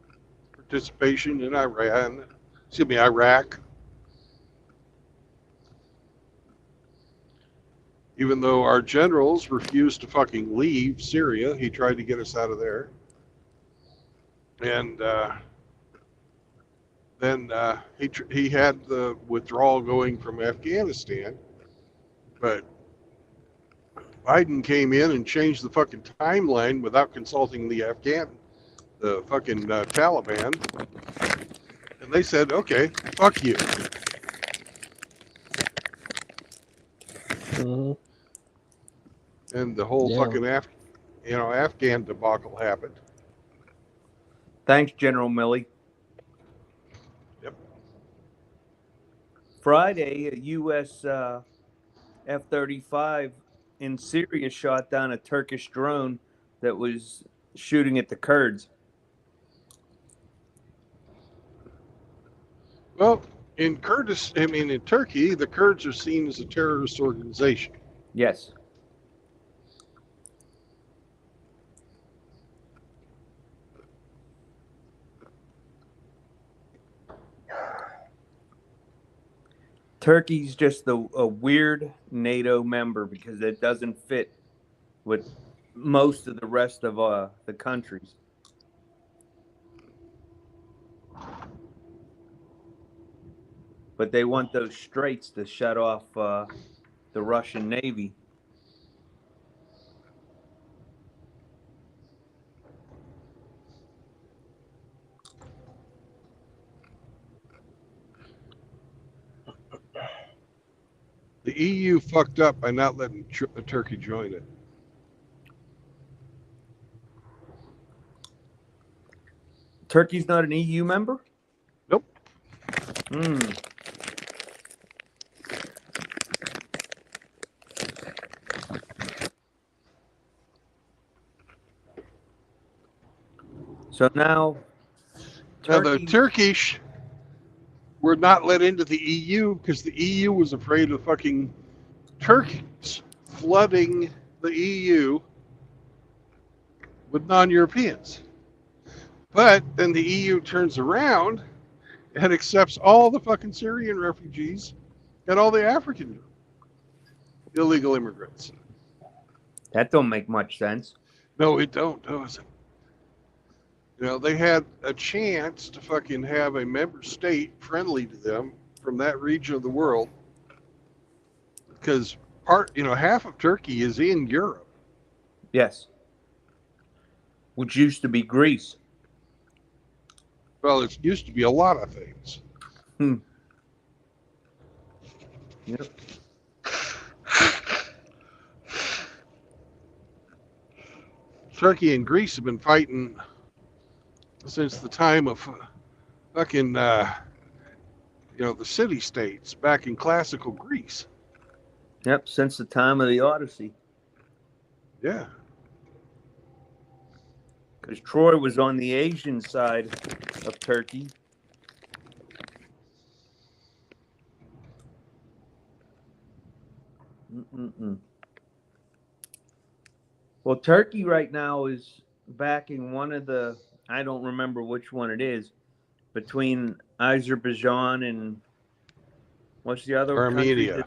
participation in Iraq. Even though our generals refused to fucking leave Syria, he tried to get us out of there. And then he had the withdrawal going from Afghanistan. But Biden came in and changed the fucking timeline without consulting the fucking Taliban. And they said, okay, fuck you. Hmm. And the whole Yeah. fucking Afghan debacle happened. Thanks, General Milley. Yep. Friday, a U.S. F-35 in Syria shot down a Turkish drone that was shooting at the Kurds. Well, in Turkey, the Kurds are seen as a terrorist organization. Yes. Turkey's just a weird NATO member because it doesn't fit with most of the rest of the countries. But they want those straits to shut off the Russian Navy. The EU fucked up by not letting Turkey join it. Turkey's not an EU member? Nope. Hmm. So now, Now the Turkey, Turkish were not let into the EU because the EU was afraid of fucking Turks flooding the EU with non-Europeans. But then the EU turns around and accepts all the fucking Syrian refugees and all the African illegal immigrants. that don't make much sense. No, it don't, does it? You know, they had a chance to fucking have a member state friendly to them from that region of the world because half of Turkey is in Europe. Yes. Which used to be Greece. Well, it used to be a lot of things. Yep. Turkey and Greece have been fighting since the time of fucking, the city states back in classical Greece. Yep, since the time of the Odyssey. Yeah. Because Troy was on the Asian side of Turkey. Mm-mm-mm. Well, Turkey right now is backing one of the, I don't remember which one it is, between Azerbaijan and what's the other country?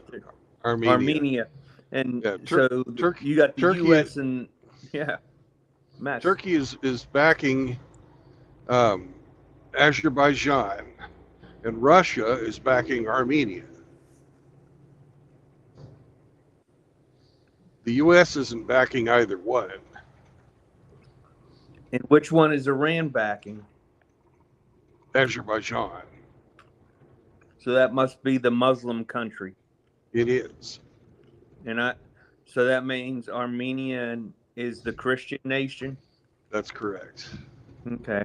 Armenia. Armenia. And Yeah, so Turkey. you got the Turkey. U.S. and, yeah, mess. Turkey is backing Azerbaijan, and Russia is backing Armenia. The U.S. isn't backing either one. And which one is Iran backing? Azerbaijan. So that must be the Muslim country. It is. So that means Armenia is the Christian nation. That's correct. Okay.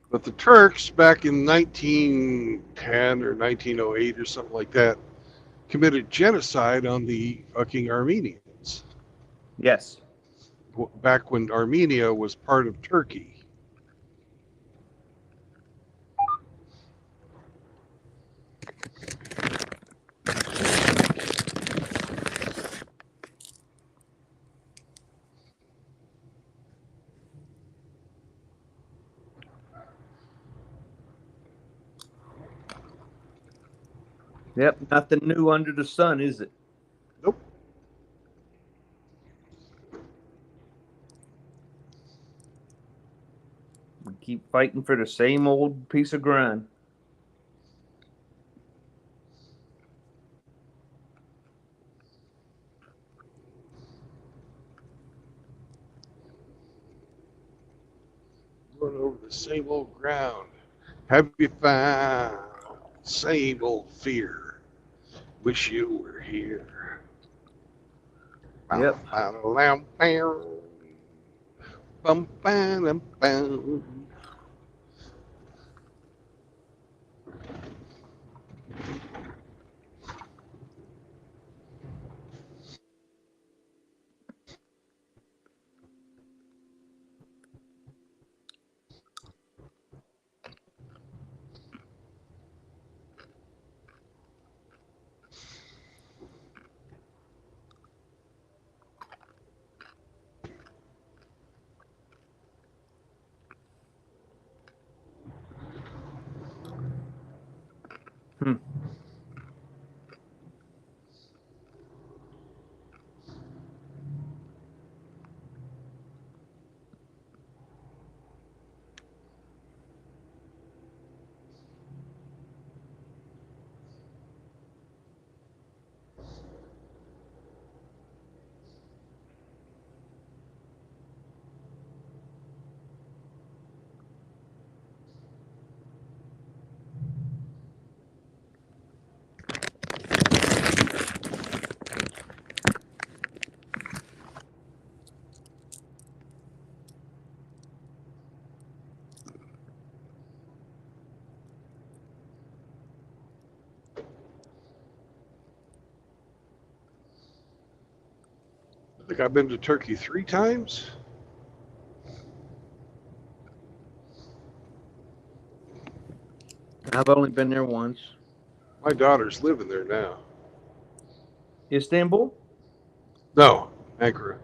But the Turks, back in 1910 or 1908 or something like that, committed genocide on the fucking Armenians. Yes. Back when Armenia was part of Turkey. Yep. Nothing new under the sun, is it? Nope. We keep fighting for the same old piece of ground. Going over the same old ground. Have you found same old fear? Wish you were here. Yep. Bum, bam, bam. Hmm. I think I've been to Turkey 3 times. I've only been there once. My daughter's living there now. Istanbul? No, Ankara.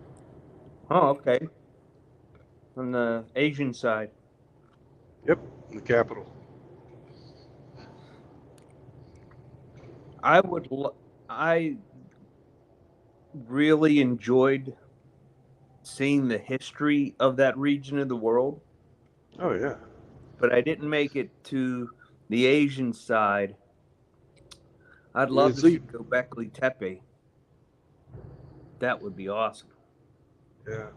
Oh, okay. On the Asian side. Yep, in the capital. I really enjoyed seeing the history of that region of the world, Oh yeah. but I didn't make it to the Asian side. I'd love It's to see Göbekli Tepe. That would be awesome. Yeah.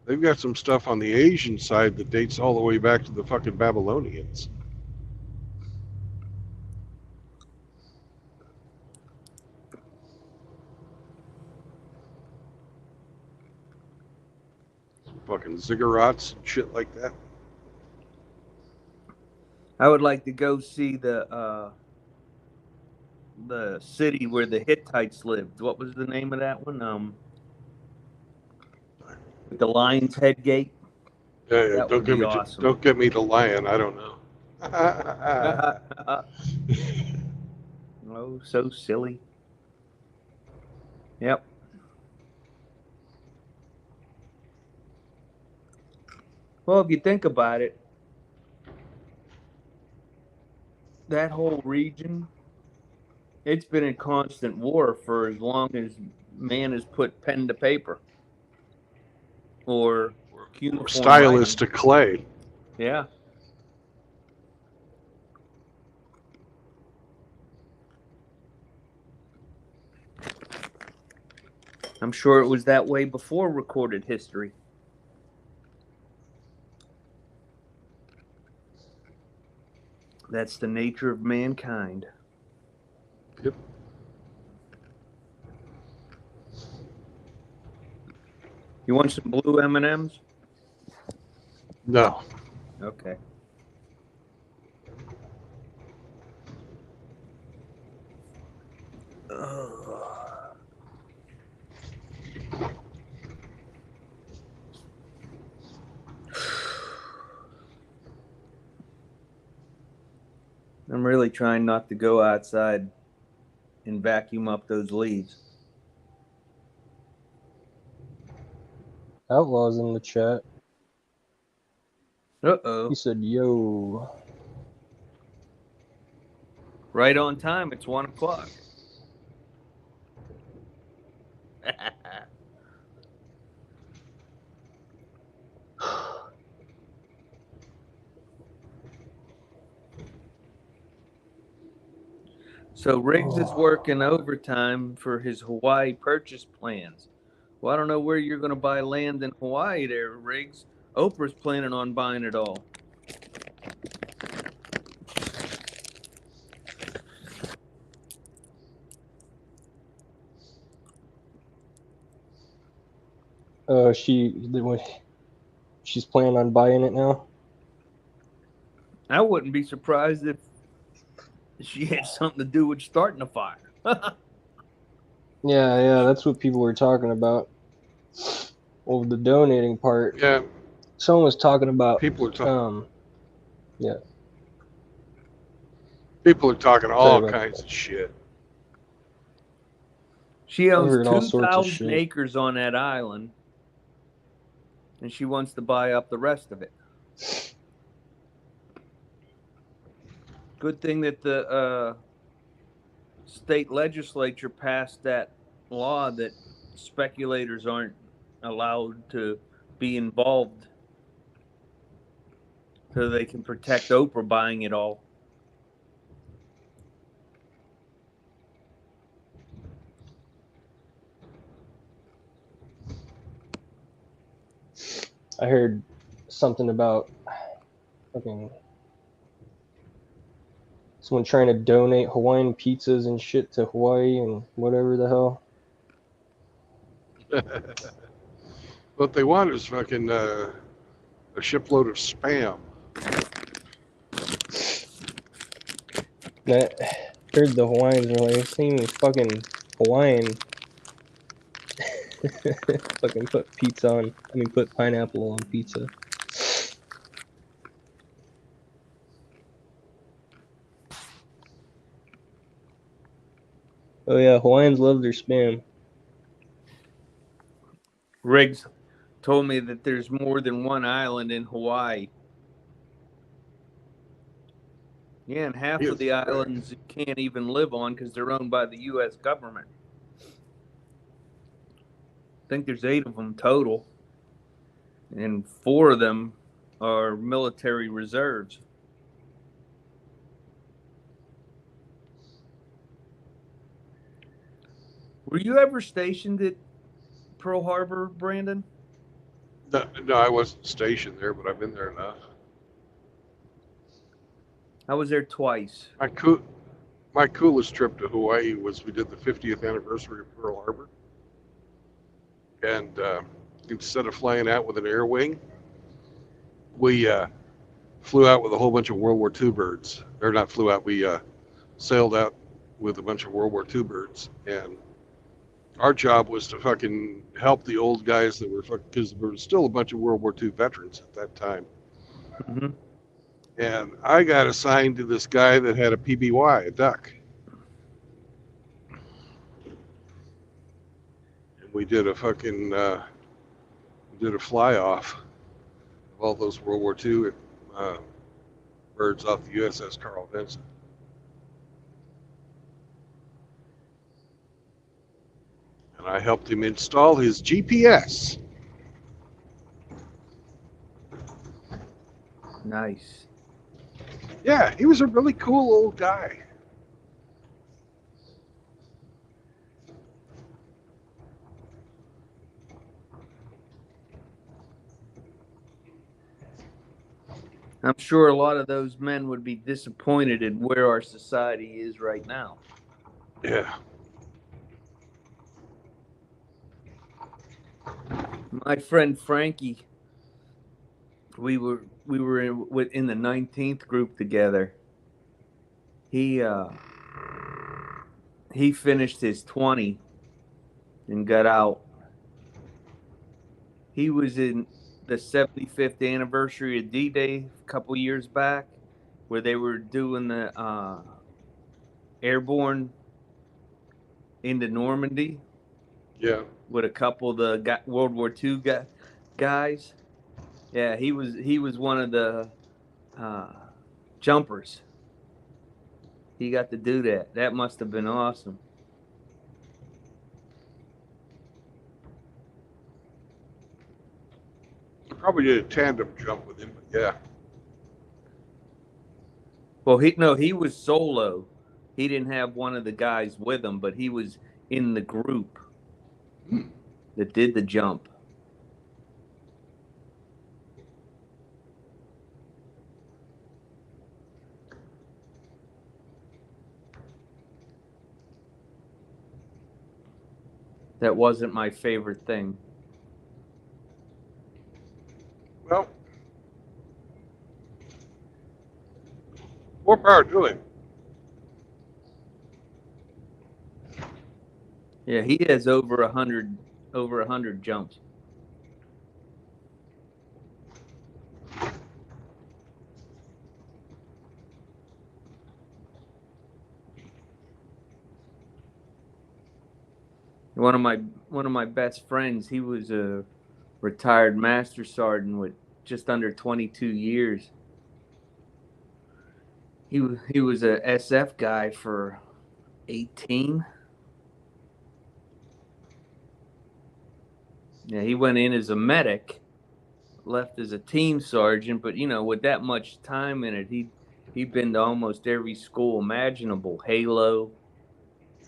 They've got some stuff on the Asian side that dates all the way back to the fucking Babylonians. Some fucking ziggurats and shit like that. I would like to go see the city where the Hittites lived. What was the name of that one? With the Lion's Head Gate. Yeah, That would be awesome. Don't get me to lion. I don't know. Oh, so silly. Yep. Well, if you think about it, that whole region, it's been in constant war for as long as man has put pen to paper or cuneiform Stylus writing. to clay. Yeah. I'm sure it was that way before recorded history. That's the nature of mankind. Yep. You want some blue M&Ms? No. Okay. I'm really trying not to go outside and vacuum up those leaves. Outlaw's in the chat. Uh-oh. He said, yo. Right on time. It's 1 o'clock. So Riggs is working overtime for his Hawaii purchase plans. Well, I don't know where you're going to buy land in Hawaii there, Riggs. Oprah's planning on buying it all. She's planning on buying it now? I wouldn't be surprised if she had something to do with starting a fire. Yeah, that's what people were talking about. Well, the donating part. Yeah. Someone was talking about People are talking. Yeah. People are talking all kinds of shit. She owns heard all sorts of 2,000 shit. acres on that island, and she wants to buy up the rest of it. Good thing that the state legislature passed that law that speculators aren't allowed to be involved, so they can protect Oprah buying it all. I heard something about fucking someone trying to donate Hawaiian pizzas and shit to Hawaii and whatever the hell. What they want is fucking a shipload of spam. I heard the Hawaiians were like, this ain't even fucking Hawaiian. Fucking put pineapple on pizza. Oh yeah, Hawaiians love their spam. Riggs told me that there's more than one island in Hawaii. Yeah, and half of the islands you can't even live on because they're owned by the U.S. government. I think there's 8 of them total, and 4 of them are military reserves. Were you ever stationed at Pearl Harbor, Brandon? No, I wasn't stationed there, but I've been there enough. I was there twice. My coolest trip to Hawaii was we did the 50th anniversary of Pearl Harbor, and instead of flying out with an air wing, we flew out with a whole bunch of World War II birds. Or not flew out, we sailed out with a bunch of World War II birds, and our job was to fucking help the old guys that were fucking, because there was still a bunch of World War II veterans at that time. Mm-hmm. And I got assigned to this guy that had a PBY, a duck. And we did a fucking, did a fly off of all those World War II birds off the USS Carl Vinson. And I helped him install his GPS. Nice. Yeah, he was a really cool old guy. I'm sure a lot of those men would be disappointed in where our society is right now. Yeah. My friend Frankie, we were in the 19th group together. He finished his 20 and got out. He was in the 75th anniversary of D-Day a couple years back, where they were doing the airborne into Normandy. Yeah. With a couple of the World War II guys. Yeah, he was one of the jumpers. He got to do that. That must have been awesome. I probably did a tandem jump with him, but yeah. Well, he was solo. He didn't have one of the guys with him, but he was in the group that did the jump. That wasn't my favorite thing. Well, more power to him. Yeah, he has over 100 jumps. One of my best friends, he was a retired master sergeant with just under 22 years. He was a SF guy for 18. Yeah, he went in as a medic, left as a team sergeant, but with that much time in it, he'd been to almost every school imaginable. Halo.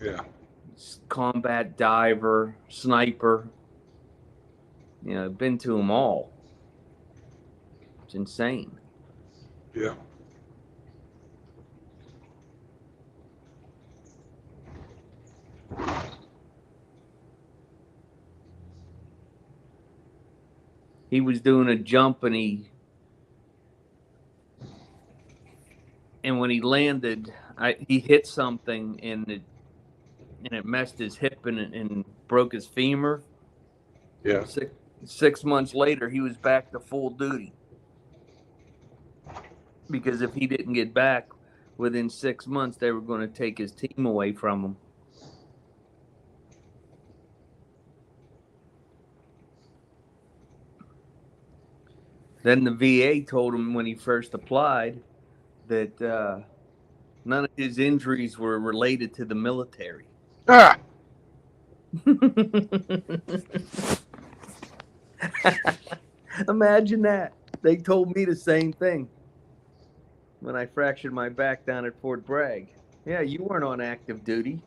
Yeah. Combat diver, sniper. Been to them all. It's insane. Yeah. He was doing a jump and when he landed, he hit something and it messed his hip and broke his femur. Yeah. 6 months later, he was back to full duty. Because if he didn't get back within 6 months, they were going to take his team away from him. Then the VA told him when he first applied that none of his injuries were related to the military. Ah! Imagine that. They told me the same thing when I fractured my back down at Fort Bragg. Yeah, you weren't on active duty.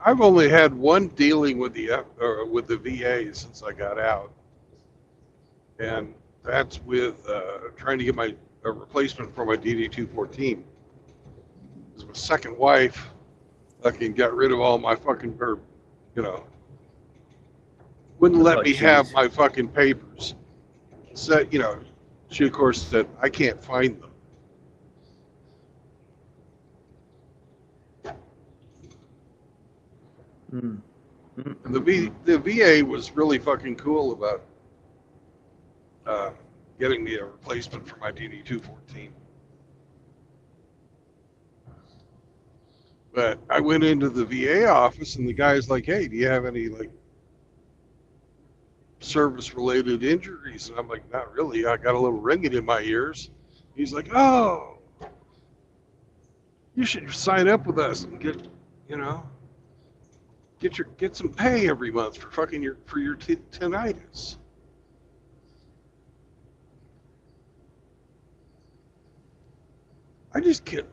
I've only had one dealing with the VA since I got out, and that's with trying to get a replacement for my DD-214. Because my second wife fucking got rid of all my fucking, wouldn't let Oh, me have jeez. my fucking papers. So, she of course said I can't find them. Mm. And the VA was really fucking cool about getting me a replacement for my DD-214. But I went into the VA office and the guy's like, "Hey, do you have any like service-related injuries?" And I'm like, "Not really. I got a little ringing in my ears." He's like, "Oh, you should sign up with us and get some pay every month for fucking your tinnitus." I just can't,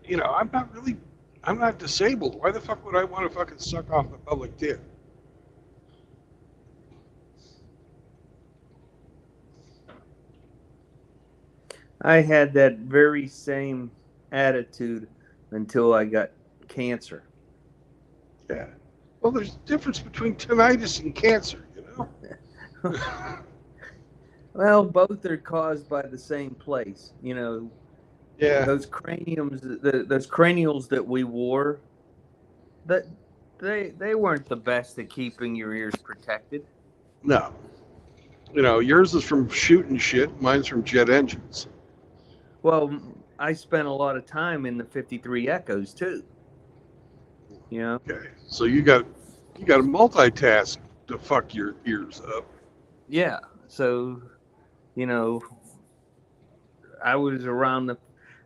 I'm not disabled. Why the fuck would I want to fucking suck off the public tit? I had that very same attitude until I got cancer. Yeah. Well, there's a difference between tinnitus and cancer, Well, both are caused by the same place. Yeah. Those those cranials that we wore, that they weren't the best at keeping your ears protected. No. Yours is from shooting shit. Mine's from jet engines. Well, I spent a lot of time in the 53 Echoes too. Okay. So you got to multitask to fuck your ears up. Yeah. So, I was around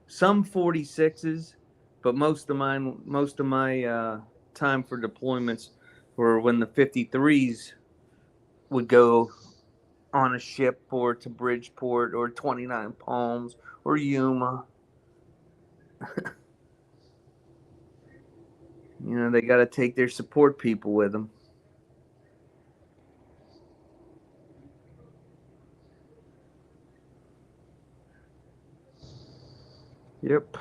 some 46s, but most of my time for deployments were when the 53s would go on a ship or to Bridgeport or 29 Palms or Yuma. They got to take their support people with them. Yep.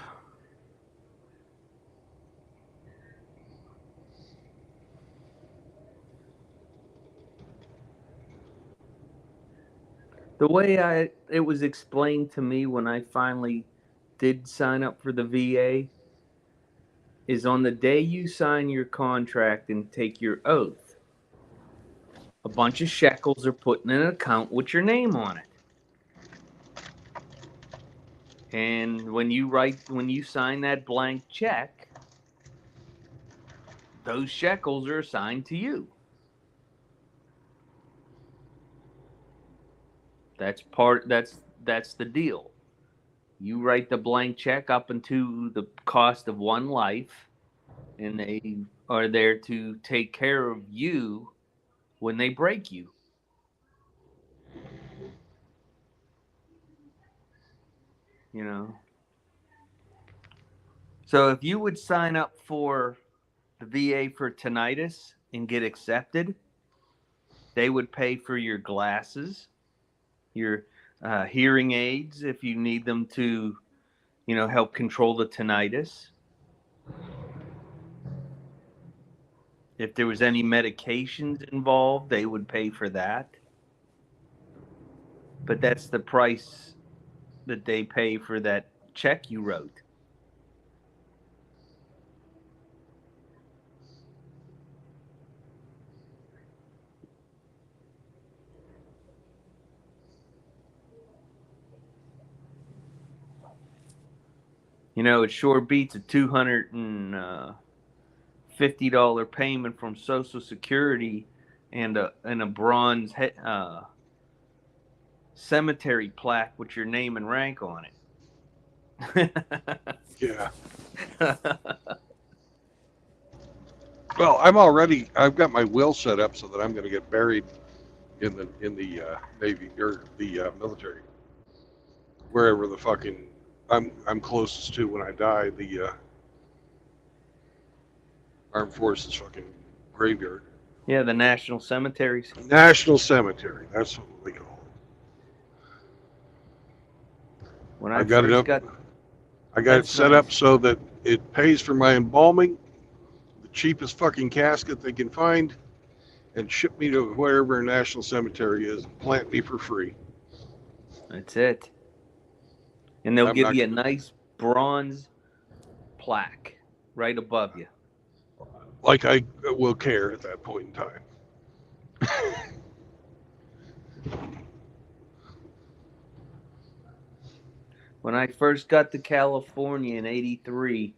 The way it was explained to me when I finally did sign up for the VA is on the day you sign your contract and take your oath, a bunch of shekels are put in an account with your name on it. And when you sign that blank check, those shekels are assigned to you. That's the deal. You write the blank check up into the cost of one life, and they are there to take care of you when they break you. So if you would sign up for the VA for tinnitus and get accepted, they would pay for your glasses, your hearing aids if you need them to, help control the tinnitus. If there was any medications involved, they would pay for that. But that's the price that they pay for that check you wrote. You know, it sure beats a $250 payment from Social Security and a bronze cemetery plaque with your name and rank on it. Yeah. Well, I've got my will set up so that I'm going to get buried in the Navy or the military, wherever the fucking I'm closest to when I die, the Armed Forces fucking graveyard. Yeah, the national cemeteries. National Cemetery. That's what we call it. When I I've got it first up. got, I got it that's set nice. up so that it pays for my embalming, the cheapest fucking casket they can find, and ship me to wherever a national cemetery is and plant me for free. That's it. And they'll I'm give not you a gonna- nice bronze plaque right above you. Like I will care at that point in time. When I first got to California in '83,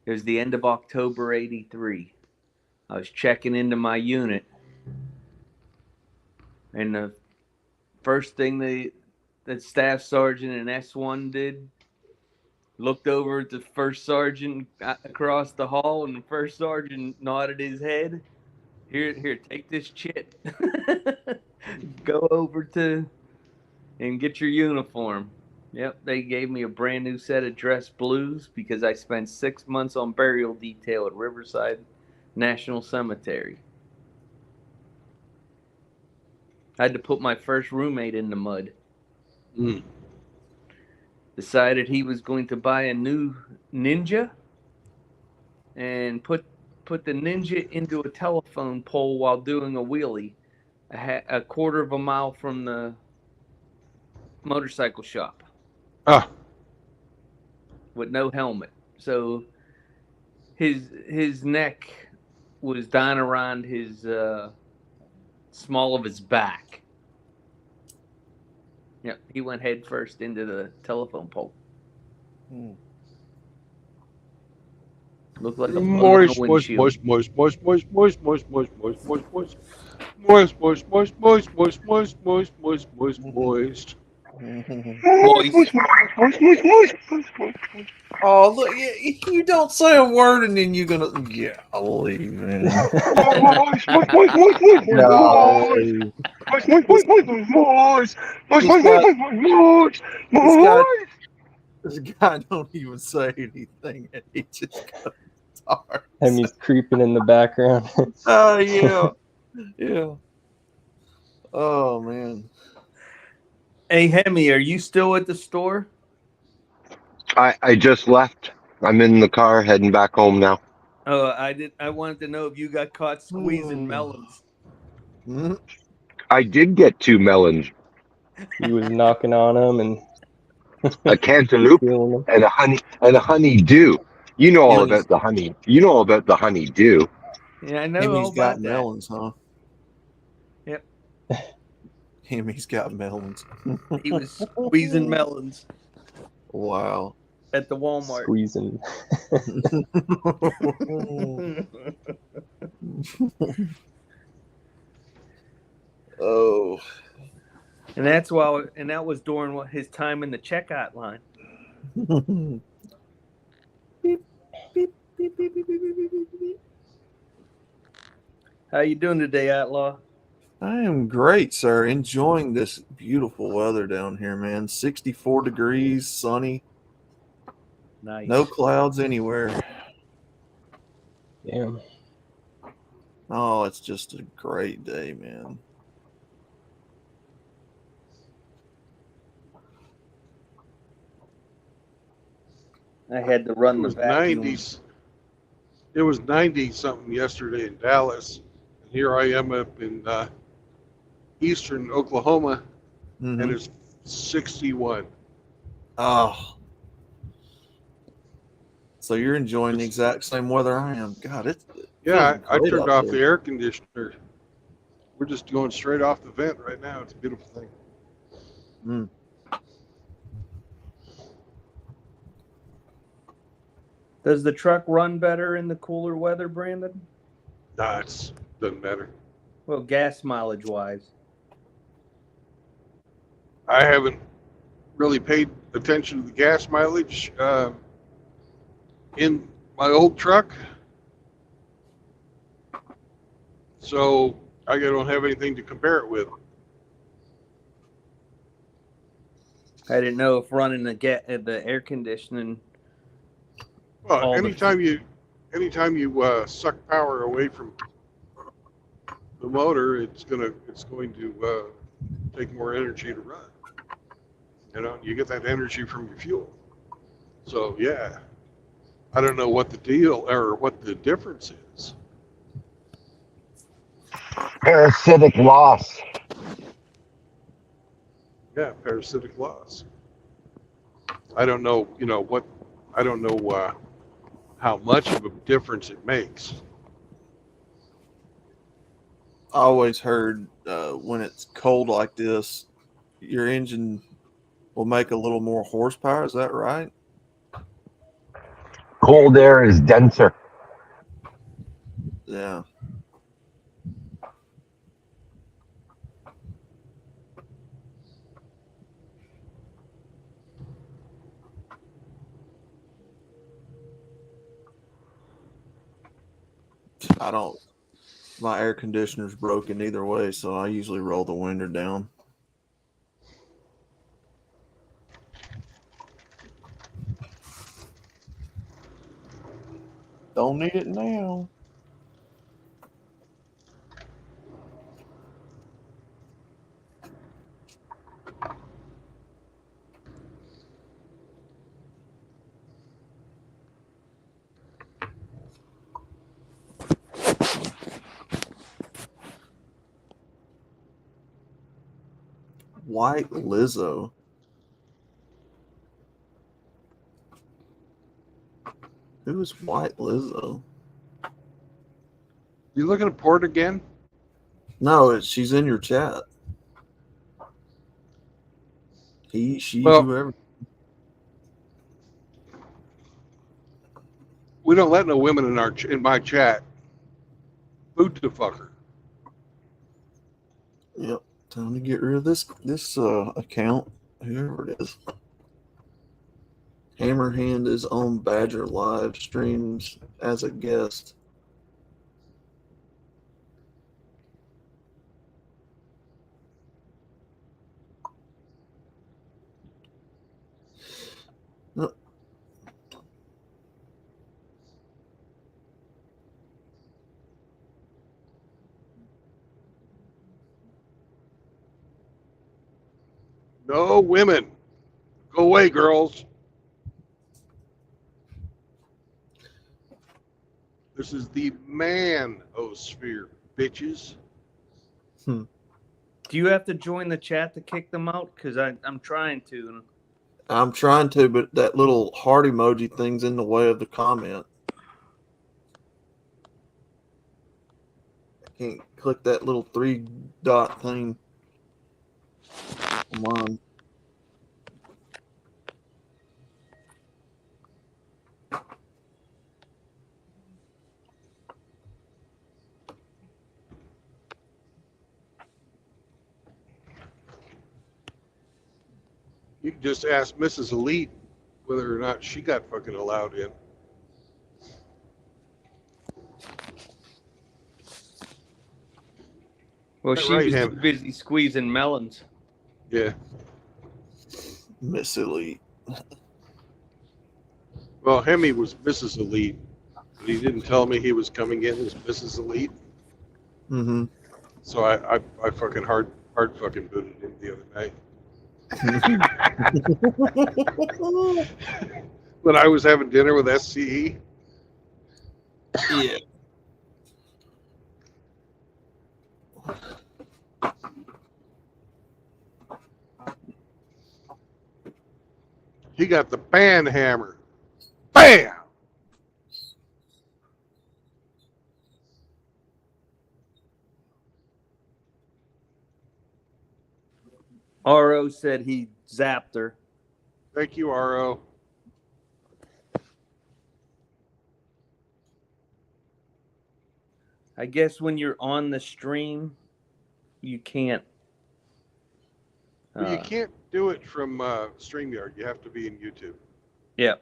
it was the end of October '83. I was checking into my unit, and the first thing the staff sergeant and S1 did, looked over at the first sergeant across the hall, and the first sergeant nodded his head. Here, take this chit. Go over and get your uniform. Yep, they gave me a brand new set of dress blues because I spent 6 months on burial detail at Riverside National Cemetery. I had to put my first roommate in the mud. Decided he was going to buy a new Ninja and put the Ninja into a telephone pole while doing a wheelie a quarter of a mile from the motorcycle shop with no helmet. So his neck was down around his small of his back. Yep, he went head first into the telephone pole. Looked like a bug on a windshield. Moist. Oh, look, you don't say a word and then you're gonna, yeah, I'll leave, man. This guy don't even say anything, and he just starts. Hemi's creeping in the background. Oh, yeah. Yeah. Oh, man. Hey, Hemi, are you still at the store? I just left. I'm in the car heading back home now. Oh, I wanted to know if you got caught squeezing melons. I did get 2 melons. He was knocking on them and a cantaloupe and a honeydew. You know all about the honey. You know all about the honeydew. Yeah, I know all about got melons, huh? Yep. Hemi's got melons. He was squeezing melons. Wow. At the Walmart. Squeezing. Oh. And that was during his time in the checkout line. Beep, beep, beep, beep, beep, beep, beep, beep, beep. How you doing today, Outlaw? I am great, sir. Enjoying this beautiful weather down here, man. 64 degrees, sunny. Nice. No clouds anywhere. Damn. Oh, it's just a great day, man. I had to run the vacuum. 90s. It was 90 something yesterday in Dallas. And here I am up in eastern Oklahoma, and it's 61. Oh. So you're enjoying the exact same weather I am. God, it's yeah. I turned off there. the air conditioner. We're just going straight off the vent right now. It's a beautiful thing. Does the truck run better in the cooler weather, Brandon? Nah, it doesn't matter. Well, gas mileage wise. I haven't really paid attention to the gas mileage in my old truck, so I don't have anything to compare it with. I didn't know if running the air conditioning. Well, anytime you suck power away from the motor, it's going to take more energy to run. You know, you get that energy from your fuel. So yeah, I don't know what the deal or what the difference is. Parasitic loss. Yeah, parasitic loss. I don't know, I don't know how much of a difference it makes. I always heard when it's cold like this, your engine will make a little more horsepower. Is that right? Cold air is denser. Yeah. I don't. My air conditioner's broken either way, so I usually roll the window down. Don't need it now. White Lizzo. Who is White Lizzo? You looking at port again? No, she's in your chat. He, she, Well, whoever. we don't let no women in my chat. Boot the fucker. Yep. Time to get rid of this account, whoever it is. Hammerhand is on Badger live streams as a guest. No. No women. Go away, girls. This is the man-osphere, bitches. Do you have to join the chat to kick them out? Because I'm trying to. I'm trying to, but that little heart emoji thing's in the way of the comment. I can't click that little 3-dot thing. Come on. You can just ask Mrs. Elite whether or not she got fucking allowed in. Well, That she right, was too Ham? busy squeezing melons. Yeah. Miss Elite. Well, Hemi was Mrs. Elite, but he didn't tell me he was coming in as Mrs. Elite. Mm-hmm. So I fucking hard fucking booted him the other night. When I was having dinner with SCE. Yeah. He got the band hammer. Bam! RO said he zapped her. Thank you, RO. I guess when you're on the stream, you can't. But you can't do it from StreamYard. You have to be in YouTube. Yeah.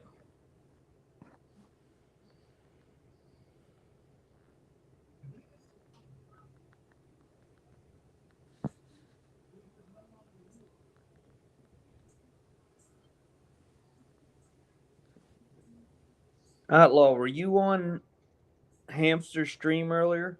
Outlaw, were you on Hamster Stream earlier?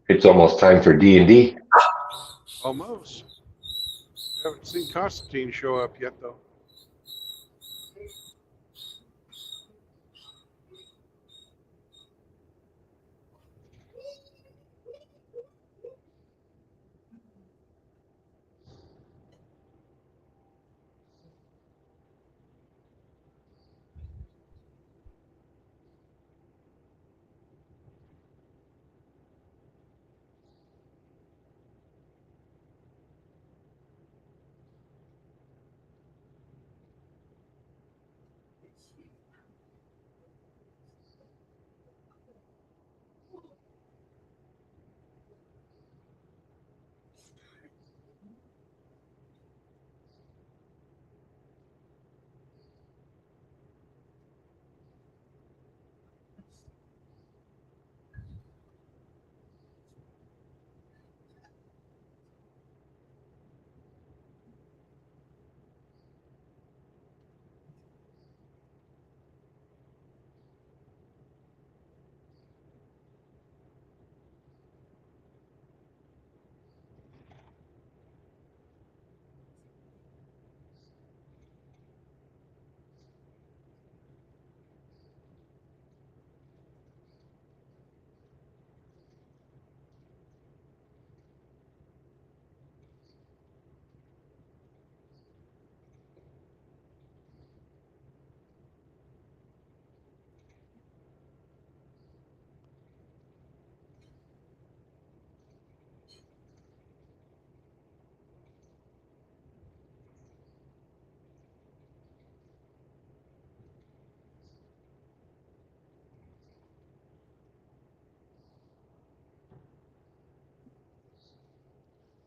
It's almost time for D&D. Almost. Haven't seen Constantine show up yet, though.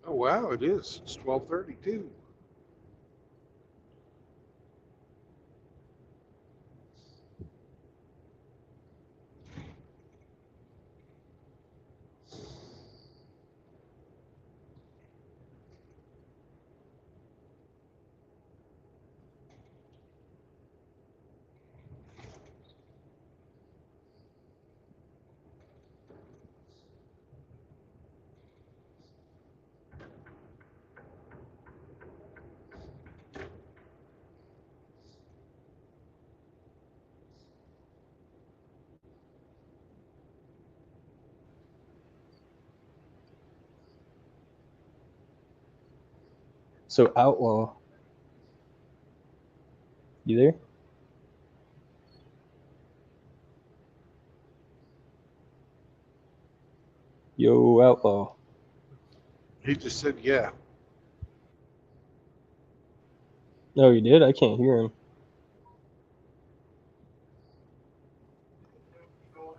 Oh, wow, it is. It's 12:32. So Outlaw, you there? Yo, Outlaw. He just said, yeah. No, you did? I can't hear him.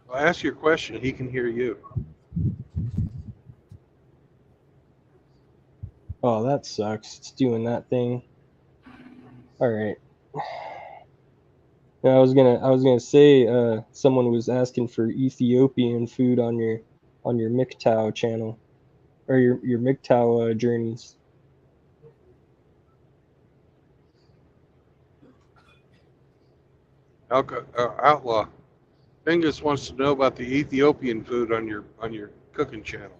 Well, ask your question. He can hear you. Oh, that sucks. It's doing that thing. All right. Yeah, I was gonna say someone was asking for Ethiopian food on your MGTOW channel or your MGTOW journeys. Outlaw. Angus wants to know about the Ethiopian food on your cooking channel.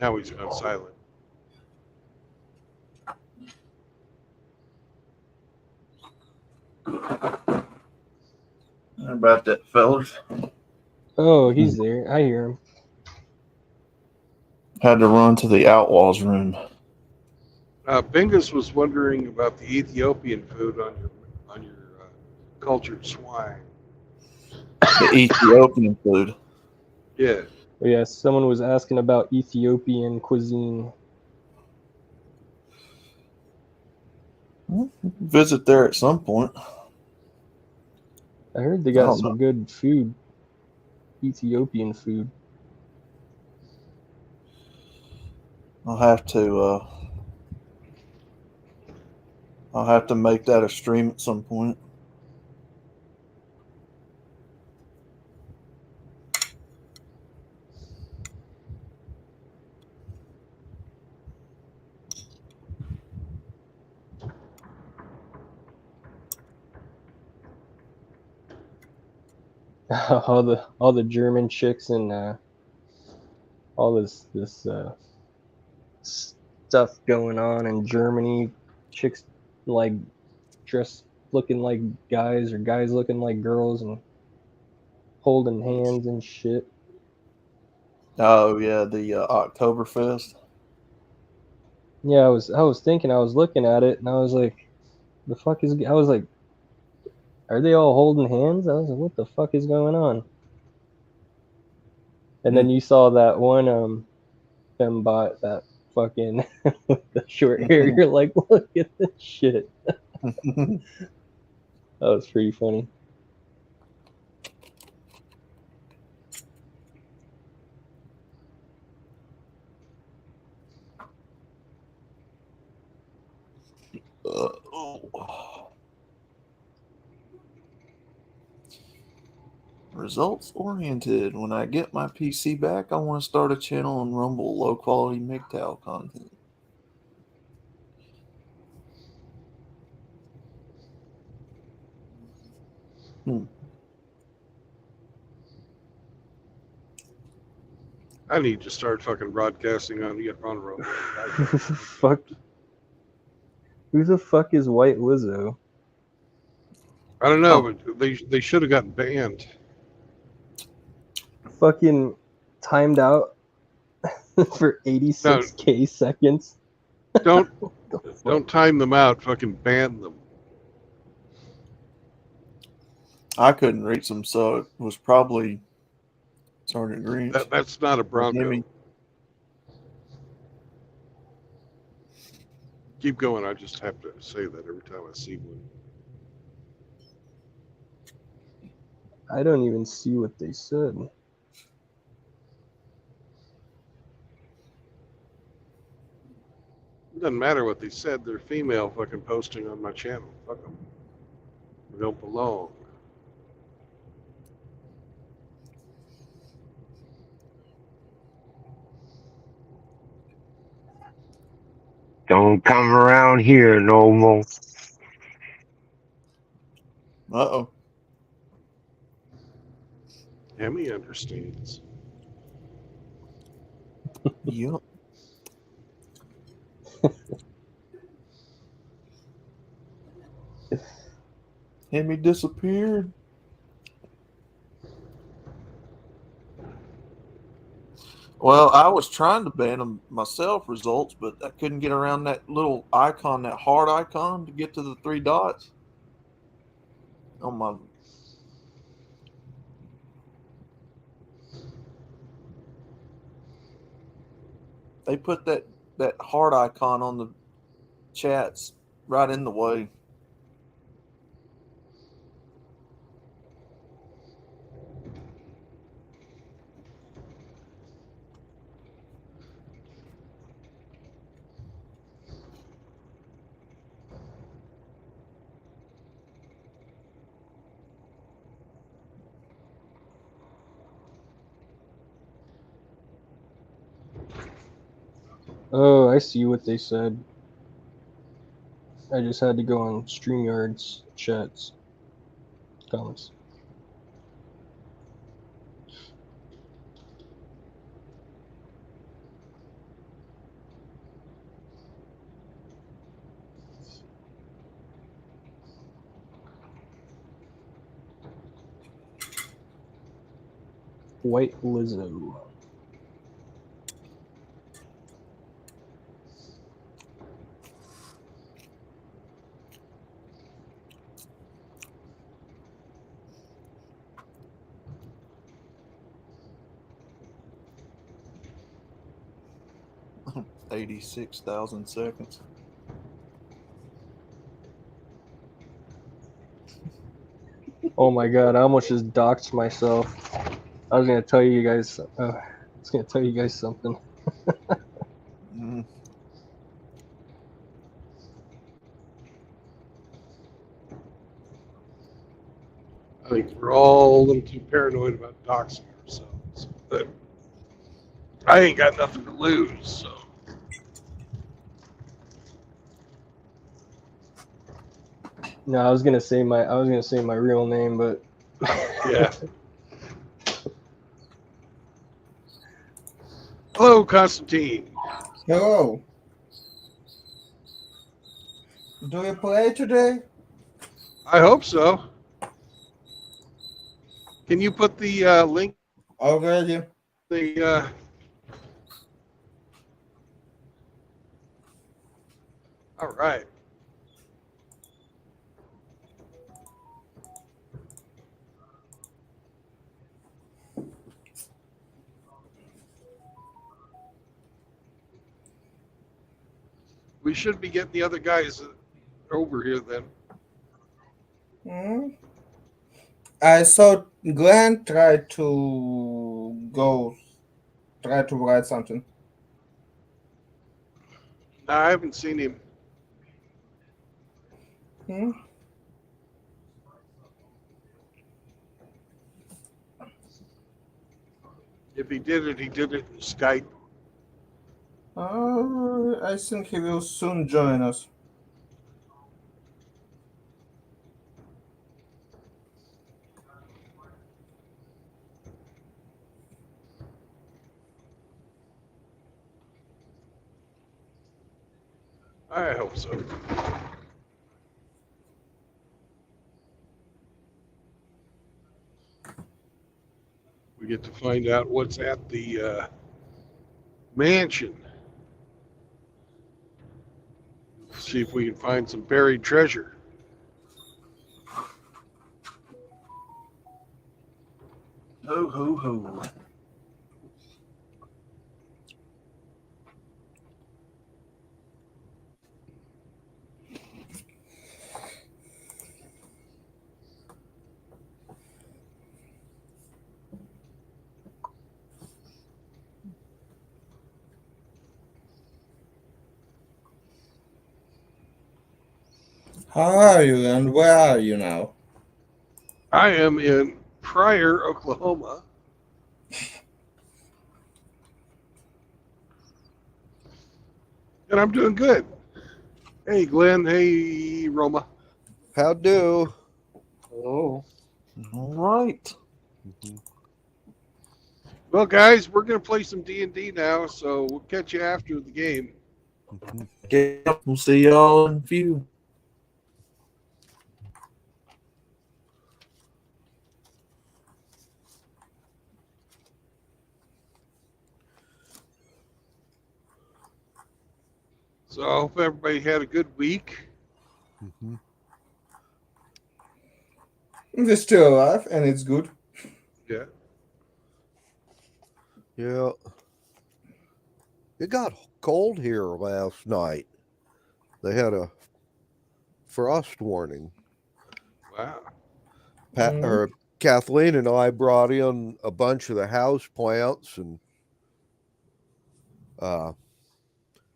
Now he's gone silent. How about that, fellas? Oh, he's there. I hear him. Had to run to the Outlaws room. Bingus was wondering about the Ethiopian food on your cultured swine. The Ethiopian food. Yeah. Oh, yeah, someone was asking about Ethiopian cuisine. Visit there at some point. I heard they I got don't some good food. Ethiopian food. I'll have to make that a stream at some point. all the German chicks and all this stuff going on in Germany. Chicks like dressed looking like guys or guys looking like girls and holding hands and shit. Oh yeah, the Oktoberfest. Yeah, I was thinking, I was looking at it and I was like, the fuck is, I was like, are they all holding hands? I was like, what the fuck is going on? And then you saw that one fembot, that fucking with the short hair. You're like, look at this shit. That was pretty funny. Results oriented. When I get my PC back, I want to start a channel on Rumble, low quality MGTOW content. I need to start fucking broadcasting on Rumble. Fuck. Who the fuck is White Lizzo? I don't know, but they should have gotten banned. Fucking timed out for 86k seconds. Don't time them out. Fucking ban them. I couldn't reach them, so it was probably Sergeant Green. That's not a Bronco. Keep going. I just have to say that every time I see one. I don't even see what they said. It doesn't matter what they said. They're female fucking posting on my channel. Fuck them. They don't belong. Don't come around here no more. Uh-oh. Hemi understands. Yep. Hemi disappeared. Well, I was trying to ban them myself, results, but I couldn't get around that little icon, that heart icon, to get to the 3 dots. Oh my. They put that heart icon on the chats right in the way. Oh, I see what they said. I just had to go on StreamYard's chats. Comments. White Lizzo. Mm. 86,000 seconds. Oh my god, I almost just doxed myself. I was gonna tell you guys. Something. Mm. I think we're all a little too paranoid about doxing ourselves. But I ain't got nothing to lose, so. No, I was gonna say my real name, but Yeah. Hello, Constantine. Hello. Do you play today? I hope so. Can you put the link? Already. The all right. We should be getting the other guys over here then. Hmm? I saw Glenn try to write something. No, I haven't seen him. Hmm? If he did it in Skype. I think he will soon join us. I hope so. We get to find out what's at the mansion. See if we can find some buried treasure. Ho, ho, ho. How are you and where are you now? I am in Pryor, Oklahoma. And I'm doing good. Hey, Glenn. Hey, Roma. How do? Oh. All right. Well, guys, we're going to play some D&D now, so we'll catch you after the game. Okay, we'll see y'all in a few. So I hope everybody had a good week. We're still alive and it's good. Yeah. Yeah. It got cold here last night. They had a frost warning. Wow. Kathleen and I brought in a bunch of the house plants and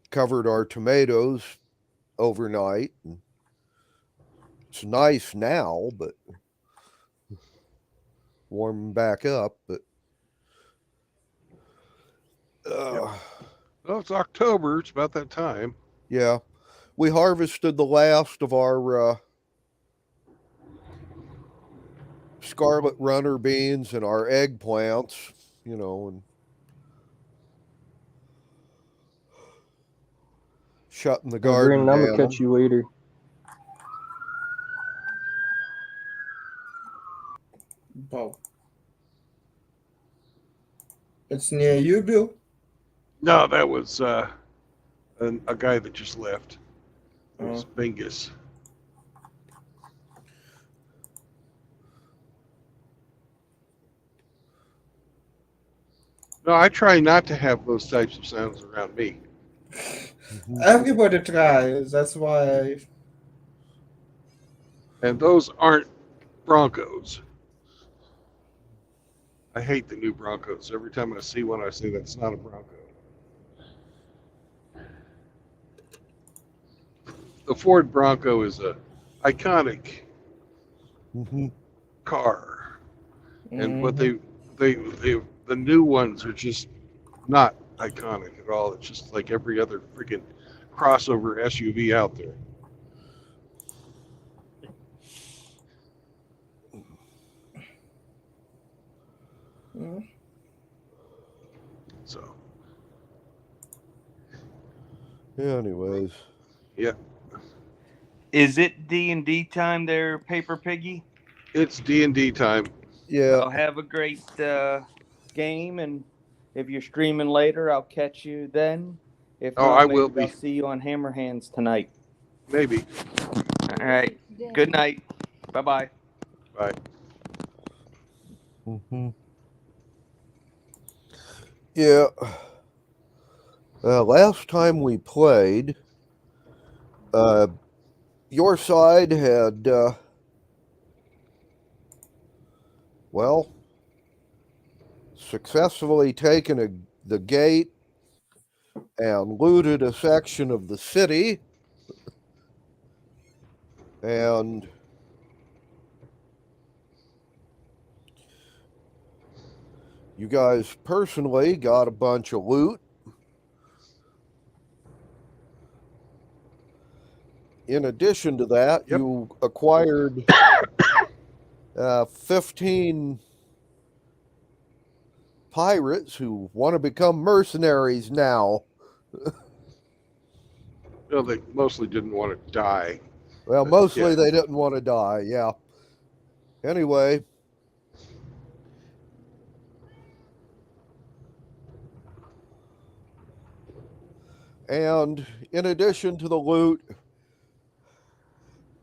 covered our tomatoes overnight. And it's nice now, but warming back up. But Well, it's October. It's about that time. yeah, we harvested the last of our scarlet runner beans and our eggplants, and shutting the garden Brandon, I'm gonna down. catch you later. Bob. It's near you, Bill. No, that was a guy that just left. It was Oh. Bingus. No, I try not to have those types of sounds around me. Everybody tries. That's why. And those aren't Broncos. I hate the new Broncos. Every time I see one, I say that's not a Bronco. The Ford Bronco is a iconic car, and but the new ones are just not iconic at all. It's just like every other freaking crossover SUV out there. So, Anyways, yeah, Is it D&D time there, Paper Piggy? it's D&D time. yeah. I'll have a great game, and if you're streaming later, I'll catch you then. If Oh, not, I maybe will be. I'll see you on Hammer Hands tonight. Maybe. All right. Good night. Bye-bye. Bye. Yeah. Last time we played, your side had, well, successfully taken the gate and looted a section of the city. And you guys personally got a bunch of loot. In addition to that, Yep. you acquired 15 pirates who want to become mercenaries now. No, they mostly didn't want to die. Well, But, mostly yeah. they didn't want to die, yeah. Anyway. And in addition to the loot,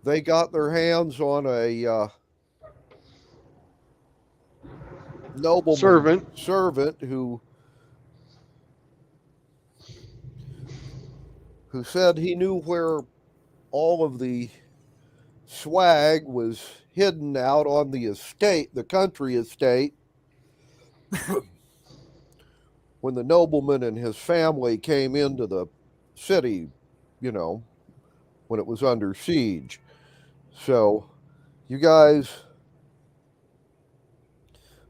they got their hands on a nobleman servant who said he knew where all of the swag was hidden out on the estate, the country estate, when the nobleman and his family came into the city, you know, when it was under siege. So you guys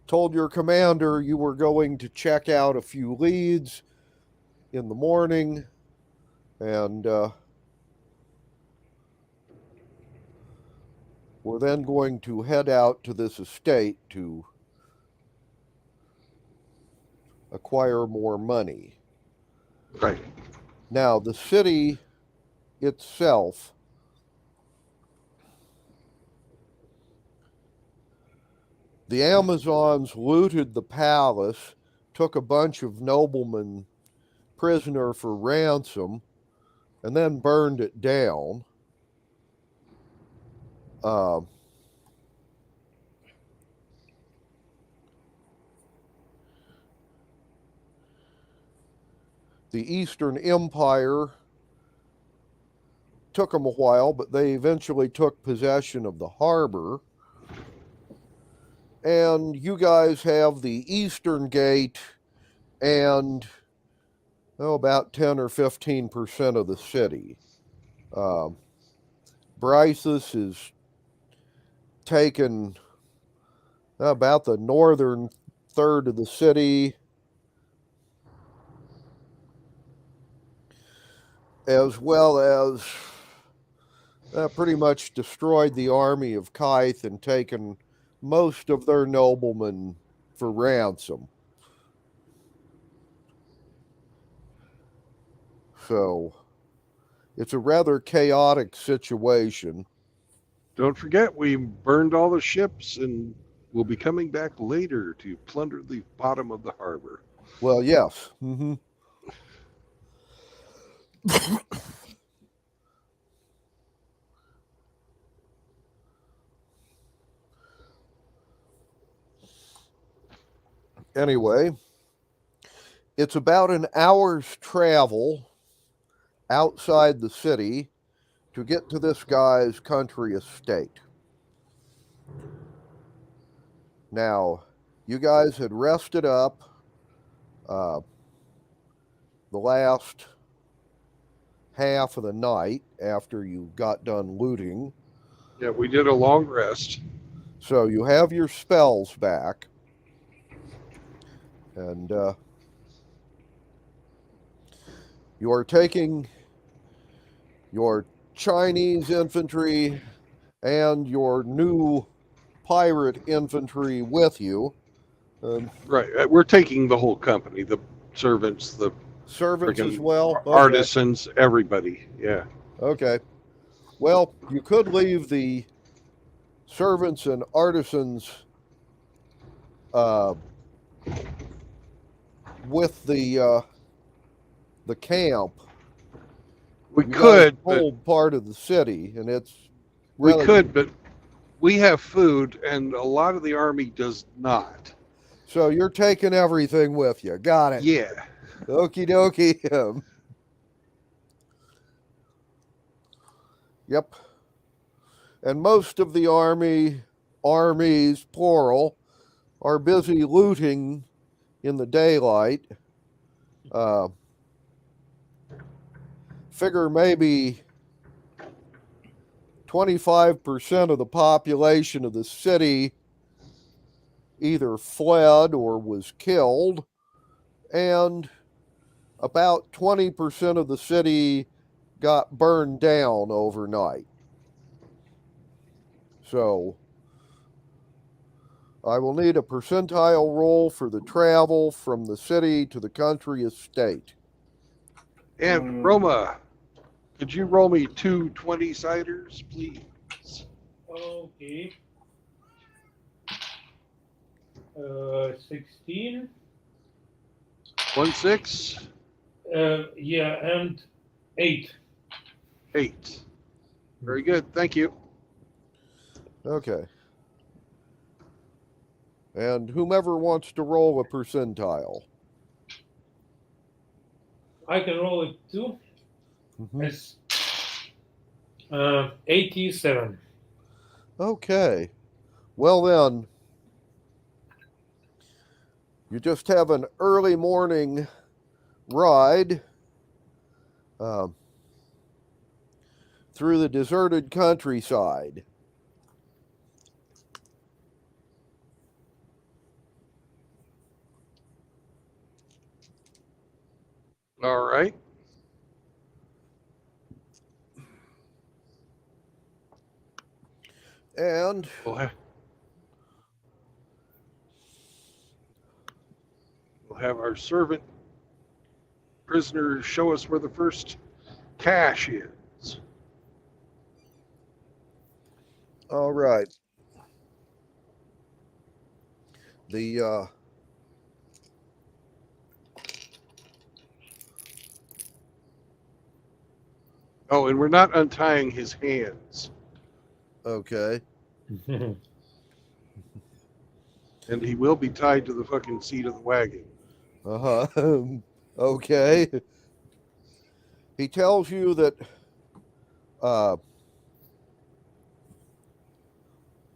told your commander you were going to check out a few leads in the morning, and we're then going to head out to this estate to acquire more money. Right. Now, the city itself the Amazons looted the palace, took a bunch of noblemen prisoner for ransom, and then burned it down. The Eastern Empire took them a while, but they eventually took possession of the harbor. And you guys have the Eastern Gate and about 10 or 15% of the city. Brysus is taken about the northern third of the city, as well as pretty much destroyed the army of Kythe and taken most of their noblemen for ransom. So it's a rather chaotic situation. Don't forget, we burned all the ships and we'll be coming back later to plunder the bottom of the harbor. Well, yes. Mm-hmm. Anyway, it's about an hour's travel outside the city to get to this guy's country estate. Now, you guys had rested up the last half of the night after you got done looting. Yeah, we did a long rest. So you have your spells back. And you are taking your Chinese infantry and your new pirate infantry with you. Right. We're taking the whole company, the servants, the Servants as freaking well? Okay. artisans, everybody. Yeah. Okay. Well, you could leave the servants and artisans with the camp. We You could, guys but hold part of the city, and it's we really could, but we have food, and a lot of the army does not. so you're taking everything with you. Got it. Yeah. Okie dokie. Yep. And most of the armies, plural, are busy looting in the daylight. Figure maybe 25% of the population of the city either fled or was killed, and about 20% of the city got burned down overnight. So I will need a percentile roll for the travel from the city to the country estate. And Roma, could you roll me 2 20-siders, please? Okay. 16. 1 6. Yeah, and 8. 8. Very good. Thank you. Okay. And whomever wants to roll a percentile. I can roll it too. Mm-hmm. It's 87. Okay. Well then, you just have an early morning ride through the deserted countryside. All right. And We'll have our servant prisoner show us where the first cache is. all right. The Oh, and we're not untying his hands. okay. And he will be tied to the fucking seat of the wagon. Uh-huh. Okay. He tells you that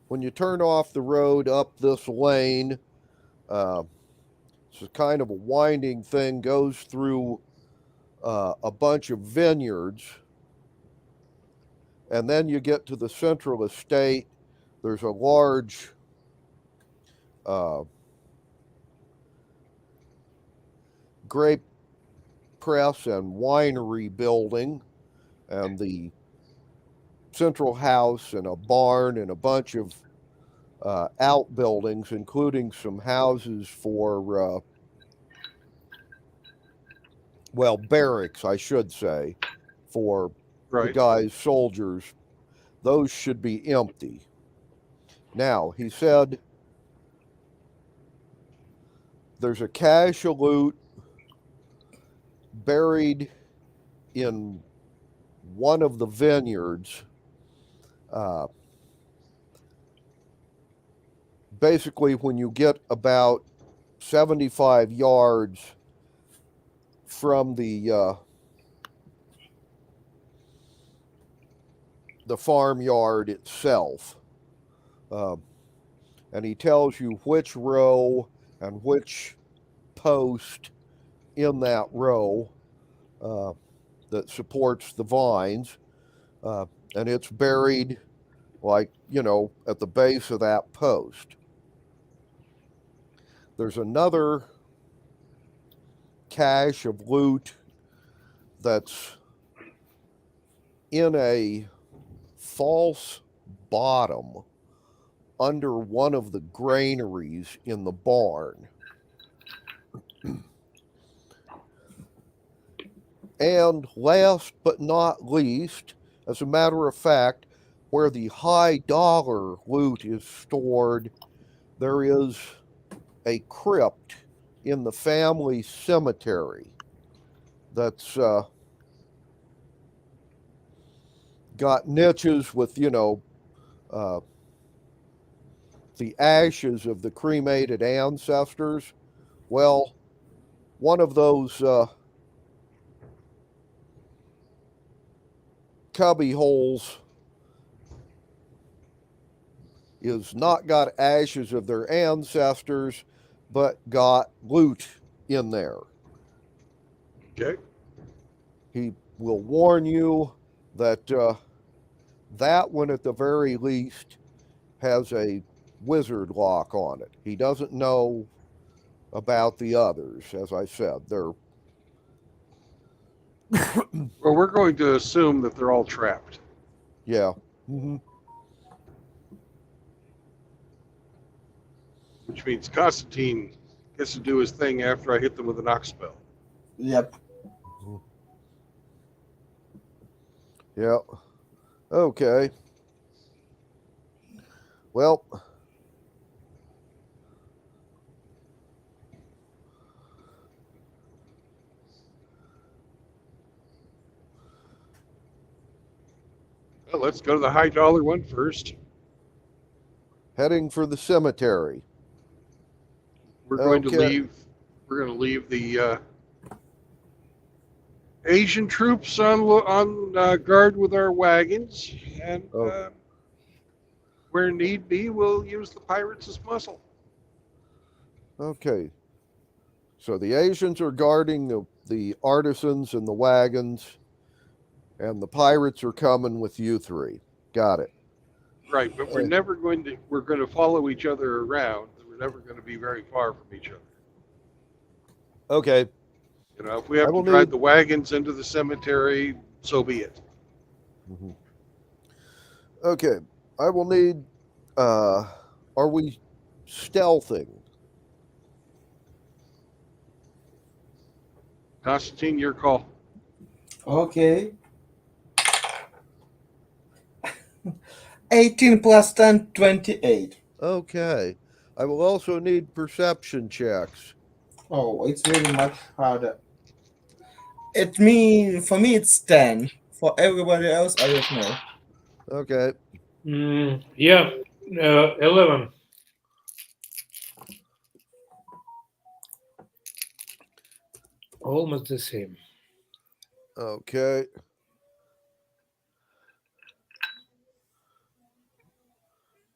when you turn off the road up this lane, it's a kind of a winding thing, goes through a bunch of vineyards, and then you get to the central estate. There's a large grape press and winery building, and the central house and a barn and a bunch of outbuildings, including some houses for, barracks, I should say, for the guys, soldiers. Those should be empty. Now, he said there's a cache of loot buried in one of the vineyards. Basically, when you get about 75 yards from the farmyard itself, and he tells you which row and which post in that row that supports the vines, and it's buried, like, at the base of that post. There's another cache of loot that's in a false bottom under one of the granaries in the barn. And last but not least, as a matter of fact, where the high dollar loot is stored, there is a crypt in the family cemetery that's got niches with, the ashes of the cremated ancestors. Well, one of those cubby holes is not got ashes of their ancestors, but got loot in there. Okay. He will warn you that that one, at the very least, has a wizard lock on it. He doesn't know about the others. As I said, they're Well, we're going to assume that they're all trapped. yeah. Mm-hmm. Which means Constantine gets to do his thing after I hit them with an ox spell. Yep. Yeah. Okay. Well, Well, let's go to the high dollar one first. heading for the cemetery. We're going to Okay. leave. We're going to leave the Asian troops on guard with our wagons, and where need be, we'll use the pirates as muscle. Okay. So the Asians are guarding the artisans and the wagons, and the pirates are coming with you three. Got it. Right, but we're never going to. We're going to follow each other around. We're never going to be very far from each other. Okay. You know, if we have to drive the wagons into the cemetery, so be it. Mm-hmm. Okay. I will need. Are we stealthing? Constantine, your call. Okay. 18 plus 10, 28. Okay. I will also need perception checks. Oh, it's really much harder. For me, it's 10. For everybody else, I don't know. Okay. Yeah, 11. Almost the same. Okay.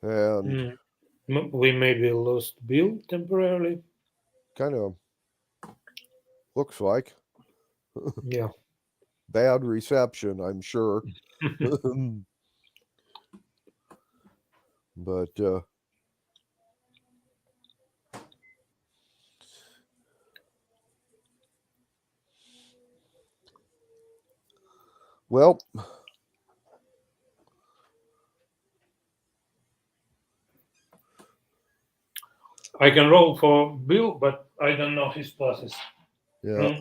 And we maybe lost Bill temporarily. Kind of looks like. Yeah. Bad reception, I'm sure. But well, I can roll for Bill, but I don't know his pluses. yeah.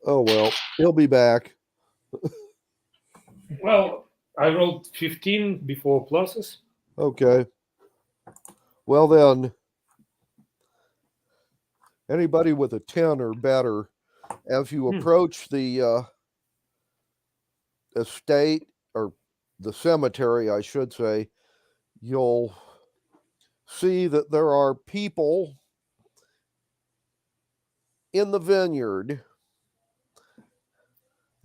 Oh well, he'll be back. Well, I rolled 15 before pluses. Okay. Well then, Anybody with a 10 or better, as you approach the estate, or the cemetery, I should say, you'll see that there are people in the vineyard.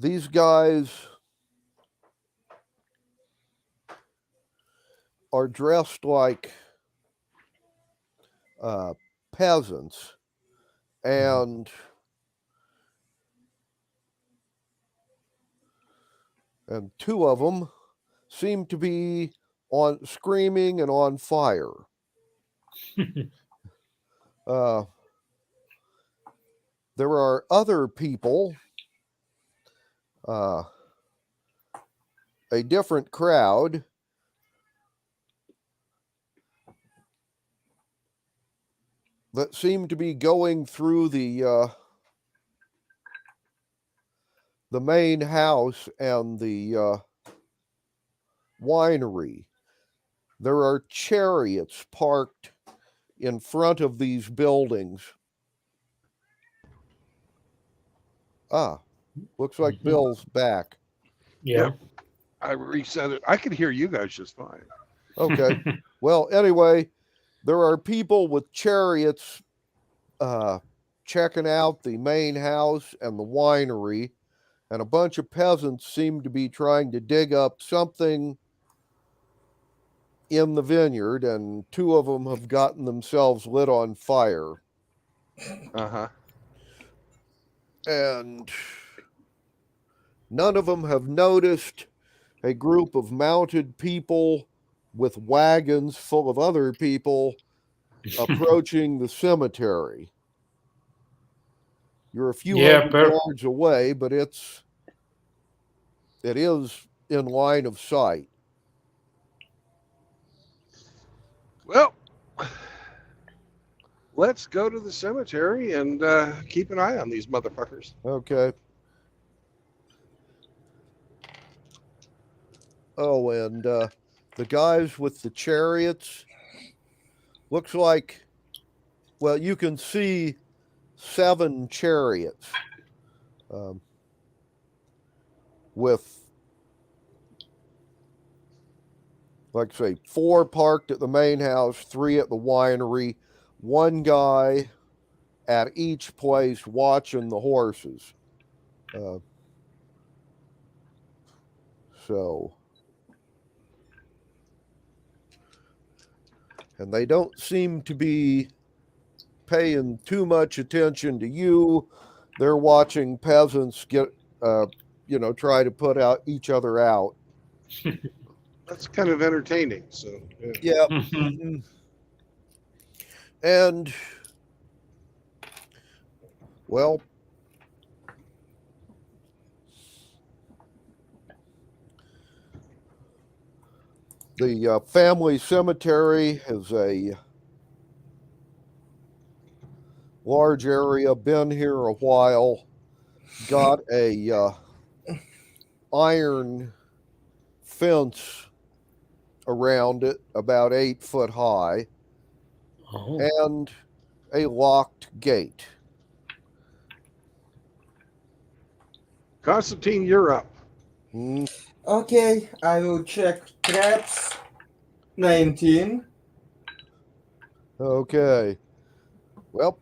These guys are dressed like peasants, and two of them seem to be on screaming and on fire. There are other people, a different crowd, that seem to be going through the main house and the winery. There are chariots parked in front of these buildings. Looks like Bill's back. Yeah. I reset it. I could hear you guys just fine. Okay. Well, anyway, there are people with chariots checking out the main house and the winery, and a bunch of peasants seem to be trying to dig up something in the vineyard, and two of them have gotten themselves lit on fire. And none of them have noticed a group of mounted people with wagons full of other people approaching the cemetery. You're a few hundred yards away, but it is in line of sight. Well, let's go to the cemetery and keep an eye on these motherfuckers. Okay. Oh, and the guys with the chariots, looks like, well, you can see 7 chariots with, like I say, 4 parked at the main house, 3 at the winery, 1 guy at each place watching the horses. And they don't seem to be paying too much attention to you. They're watching peasants get, try to put out each other out. That's kind of entertaining. So yeah. And well, the family cemetery is a large area, been here a while, got a iron fence around it, about 8 foot high, and a locked gate. Constantine, you're up. Okay, I will check traps. 19. Okay. Well,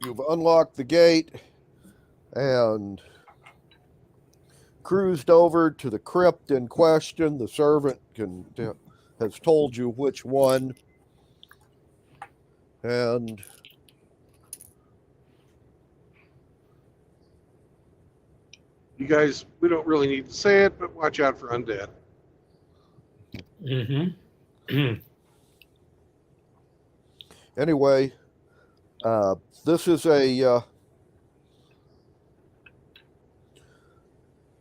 you've unlocked the gate and cruised over to the crypt in question. The servant has told you which one. And you guys, we don't really need to say it, but watch out for undead. Anyway, this is a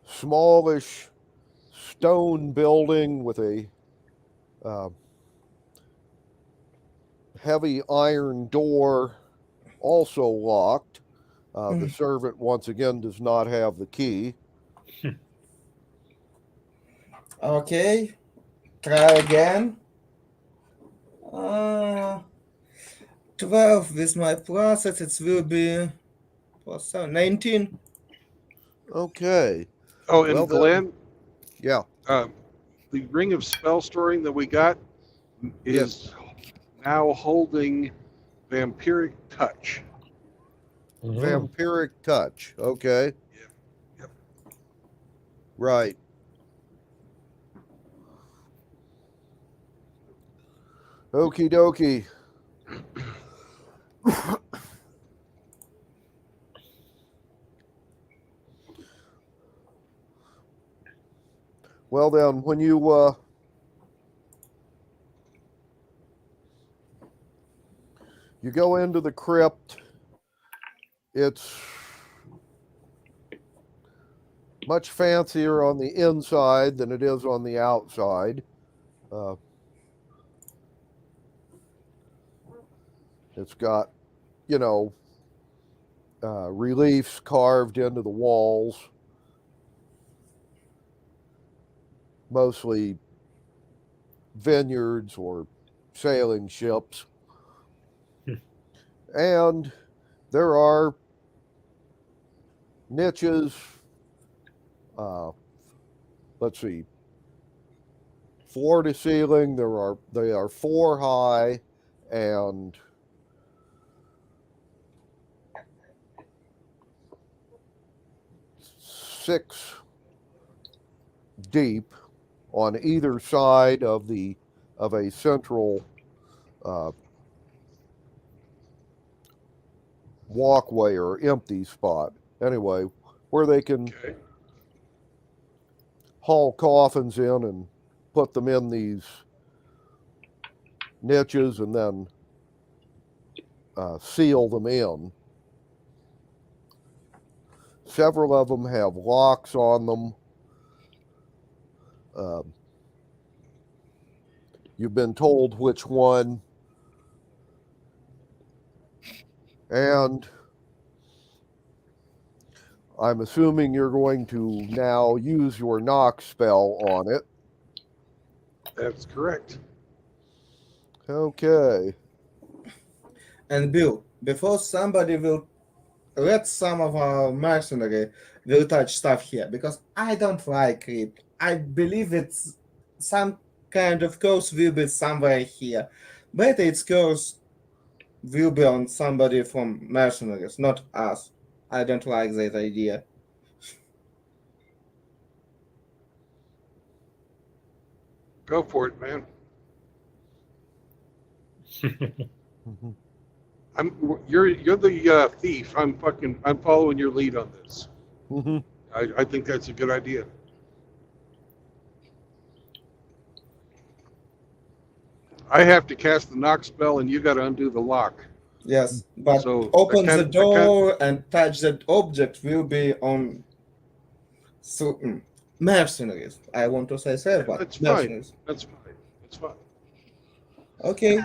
smallish stone building with a heavy iron door, also locked. The servant, once again, does not have the key. Okay, try again. 12 with my pluses, it will be plus 7, 19. Okay. Oh, and Well then, Glenn, yeah. the ring of spell storing that we got Yes. is now holding vampiric touch. Vampiric touch. Okay. Yeah. Yep. Right. Okie dokie. Well then, when you go into the crypt, it's much fancier on the inside than it is on the outside. It's got, you know, reliefs carved into the walls, mostly vineyards or sailing ships. And there are niches, let's see, floor to ceiling. They are 4 high and 6 deep on either side of a central walkway or empty spot. Anyway, where they can haul coffins in and put them in these niches and then seal them in. Several of them have locks on them. You've been told which one. And I'm assuming you're going to now use your knock spell on it. That's correct. Okay. And Bill, before somebody will let some of our mercenary will touch stuff here, because I don't like it. I believe it's some kind of curse will be somewhere here. Better its curse will be on somebody from mercenaries, not us. I don't like that idea. Go for it, man. You're the thief. I'm following your lead on this. I think that's a good idea. I have to cast the knock spell, and you got to undo the lock. Yes, but So open the door and touch that object will be on certain mercenaries. I want to say servant. That's mercenaries. fine. That's fine. That's fine. Okay.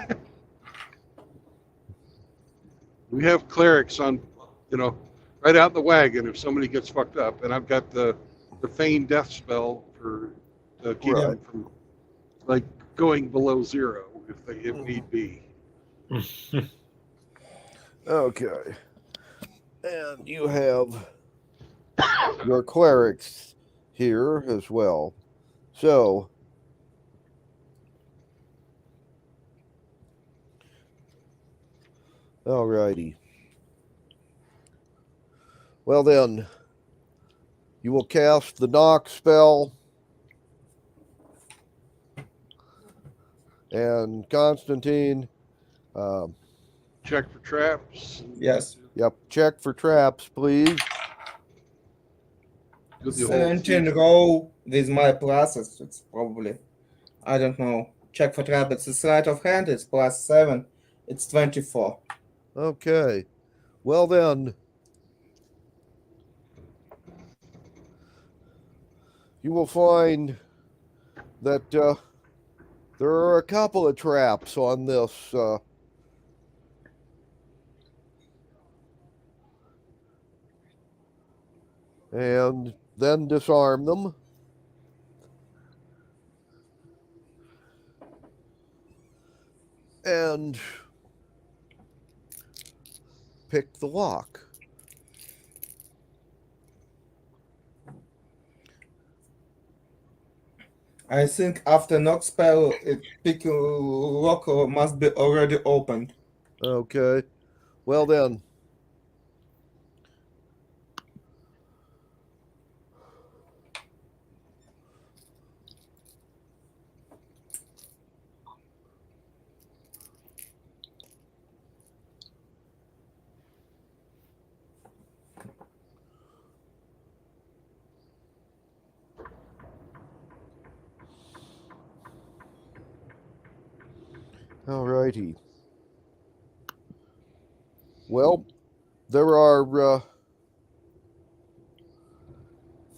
We have clerics on, right out in the wagon if somebody gets fucked up, and I've got the feign death spell to keep them from going below 0 if need be. Okay. And you have your clerics here as well. So, alrighty. Well then, you will cast the knock spell. And Constantine, check for traps. Yes. Yep, check for traps, please. 17 roll with my pluses. It's probably, I don't know. Check for trap. It's a sleight of hand. It's +7. It's 24. Okay. Well then, you will find that there are a couple of traps on this and then disarm them. And pick the lock. I think after knock spell, it pick lock must be already opened. Okay. Well then. All righty. Well, there are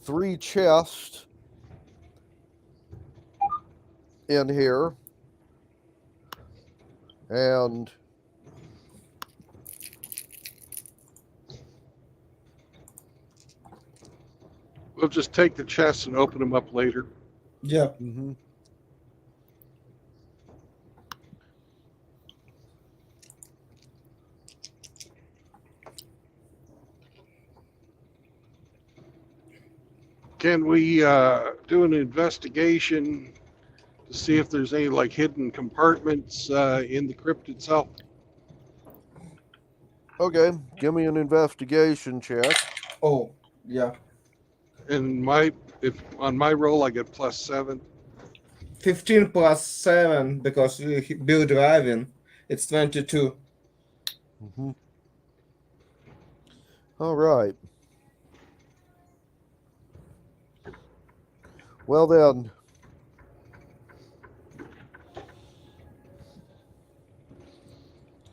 3 chests in here, and We'll just take the chests and open them up later. Yeah. mm-hmm. Can we do an investigation to see if there's any like hidden compartments in the crypt itself? Okay, give me an investigation check. Oh, yeah. And if on my roll I get +7. 15 plus 7 because Bill driving. It's 22. Mm-hmm. All right. Well then.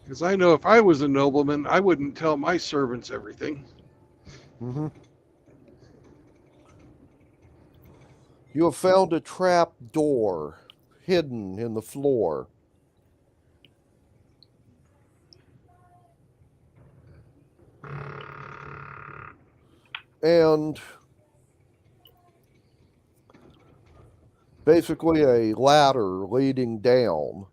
Because I know if I was a nobleman, I wouldn't tell my servants everything. Mm-hmm. You have found a trap door hidden in the floor. And basically a ladder leading down.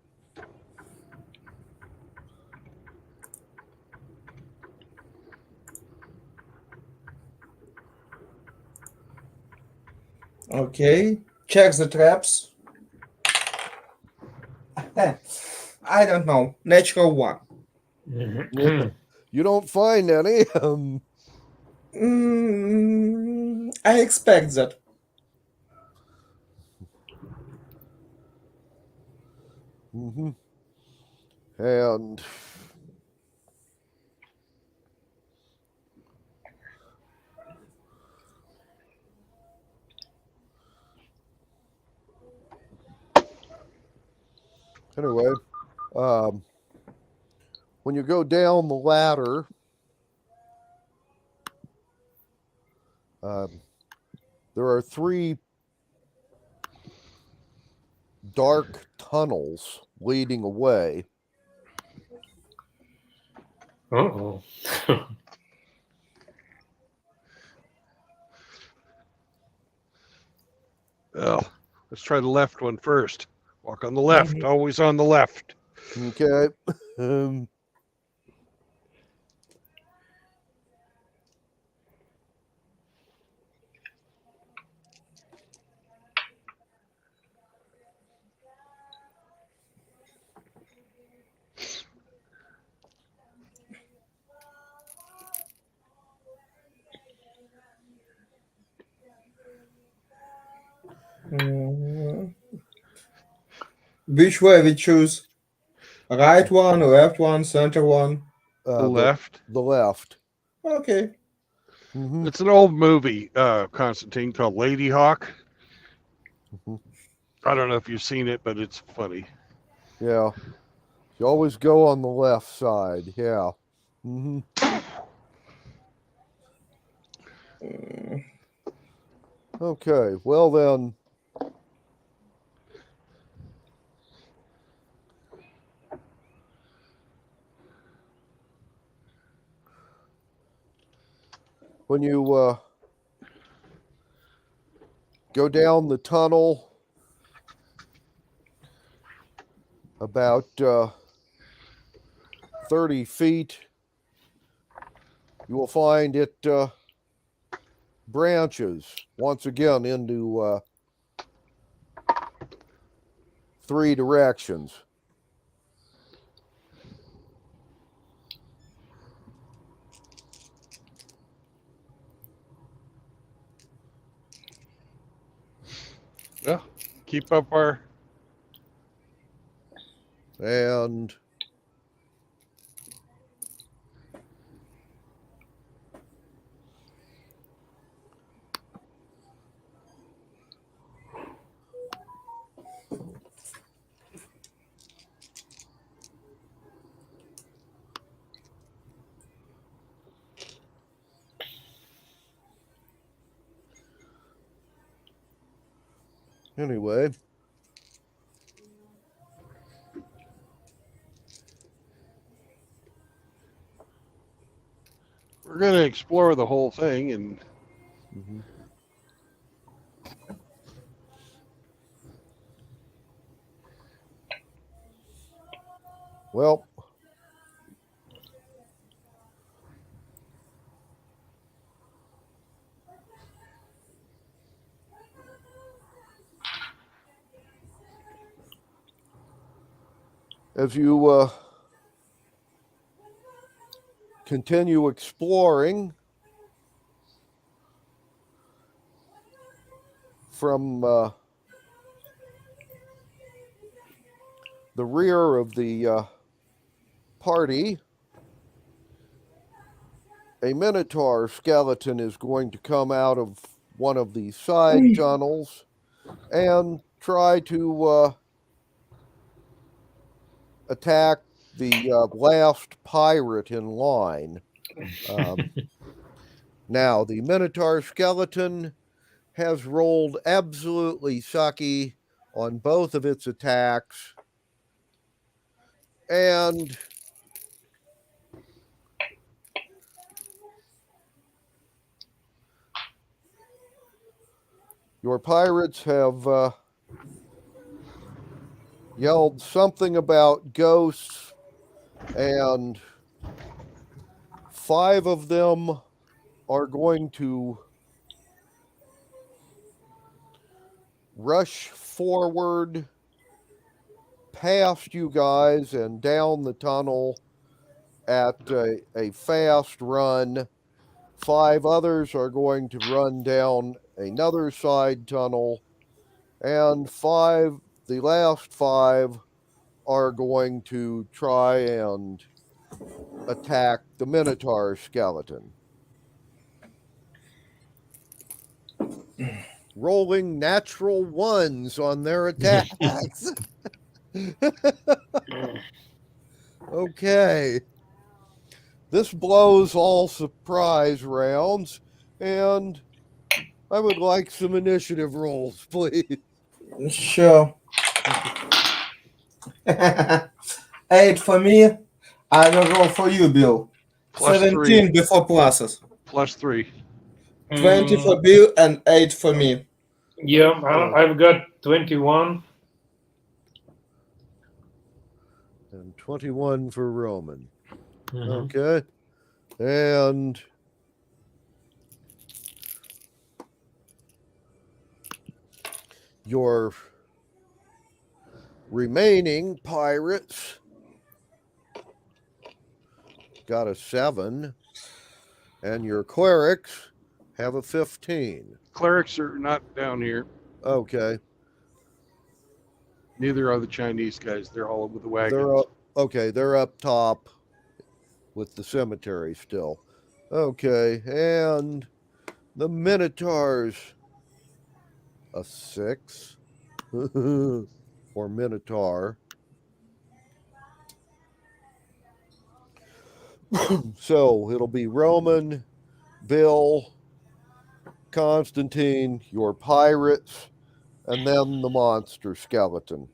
Okay. Check the traps. I don't know. Natural 1. You don't find any. I expect that. Mm-hmm. And anyway, when you go down the ladder, there are 3 dark tunnels leading away. Uh-oh. Well, let's try the left one first. Walk on the left, always on the left. Okay. Which way we choose? Right one, left one, center one? The left. The left. Okay. Mm-hmm. It's an old movie, Constantine, called Lady Hawk. Mm-hmm. I don't know if you've seen it, but it's funny. Yeah. You always go on the left side. Yeah. Mm-hmm. Okay. Well then. When you go down the tunnel about 30 feet, you will find it branches once again into 3 directions. Yeah, keep up our. And anyway, We're going to explore the whole thing, and well, as you continue exploring from the rear of the party, a Minotaur skeleton is going to come out of one of the side tunnels and try to attack the last pirate in line. Now, the Minotaur skeleton has rolled absolutely sucky on both of its attacks, and your pirates have yelled something about ghosts, and 5 of them are going to rush forward past you guys and down the tunnel at a fast run. 5 others are going to run down another side tunnel, and the last 5 are going to try and attack the Minotaur skeleton. Rolling natural 1s on their attacks. Okay. This blows all surprise rounds, and I would like some initiative rolls, please. Sure. 8 for me. I will roll for you, Bill. plus 17 3. before pluses. Plus 3. 20 for Bill and 8 for me. Yeah, I've got 21. And 21 for Roman. Mhm. Okay. And your remaining pirates got a 7, and your clerics have a 15. Clerics are not down here. Okay. Neither are the Chinese guys. They're all over the wagons. They're up, okay, they're up top with the cemetery still. Okay, and the Minotaurs, a 6. Or Minotaur. So it'll be Roman, Bill, Constantine, your pirates, and then the monster skeleton.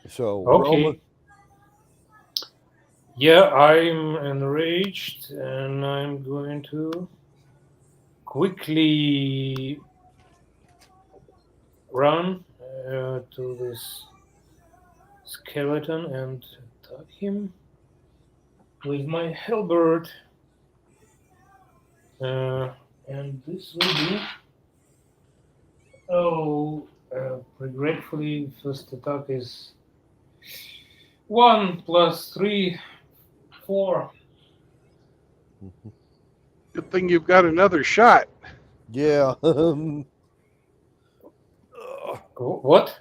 So Okay. Roman, Yeah, I'm enraged, and I'm going to quickly run to this skeleton and attack him with my halberd. And this will be. Regretfully, first attack is 1 + 3, 4. Good thing you've got another shot. Yeah. What?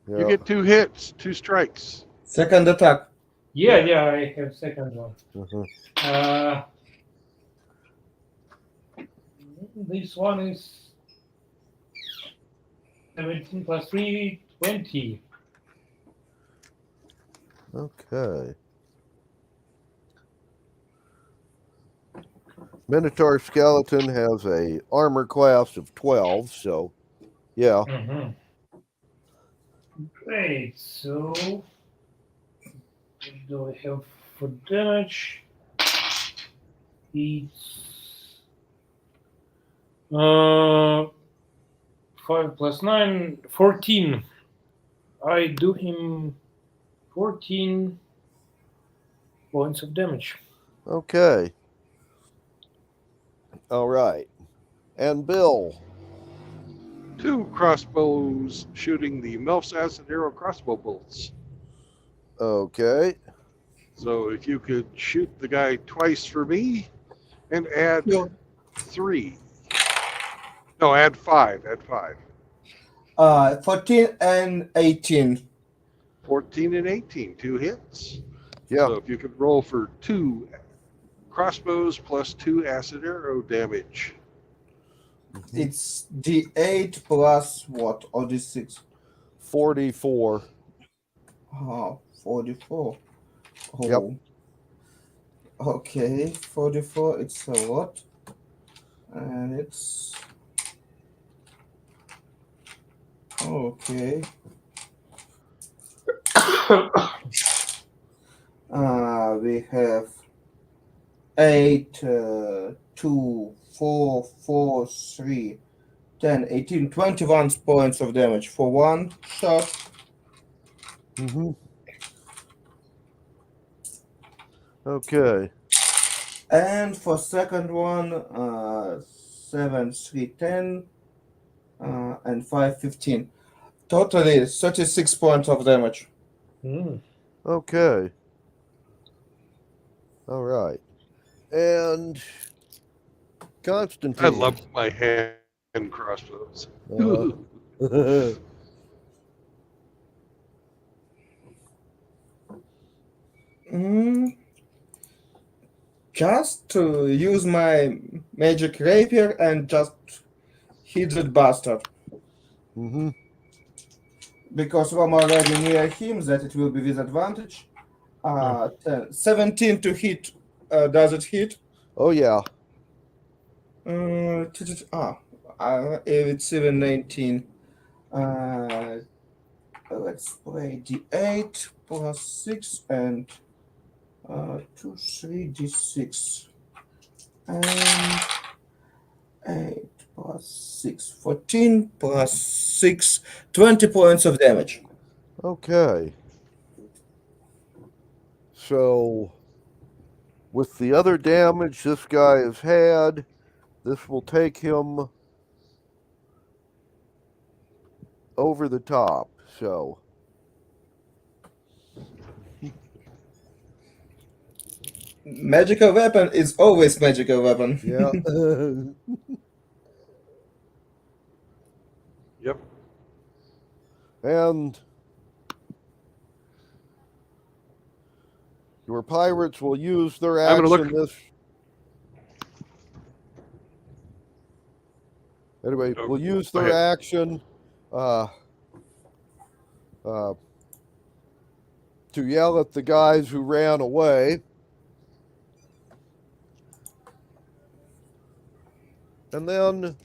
You Yeah. get 2 hits, 2 strikes. Second attack. Yeah, I have second one. Mhm. This one is 17 + 3, 20. Okay. Minotaur skeleton has a armor class of 12, so yeah. Great. So, what do I have for damage? It's 5 + 9, 14. I do him 14 points of damage. Okay. All right. And Bill. 2 crossbows shooting the Melf's acid arrow crossbow bolts. Okay. So if you could shoot the guy twice for me and add 3. No, add 5. Add 5. 14 and 18. 14 and 18, 2 hits. Yeah. So if you could roll for 2 crossbows plus 2 acid arrow damage. It's D8 plus what? Or D6? 44. Oh, 44. Oh. Yep. Okay, 44. It's a lot. And it's. Okay. We have 8, 2, 4, 4, 3, 10, 18, 21 points of damage for one shot. Okay. And for second one, 7, 3, 10, and 5, 15. Totally 36 points of damage. Okay. All right. And Constantine. I love my hand crossbows. Just to use my magic rapier and just hit that bastard. Because I'm already near him, that it will be with advantage. 17 to hit. Does it hit? Oh, yeah. It's even 19. Let's play D8 plus 6 and 2, 3, D6. And 8 plus 6, 14 plus 6, 20 points of damage. Okay. So, with the other damage this guy has had, this will take him over the top. So, Magical weapon is always magical weapon. yeah. Yep. And your pirates will use their I'm gonna action look. Anyway, Oh, we'll use go their ahead. action to yell at the guys who ran away. And then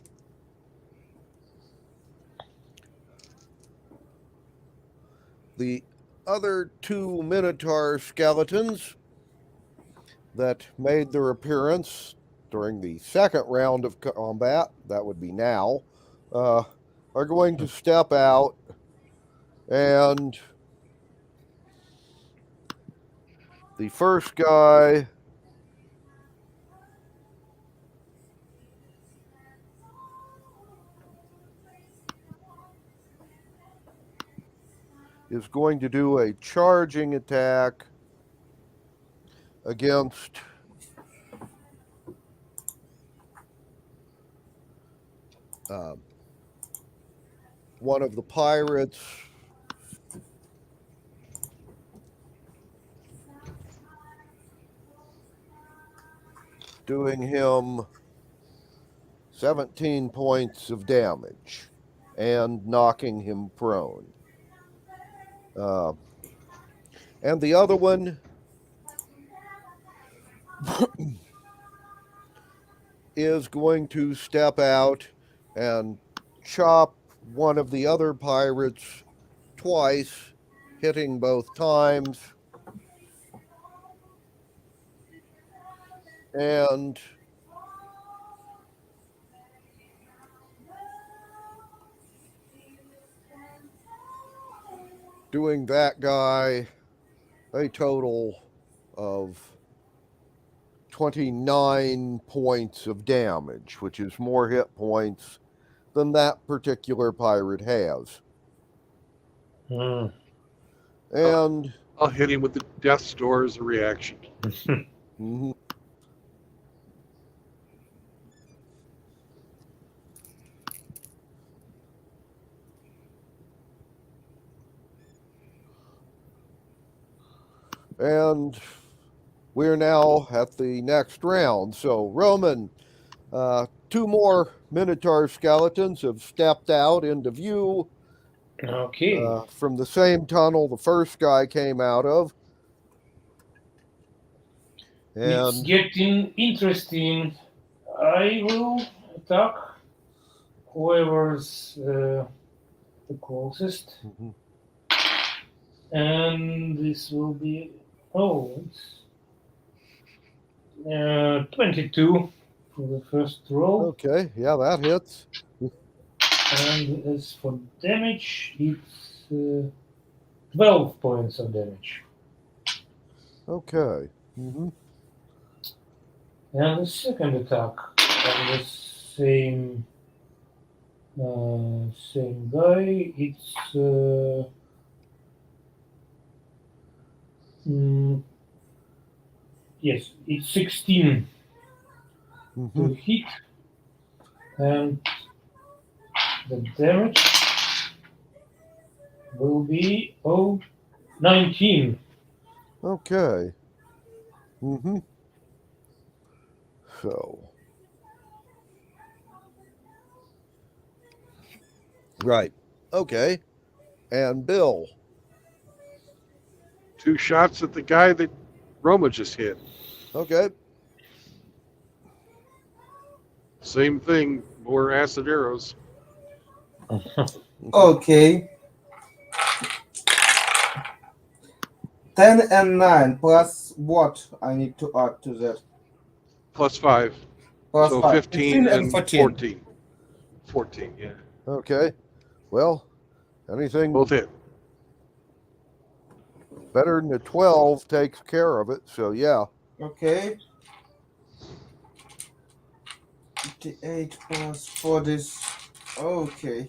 the other 2 Minotaur skeletons that made their appearance during the second round of combat, that would be now, are going to step out and The first guy is going to do a charging attack against one of the pirates, doing him 17 points of damage and knocking him prone. And the other one is going to step out and chop one of the other pirates twice, hitting both times. And doing that guy a total of 29 points of damage, which is more hit points than that particular pirate has. Mm. And I'll hit him with the death store as a reaction. mhm. And we're now at the next round. So, Roman, 2 more Minotaur skeletons have stepped out into view Okay. from the same tunnel the first guy came out of. It's And getting interesting. I will attack whoever's the closest. mhm. And this will be, it's 22 for the first roll. Okay, yeah, that hits. And as for damage, it's 12 points of damage. Okay. Mm-hmm. And the second attack on the same guy, it's yes, it's 16 Mm-hmm. to hit, and the damage will be 19. Okay. Mm-hmm. So. Right. Okay. And Bill. 2 shots at the guy that Roma just hit. Okay. Same thing, more acid arrows. Okay. 10 and 9 plus what I need to add to that? Plus 5. Plus So 5. 15 and 14. 14. 14, yeah. Okay. Well, anything Both hit. better than a 12 takes care of it. So, yeah. Okay. 58 plus 4 this. Okay.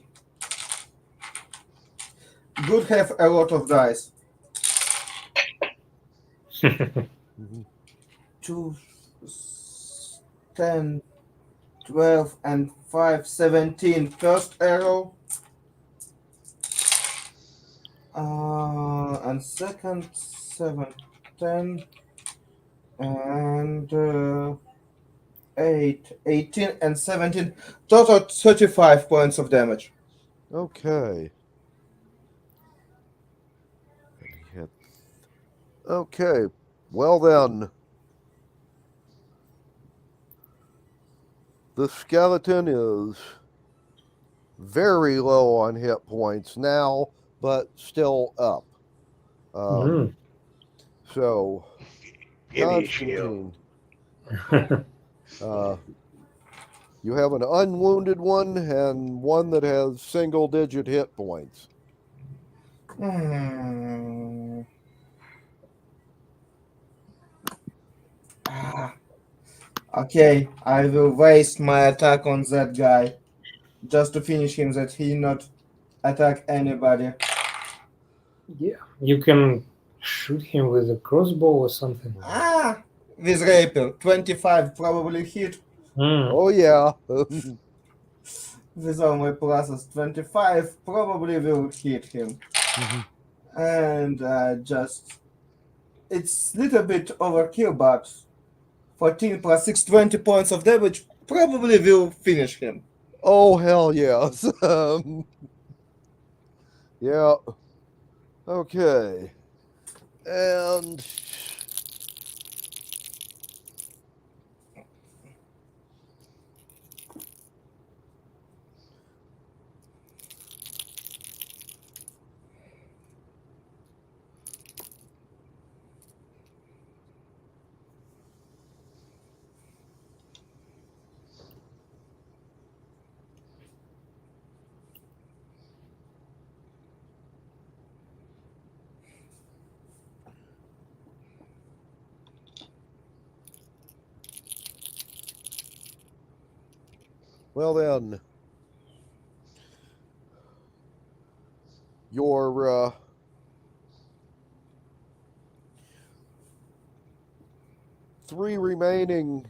Good have a lot of dice. Mm-hmm. 2, 10, 12, and 5, 17. First arrow. And second, 7, 10, and 8, 18, and 17. Total 35 points of damage. Okay. Okay. Well, then. The skeleton is very low on hit points now, but still up. So, Constantine, you have an unwounded one and one that has single-digit hit points. Okay, I will waste my attack on that guy just to finish him, that he not attack anybody. Yeah, you can shoot him with a crossbow or something. Ah, with rapier, 25 probably hit. Oh yeah. With all my pluses, 25 probably will hit him. And just, it's little bit overkill, but 14 plus 6, 20 points of damage probably will finish him. Oh hell yes. Yeah. Okay. And well then, your 3 remaining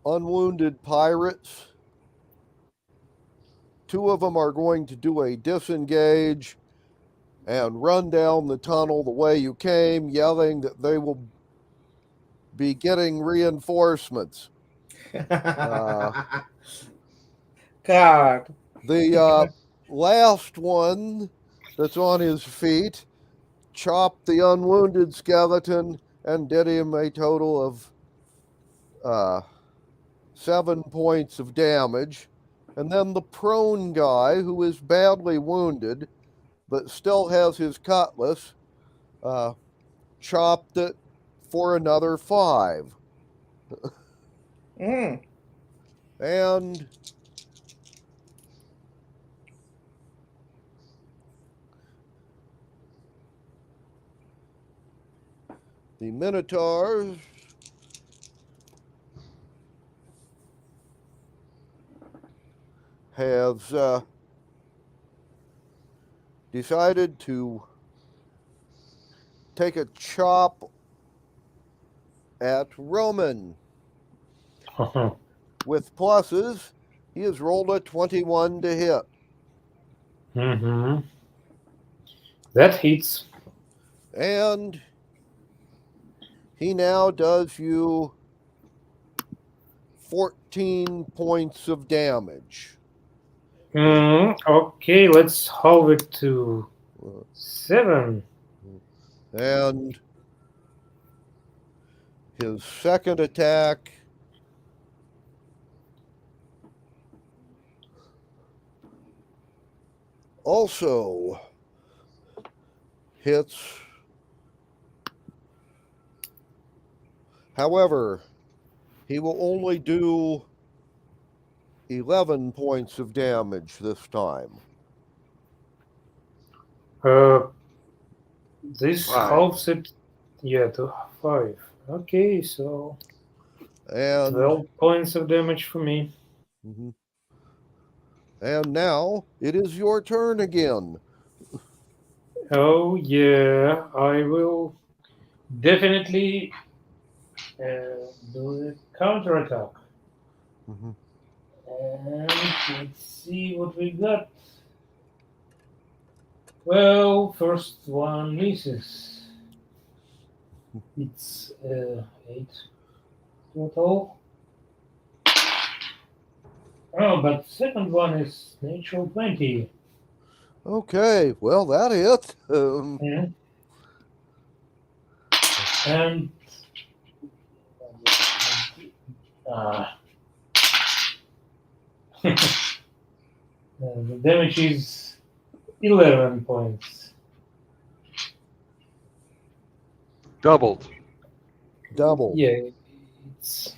unwounded pirates, 2 of them are going to do a disengage and run down the tunnel the way you came, yelling that they will be getting reinforcements. God. The last one that's on his feet chopped the unwounded skeleton and did him a total of 7 points of damage. And then the prone guy, who is badly wounded but still has his cutlass, chopped it for another 5. And the Minotaurs has decided to take a chop at Roman. With pluses, he has rolled a 21 to hit. Mm-hmm. That hits. And he now does you 14 points of damage. Okay, let's halve it to 7. And his second attack also hits. However, he will only do 11 points of damage this time. This 5. halves it, to 5. Okay, so And 12 points of damage for me. And now it is your turn again. Oh yeah, I will definitely do the counterattack. And let's see what we got. Well, first one misses. It's 8 total. Oh, but second one is natural 20. Okay, well that hit. And the damage is 11 points. Doubled. Double. Yeah, it's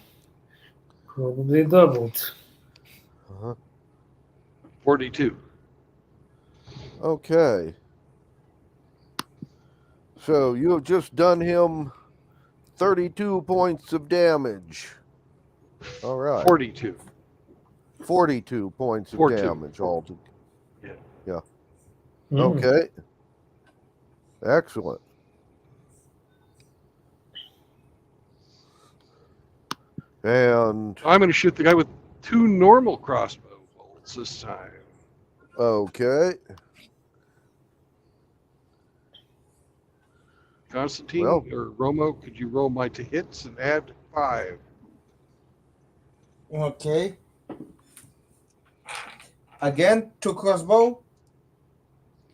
probably doubled. 42. Okay. So you have just done him 32 points of damage. All right. 42. 42 points of 42. damage altogether. Yeah. Yeah. Mm. Okay. Excellent. And I'm going to shoot the guy with 2 normal crossbow bolts this time. okay. Constantine Well- or Romo, could you roll my to hits and add 5? Okay. Again, 2 crossbow.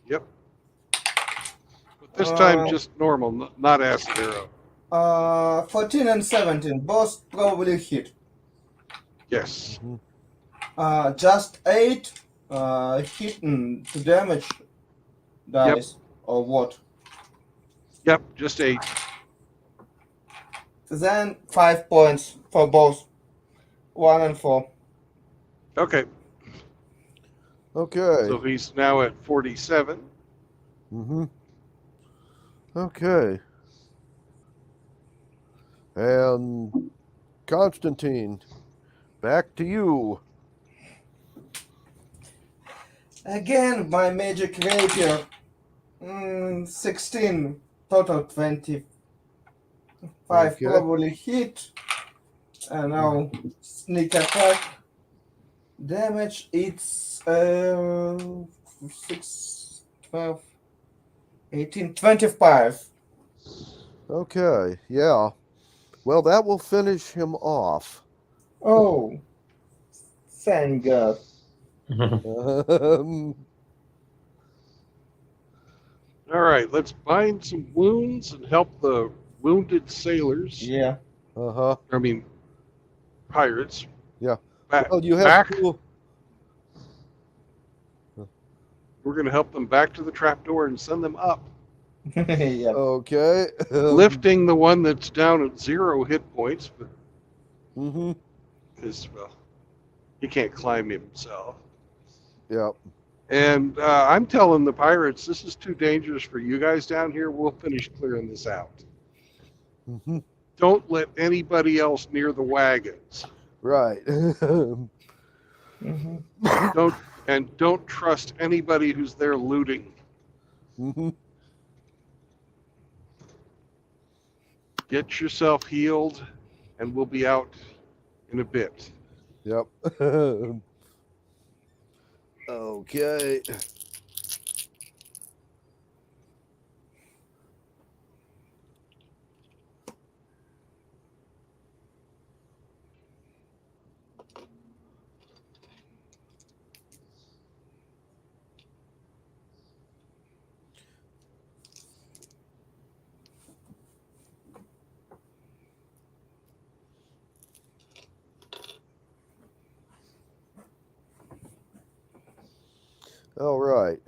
Yep. But this time Uh, just normal, not acid arrow. 14 and 17, both probably hit. Yes. Just 8 hitting to damage dice or what? Yep, just 8. Then 5 points for both, 1 and 4. Okay. Okay. So he's now at 47. Mm-hmm. Okay. And Constantine, back to you. Again, my magic rapier. 16, total 25 Okay. probably hit. And now sneak attack. Damage, it's 6, 12, 18, 25. Okay. Yeah. Well, that will finish him off. Oh, thank God. All right, let's bind some wounds and help the wounded sailors. Yeah. Uh-huh. I mean, pirates. Yeah. Back, Well, you have back. to. We're going to help them back to the trapdoor and send them up. Yeah. Okay. Lifting the one that's down at 0 hit points, but Mm-hmm. because, well, he can't climb himself. Yep. And I'm telling the pirates, this is too dangerous for you guys down here. We'll finish clearing this out. Mm-hmm. Don't let anybody else near the wagons. Right. Mhm. Don't trust anybody who's there looting. Mm-hmm. Get yourself healed, and we'll be out in a bit. Yep. Okay. All right.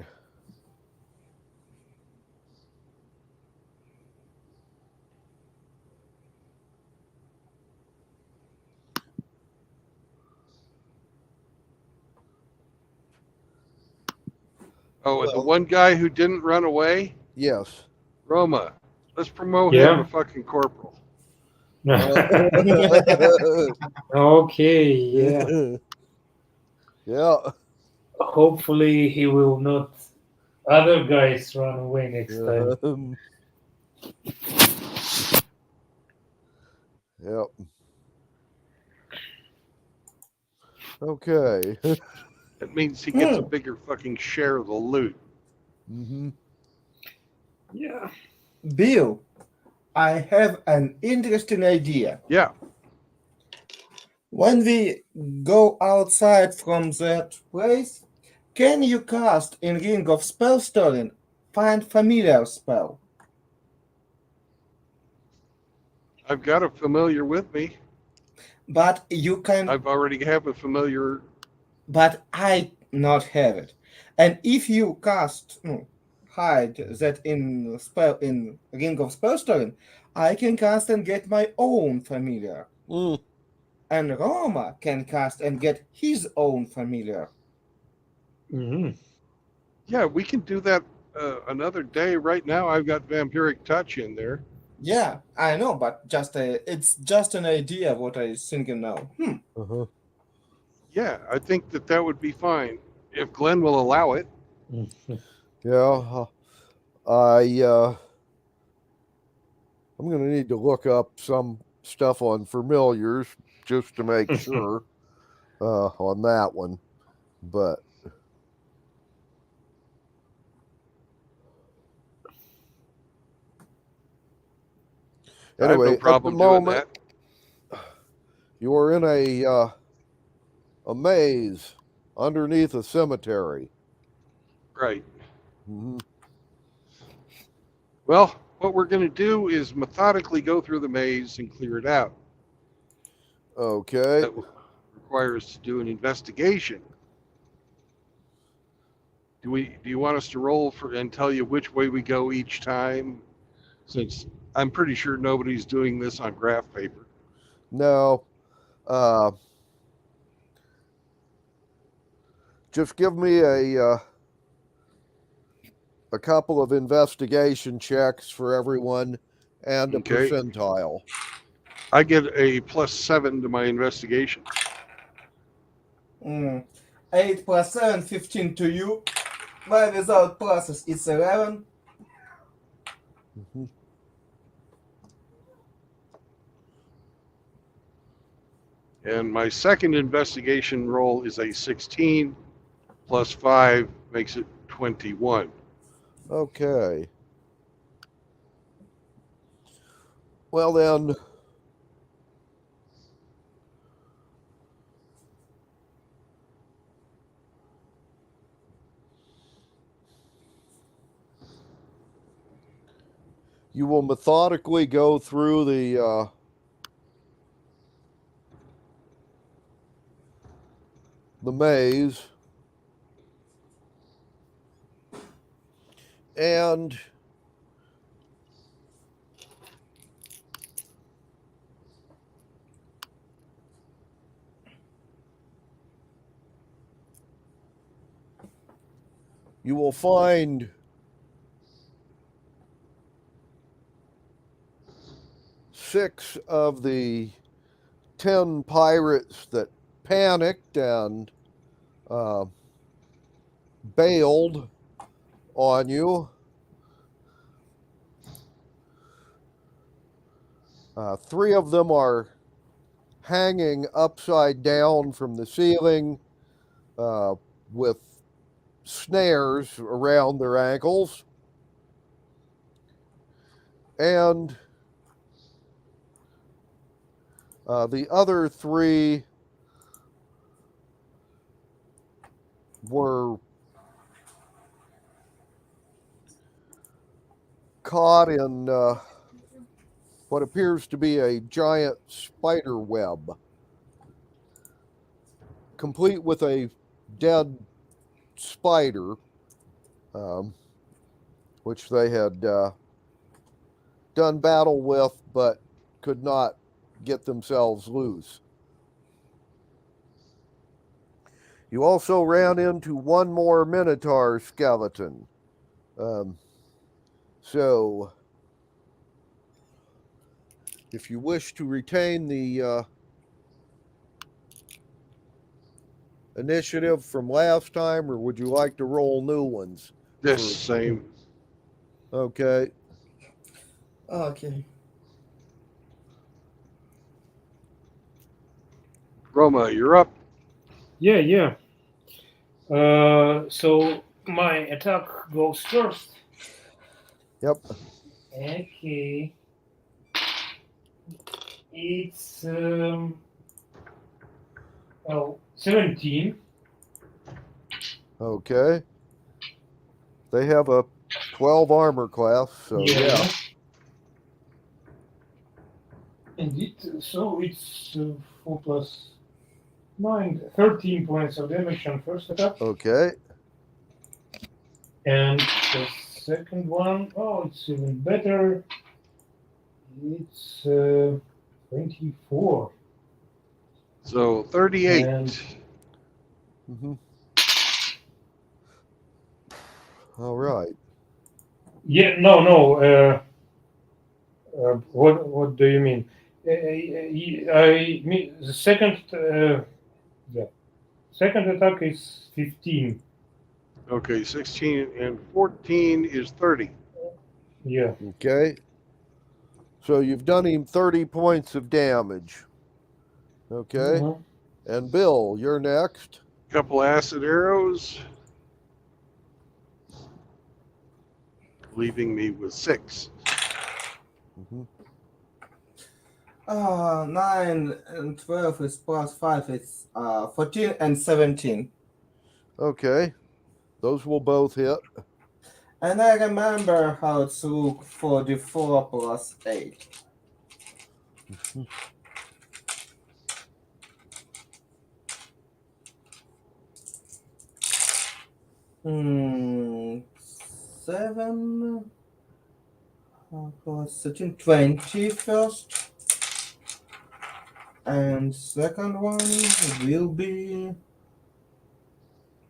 Oh, and the Well- one guy who didn't run away, Yes. Roma. Let's promote Yeah. him to fucking corporal. Okay, yeah. Yeah. Hopefully he will not other guys run away next time. Yep. Okay. That means he gets a bigger fucking share of the loot. Mm-hmm. Yeah. Bill, I have an interesting idea. Yeah. When we go outside from that place, can you cast in Ring of Spellstoring find familiar spell? I've got a familiar with me. But you can. I've already have a familiar. But I not have it. And if you cast hide that in spell in Ring of Spellstoring, I can cast and get my own familiar. Mm. And Roma can cast and get his own familiar. Mm-hmm. Yeah, we can do that another day. Right now, I've got Vampiric Touch in there. Yeah, I know, but it's just an idea what I thinking now. Uh-huh. Yeah, I think that would be fine if Glenn will allow it. Yeah, I'm gonna need to look up some stuff on familiars just to make sure on that one. But I have no anyway, at the problem doing moment, that. you are in a maze underneath a cemetery. Right. Hmm. Well, what we're going to do is methodically go through the maze and clear it out. Okay. That requires to do an investigation. Do you want us to roll for and tell you which way we go each time? Since I'm pretty sure nobody's doing this on graph paper. No. Just give me a couple of investigation checks for everyone and a Okay. percentile. I get a +7 to my investigation. 8 plus 7, 15 to you. But without pluses, it's 11. Mm-hmm. And my second investigation roll is a 16 plus 5 makes it 21. Okay. Well then, you will methodically go through the maze, and you will find 6 of the 10 pirates that panicked and bailed on you. 3 of them are hanging upside down from the ceiling with snares around their ankles. And the other 3 were caught in what appears to be a giant spider web, complete with a dead spider, which they had done battle with but could not get themselves loose. You also ran into one more Minotaur skeleton. So, if you wish to retain the initiative from last time, or would you like to roll new ones? This same. Okay. Okay. Roma, you're up. Yeah. So my attack goes first. Yep. Okay. It's 17. Okay. They have a 12 armor class, so yeah. Indeed. So it's 4 plus 9, 13 points of damage on first attack. Okay. And the second one, it's even better. It's 24. So 38. Mm-hmm. All right. Yeah, no. What do you mean? I mean the second attack is 15. Okay, 16 and 14 is 30. Yeah. Okay. So you've done him 30 points of damage. Okay. Mhm. And Bill, you're next. Couple acid arrows, leaving me with 6. Mhm. 9 and 12 is plus 5. It's 14 and 17. Okay. Those will both hit. And I remember how it's look for the 4 plus 8. Hmm. 7 plus 13, 20 first. And second one will be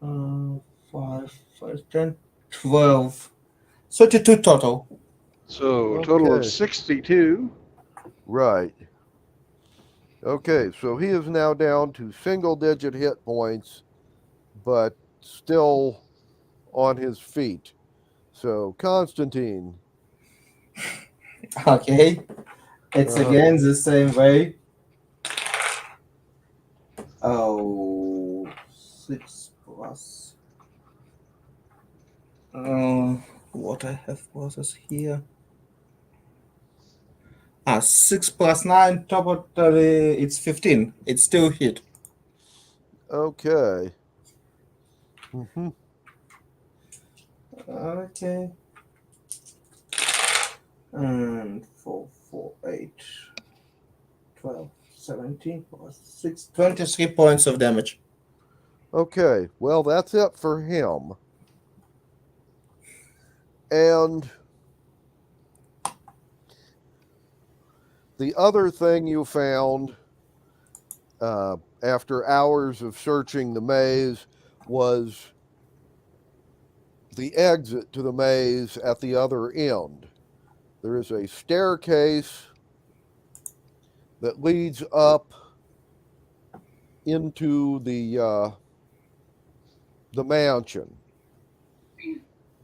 5, 10, 12. 32 total. So a total of Okay. 62. Right. Okay, so he is now down to single-digit hit points, but still on his feet. So, Constantine. Okay. It's again the same way. Oh, 6 plus. What I have process here. 6 plus 9, totally it's 15. It's still hit. Okay. Mm-hmm. Okay. And 4, 4, 8, 12, 17 plus 6, 23 points of damage. Okay, well, that's it for him. And the other thing you found after hours of searching the maze was the exit to the maze at the other end. There is a staircase that leads up into the mansion.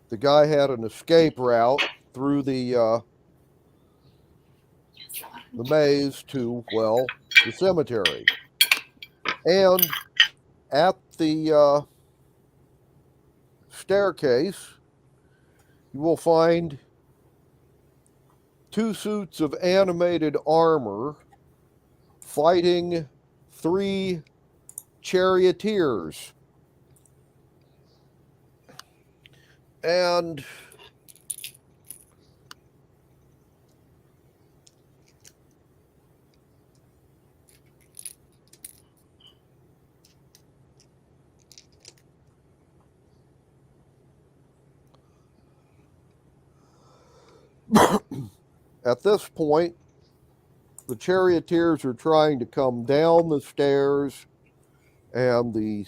The guy had an escape route through the maze to, well, the cemetery. And at the staircase, you will find 2 suits of animated armor fighting 3 charioteers. And at this point, the charioteers are trying to come down the stairs, and the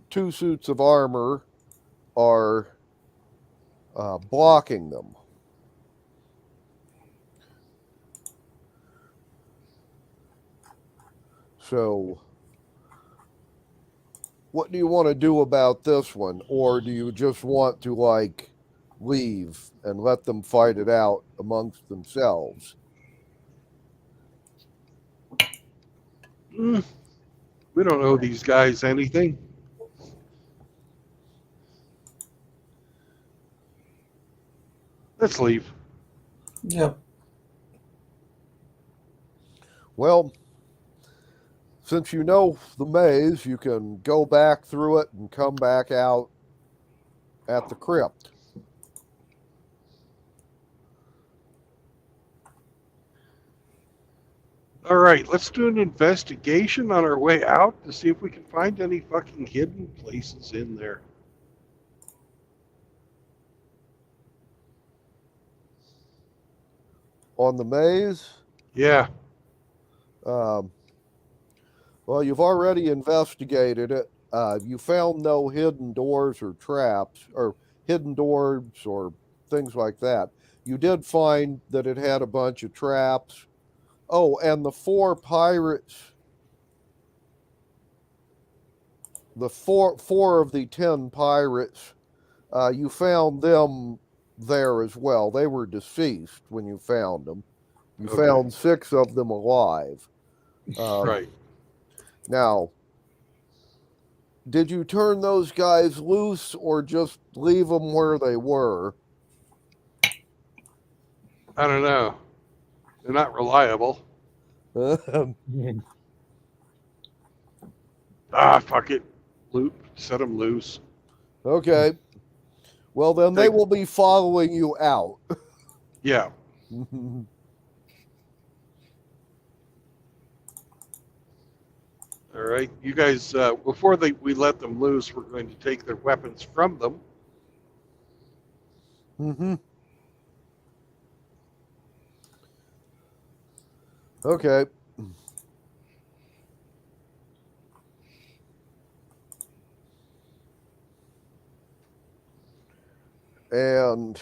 2 suits of armor are blocking them. So, what do you want to do about this one? Or do you just want to, like, leave and let them fight it out amongst themselves? We don't owe these guys anything. Let's leave. Yep. Well, since you know the maze, you can go back through it and come back out at the crypt. All right, let's do an investigation on our way out to see if we can find any fucking hidden places in there. On the maze? Yeah. Well, you've already investigated it. You found no hidden doors or traps, or hidden doors or things like that. You did find that it had a bunch of traps. Oh, and the four pirates, the four of the 10 pirates, you found them there as well. They were deceased when you found them. You Okay. found 6 of them alive. Right. Now, did you turn those guys loose or just leave them where they were? I don't know. They're not reliable. Fuck it. Set them loose. Okay. Well, then they will be following you out. Yeah. All right. You guys, before we let them loose, we're going to take their weapons from them. Mm-hmm. Okay. And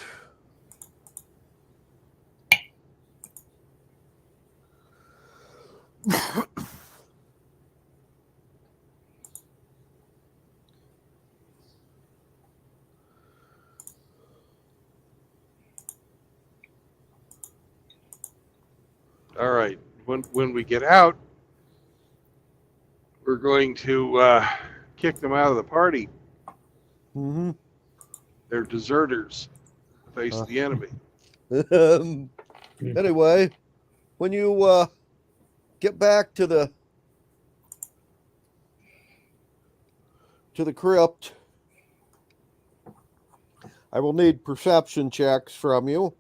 All right. When we get out, we're going to kick them out of the party. mm-hmm. They're deserters. Face the enemy. Anyway, when you get back to the crypt, I will need perception checks from you.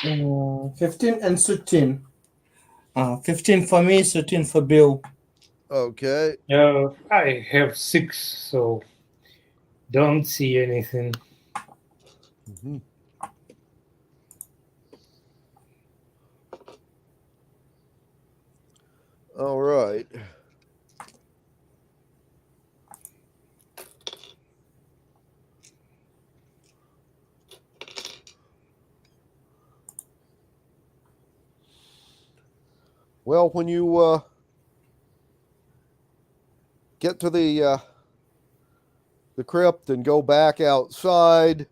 15 and 13. 15 for me, 13 for Bill. Okay. I have 6, so don't see anything. Mm-hmm. All right. Well, when you get to the crypt and go back outside,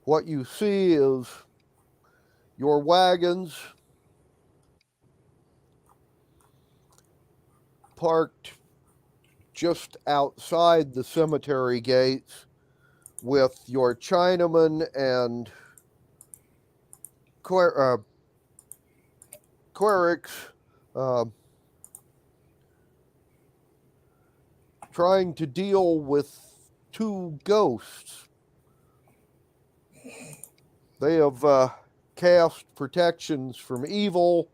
what you see is your wagons parked just outside the cemetery gates with your Chinaman and clerics trying to deal with 2 ghosts. They have cast protections from evil,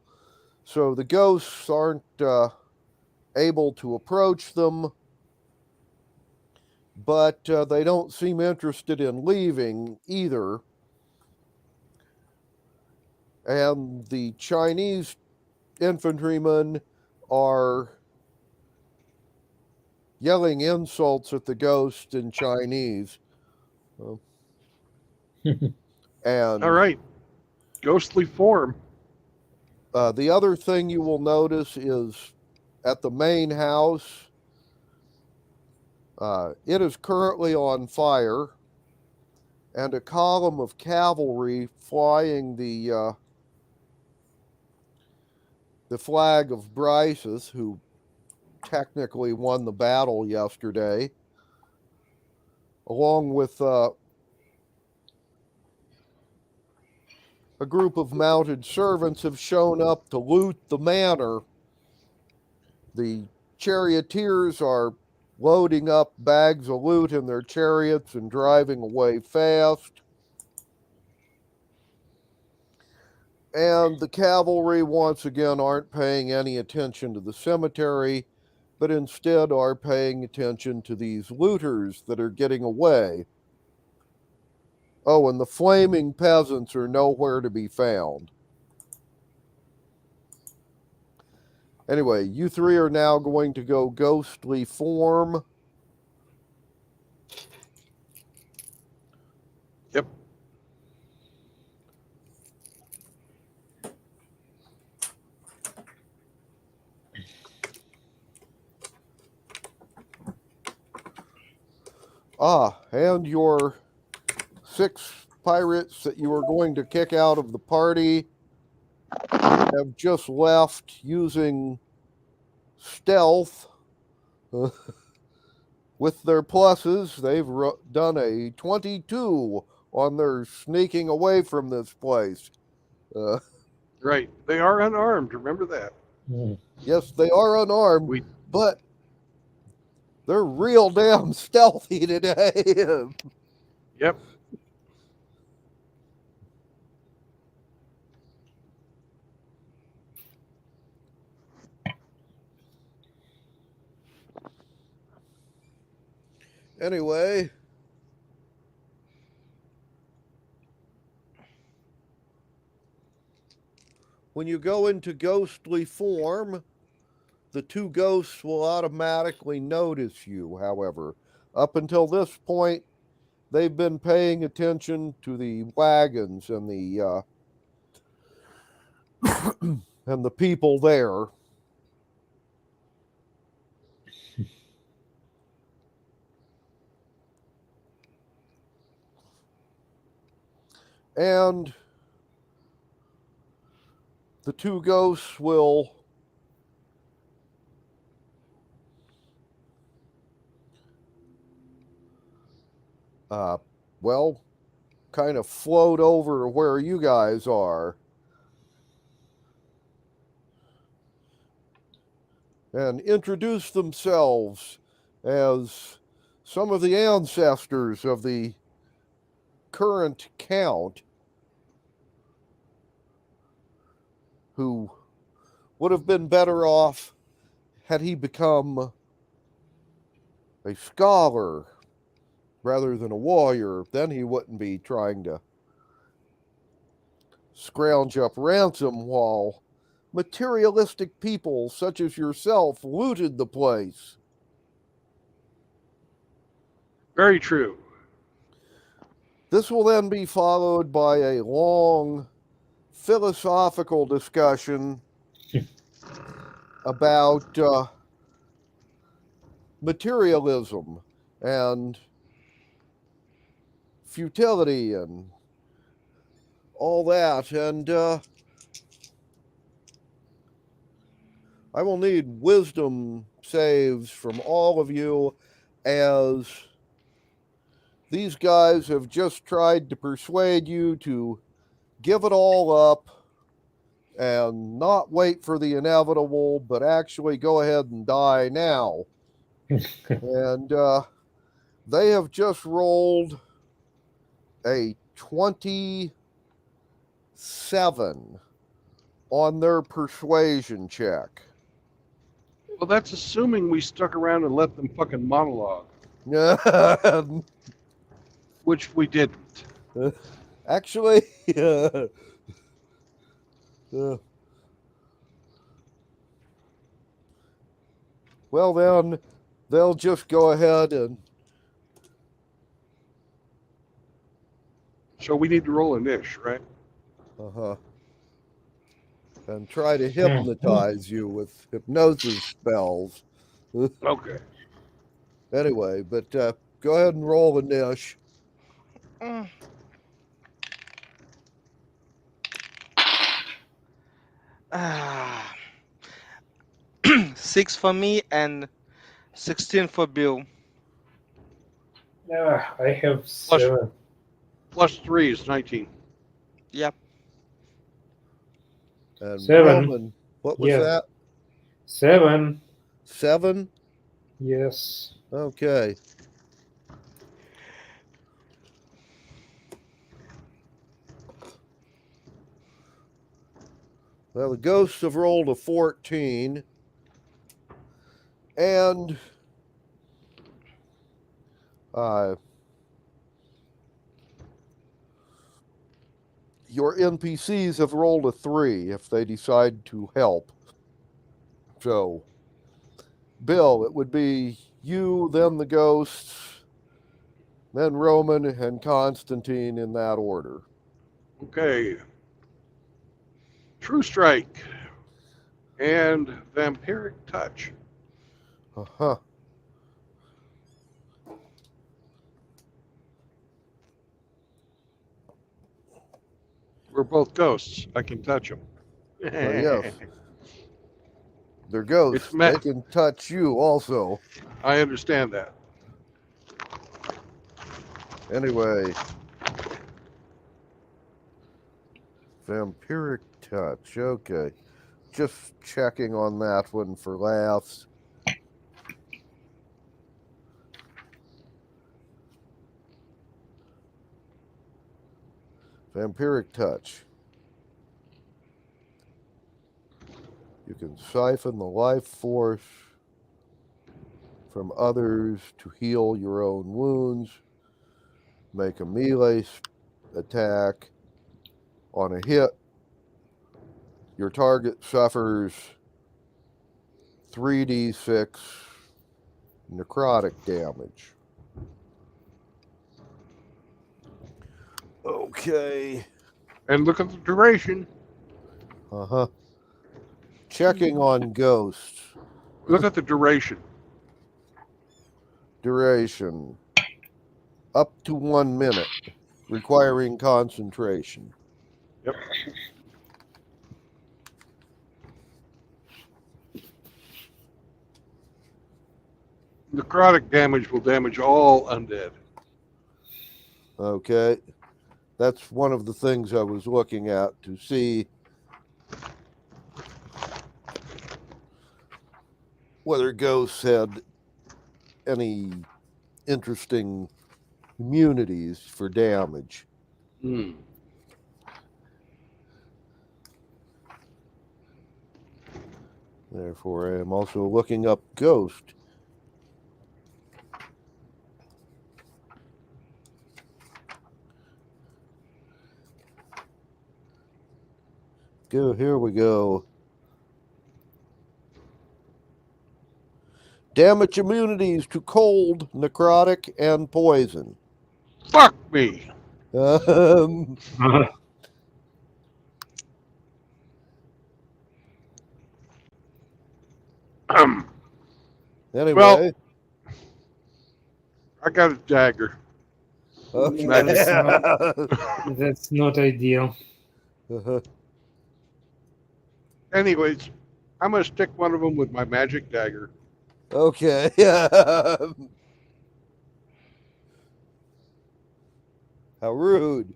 so the ghosts aren't able to approach them, but they don't seem interested in leaving either. And the Chinese infantrymen are yelling insults at the ghost in Chinese. And all right. Ghostly form. The other thing you will notice is at the main house, it is currently on fire, and a column of cavalry flying the flag of Bryce's, who technically won the battle yesterday, along with a group of mounted servants, have shown up to loot the manor. The charioteers are loading up bags of loot in their chariots and driving away fast. And the cavalry, once again, aren't paying any attention to the cemetery, but instead are paying attention to these looters that are getting away. Oh, and the flaming peasants are nowhere to be found. Anyway, you three are now going to go ghostly form. Yep. And your 6 pirates that you were going to kick out of the party have just left using stealth. With their pluses, they've done a 22 on their sneaking away from this place. Right. They are unarmed. Remember that. Yes, they are unarmed, but they're real damn stealthy today. Yep. Anyway, when you go into ghostly form, the 2 ghosts will automatically notice you, however. Up until this point, they've been paying attention to the wagons and the and the people there. And the 2 ghosts will well, kind of float over to where you guys are and introduce themselves as some of the ancestors of the current count who would have been better off had he become a scholar rather than a warrior. Then he wouldn't be trying to scrounge up ransom while materialistic people such as yourself looted the place. Very true. This will then be followed by a long philosophical discussion about materialism and futility and all that. And I will need wisdom saves from all of you, as these guys have just tried to persuade you to give it all up and not wait for the inevitable, but actually go ahead and die now. And they have just rolled a 27 on their persuasion check. Well, that's assuming we stuck around and let them fucking monologue. Which we didn't. Actually, well, then they'll just go ahead and. So we need to roll a niche, right? And try to hypnotize you with hypnosis spells. Okay. Anyway, but go ahead and roll a niche. 6 for me and 16 for Bill. I have 7. Plus 3 is 19. Yep. And 7. Roman, what was that? 7. 7? Yes. Okay. Well, the ghosts have rolled a 14. And your NPCs have rolled a 3 if they decide to help. So, Bill, it would be you, then the ghosts, then Roman and Constantine in that order. Okay. True Strike and Vampiric Touch. Uh-huh. We're both ghosts. I can touch them. Yes. They're ghosts. It's met. They can touch you also. I understand that. Anyway. Vampiric touch. Okay. Just checking on that one for laughs. Vampiric touch. You can siphon the life force from others to heal your own wounds. Make a melee attack. On a hit, your target suffers 3d6 necrotic damage. Okay. And look at the duration. Uh-huh. Checking on ghosts. Look at the duration. Duration. Up to 1 minute. Requiring concentration. Yep. Necrotic damage will damage all undead. Okay. That's one of the things I was looking at to see whether ghosts had any interesting immunities for damage. Hmm. Therefore, I am also looking up ghost. Here we go. Damage immunities to cold, necrotic, and poison. Fuck me. Anyway. Well, I got a dagger. Okay. That's not ideal. Anyways, I'm going to stick one of them with my magic dagger. Okay. How rude.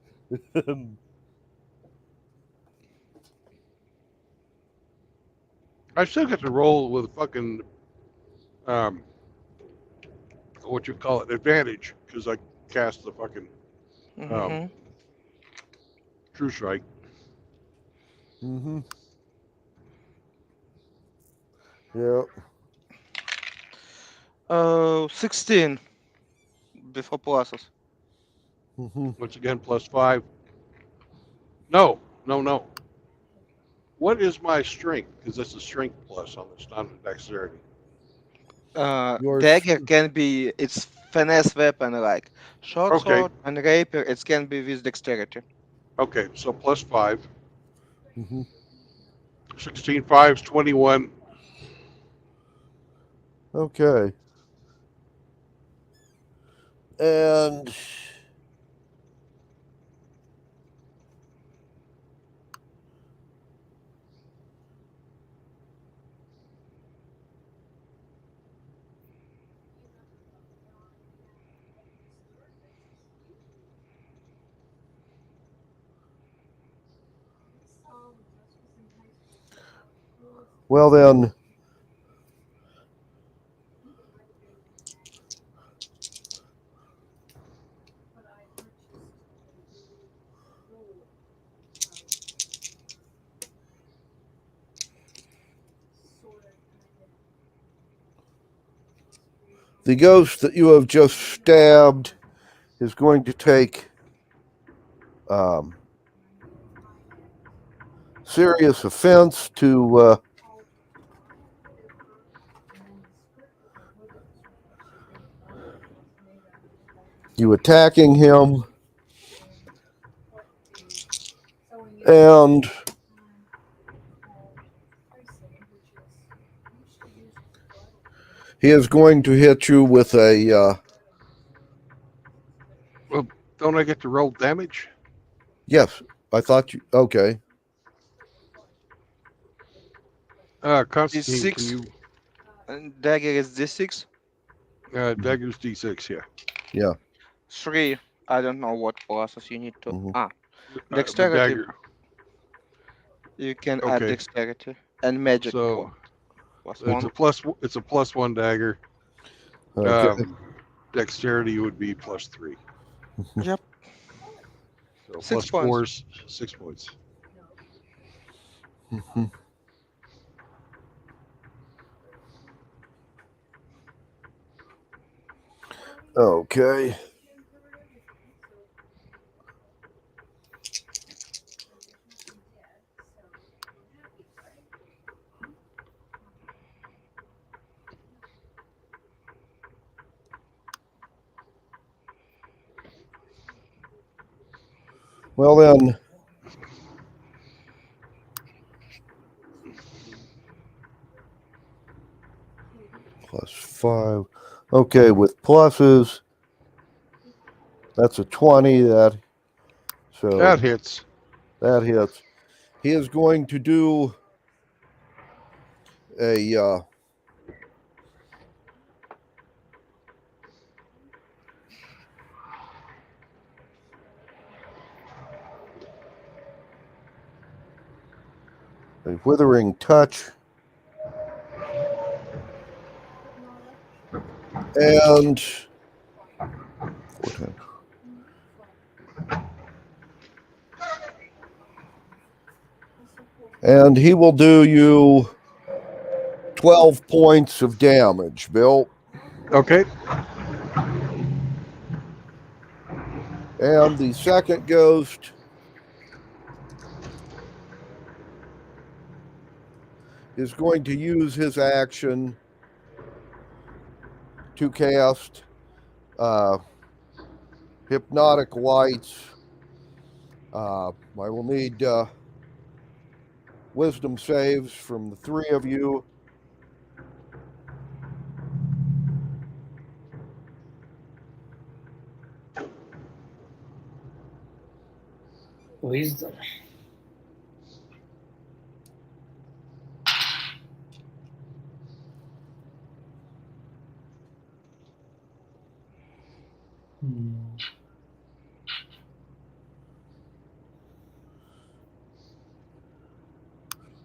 I still get to roll with fucking, what you call it, advantage, because I cast the fucking True Strike. Mm-hmm. Yep. 16 before pluses. Once again, +5. No. What is my strength? Because that's a strength plus on this, not a dexterity. Dagger can be its finesse weapon like short sword and rapier. It can be with dexterity. Okay, so +5. Mm-hmm. 16 5s, 21. Okay. And well then, the ghost that you have just stabbed is going to take serious offense to You attacking him, and he is going to hit you with a. Well, don't I get to roll damage? Yes, I thought you. Okay. Constantine, can D6. you? And dagger is D6. Dagger's D6, yeah. Yeah. 3. I don't know what process you need to. The Dexterity. dagger. You can add Okay. dexterity and magic. So Plus it's one. a plus. It's a +1 dagger. Okay. Dexterity would be +3. Yep. So 6 +4 points. is 6 points. Okay. Well then, +5. Okay, with pluses, that's a 20. That hits. That hits. He is going to do a withering touch, and he will do you 12 points of damage, Bill. Okay. And the second ghost is going to use his action to cast hypnotic lights. I will need wisdom saves from the three of you. Wisdom.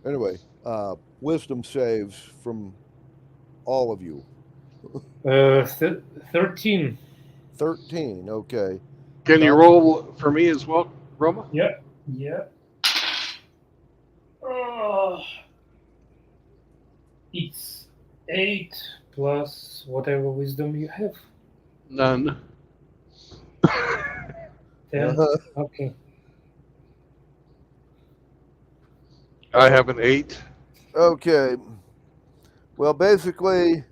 Anyway, wisdom saves from all of you. 13. 13, okay. Can you roll for me as well, Roma? Yep. Yep. It's 8 plus whatever wisdom you have. None. 10. Okay. I have an 8. Okay. Well, basically,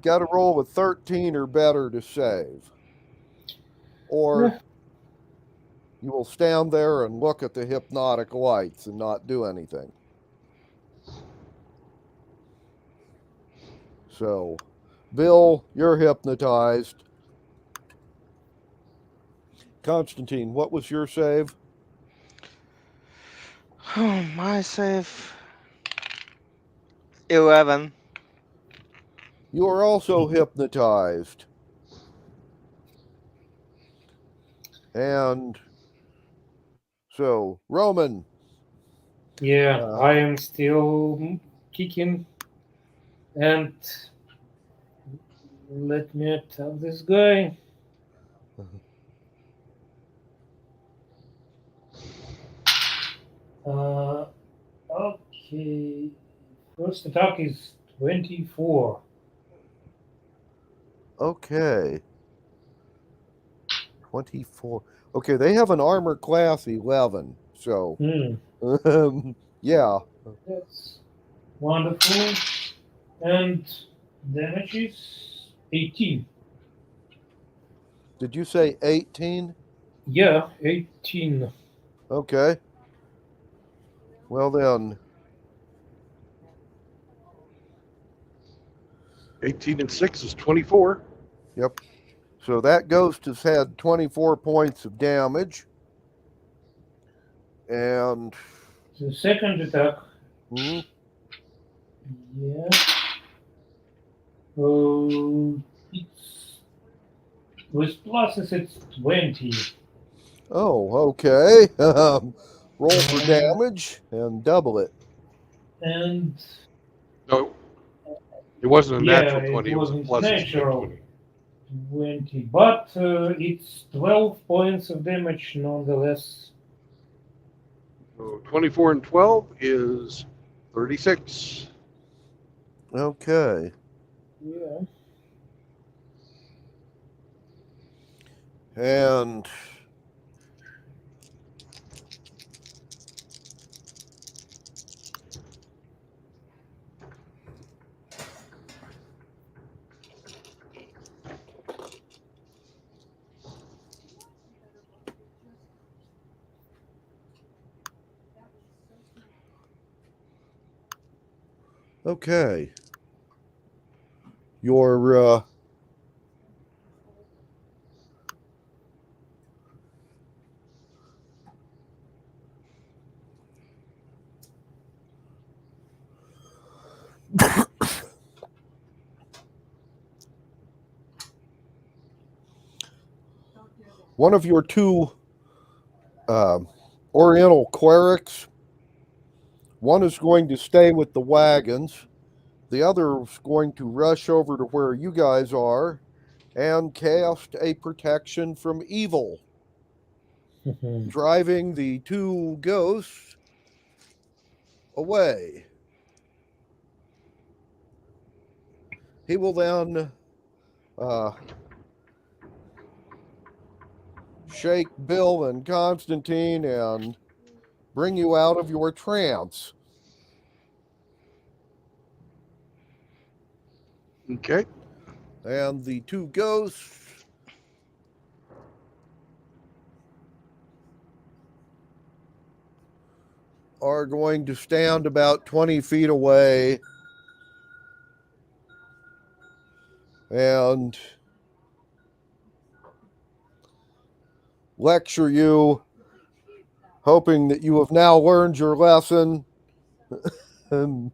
got to roll with 13 or better to save. Or you will stand there and look at the hypnotic lights and not do anything. So, Bill, you're hypnotized. Constantine, what was your save? Oh, my save. 11. You are also hypnotized. And so, Roman. Yeah, I am still kicking. And let me attack this guy. Okay. First attack is 24. Okay. 24. Okay, they have an armor class 11. So, yeah. That's wonderful. And damage is 18. Did you say 18? Yeah, 18. Okay. Well then, 18 and 6 is 24. yep. So that ghost has had 24 points of damage. And The second attack. mhm, Yeah. It's with pluses. It's 20. oh, okay. Roll for damage and double it. And No, it wasn't a yeah, natural 20. it It was a wasn't plus natural 20. 20, but it's 12 points of damage nonetheless. So 24 and 12 is 36. Okay. Yeah. And okay. Your one of your two Oriental clerics, one is going to stay with the wagons. The other is going to rush over to where you guys are and cast a protection from evil, driving the two ghosts away. He will then shake Bill and Constantine and bring you out of your trance. Okay. And the two ghosts are going to stand about 20 feet away and lecture you, hoping that you have now learned your lesson and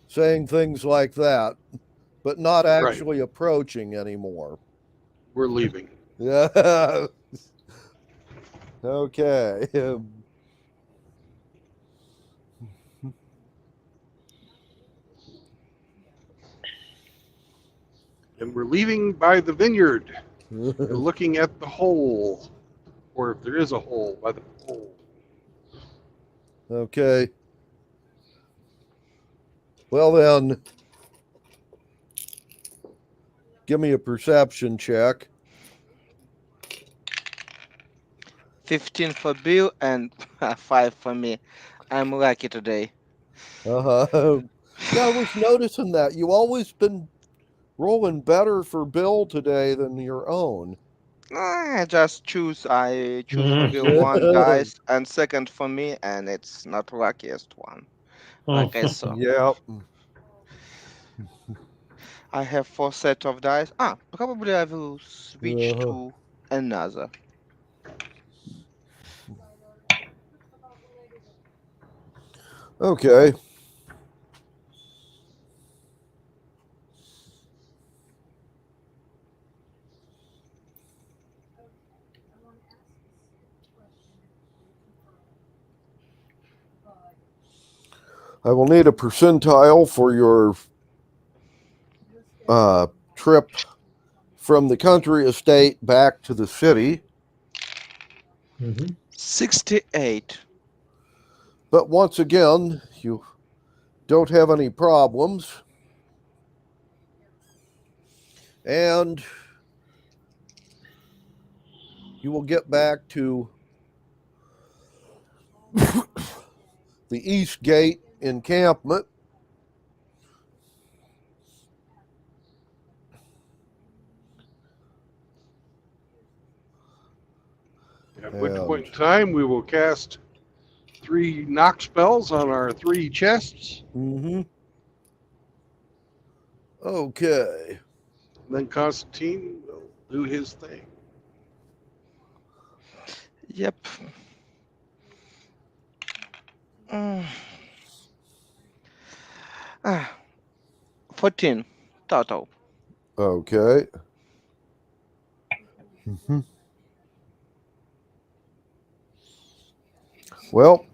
saying things like that, but not actually approaching anymore. We're leaving. Yeah. Okay. And we're leaving by the vineyard and looking at the hole, or if there is a hole, by the hole. Okay. Well then, give me a perception check. 15 for Bill and 5 for me. I'm lucky today. Yeah, I was noticing that. You always been rolling better for Bill today than your own. I just choose. I choose for Bill one dice and second for me, and it's not luckiest one. Like I saw. Yep. I have 4 sets of dice. Probably I will switch to another. Okay. I will need a percentile for your trip from the country estate back to the city. 68. But once again, you don't have any problems. And you will get back to the East Gate encampment. At which And point in time, we will cast 3 knock spells on our 3 chests. Okay. Then Constantine will do his thing. Yep. Mm. 14 total. Okay. Well,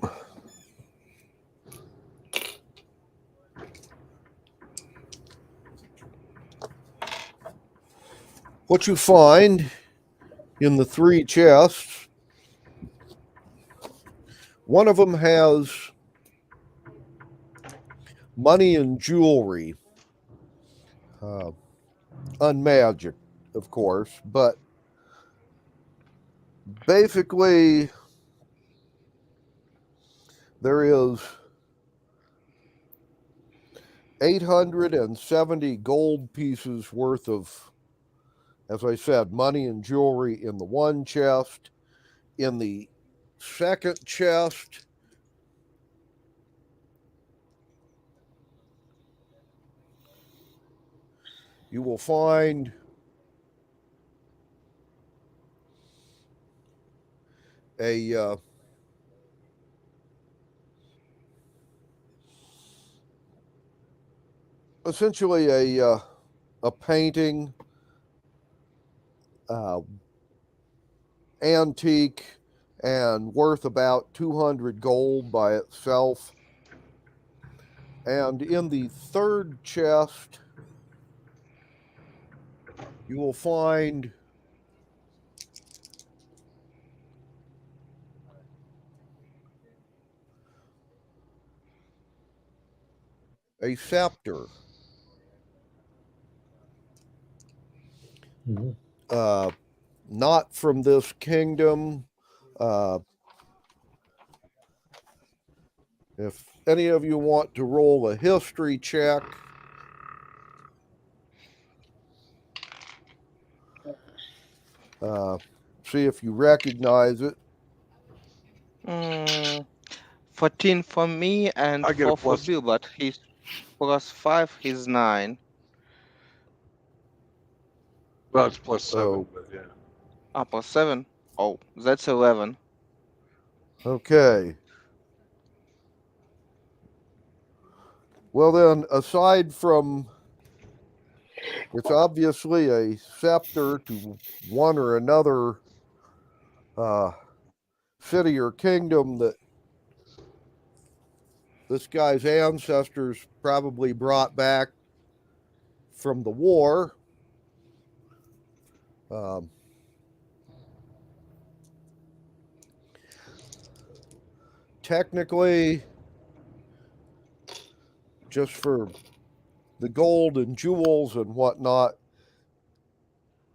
what you find in the 3 chests, one of them has money and jewelry, unmagic, of course, but basically there is 870 gold pieces worth of, as I said, money and jewelry in the one chest. In the second chest, you will find a essentially a painting, antique and worth about 200 gold by itself. And in the third chest, you will find a scepter. Not from this kingdom. If any of you want to roll a history check, see if you recognize it. 14 for me and I get a 4 for plus. Bill, but he's +5, he's 9. Well, it's +7, but yeah. +7. Oh, that's 11. Okay. Well, then, aside from it's obviously a scepter to one or another city or kingdom that this guy's ancestors probably brought back from the war. Technically, just for the gold and jewels and whatnot,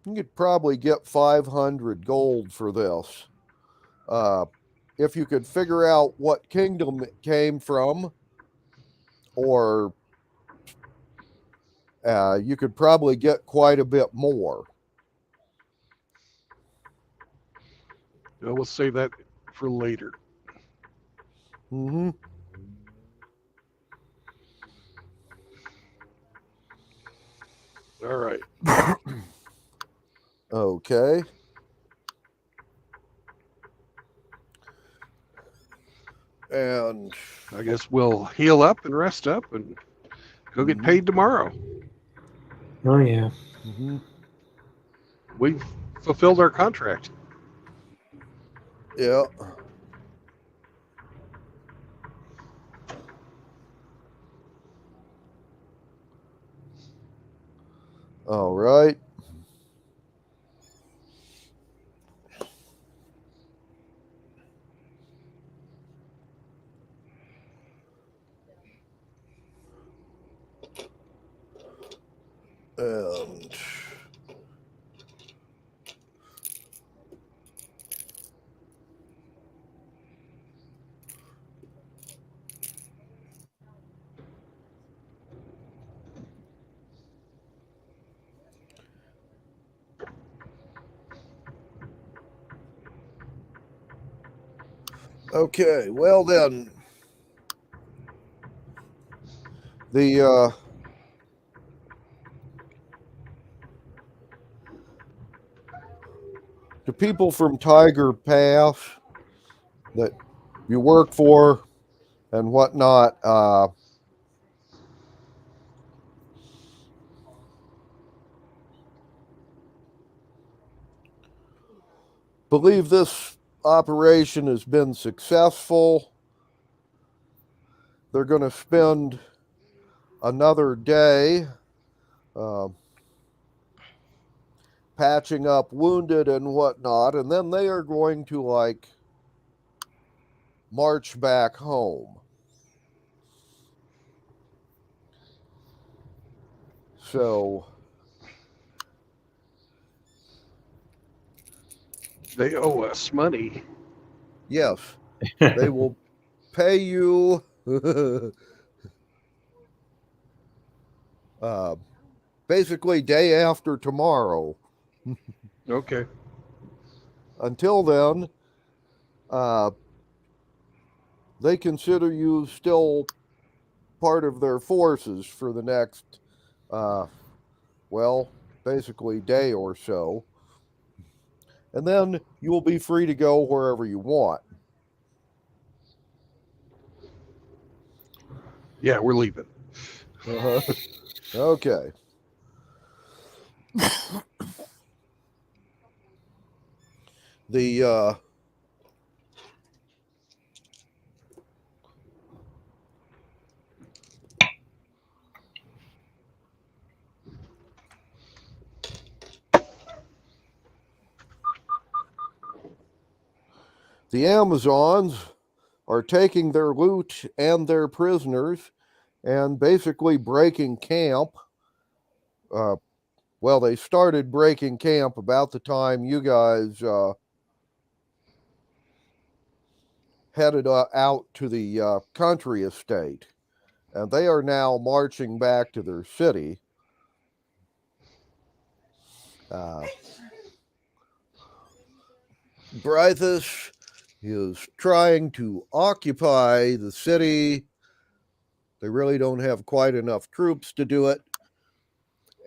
you could probably get 500 gold for this. If you could figure out what kingdom it came from, or you could probably get quite a bit more. Well, we'll save that for later. Mm-hmm. All right. Okay. And I guess we'll heal up and rest up and go get paid tomorrow. Oh yeah. Mm-hmm. We've fulfilled our contract. Yeah. All right. And Okay, well then, the people from Tiger Pass that you work for and whatnot, believe this operation has been successful. They're going to spend another day patching up wounded and whatnot, and then they are going to like march back home. So They owe us money. yes, they will pay you basically day after tomorrow. Okay. Until then, they consider you still part of their forces for the next, well, basically day or so. And then you will be free to go wherever you want. Yeah, we're leaving. Uh-huh. Okay. The Amazons are taking their loot and their prisoners and basically breaking camp. Well, they started breaking camp about the time you guys headed out to the country estate. And they are now marching back to their city. Brythus is trying to occupy the city. They really don't have quite enough troops to do it.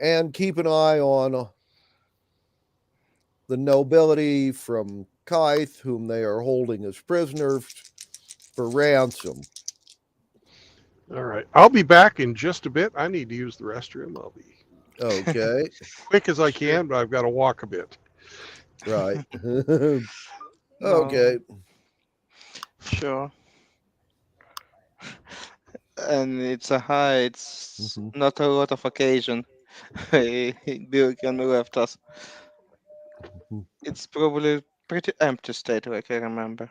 And keep an eye on the nobility from Kythe, whom they are holding as prisoners for ransom. All right. I'll be back in just a bit. I need to use the restroom. I'll be Okay. quick as I can, but I've got to walk a bit. Right. No. Okay. Sure. And it's not a lot of occasion. Birkin left us. It's probably pretty empty state, like I remember.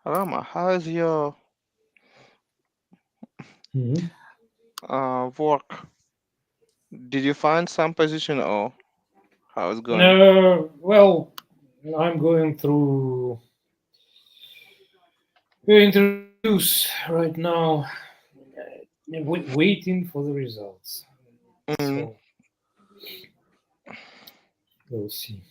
Rama, how is your work? Did you find some position or how it's going? Well, I'm going through interviews right now, waiting for the results. So we'll see.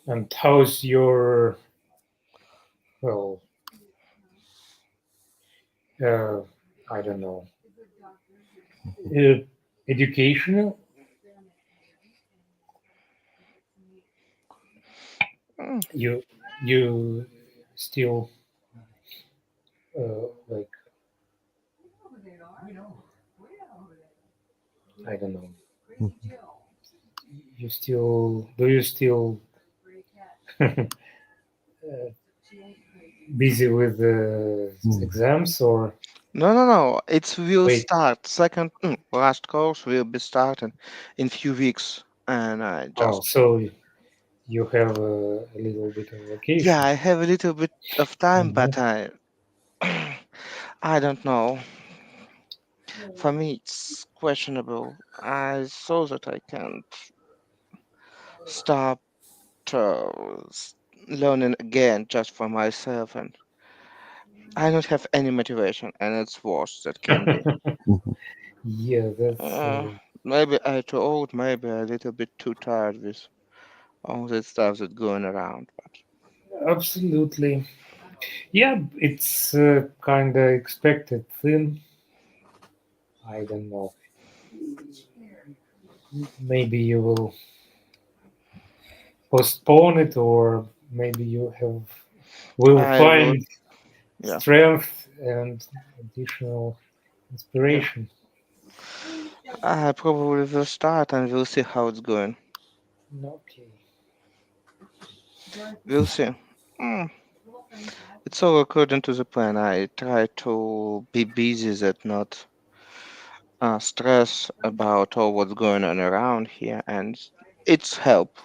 And how's your, well, I don't know, educational? You still like, I don't know. You still busy with the exams or? No. It will Wait. start. Last course will be starting in few weeks, and I just. Oh, so you have a little bit of vacation. Yeah, I have a little bit of time, but I don't know. For me, it's questionable. I saw that I can't stop learning again just for myself, and I don't have any motivation, and it's worse that can be. Yeah, that's Maybe I too old, maybe a little bit too tired with all that stuff that's going around. But absolutely. Yeah, it's kind of expected thing. I don't know. Maybe you will postpone it, or maybe you will I would, find yeah. strength and additional inspiration. I probably will start and we'll see how it's going. Okay. We'll see. Mm, it's all according to the plan. I try to be busy that not stress about all what's going on around here, and it's helped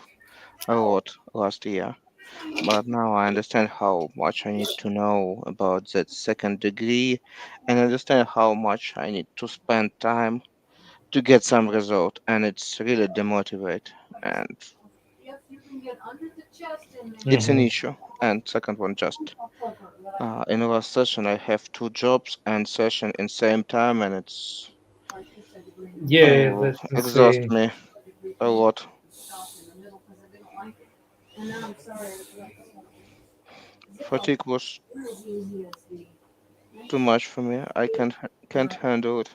a lot last year. But now I understand how much I need to know about that second degree, and understand how much I need to spend time to get some result, and it's really demotivate, and it's an Mhm. issue. And second one, just in the last session, I have two jobs and session in same time, and it's Yeah, that's exhaust insane. me a lot. Fatigue was too much for me. I can't handle it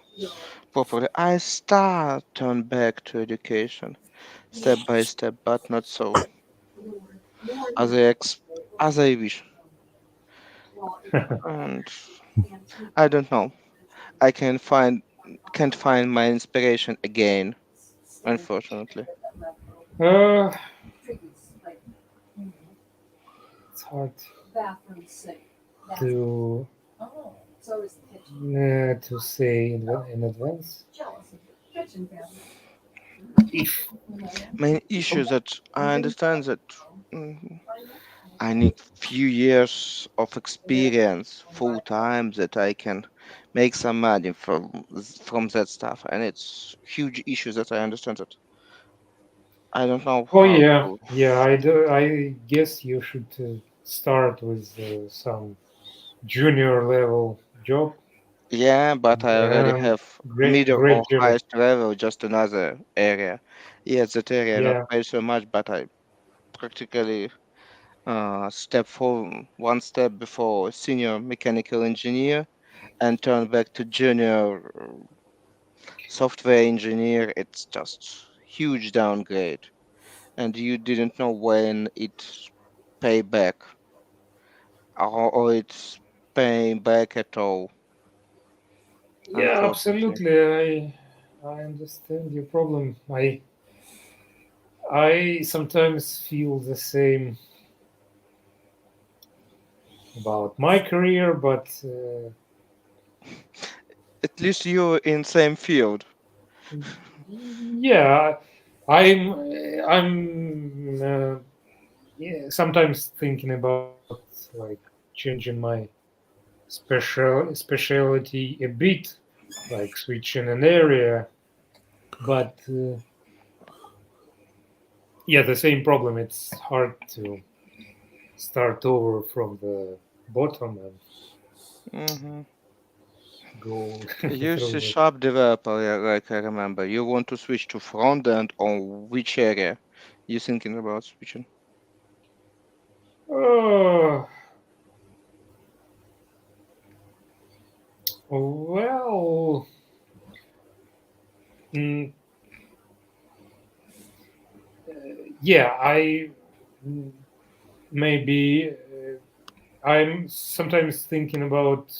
properly. I start turn back to education step by step, but not so as as I wish. And I don't know. I can't find my inspiration again, unfortunately. uh, it's hard to to say in advance. If Main issue that I understand that mm, I need few years of experience full time that I can make some money from that stuff, and it's huge issue that I understand that I don't know Oh how yeah, to. yeah. I do. I guess you should start with some junior level job. Yeah, but I already have middle or Gradually. highest level, just another area. Yes, that area not Yeah. pay so much, but I practically step one step before senior mechanical engineer and turn back to junior software engineer. It's just huge downgrade, and you didn't know when it pay back or it's paying back at all, Yeah, unfortunately. absolutely. I understand your problem. I sometimes feel the same about my career, but At least you're in same field. yeah, I'm yeah, sometimes thinking about like changing my specialty a bit, like switching an area, but yeah, the same problem. It's hard to start over from the bottom and Hmm. go You through C the. sharp developer, yeah, like I remember. You want to switch to front end on which area you thinking about switching? Oh, well, mm, yeah, I maybe I'm sometimes thinking about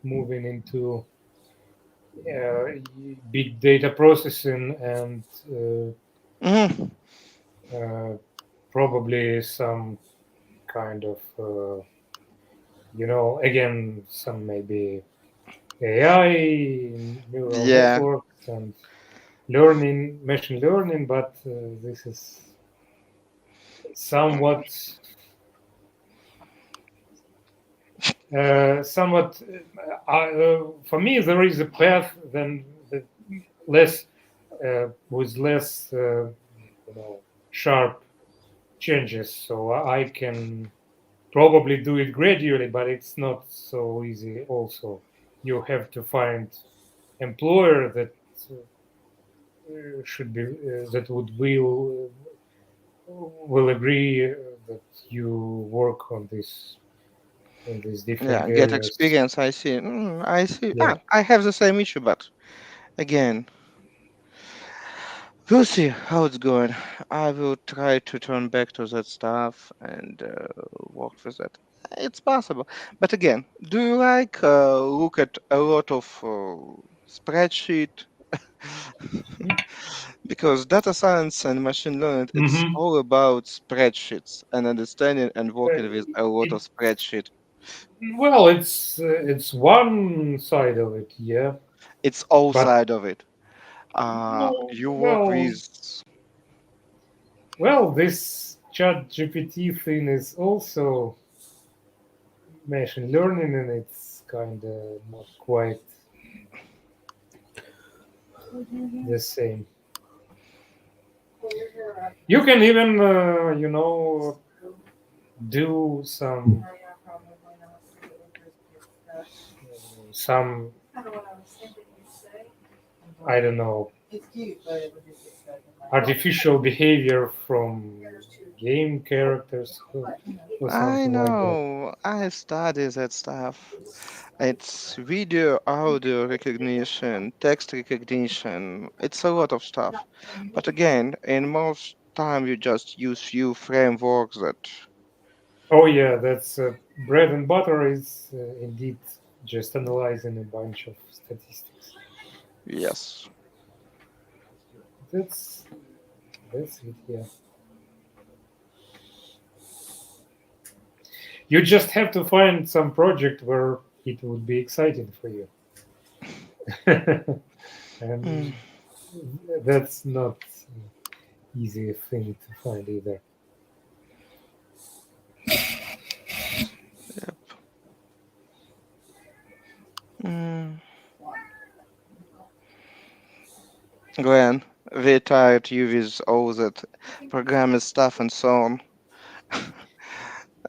moving into uh, big data processing and Hmm. probably some kind of again some maybe AI neural Yeah. networks and learning machine learning, but this is somewhat somewhat. For me, there is a path then less with less sharp changes, so I can probably do it gradually, but it's not so easy. Also, you have to find employer that should be that will agree that you work on this in these different Yeah, get areas. experience. I see. I see. Yeah. I have the same issue, but again, we'll see how it's going. I will try to turn back to that stuff and work with that. It's possible, but again, do you like look at a lot of spreadsheet? Because data science and machine learning, it's Mhm. all about spreadsheets and understanding and working with a lot of spreadsheet. Well, it's one side of it, yeah. It's all But side of it. no, You work with well, this chat GPT thing is also machine learning, and it's kind of not quite the same. You can even, do some, I don't know, artificial behavior from game characters or I something like that. know. I study that stuff. It's video, audio recognition, text recognition. It's a lot of stuff. But again, in most time you just use few frameworks that Oh yeah, that's bread and butter is indeed just analyzing a bunch of statistics. yes. That's it. Yeah. You just have to find some project where it would be exciting for you. And that's not easy thing to find either. Yep. Mm. Glenn, we tired you with all that programming stuff and so on.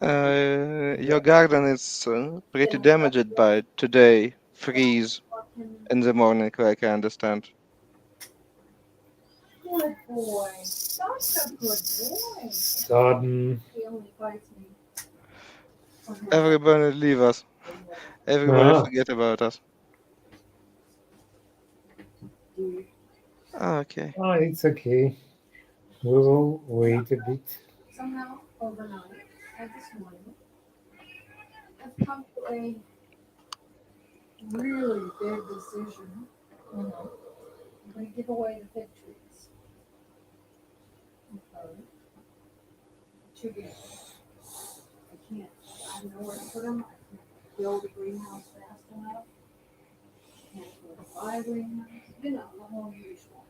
Your garden is pretty damaged by today freeze in the morning, like I understand. Good boy. Such a good boy. Sudden. He only bites me. Everybody leave us. Everybody Ah. forget about us. Okay. Oh, it's okay. We'll wait a bit. Somehow, overnight, and this morning, I've come to a really big decision. I'm going to give away the fig trees. Okay. To get. I can't. I don't know where to put them. I can't build a greenhouse fast enough. Can't afford to buy a greenhouse. You know, the whole usual.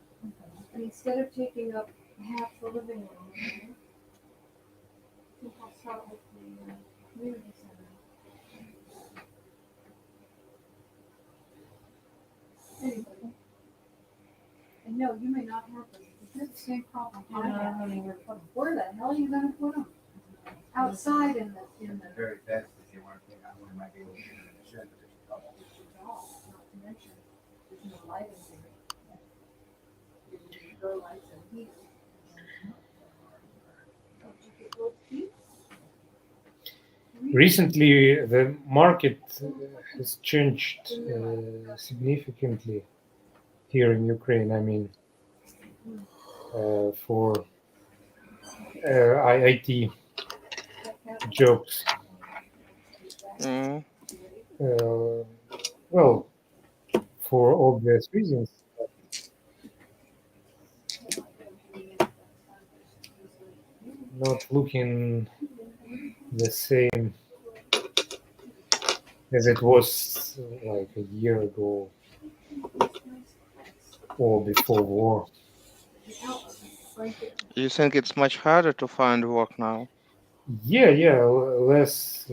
And instead of taking up half the living room, I think I'll start with the community center. Anyway. And no, you may not have them. You have the same problem I have. I don't know where to put them. Where the hell are you gonna put them? Outside in the. Very fast if you want to think out one might be able to get in the shed, but there's a couple. Not to mention, there's no light in here. You grow lights in here. Don't you get those heat? Recently, the market has changed significantly here in Ukraine. I mean, for IT jobs. Well, for obvious reasons. Not looking the same as it was like a year ago or before war. You think it's much harder to find work now? Yeah, less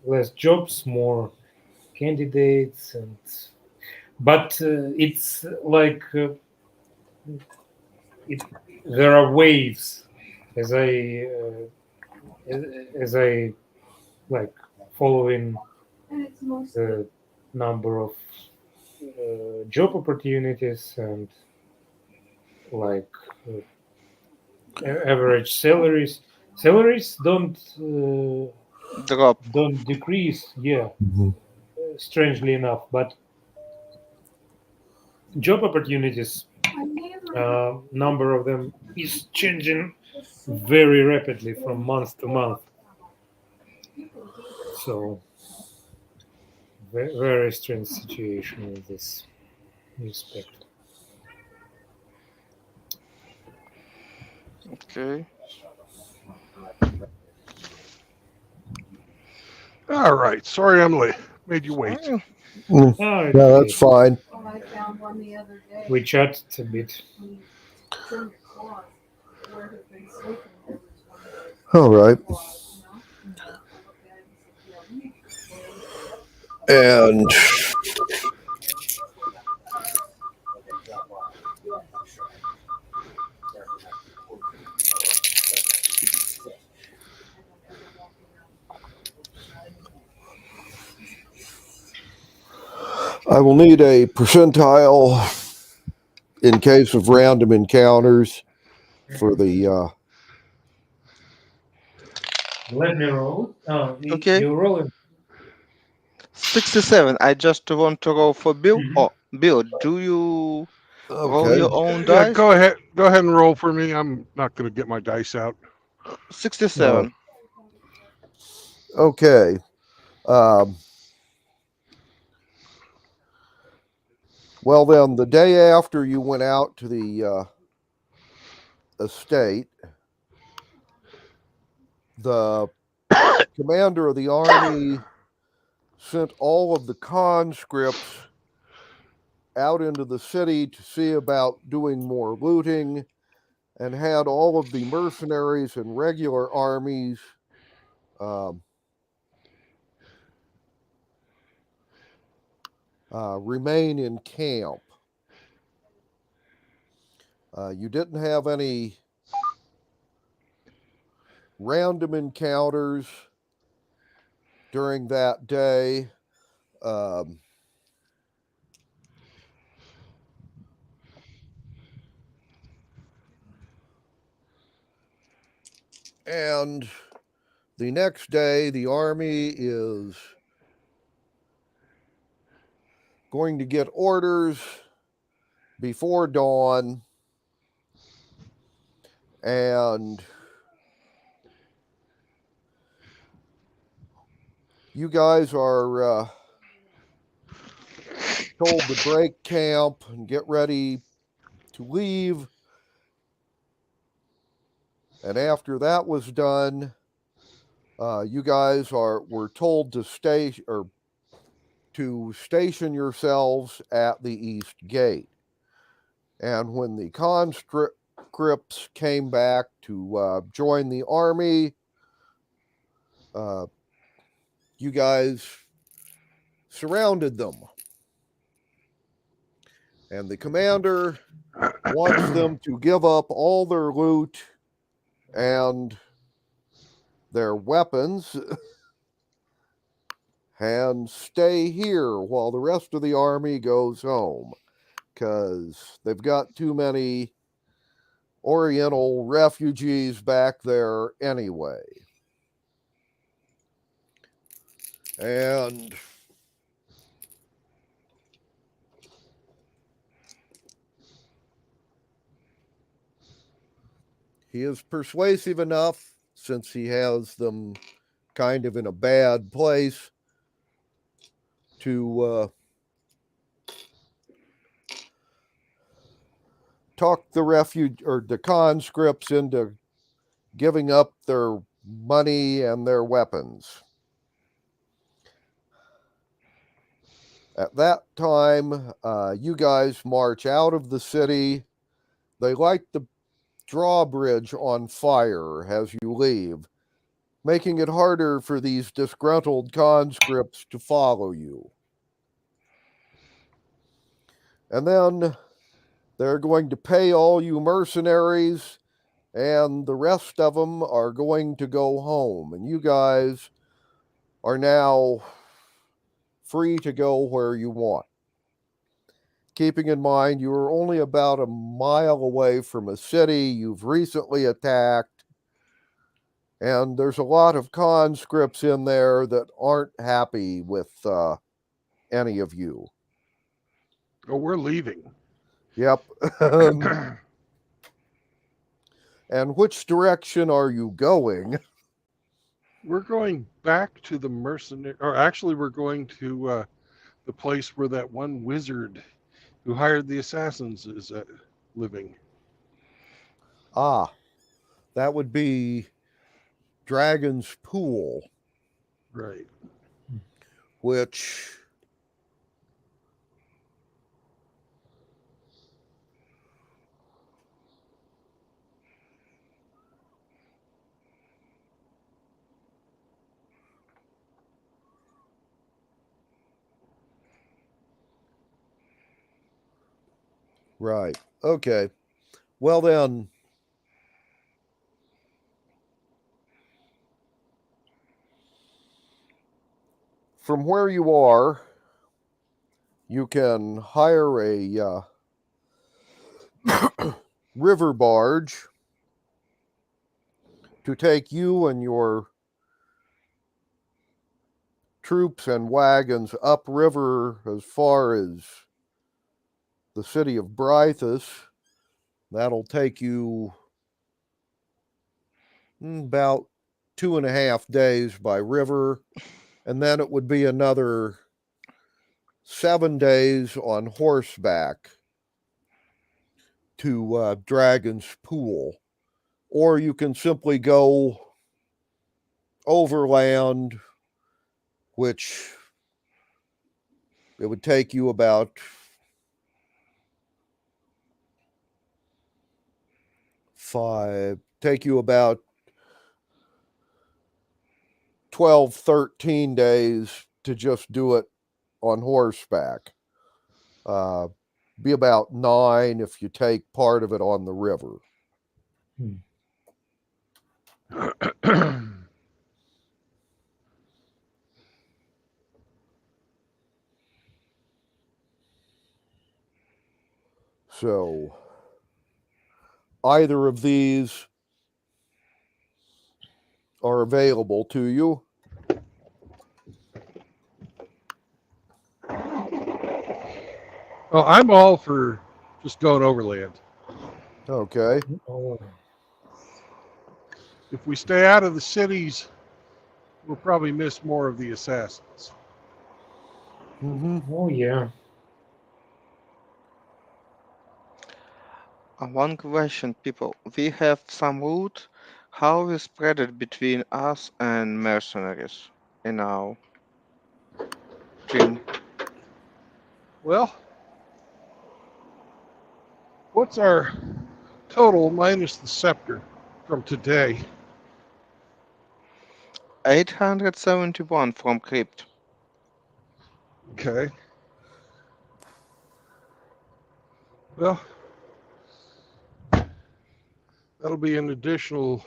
less jobs, more candidates, but it's like there are waves, as I like following the number of job opportunities and like average salaries. Salaries don't Drop. decrease, yeah, strangely enough, but job opportunities, number of them is changing very rapidly from month to month. So very strange situation in this respect. Okay. All right. Sorry I'm late. Made you wait. Oh, No, it's that's fine. I found one the other day. We chatted a bit. When you trim your cloth, where it had been sleeping, there was one of those All right. cloths, you know? And I looked at it and said, yeah, And I will need a percentile in case of random encounters for the Let me roll. Oh, Okay. you're rolling. 67. I just want to roll for Bill. Oh, Bill, do you roll okay. your own Yeah, dice? go ahead. Go ahead and roll for me. I'm not going to get my dice out. 67. Okay. Well, then, the day after you went out to the estate, the commander of the army sent all of the conscripts out into the city to see about doing more looting and had all of the mercenaries and regular armies remain in camp. You didn't have any random encounters during that day. And the next day, the army is going to get orders before dawn, and you guys are told to break camp and get ready to leave. And after that was done, you guys were told to station yourselves at the east gate. And when the conscripts came back to join the army, you guys surrounded them. And the commander wants them to give up all their loot and their weapons and stay here while the rest of the army goes home, because they've got too many Oriental refugees back there anyway. And he is persuasive enough, since he has them kind of in a bad place, to talk the conscripts into giving up their money and their weapons. At that time, you guys march out of the city. They light the drawbridge on fire as you leave, making it harder for these disgruntled conscripts to follow you. And then they're going to pay all you mercenaries, and the rest of them are going to go home. And you guys are now free to go where you want. Keeping in mind you are only about a mile away from a city you've recently attacked, and there's a lot of conscripts in there that aren't happy with any of you. Oh, we're leaving. Yep. And which direction are you going? We're going back to the mercenary, or actually we're going to the place where that one wizard who hired the assassins is living. Ah, that would be Dragon's Pool. Right. Which right. Okay. Well then, from where you are, you can hire a river barge to take you and your troops and wagons upriver as far as the city of Brythus. That'll take you about 2.5 days by river, and then it would be another 7 days on horseback to Dragon's Pool. Or you can simply go overland, which it would take you about 12, 13 days to just do it on horseback. Be about 9 if you take part of it on the river. So either of these are available to you. Well, I'm all for just going overland. Okay. If we stay out of the cities, we'll probably miss more of the assassins. Oh yeah. One question, people. We have some loot. How we spread it between us and mercenaries in our team? Well, what's our total minus the scepter from today? 871 from Crypt. Okay. Well, that'll be an additional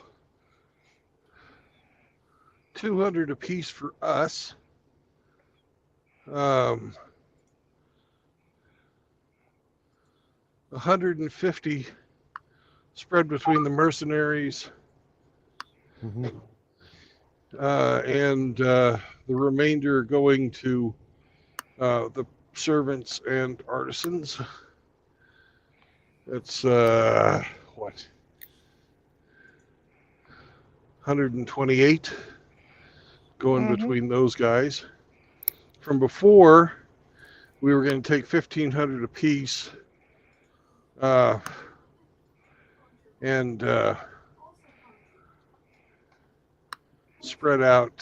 200 apiece for us. 150 spread between the mercenaries, and the remainder going to the servants and artisans. That's what, 128 going between those guys. From before, we were going to take 1,500 apiece, and spread out,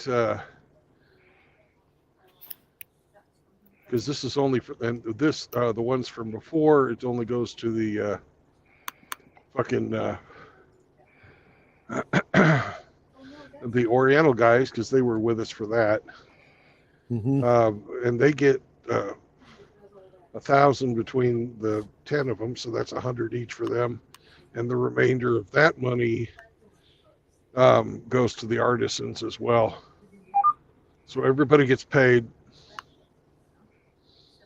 because this is only for, and this the ones from before, it only goes to the fucking the the Oriental guys, because they were with us for that, and they get 1,000 between the 10 of them, so that's 100 each for them, and the remainder of that money goes to the artisans as well. So everybody gets paid,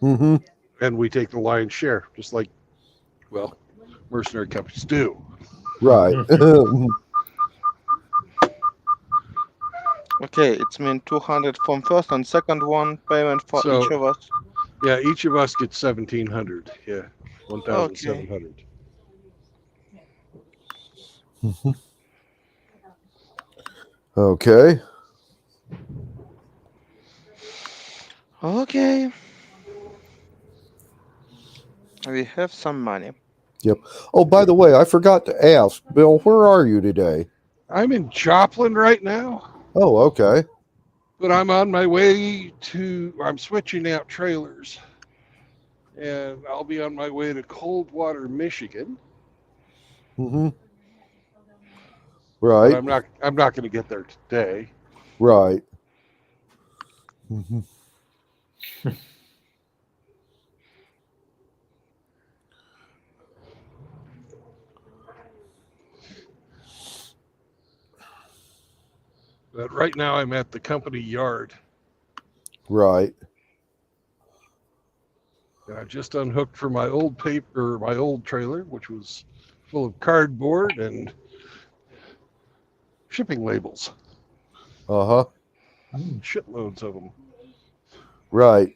and we take the lion's share, just like, well, mercenary companies do. Right. Okay, it's mean 200 from first and second one payment for So, each of us. yeah, each of us gets 1,700. Yeah, 1,700. Okay. Okay. We have some money. Yep. Oh, by the way, I forgot to ask, Bill, where are you today? I'm in Joplin right now. Oh, okay. But I'm on my way I'm switching out trailers. And I'll be on my way to Coldwater, Michigan. Right. But I'm not going to get there today. Right. But right now I'm at the company yard. Right. And I just unhooked for my old trailer, which was full of cardboard and shipping labels. Uh-huh. Shitloads of them. Right.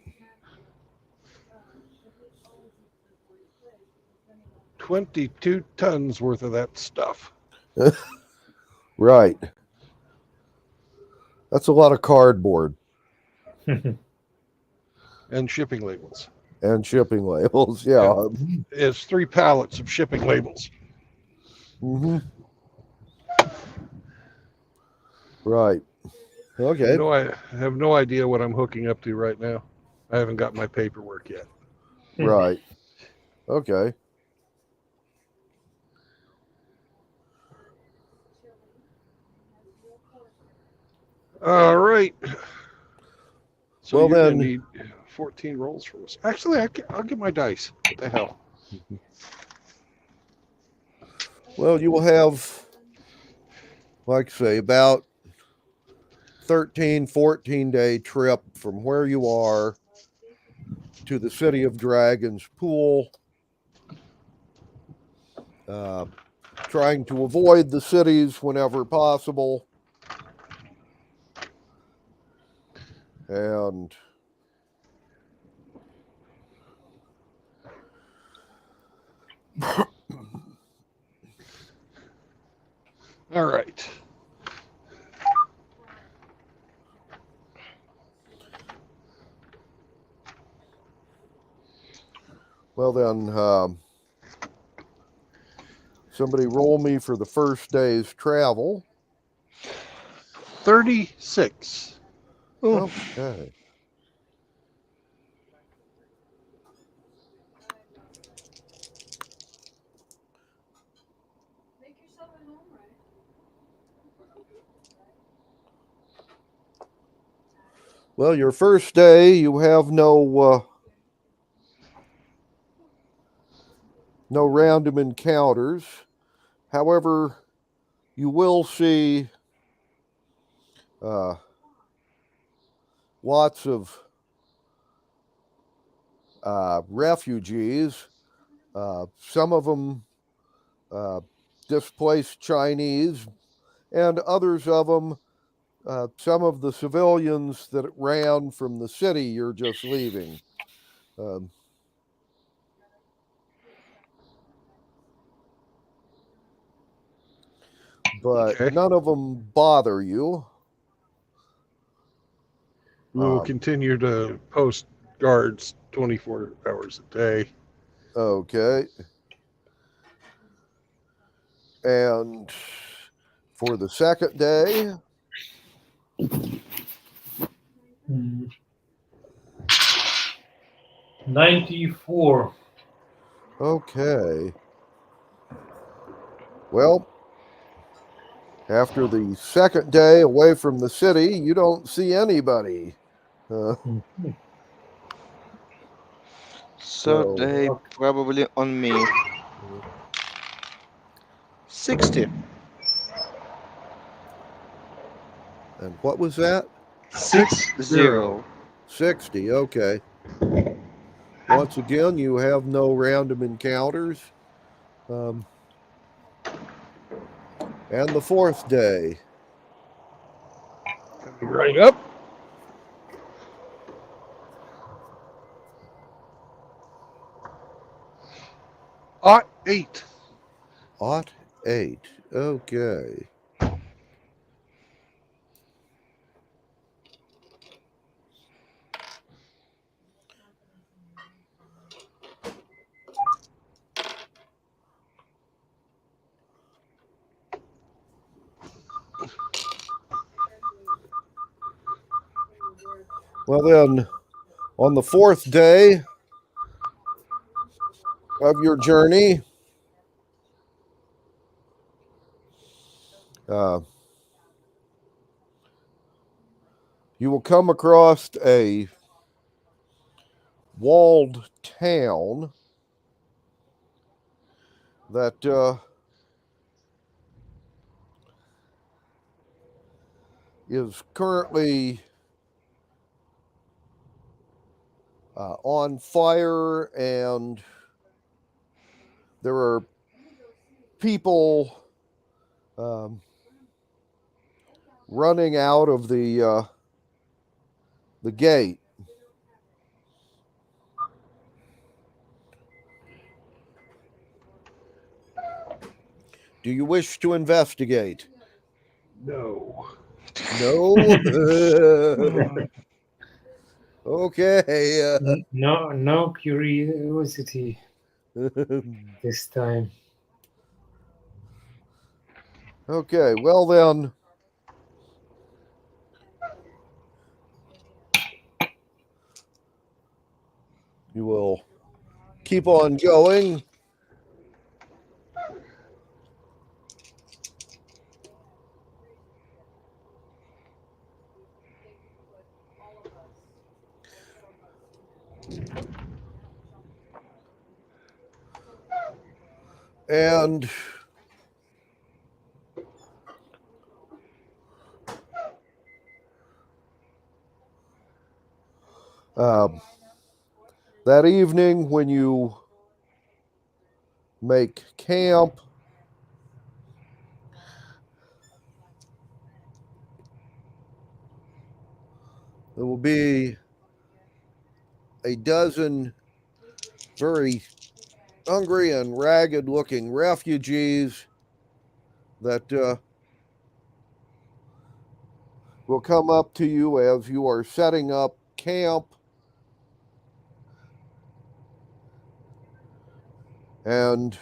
22 tons worth of that stuff. Right. That's a lot of cardboard. And shipping labels. And shipping labels, yeah. It's 3 pallets of shipping labels. Right. Okay. I have no idea what I'm hooking up to right now. I haven't got my paperwork yet. Right. Okay. All right. So well, you're then, gonna need 14 rolls from us. Actually, I'll get my dice. What the hell? Well, you will have, like say, about 13, 14-day trip from where you are to the City of Dragons pool. Trying to avoid the cities whenever possible. And all right. Well then, somebody roll me for the first day's travel. 36. Okay. Well, your first day, you have no random encounters. However, you will see lots of refugees. Some of them displaced Chinese, and others of them, some of the civilians that ran from the city you're just leaving. But none of them bother you. We will continue to post guards 24 hours a day. Okay. And for the second day, 94. Okay. Well, After the second day away from the city, you don't see anybody. Mhm. So So, they probably on me. 60. and what was that? 60. 60. Okay. Once again, you have no random encounters. And the fourth day. Coming right up. Ought 8. Ought 8. Okay. Well, then, on the fourth day of your journey, you will come across a walled town that is currently on fire, and there are people running out of the gate. Do you wish to investigate? No. No. Okay. No curiosity this time. Okay. Well then, you will keep on going. And that evening, when you make camp, there will be a dozen very hungry and ragged looking refugees that will come up to you as you are setting up camp, and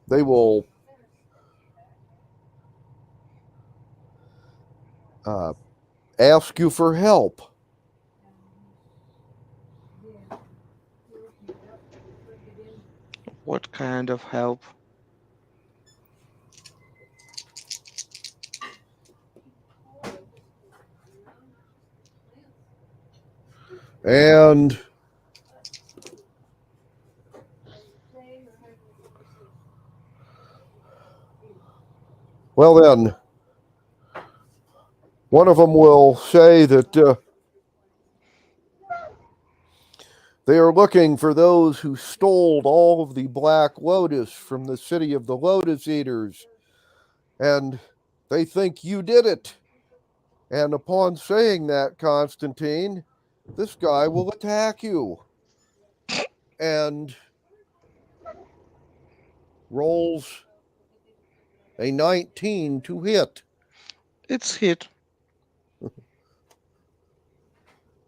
they will ask you for help. What kind of help? And well, then, one of them will say that they are looking for those who stole all of the Black Lotus from the city of the Lotus Eaters, and they think you did it. And upon saying that, Constantine, this guy will attack you and rolls a 19 to hit. It's hit.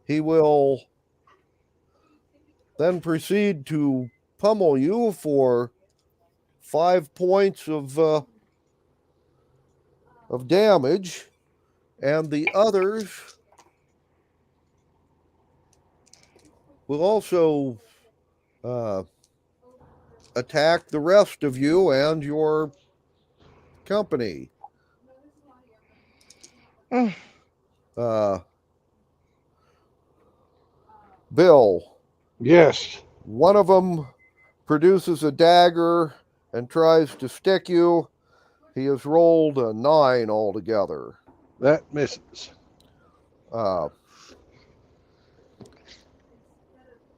He will then proceed to pummel you for 5 points of damage, and the others will also attack the rest of you and your company. Bill. Yes. One of them produces a dagger and tries to stick you. He has rolled a 9 altogether. That misses. The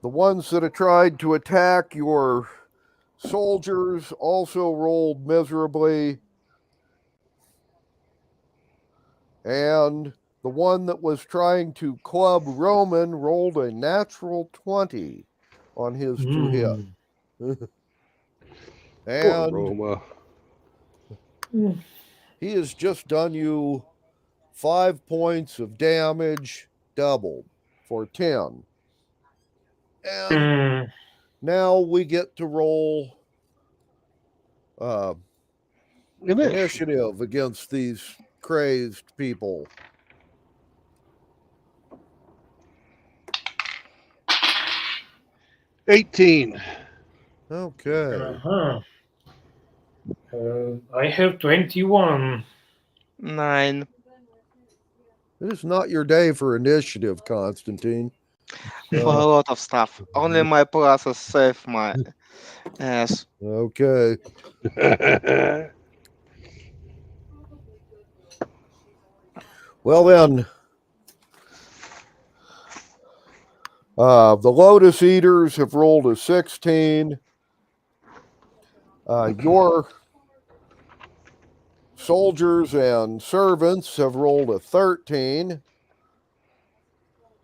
ones that have tried to attack your soldiers also rolled miserably. And the one that was trying to club Roman rolled a natural 20 on his to hit. And poor Roma. He has just done you 5 points of damage doubled for 10. And now we get to roll initiative against these crazed people. $18. Okay. I have 21. 9. It is not your day for initiative, Constantine. For a lot of stuff. Only my pluses save my ass. Okay. Well then, the Lotus Eaters have rolled a 16. Your soldiers and servants have rolled a 13.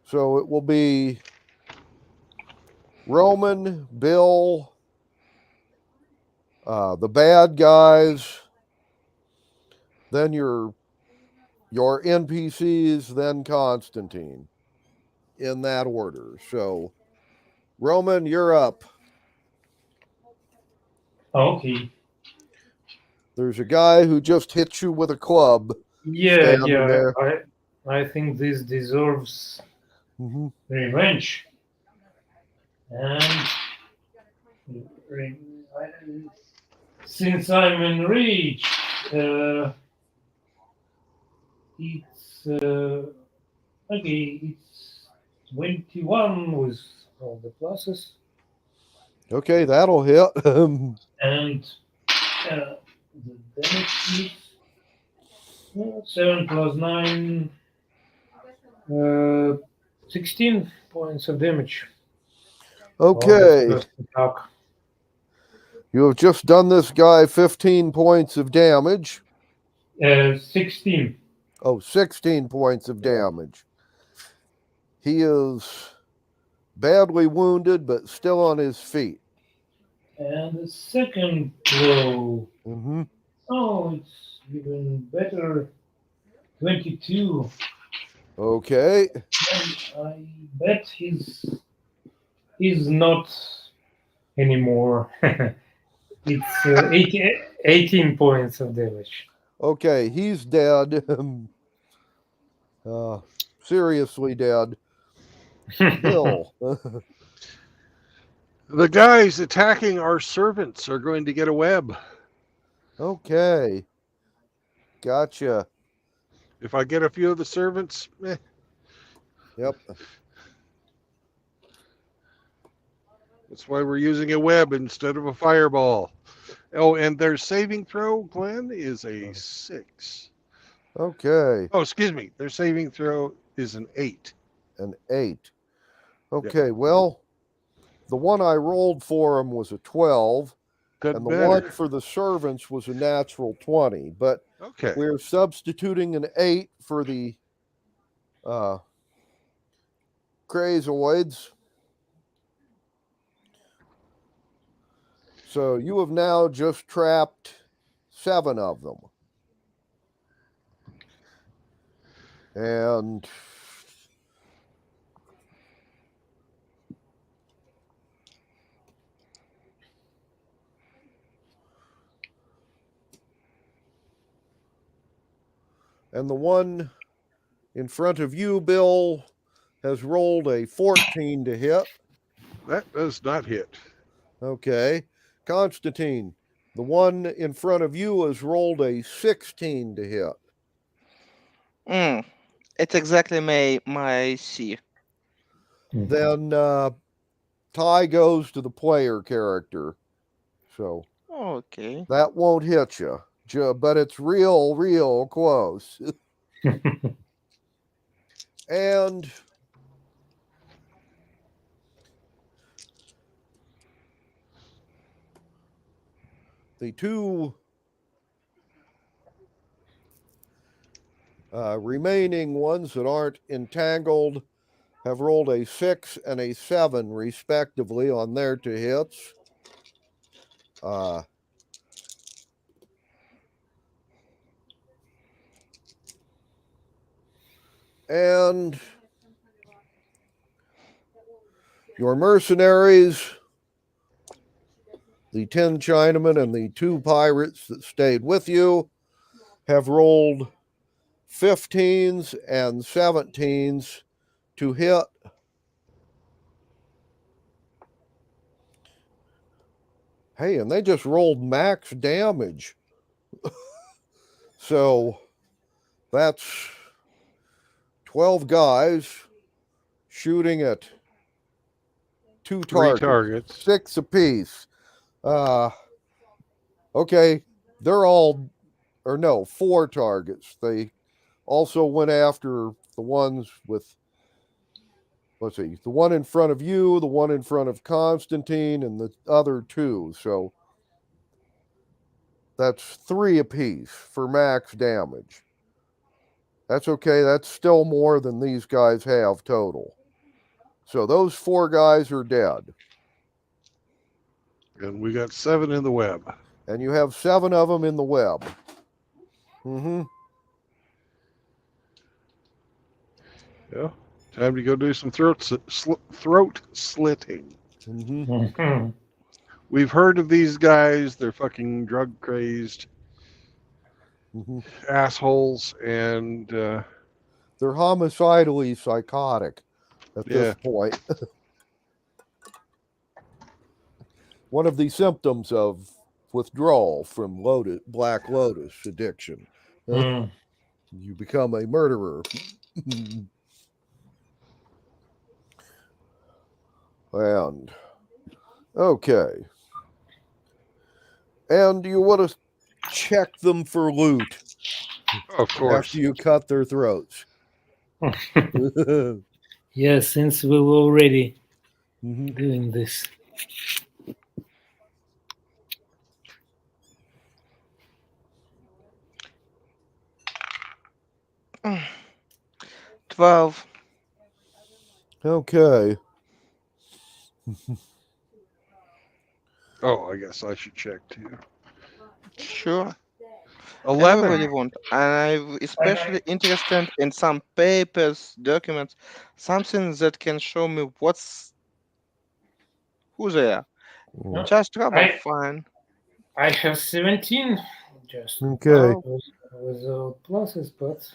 So it will be Roman, Bill, the bad guys, then your NPCs, then Constantine, in that order. So, Roman, you're up. Okay. There's a guy who just hit you with a club. Yeah, standing there. I think this deserves revenge. And since I'm enraged, it's okay. It's 21 with all the pluses, Okay, that'll hit. and the damage is 7 plus 9, 16 points of damage. Okay. You have just done this guy 15 points of damage. 16. Oh, 16 points of damage. He is badly wounded, but still on his feet. And the second blow. Mm-hmm. Oh, it's even better. 22. Okay. And I bet he's not anymore. It's 18 points of damage. Okay, he's dead. Seriously dead. Bill. The guys attacking our servants are going to get a web. Okay. Gotcha. If I get a few of the servants, Yep. That's why we're using a web instead of a fireball. Oh, and their saving throw, Glenn, is a 6. Okay. Oh, excuse me. Their saving throw is an 8. An 8. Okay, well, the one I rolled for him was a 12. Good, and the better. one for the servants was a natural 20. But we're substituting an 8 for the crazoids. So you have now just trapped 7 of them. And the one in front of you, Bill, has rolled a 14 to hit. That does not hit. Okay. Constantine, the one in front of you has rolled a 16 to hit. It's exactly my C. Then tie goes to the player character. So Okay. that won't hit you, but it's real close. And the two remaining ones that aren't entangled have rolled a 6 and a 7, respectively, on their two hits. And your mercenaries, the 10 Chinamen and the 2 pirates that stayed with you, have rolled 15s and 17s to hit. Hey, and they just rolled max damage. So that's 12 guys shooting at 2 3 targets, targets. 6 apiece. Okay, they're all, or no, 4 targets. They also went after the ones with, let's see, the one in front of you, the one in front of Constantine, and the other 2. So that's 3 apiece for max damage. That's okay. That's still more than these guys have total. So those 4 guys are dead. And we got 7 in the web. And you have 7 of them in the web. Yeah. Time to go do some throat slitting. We've heard of these guys. They're fucking drug crazed assholes, and they're homicidally psychotic at this point. One of the symptoms of withdrawal from Black Lotus addiction. You become a murderer. And okay. And you want to check them for loot. Of course. After you cut their throats. Yeah, since we were already doing this. Mm. 12. Okay. Oh, I guess I should check too. Sure. 11. Everybody want. And I'm especially interested in some papers, documents, something that can show me who's there. Just trouble, fine. I have 17. Just okay. Without pluses, but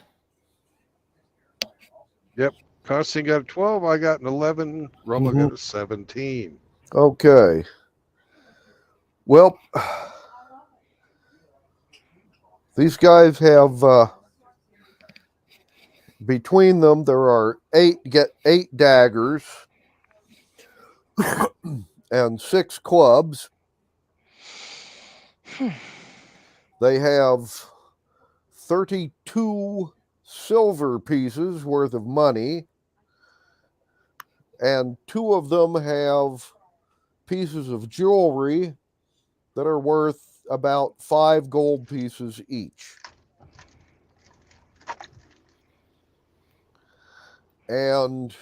Yep. Constantine got a 12. I got an 11. Roma got a 17. Okay. Well, these guys have between them there are 8 daggers and 6 clubs. They have 32 silver pieces worth of money, and 2 of them have pieces of jewelry that are worth about 5 gold pieces each. And,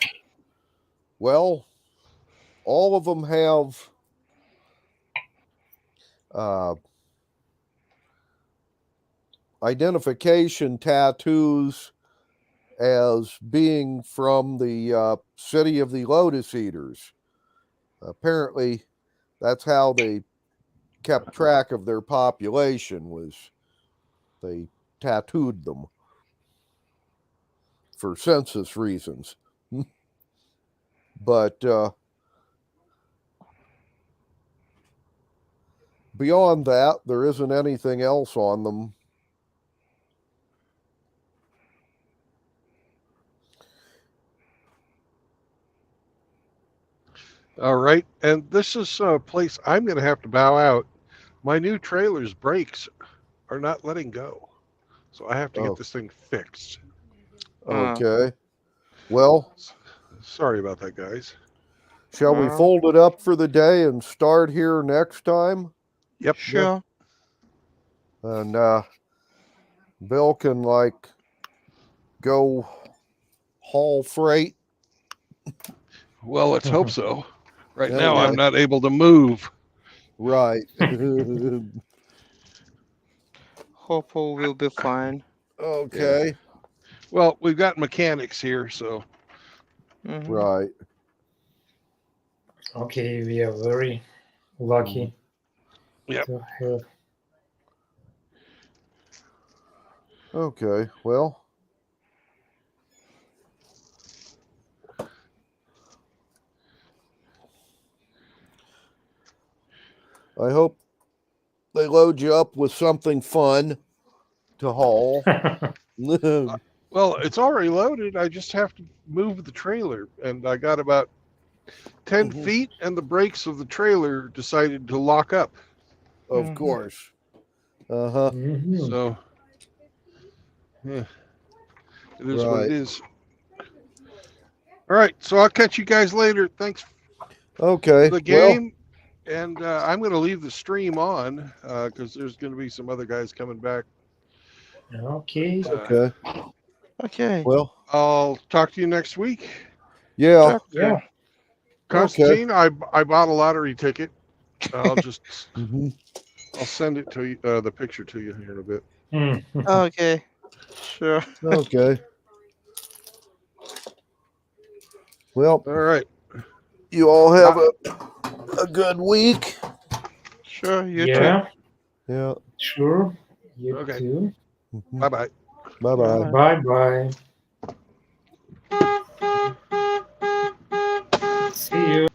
well, all of them have identification tattoos as being from the city of the Lotus Eaters. Apparently, that's how they kept track of their population, was they tattooed them for census reasons. But beyond that, there isn't anything else on them. All right, and this is a place I'm going to have to bow out. My new trailer's brakes are not letting go, so I have to get this thing fixed. Okay. Well, sorry about that, guys. Shall we fold it up for the day and start here next time? Yep. Sure. And Bill can go haul freight. Well, let's hope so. Right now, Okay. I'm not able to move. Right. Hopefully we'll be fine. Okay. Yeah. Well, we've got mechanics here, so. Mhm. Right. Okay, we are very lucky to have. Okay. Well. I hope they load you up with something fun to haul. Well, it's already loaded. I just have to move the trailer, and I got about 10 feet, and the brakes of the trailer decided to lock up. Of course. Uh-huh. So, yeah, it is what it is. All right, so I'll catch you guys later. Thanks Okay. for the game. And I'm going to leave the stream on because there's going to be some other guys coming back. Okay. Okay. Okay. Well, I'll talk to you next week. Yeah. Yeah. Constantine, I bought a lottery ticket. I'll just I'll send it to you, the picture to you here in a bit. Okay. Sure. Okay. Well. All right. You all have a good week. Sure. You Yeah. too. Yeah. Sure. You Okay. too. Bye-bye. Bye-bye. Bye-bye. See you.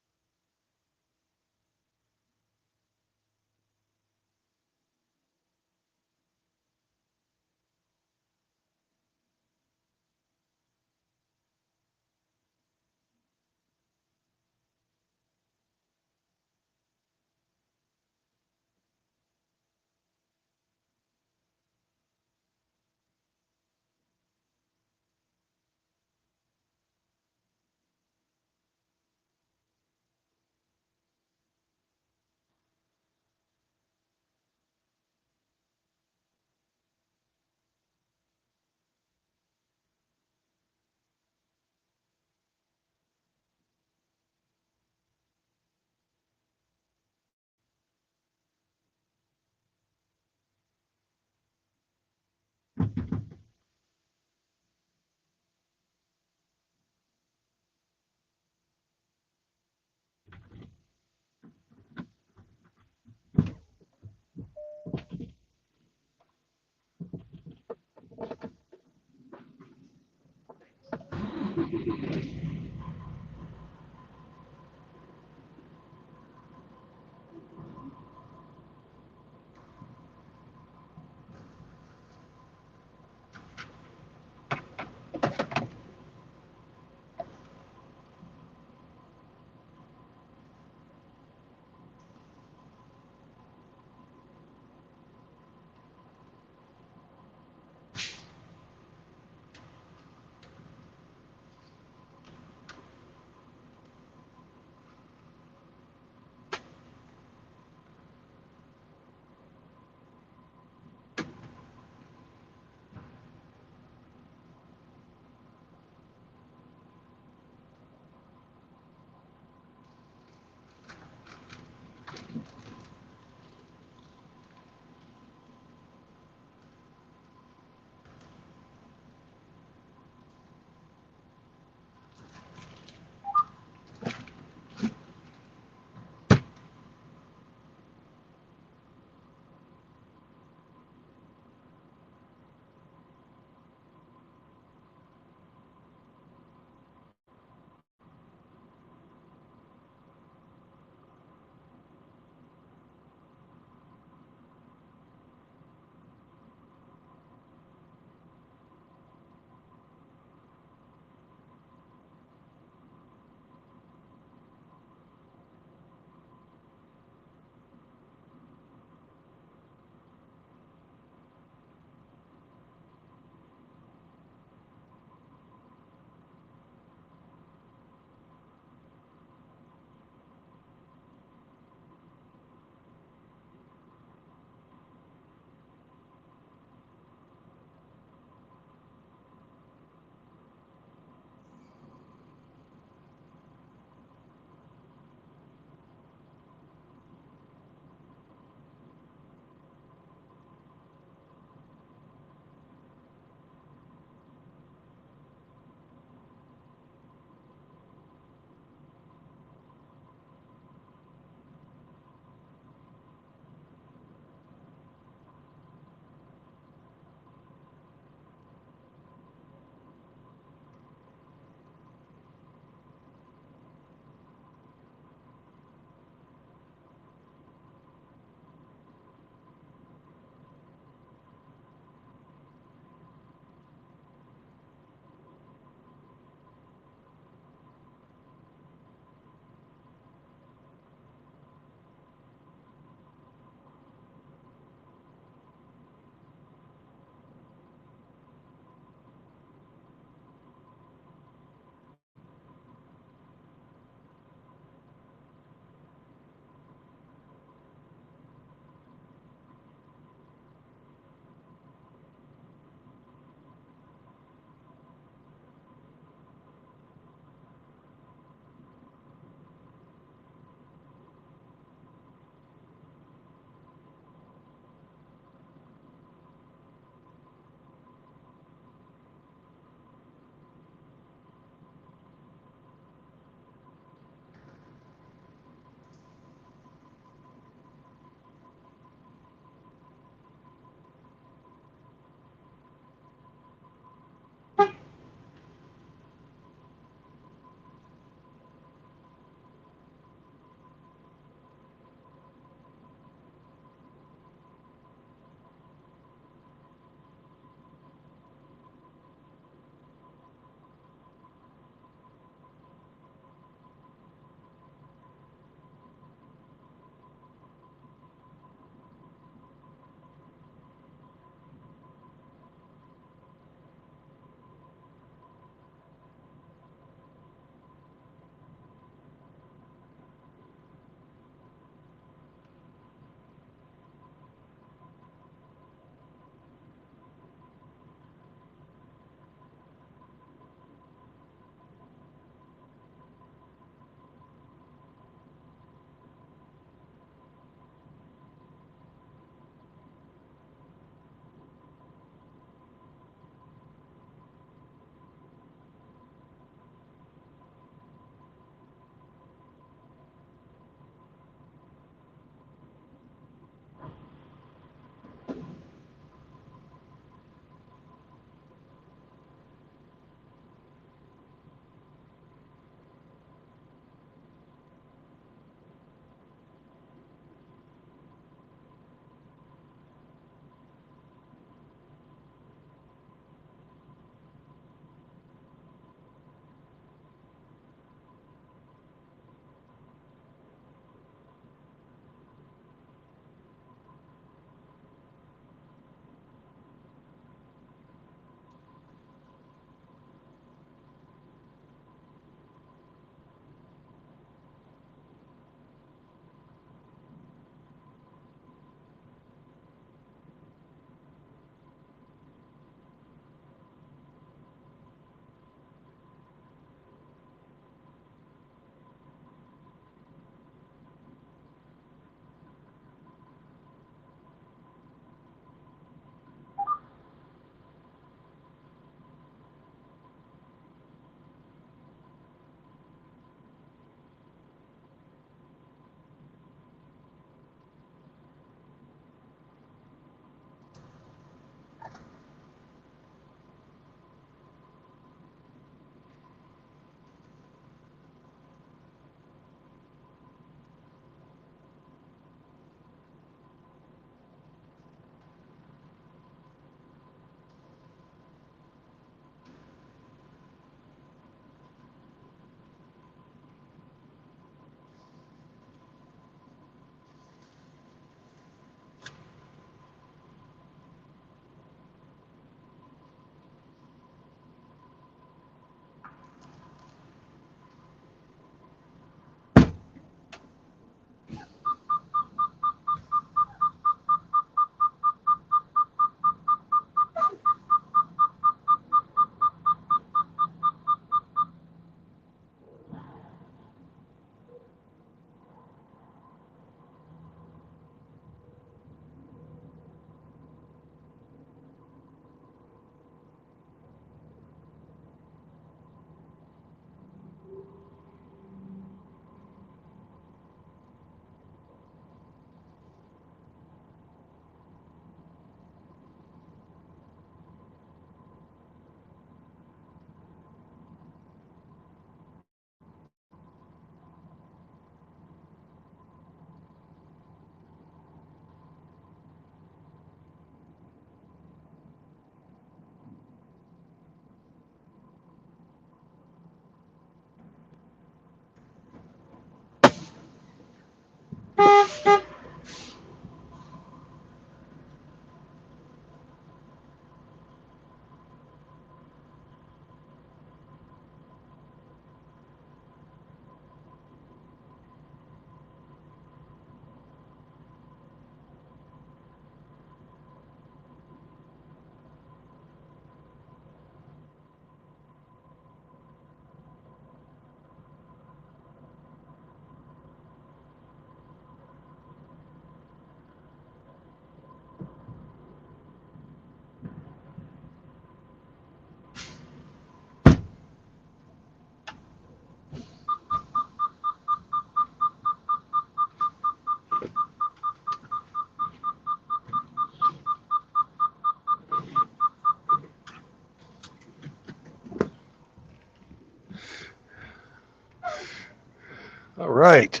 All right.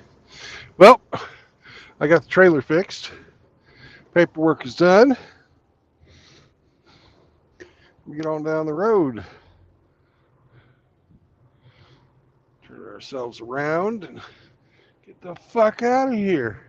Well, I got the trailer fixed. Paperwork is done. We get on down the road. Turn ourselves around and get the fuck out of here.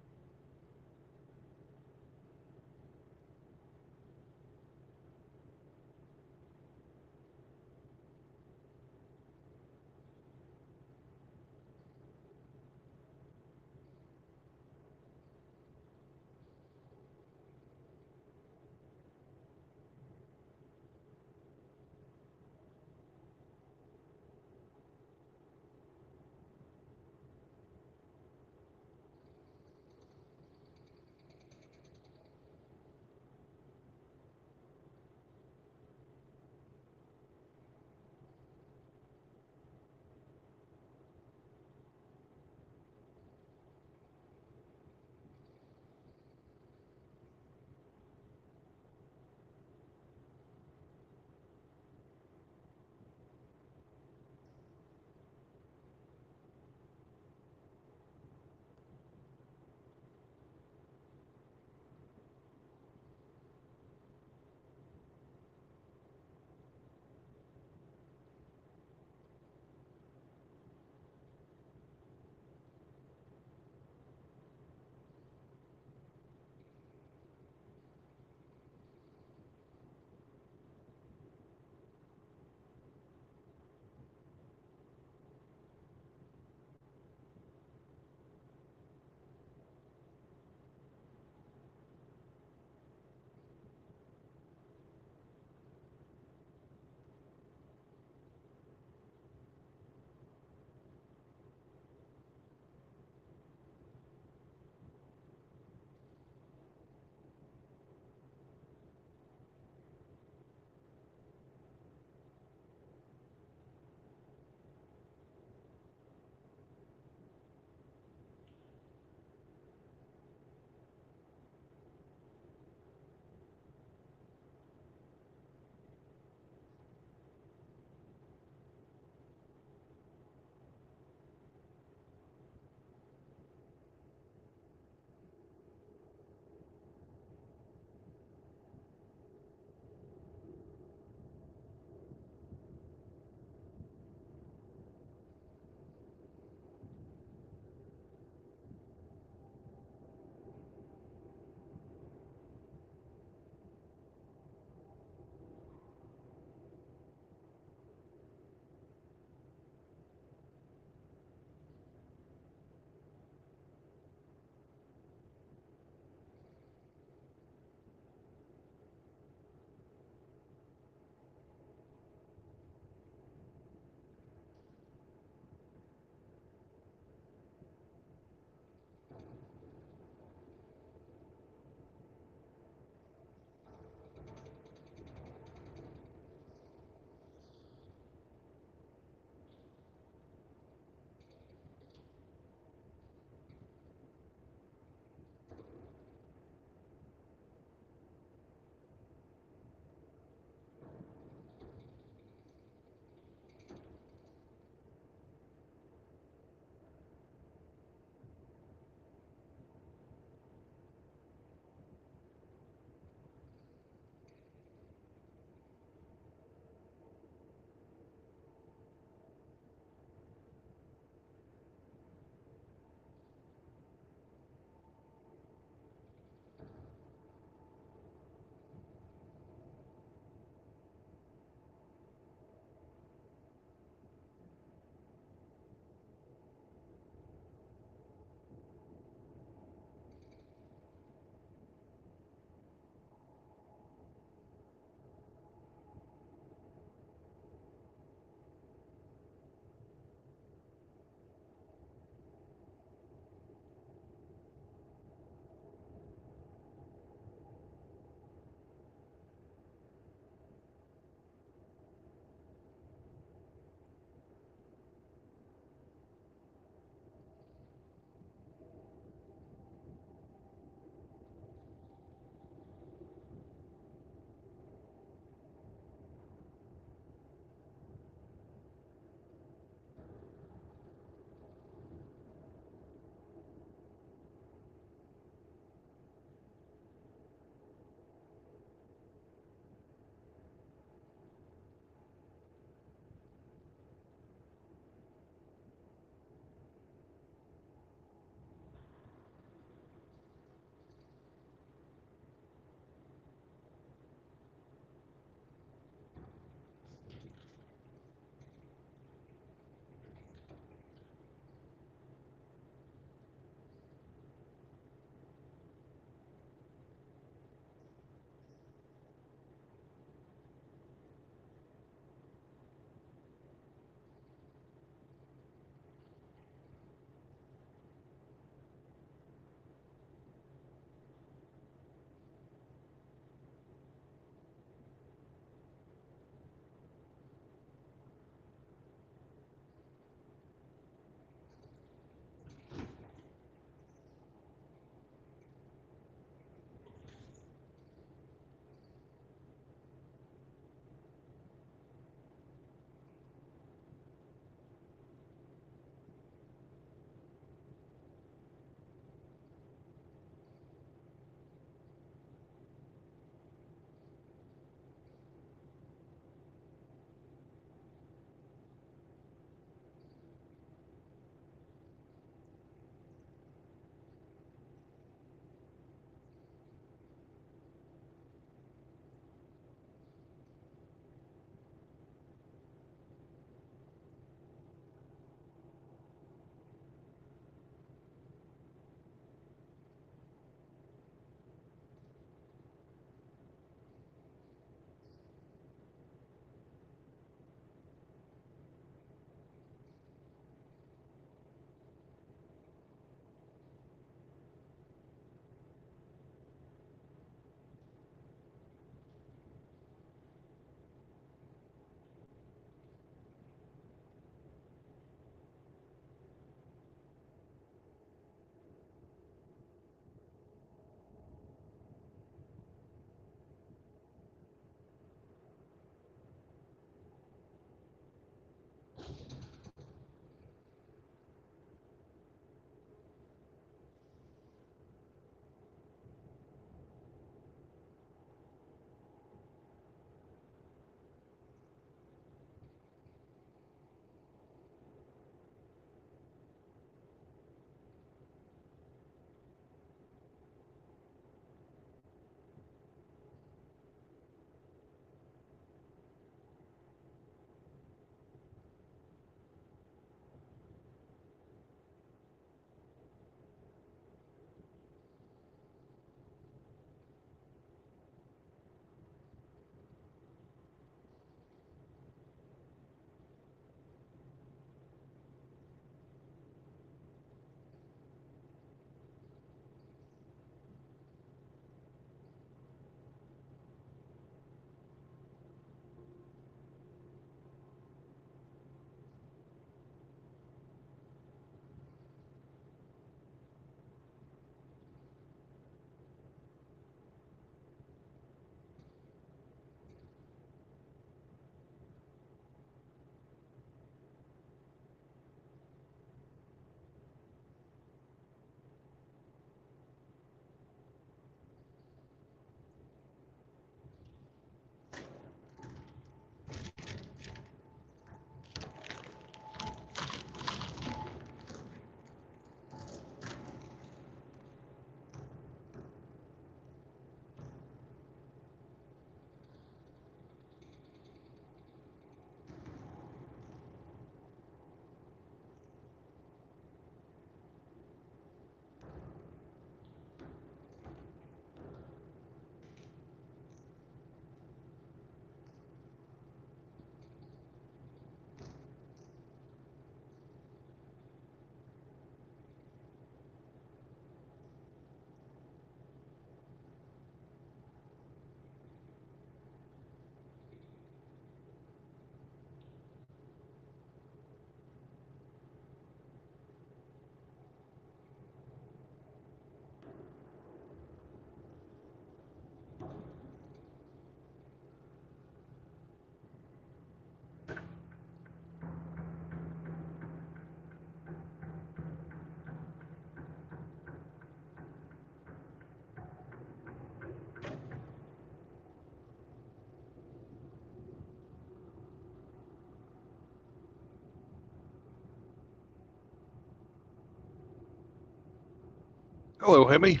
Hello, Hemi.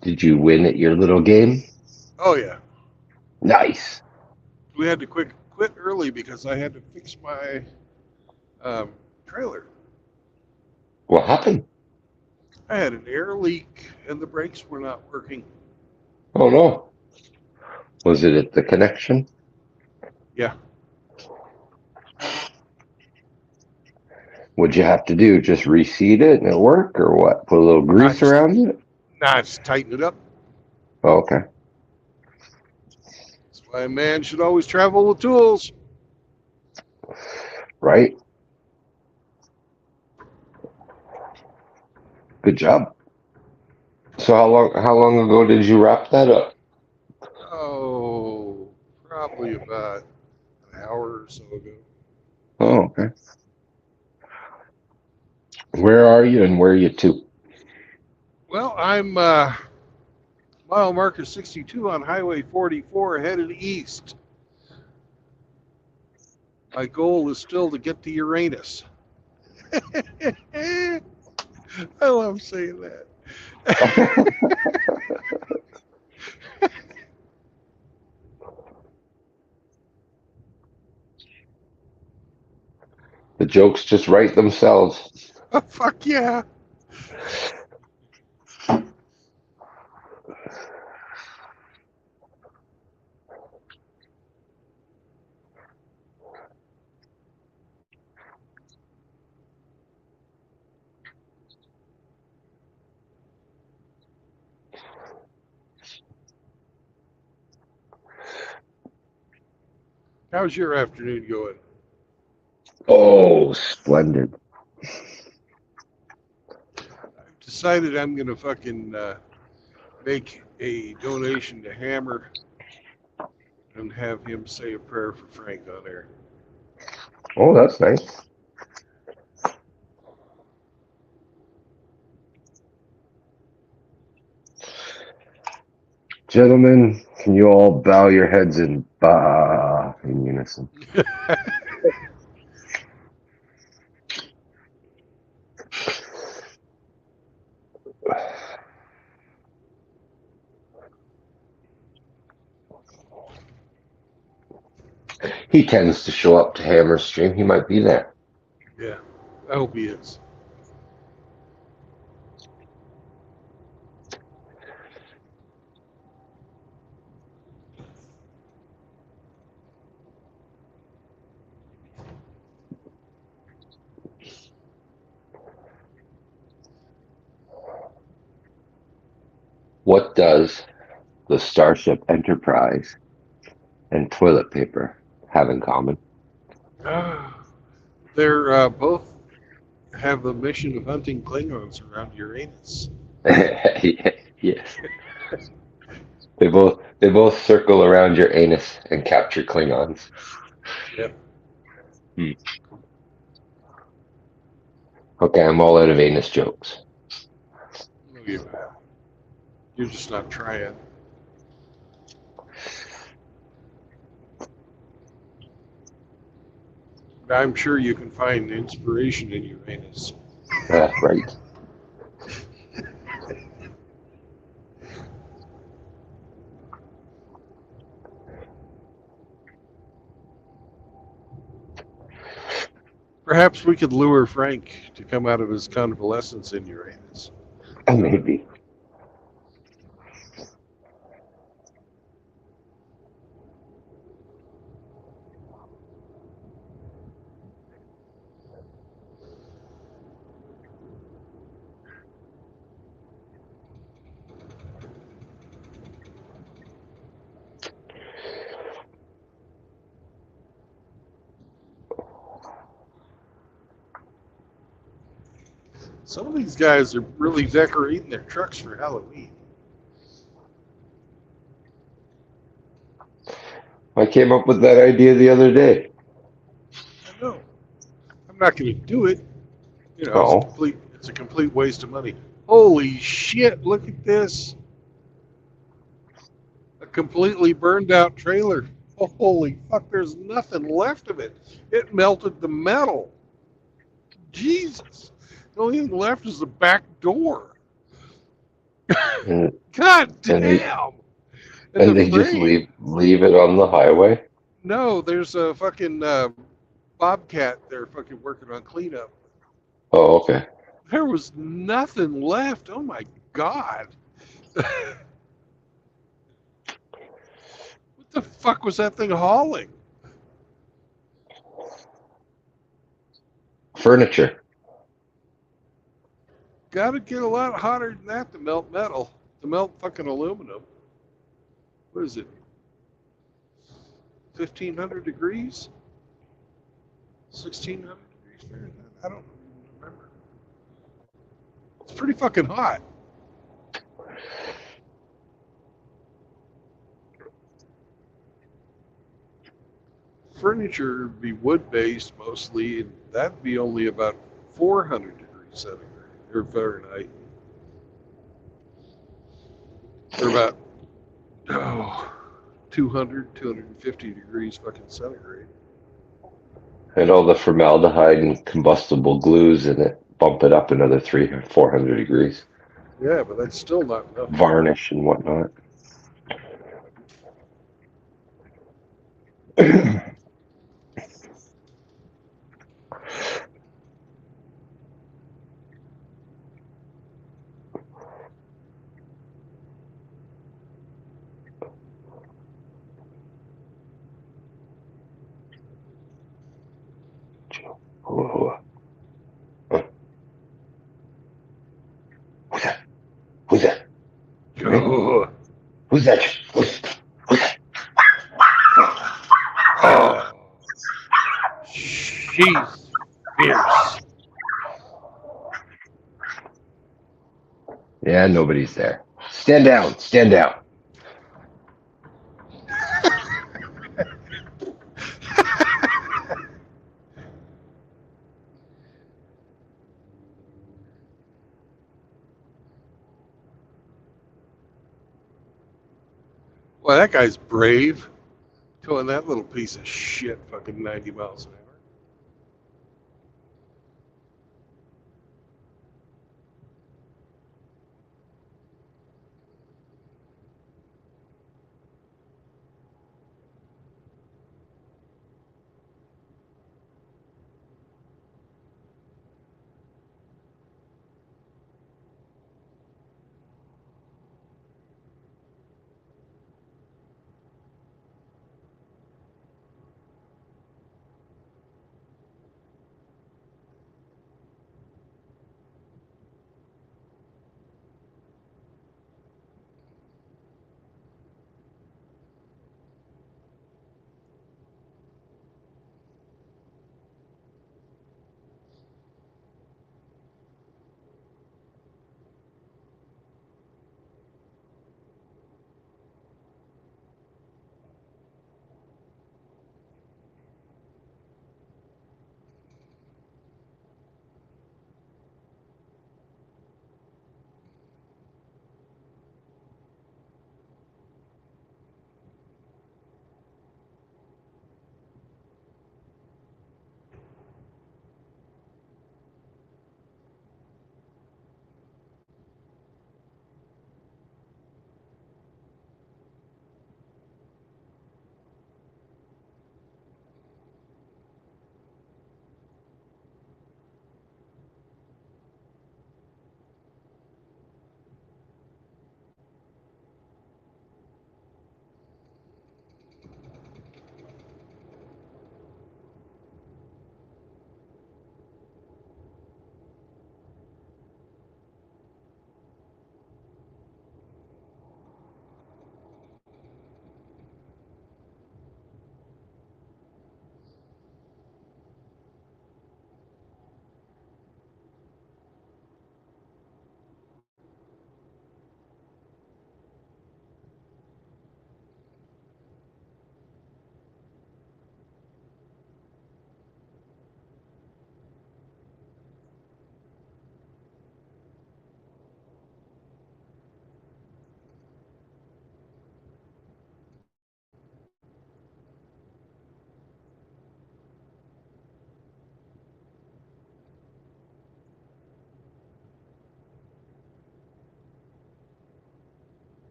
Did you win at your little game? Oh yeah. Nice. We had to quit early because I had to fix my trailer. What happened? I had an air leak and the brakes were not working. Oh no. Was it at the connection? Yeah. What'd you have to do? Just reseat it and it work, or what? Put a little grease around it? Just tighten it up. Oh, okay. That's why a man should always travel with tools. Right. Good job. So how long ago did you wrap that up? Oh, probably about an hour or so ago. Oh, okay. Where are you and where are you to? Well, I'm mile marker 62 on Highway 44 headed east. My goal is still to get to Uranus. I love saying that. The jokes just write themselves. Oh, fuck yeah. How's your afternoon going? Oh, splendid. I've decided I'm going to fucking make a donation to Hammer and have him say a prayer for Frank on air. Oh, that's nice. Gentlemen, can you all bow your heads and bah in unison? He tends to show up to Hammer's stream. He might be there. Yeah, I hope he is. What does the Starship Enterprise and toilet paper have in common? They're both have the mission of hunting Klingons around Uranus. Yes. They both circle around your anus and capture Klingons. Yep. Okay, I'm all out of anus jokes. No, you're not. You're just not trying. I'm sure you can find inspiration in Uranus. Right. Perhaps we could lure Frank to come out of his convalescence in Uranus. Maybe. Some of these guys are really decorating their trucks for Halloween. I came up with that idea the other day. I know. I'm not going to do it. You know, Oh, it's a complete waste of money. Holy shit! Look at this. A completely burned out trailer. Holy fuck! There's nothing left of it. It melted the metal. Jesus. The only thing left is the back door. and, God and they damn. And and the they just frame. leave it on the highway. No, there's a fucking bobcat there fucking working on cleanup. Oh, okay. There was nothing left. Oh my God. What the fuck was that thing hauling? Furniture. Gotta get a lot hotter than that to melt metal. To melt fucking aluminum. What is it? 1,500 degrees? 1,600 degrees Fahrenheit? I don't remember. It's pretty fucking hot. Furniture would be wood-based mostly, and that'd be only about 400 degrees centigrade or Fahrenheit. Or about 200, 250 degrees fucking centigrade. And all the formaldehyde and combustible glues in it bump it up another 300 or 400 degrees. Yeah, but that's still not enough. Varnish and whatnot. Whoa. Who's that? Who's that? Oh, Who's that? Who's that? oh, she's fierce. Yeah, nobody's there. Stand down. Stand down. Well, that guy's brave. Towing that little piece of shit fucking 90 miles an hour.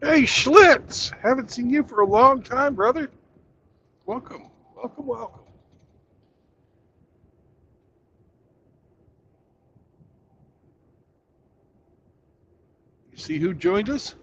Hey, Schlitz! Haven't seen you for a long time, brother. Welcome, welcome, welcome. You see who joined us?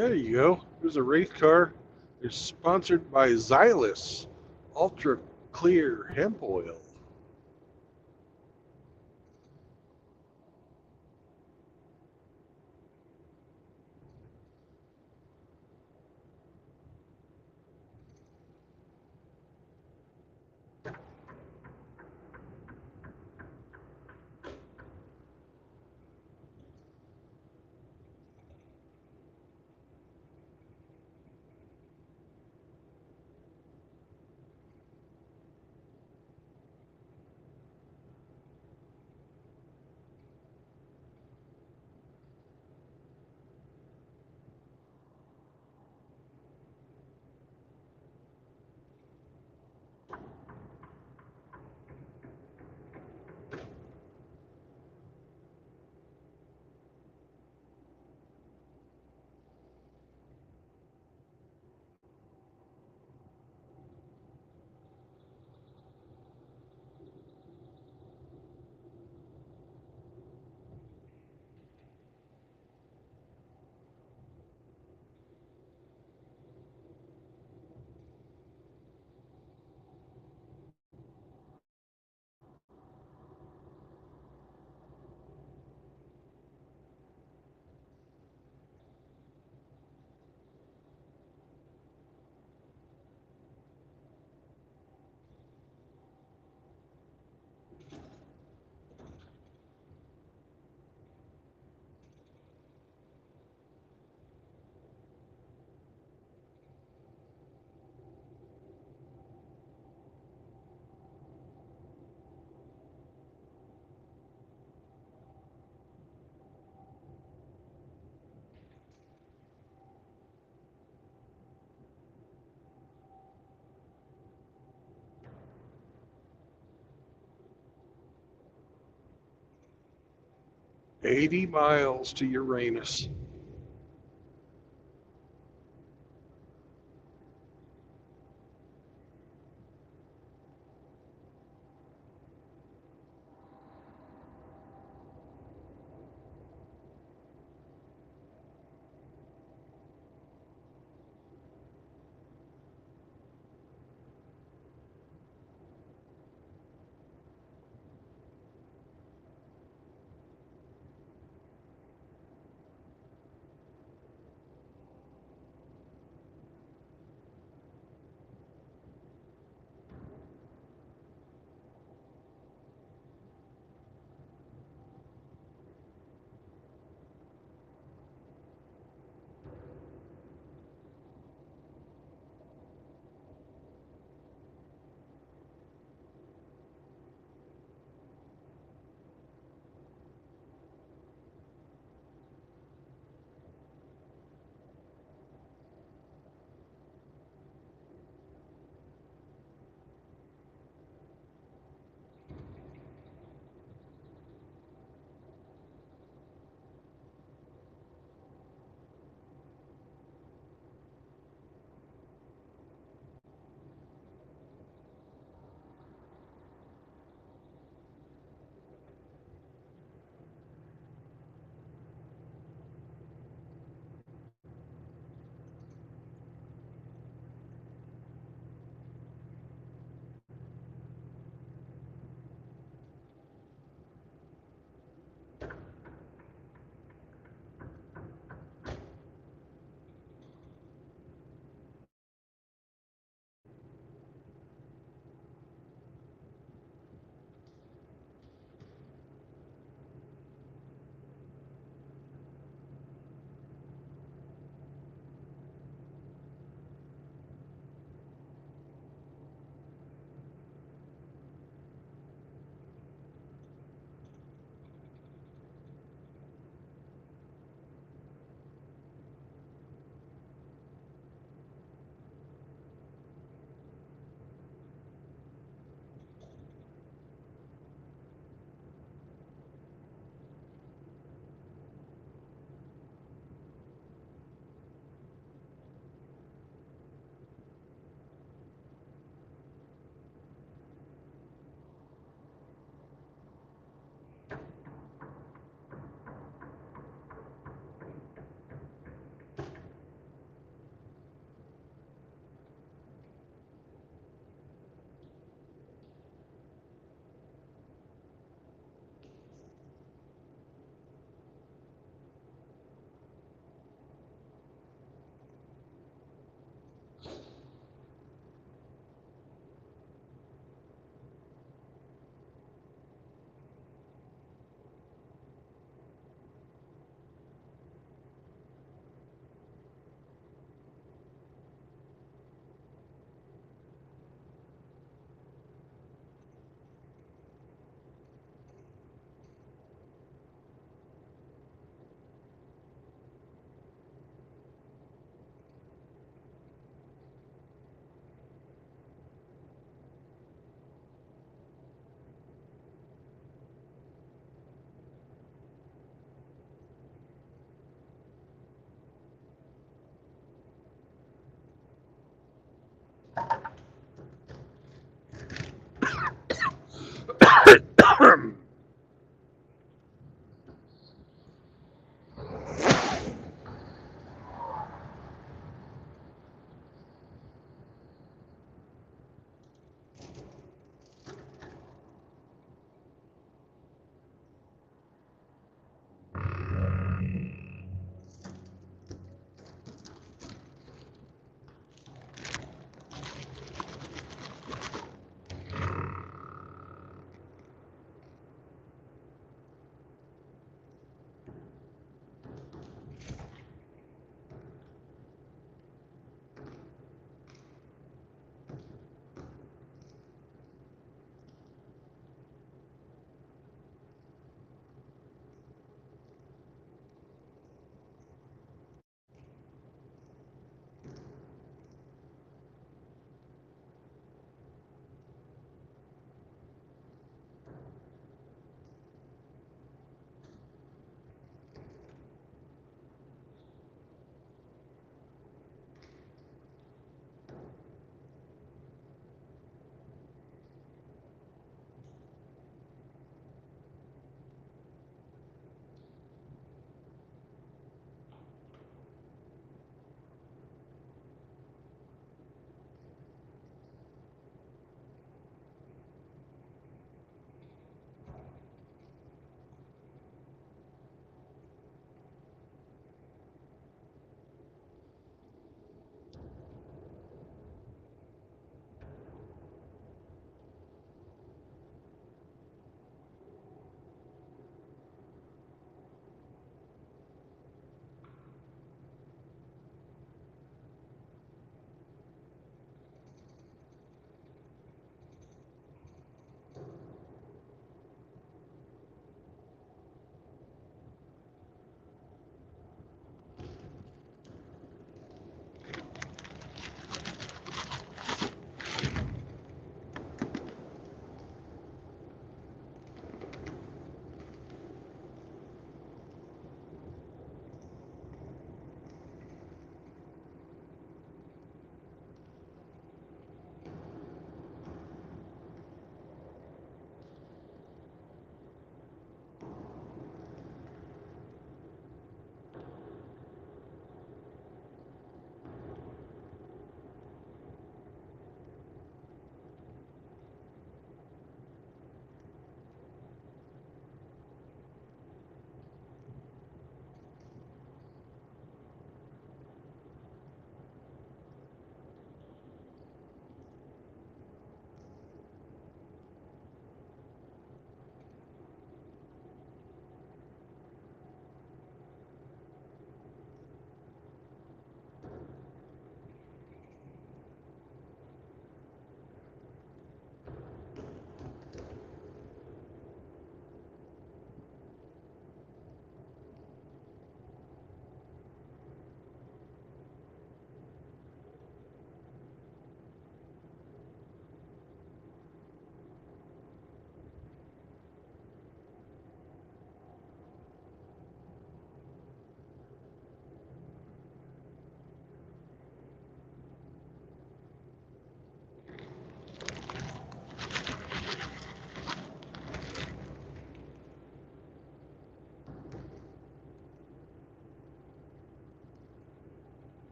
There you go. There's a race car. It's sponsored by Xylus Ultra Clear Hemp Oil. "80 miles to Uranus."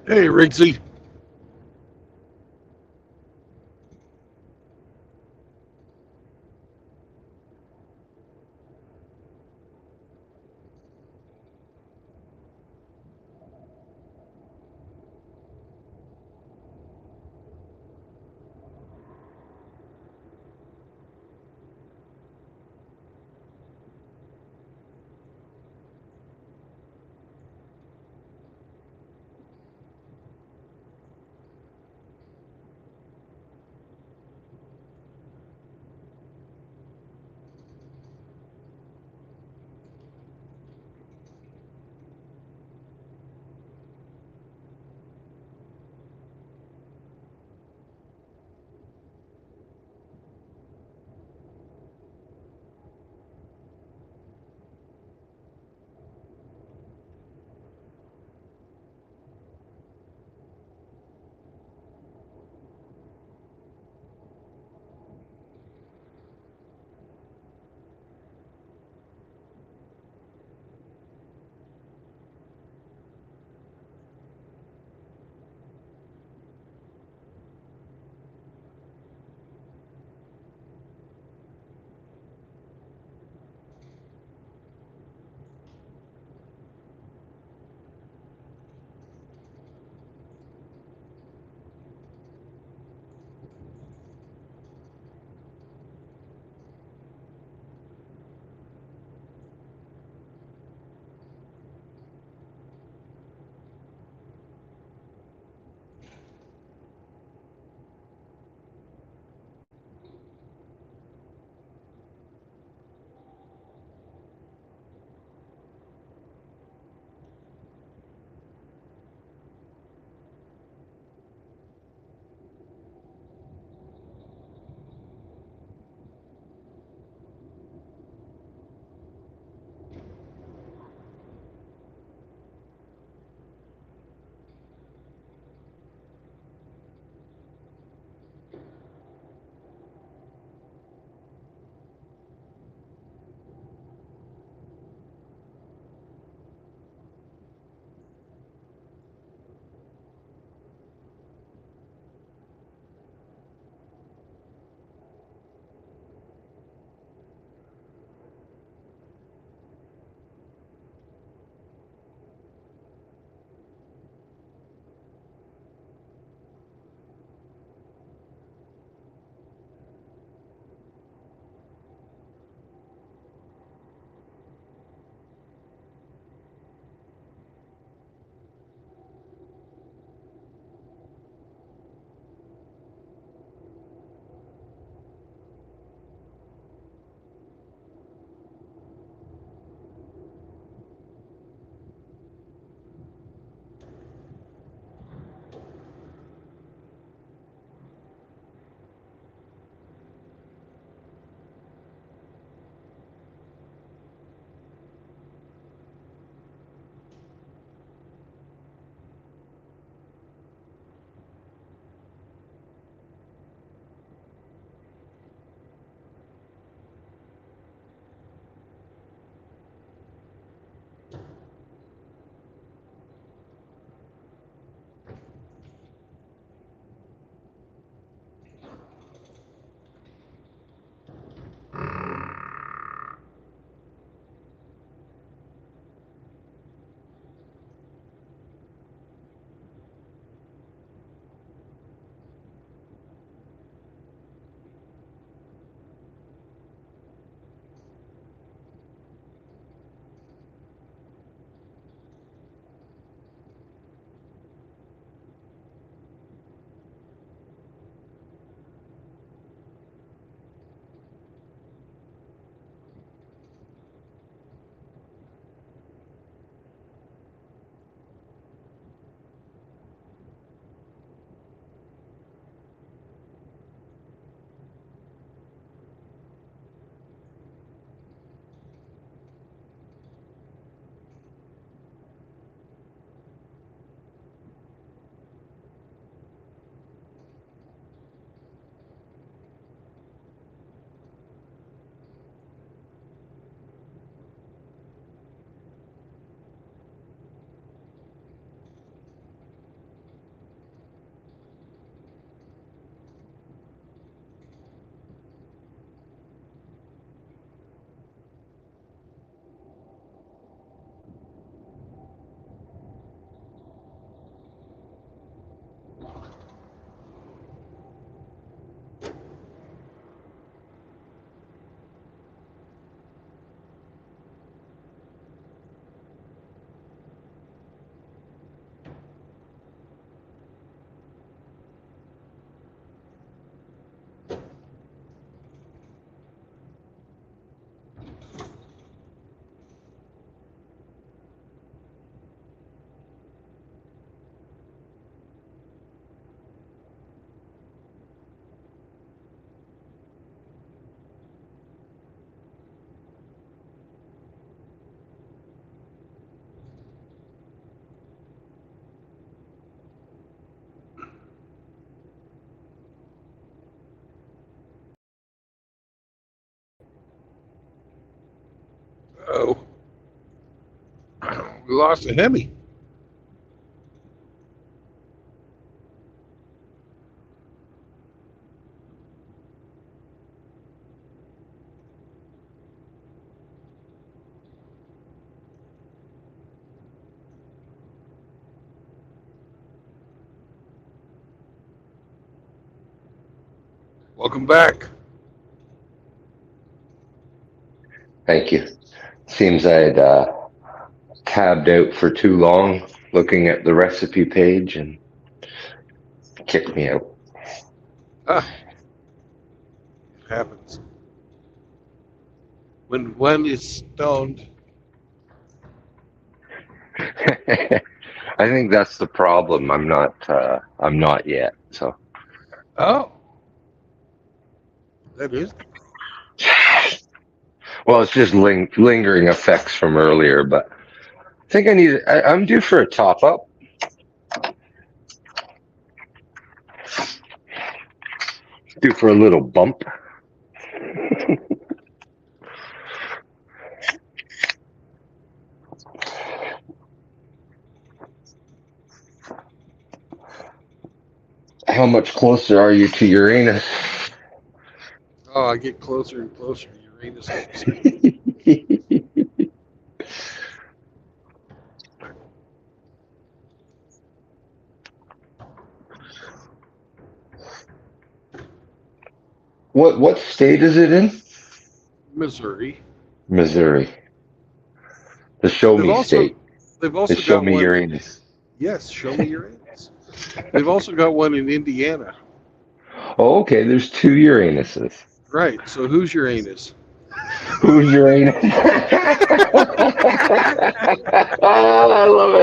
Hey, Rigsy. Uh-oh. We lost a Hemi. Welcome back. Thank you. Seems I'd tabbed out for too long looking at the recipe page and kicked me out. Ah, it happens. When one is stoned. I think that's the problem. I'm not yet. So Oh, that is. well, it's just lingering effects from earlier, but I think I'm due for a top up. Due for a little bump. How much closer are you to Uranus? Oh, I get closer and closer to Uranus. What state is it in? Missouri. Missouri. The show They've me also state. they've The also show got me one. Uranus. Yes, show me Uranus. They've also got one in Indiana. Oh, okay. There's two Uranuses. Right. So who's Uranus? Who's Uranus? Oh, I love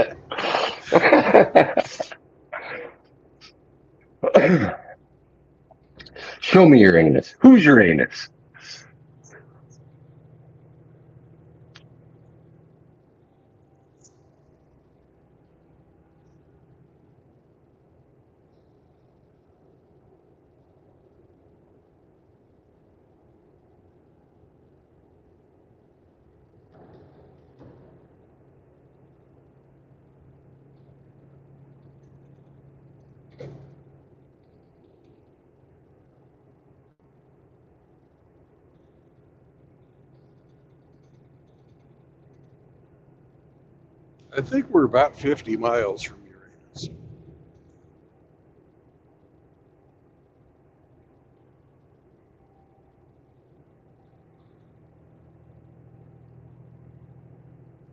it. Show me Uranus. Who's Uranus? I think we're about 50 miles from Uranus.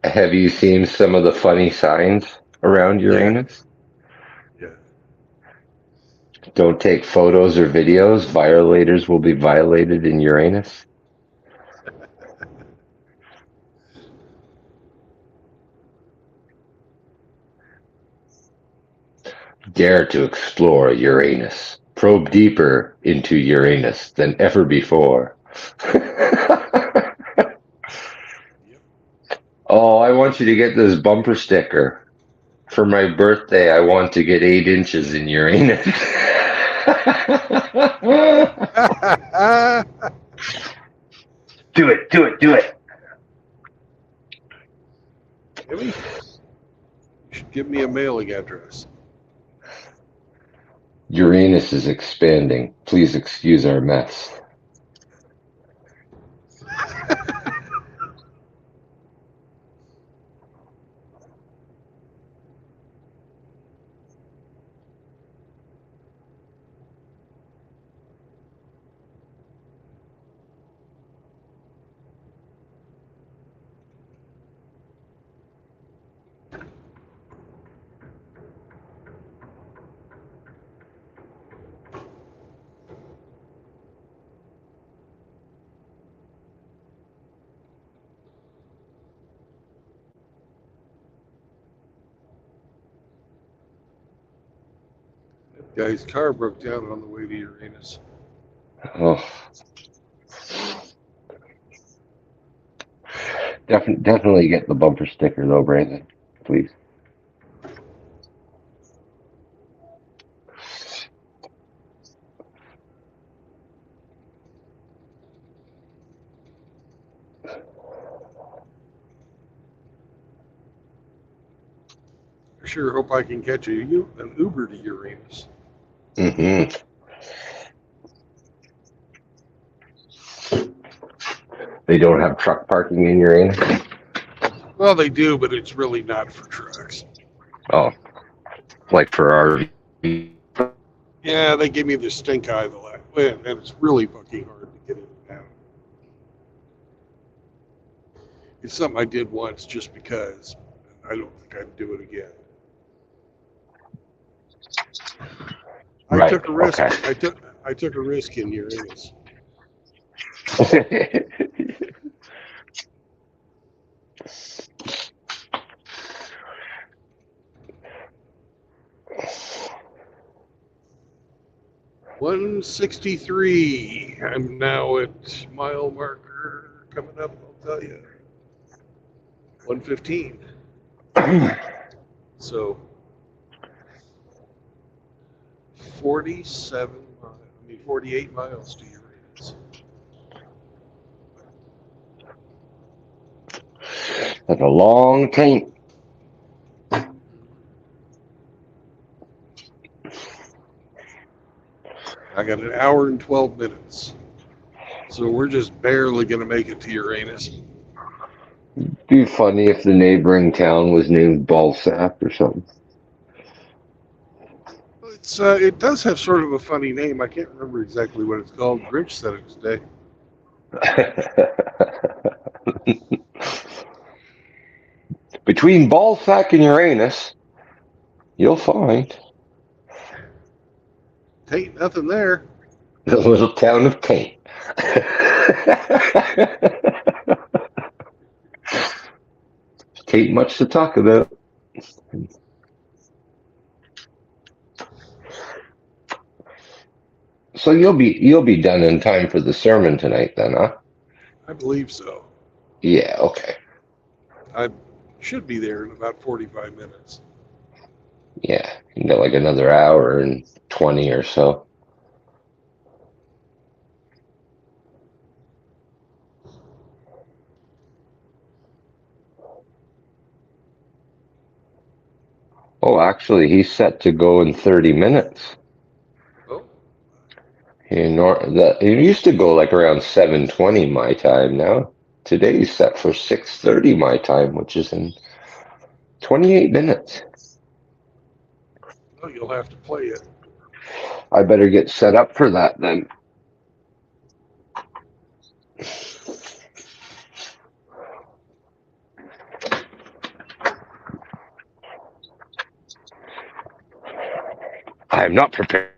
Have you seen some of the funny signs around Yeah. Uranus? Yeah. Don't take photos or videos. Violators will be violated in Uranus. Dare to explore Uranus. Probe deeper into Uranus than ever before. Oh, I want you to get this bumper sticker. For my birthday, I want to get 8 inches in Uranus. Do it, do it, do it. Maybe you should give me a mailing address. Uranus is expanding. Please excuse our mess. That guy's car broke down on the way to Uranus. Oh. Definitely get the bumper sticker though, Brandon. Please. sure hope I can catch an Uber to Uranus. Hmm. They don't have truck parking in Uranus? Well, they do, but it's really not for trucks. Oh, like for RV. Yeah, they gave me the stink eye the last, and it's really fucking hard to get in and out. It's something I did once just because. I don't think I'd do it again. I Right. took a risk. Okay. I took a risk in Uranus. $163. I'm now at mile marker coming up. I'll tell you. 115. So 48 miles to Uranus. That's a long time. I got an hour and 12 minutes. So we're just barely going to make it to Uranus. Be funny if the neighboring town was named Balsac or something. It does have sort of a funny name. I can't remember exactly what it's called. Grinch said it today. Between Balsac and Uranus, you'll find Ain't nothing there. the little town of Taint. Tain't much to talk about. So you'll be done in time for the sermon tonight, then, huh? I believe so. Yeah. Okay. I should be there in about 45 minutes. Yeah. You got like another hour and 20 or so. Oh, actually, he's set to go in 30 minutes. Oh. He used to go like around 7:20 my time. Now today he's set for 6:30 my time, which is in 28 minutes. Well, you'll have to play it. I better get set up for that then. I am not prepared.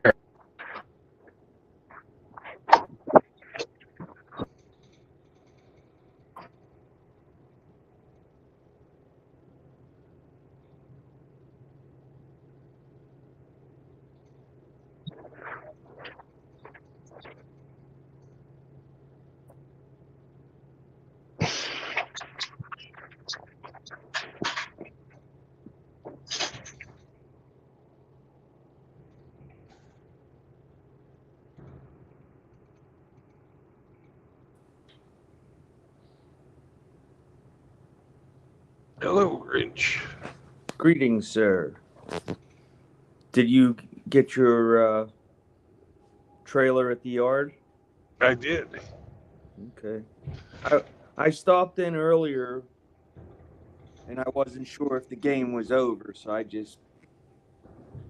Hello, Grinch. Greetings, sir. Did you get your trailer at the yard? I did. Okay. I stopped in earlier, and I wasn't sure if the game was over, so I just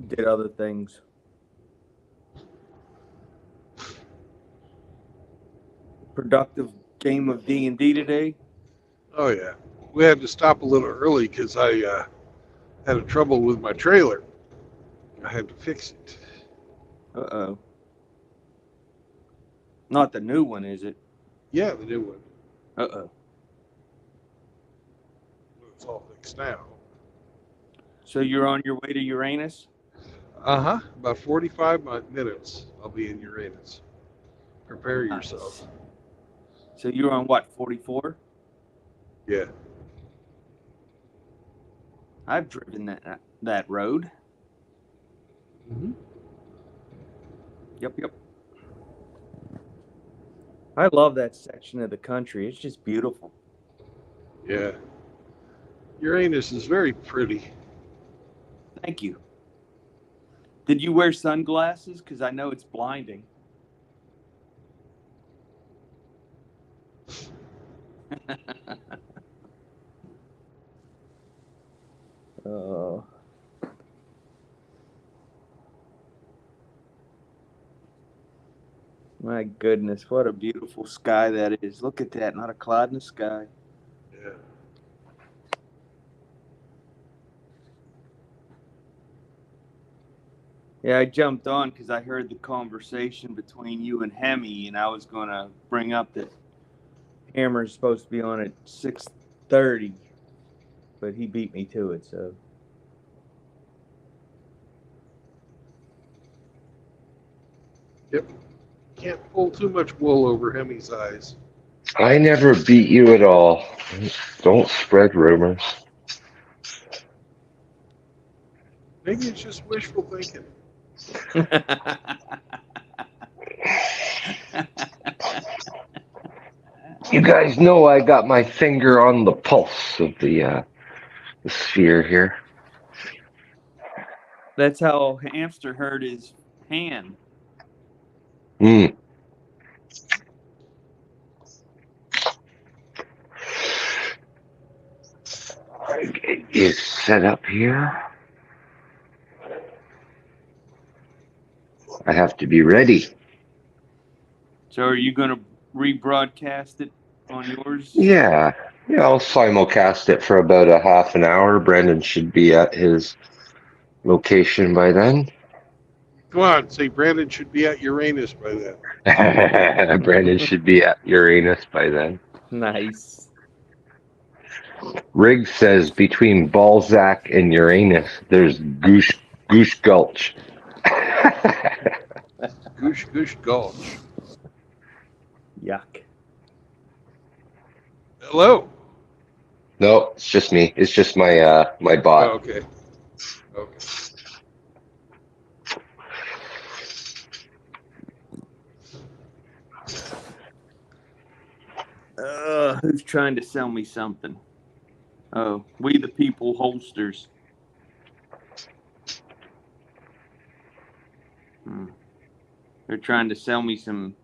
did other things. Productive game of D&D today? Oh, yeah. We had to stop a little early because I had a trouble with my trailer. I had to fix it. Uh-oh. Not the new one, is it? Yeah, the new one. Uh-oh. It's all fixed now. So you're on your way to Uranus? Uh-huh. About 45 minutes, I'll be in Uranus. Prepare Nice. yourself. So you're on what, 44? Yeah. I've driven that road. Mm-hmm. Yep. I love that section of the country. It's just beautiful. Yeah. Uranus is very pretty. Thank you. Did you wear sunglasses? Because I know it's blinding. Oh. My goodness, what a beautiful sky that is. Look at that, not a cloud in the sky. Yeah. Yeah, I jumped on because I heard the conversation between you and Hemi, and I was going to bring up that Hammer's supposed to be on at 6:30, but he beat me to it, so. Yep. Can't pull too much wool over Hemi's eyes. I never beat you at all. Don't spread rumors. Maybe it's just wishful thinking. You guys know I got my finger on the pulse of the sphere here. That's how Hamster hurt his hand. Hmm. Is set up here. I have to be ready. So are you going to rebroadcast it on yours? Yeah. Yeah, I'll simulcast it for about a half an hour. Brandon should be at his location by then. Come on, say Brandon should be at Uranus by then. Brandon should be at Uranus by then. Nice. Riggs says between Balzac and Uranus, there's Goose Gulch. Goosh Gulch. Yuck. Hello. No, it's just me. It's just my my bot. Oh, okay. Okay. Who's trying to sell me something? Oh, We the People holsters. They're trying to sell me some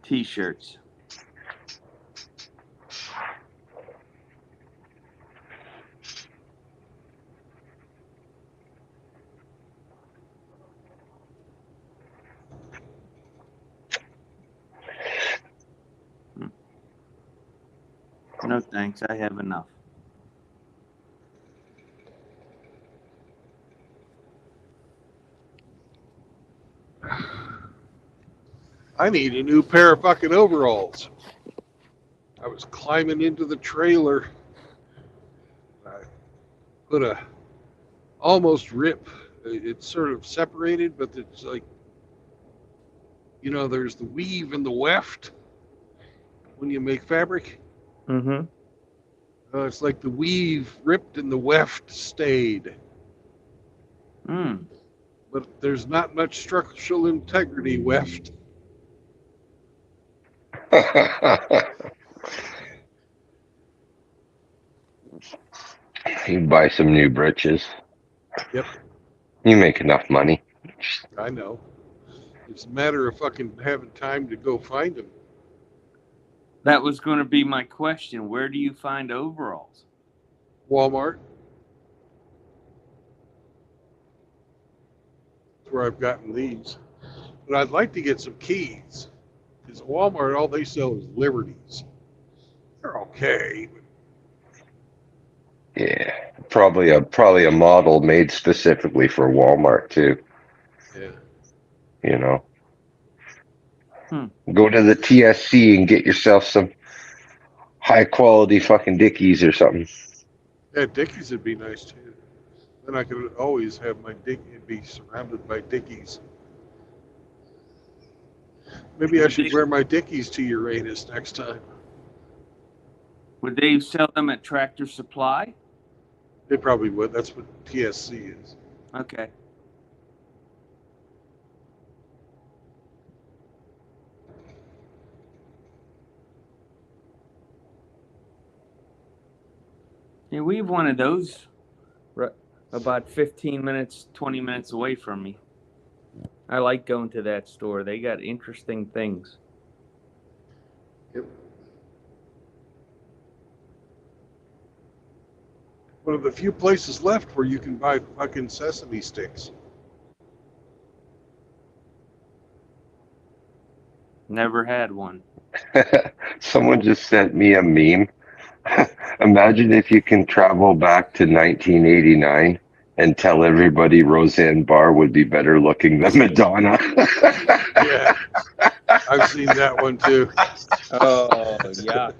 t-shirts. No thanks, I have enough. I need a new pair of fucking overalls. I was climbing into the trailer. I put a almost rip. It's sort of separated, but it's like, you know, there's the weave and the weft when you make fabric. Mm-hmm. It's like the weave ripped and the weft stayed. But there's not much structural integrity weft. You buy some new britches. Yep. You make enough money. I know. It's a matter of fucking having time to go find them. That was going to be my question. Where do you find overalls? Walmart. That's where I've gotten these. But I'd like to get some keys. Because Walmart, all they sell is Liberties. They're okay. Yeah, probably a model made specifically for Walmart too. Yeah. You know, go to the TSC and get yourself some high quality fucking Dickies or something. Yeah, Dickies would be nice too. Then I could always have my be surrounded by Dickies. Maybe I should wear my Dickies to Uranus next time. Would they sell them at Tractor Supply? They probably would. That's what TSC is. Okay. Yeah, we have one of those about 15 minutes, 20 minutes away from me. I like going to that store. They got interesting things. Yep. One of the few places left where you can buy fucking sesame sticks. Never had one. Someone just sent me a meme. Imagine if you can travel back to 1989 and tell everybody Roseanne Barr would be better looking than Madonna. Yeah, I've seen that one too. Oh, yeah.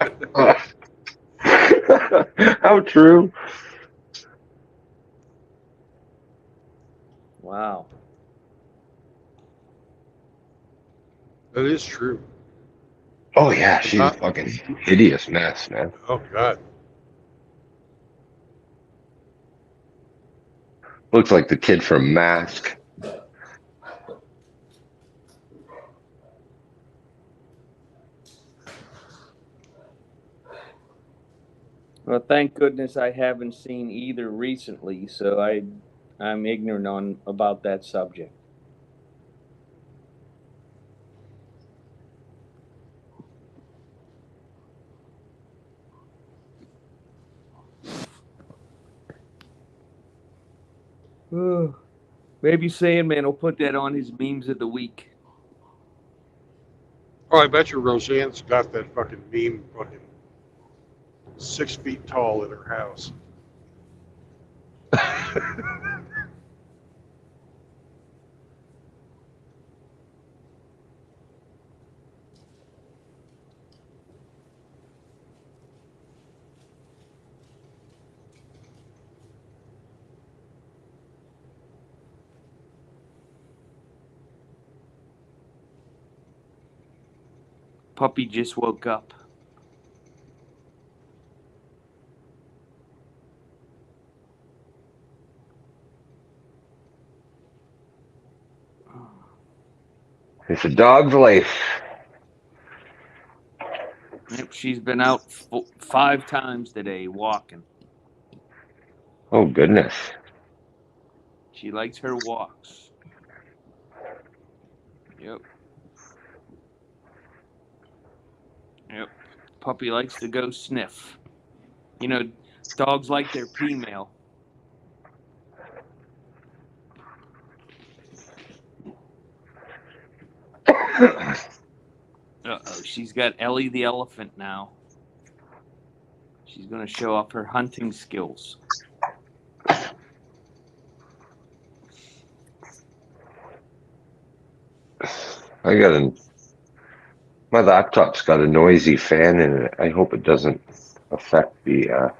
How true. Wow. That is true. Oh yeah, she's a fucking hideous mess, man. Oh God. Looks like the kid from Mask. Well, thank goodness I haven't seen either recently, so I'm ignorant about that subject. Maybe Sandman will put that on his memes of the week. Oh, I bet you Roseanne's got that fucking meme fucking 6 feet tall in her house. Puppy just woke up. It's a dog's life. Yep, she's been out 5 times today walking. Oh goodness. She likes her walks. Yep. Yep. Puppy likes to go sniff. You know, dogs like their pee mail. Uh-oh, she's got Ellie the elephant now. She's going to show off her hunting skills. My laptop's got a noisy fan in it. I hope it doesn't affect the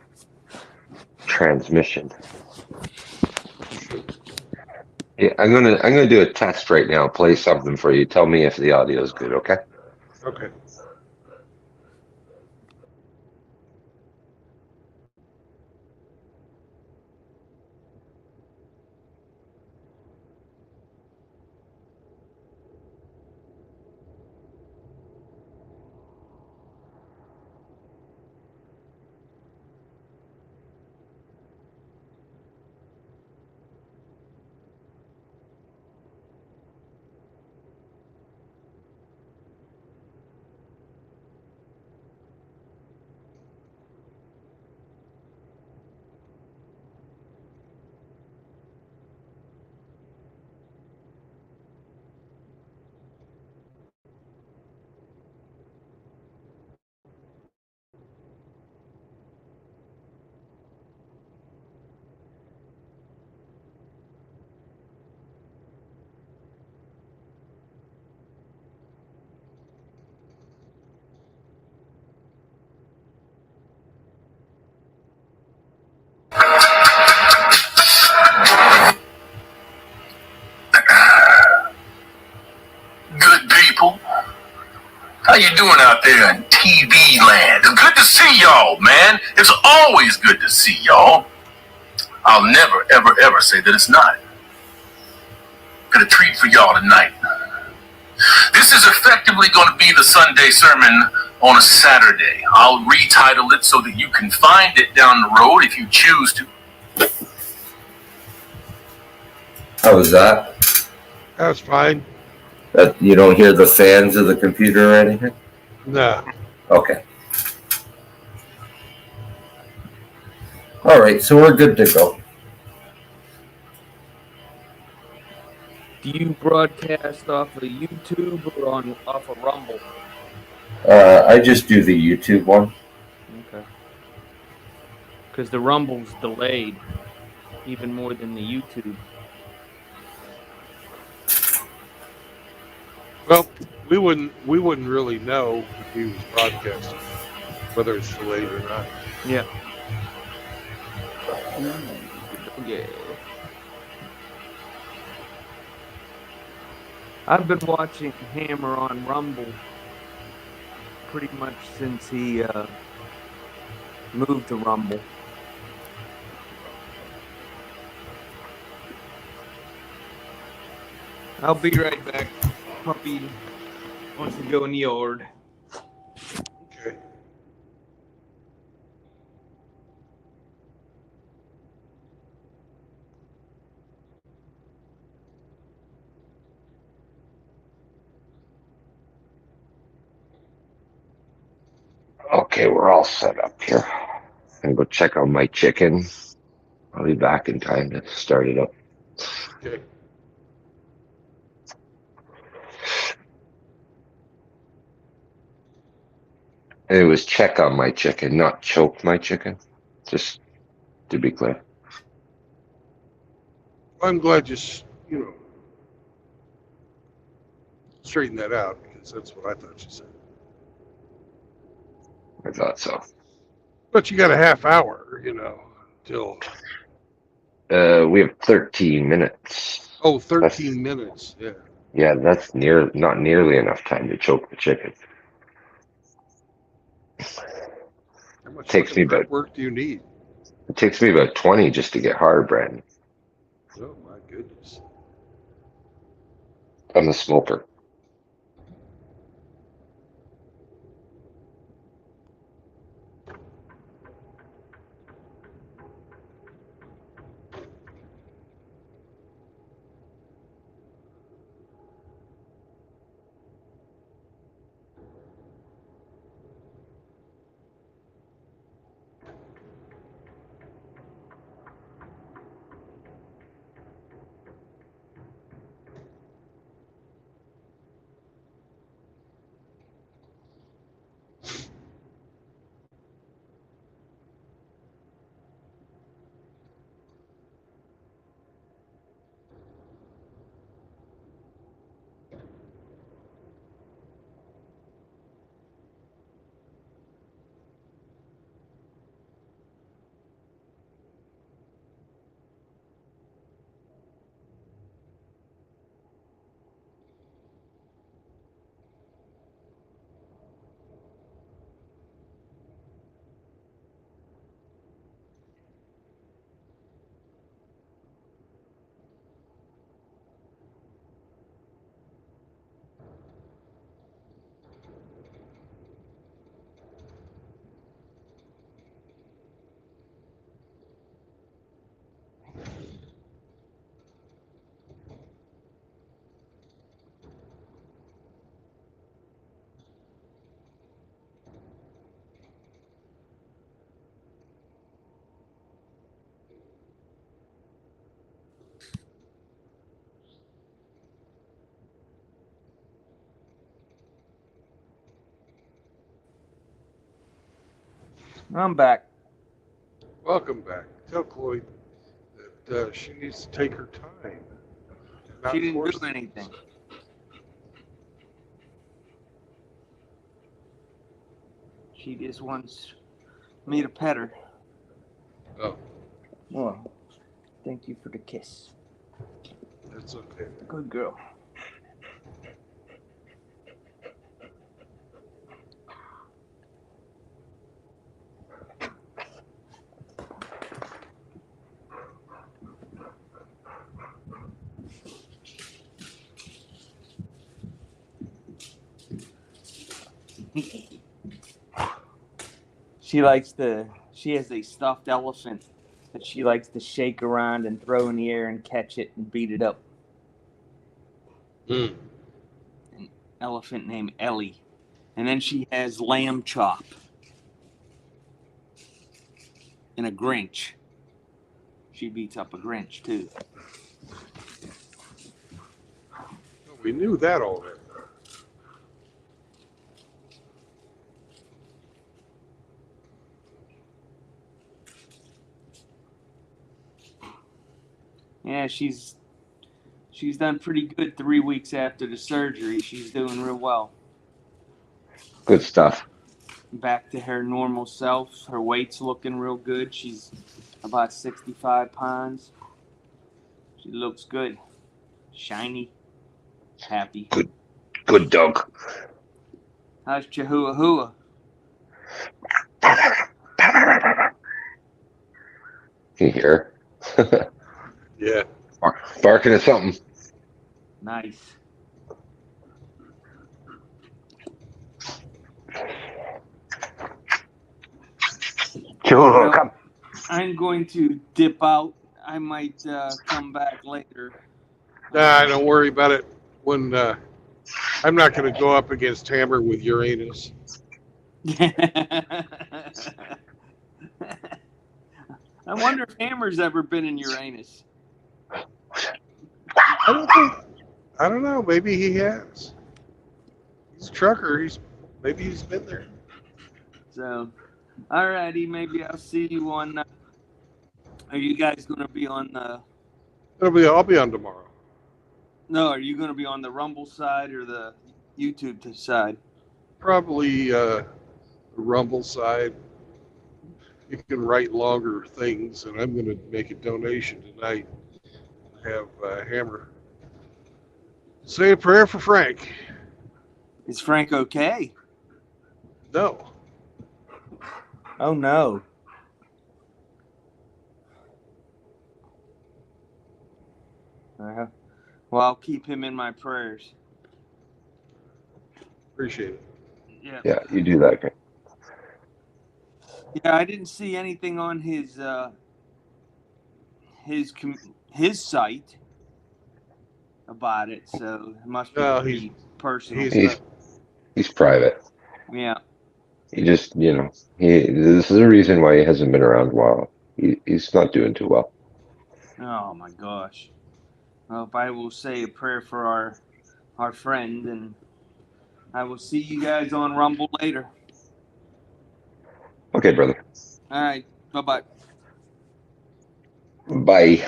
transmission. Yeah, I'm gonna do a test right now. Play something for you. Tell me if the audio is good, okay? Okay. Good people. How you doing out there in TV land? It's good to see y'all, man. It's always good to see y'all. I'll never, ever, ever say that it's not. Got a treat for y'all tonight. This is effectively going to be the Sunday sermon on a Saturday. I'll retitle it so that you can find it down the road if you choose to. How was that? That's fine. That you don't hear the fans of the computer or anything? Nah. Okay. All right, so we're good to go. Do you broadcast off of YouTube or off of Rumble? I just do the YouTube one. Okay. Because the Rumble's delayed even more than the YouTube. Well, we wouldn't really know if he was broadcasting, whether it's delayed or not. Yeah. Okay. I've been watching Hammer on Rumble pretty much since he moved to Rumble. I'll be right back. Puppy wants to go in the yard. Okay. Okay, we're all set up here. I'm gonna go check on my chicken. I'll be back in time to start it up. Okay. And it was check on my chicken, not choke my chicken. Just to be clear. I'm glad you straighten that out, because that's what I thought you said. I thought so. But you got a half hour, till. We have 13 minutes. Oh, 13 minutes. Yeah. Yeah, that's not nearly enough time to choke the chicken. How much Takes me about work do you need? It takes me about 20 just to get hard, Brandon. Oh my goodness. I'm a smoker. I'm back. Welcome back. Tell Chloe that she needs to take her time. Not She didn't force do anything. She just wants me to pet her. Oh. Well, thank you for the kiss. That's okay. Good girl. She has a stuffed elephant that she likes to shake around and throw in the air and catch it and beat it up. Mm. An elephant named Ellie. And then she has lamb chop and a Grinch. She beats up a Grinch too. We knew that already. Yeah, she's done pretty good 3 weeks after the surgery. She's doing real well. Good stuff. Back to her normal self. Her weight's looking real good. She's about 65 pounds. She looks good. Shiny. Happy. Good dog. How's Chihuahua? You hear? Yeah. Barking at something. Nice. Chihuahua, come. I'm going to dip out. I might come back later. Nah, don't worry about it. When I'm not going to go up against Hammer with Uranus. I wonder if Hammer's ever been in Uranus. I don't know. Maybe he has. He's a trucker. Maybe he's been there. So, alrighty, maybe I'll see you on. Are you guys going to be on the? I'll be on tomorrow. No, are you going to be on the Rumble side or the YouTube side? Probably the Rumble side. You can write longer things, and I'm going to make a donation tonight. Have Hammer say a prayer for Frank. Is Frank okay? No. Oh no. Well, I'll keep him in my prayers. Appreciate it. Yeah. Yeah, you do that. Yeah, I didn't see anything on his site about it, so it must be pretty personal stuff. He's private. Yeah. He just, this is the reason why he hasn't been around a while. He's not doing too well. Oh my gosh. Well, if I will say a prayer for our friend, and I will see you guys on Rumble later. Okay, brother. All right. Bye-bye. Bye.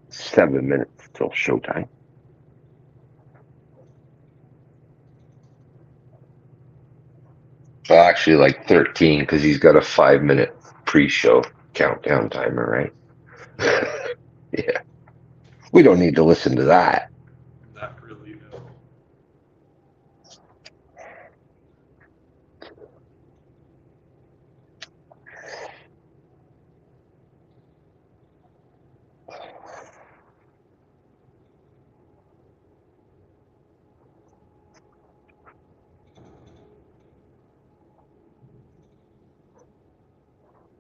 Seven minutes till showtime. Well, actually, like 13 because he's got a 5-minute pre-show countdown timer, right? Yeah. We don't need to listen to that. Not really, no.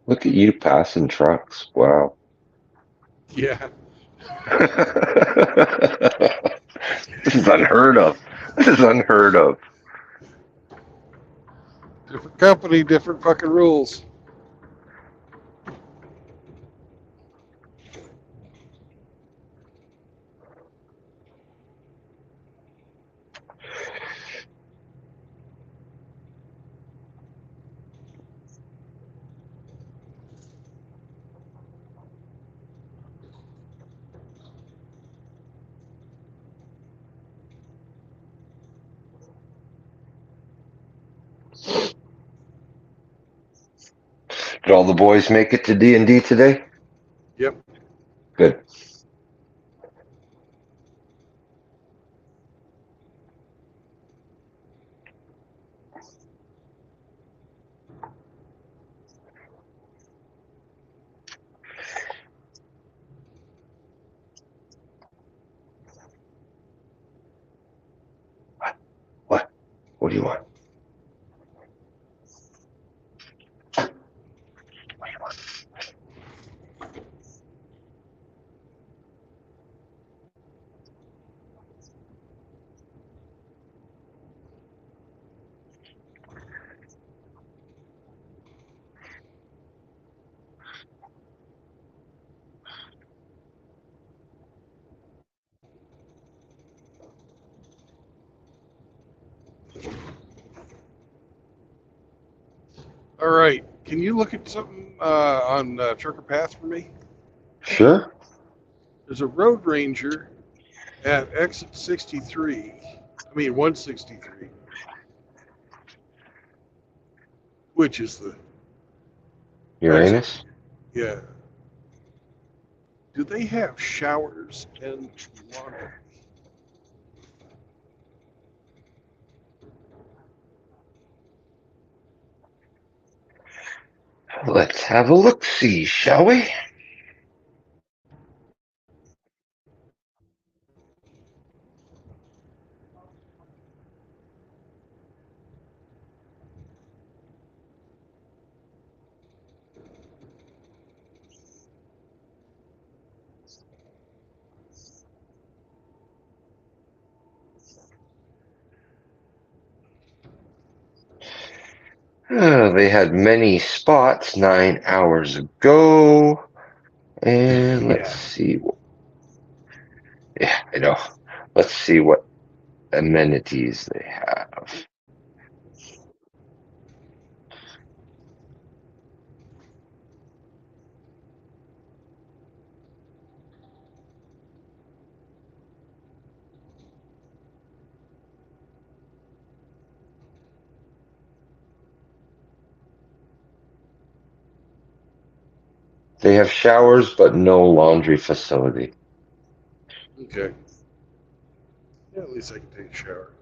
Look at you passing trucks. Wow. Yeah. This is unheard of. This is unheard of. Different company, different fucking rules. Did all the boys make it to D&D today? Yep. Good. What do you want? All right. Can you look at something on Trucker Path for me? Sure. There's a road ranger at exit 63. I mean 163, which is the Uranus? Yeah. Do they have showers and laundry? Let's have a look-see, shall we? They had many spots 9 hours ago. And let's see. Yeah, I know. Let's see what amenities they have. They have showers, but no laundry facility. Okay. Yeah, at least I can take a shower.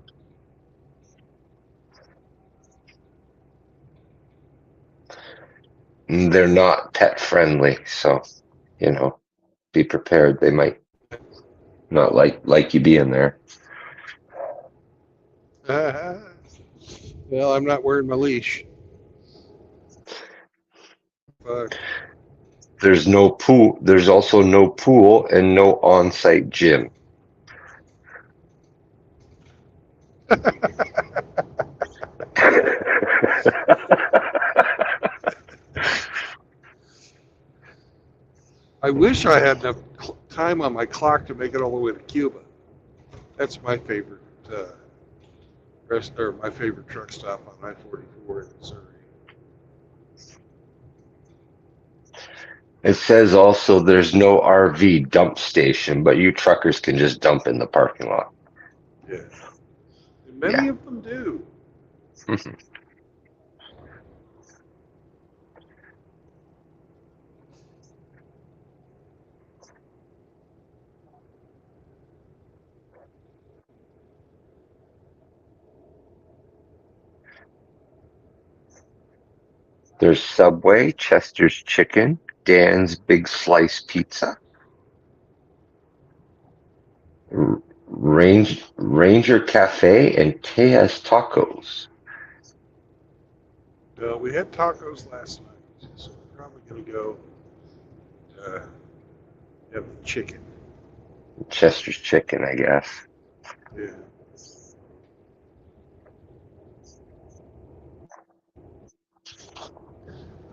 They're not pet friendly, so be prepared. They might not like you being there. Well, I'm not wearing my leash. Fuck. There's no pool. There's also no pool and no on-site gym. I wish I had enough time on my clock to make it all the way to Cuba. That's my favorite my favorite truck stop on I-44 in Missouri. It says also there's no RV dump station, but you truckers can just dump in the parking lot. Yeah. And many of them do. There's Subway, Chester's Chicken, Dan's Big Slice Pizza, Ranger Cafe, and KS Tacos. We had tacos last night, so we're probably going to go have chicken. Chester's Chicken, I guess. Yeah.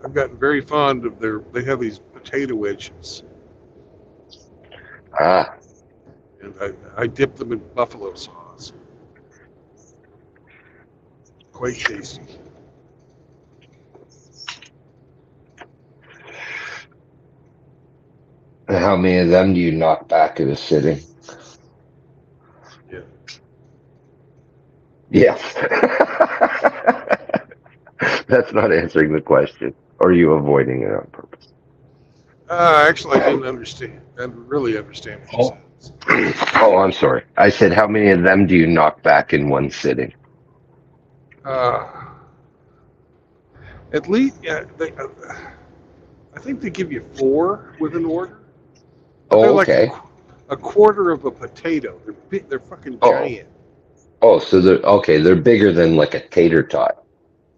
I've gotten very fond of they have these potato wedges. Ah. And I dip them in buffalo sauce. Quite tasty. And how many of them do you knock back at a sitting? Yeah. Yes. That's not answering the question. Or are you avoiding it on purpose? Actually, I didn't understand. I didn't really understand what you said. Oh, I'm sorry. I said, how many of them do you knock back in one sitting? At least, yeah, I think they give you 4 with an order. But they're okay. like a quarter of a potato. They're fucking giant. Oh, so they're bigger than like a tater tot.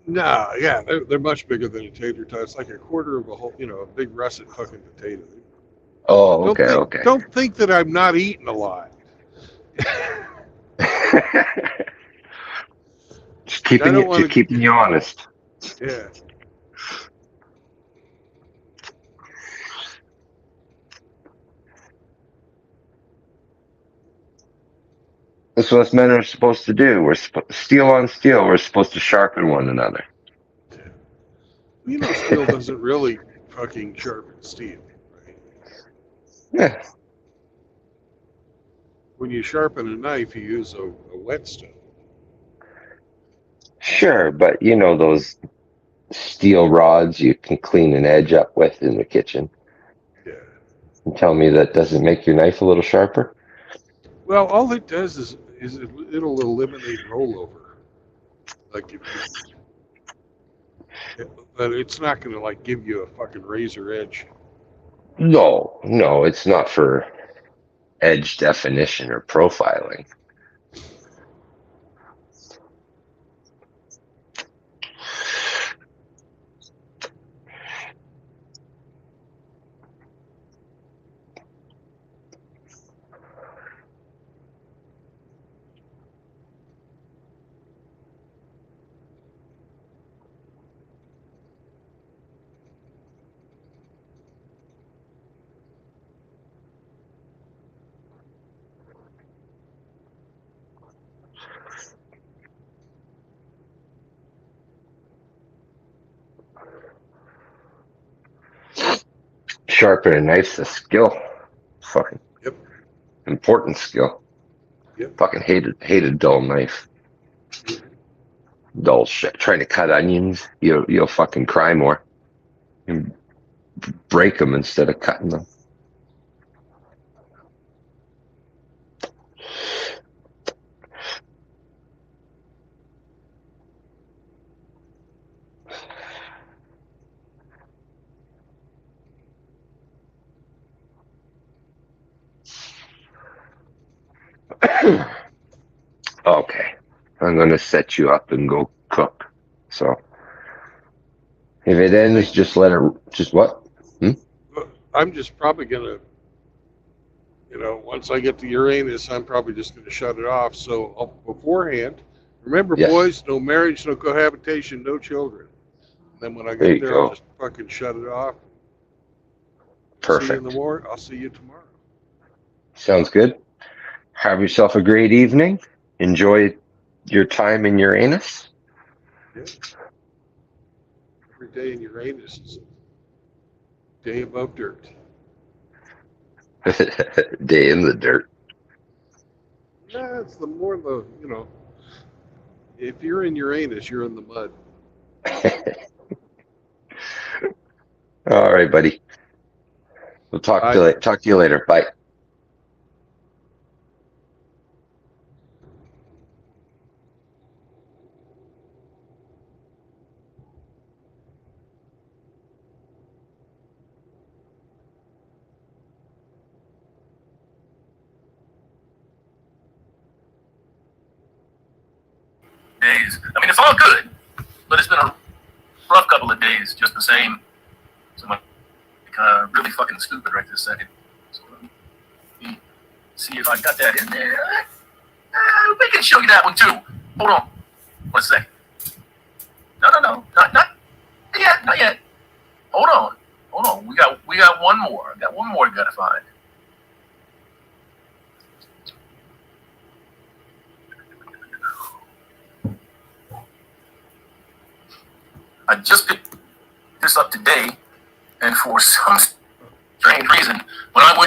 No, yeah, they're much bigger than a tater tot. It's like a quarter of a whole, a big russet fucking potato. Oh, okay. Don't think that I'm not eating a lot. Just keeping you honest. Yeah. That's what us men are supposed to do. We're steel on steel. We're supposed to sharpen one another. Steel doesn't really fucking sharpen steel. Right? Yeah. When you sharpen a knife, you use a whetstone. Sure, but those steel rods you can clean an edge up with in the kitchen. Yeah. You tell me that doesn't make your knife a little sharper? Well, all it does is it'll eliminate rollover. Like but it's not going to like give you a fucking razor edge. No, it's not for edge definition or profiling. Sharpen a knife's a skill. Fucking important skill. Yep. Fucking hate a dull knife. Dull shit. Trying to cut onions, you'll fucking cry more. You break them instead of cutting them. Okay, I'm gonna set you up and go cook. So if it ends, just let it. Just what? I'm just probably gonna, once I get to Uranus, I'm probably just gonna shut it off. So beforehand, remember, Yes. boys, no marriage, no cohabitation, no children. And then when I There get you there, go. I'll just fucking shut it off. Perfect. See you in the morning. I'll see you tomorrow. Sounds good. Have yourself a great evening. Enjoy your time in Uranus. Yeah. Every day in Uranus is a day above dirt. Day in the dirt. Yeah, it's if you're in Uranus, you're in the mud. All right, buddy. We'll talk to you later. Bye. Days. I mean, it's all good, but it's been a rough couple of days, just the same. So I'm really fucking stupid right this second. So let me see if I got that in there. We can show you that one too. Hold on, 1 second. No, not yet. Hold on. We got one more. I got one more. Gotta find. I just picked this up today, and for some strange reason, when I went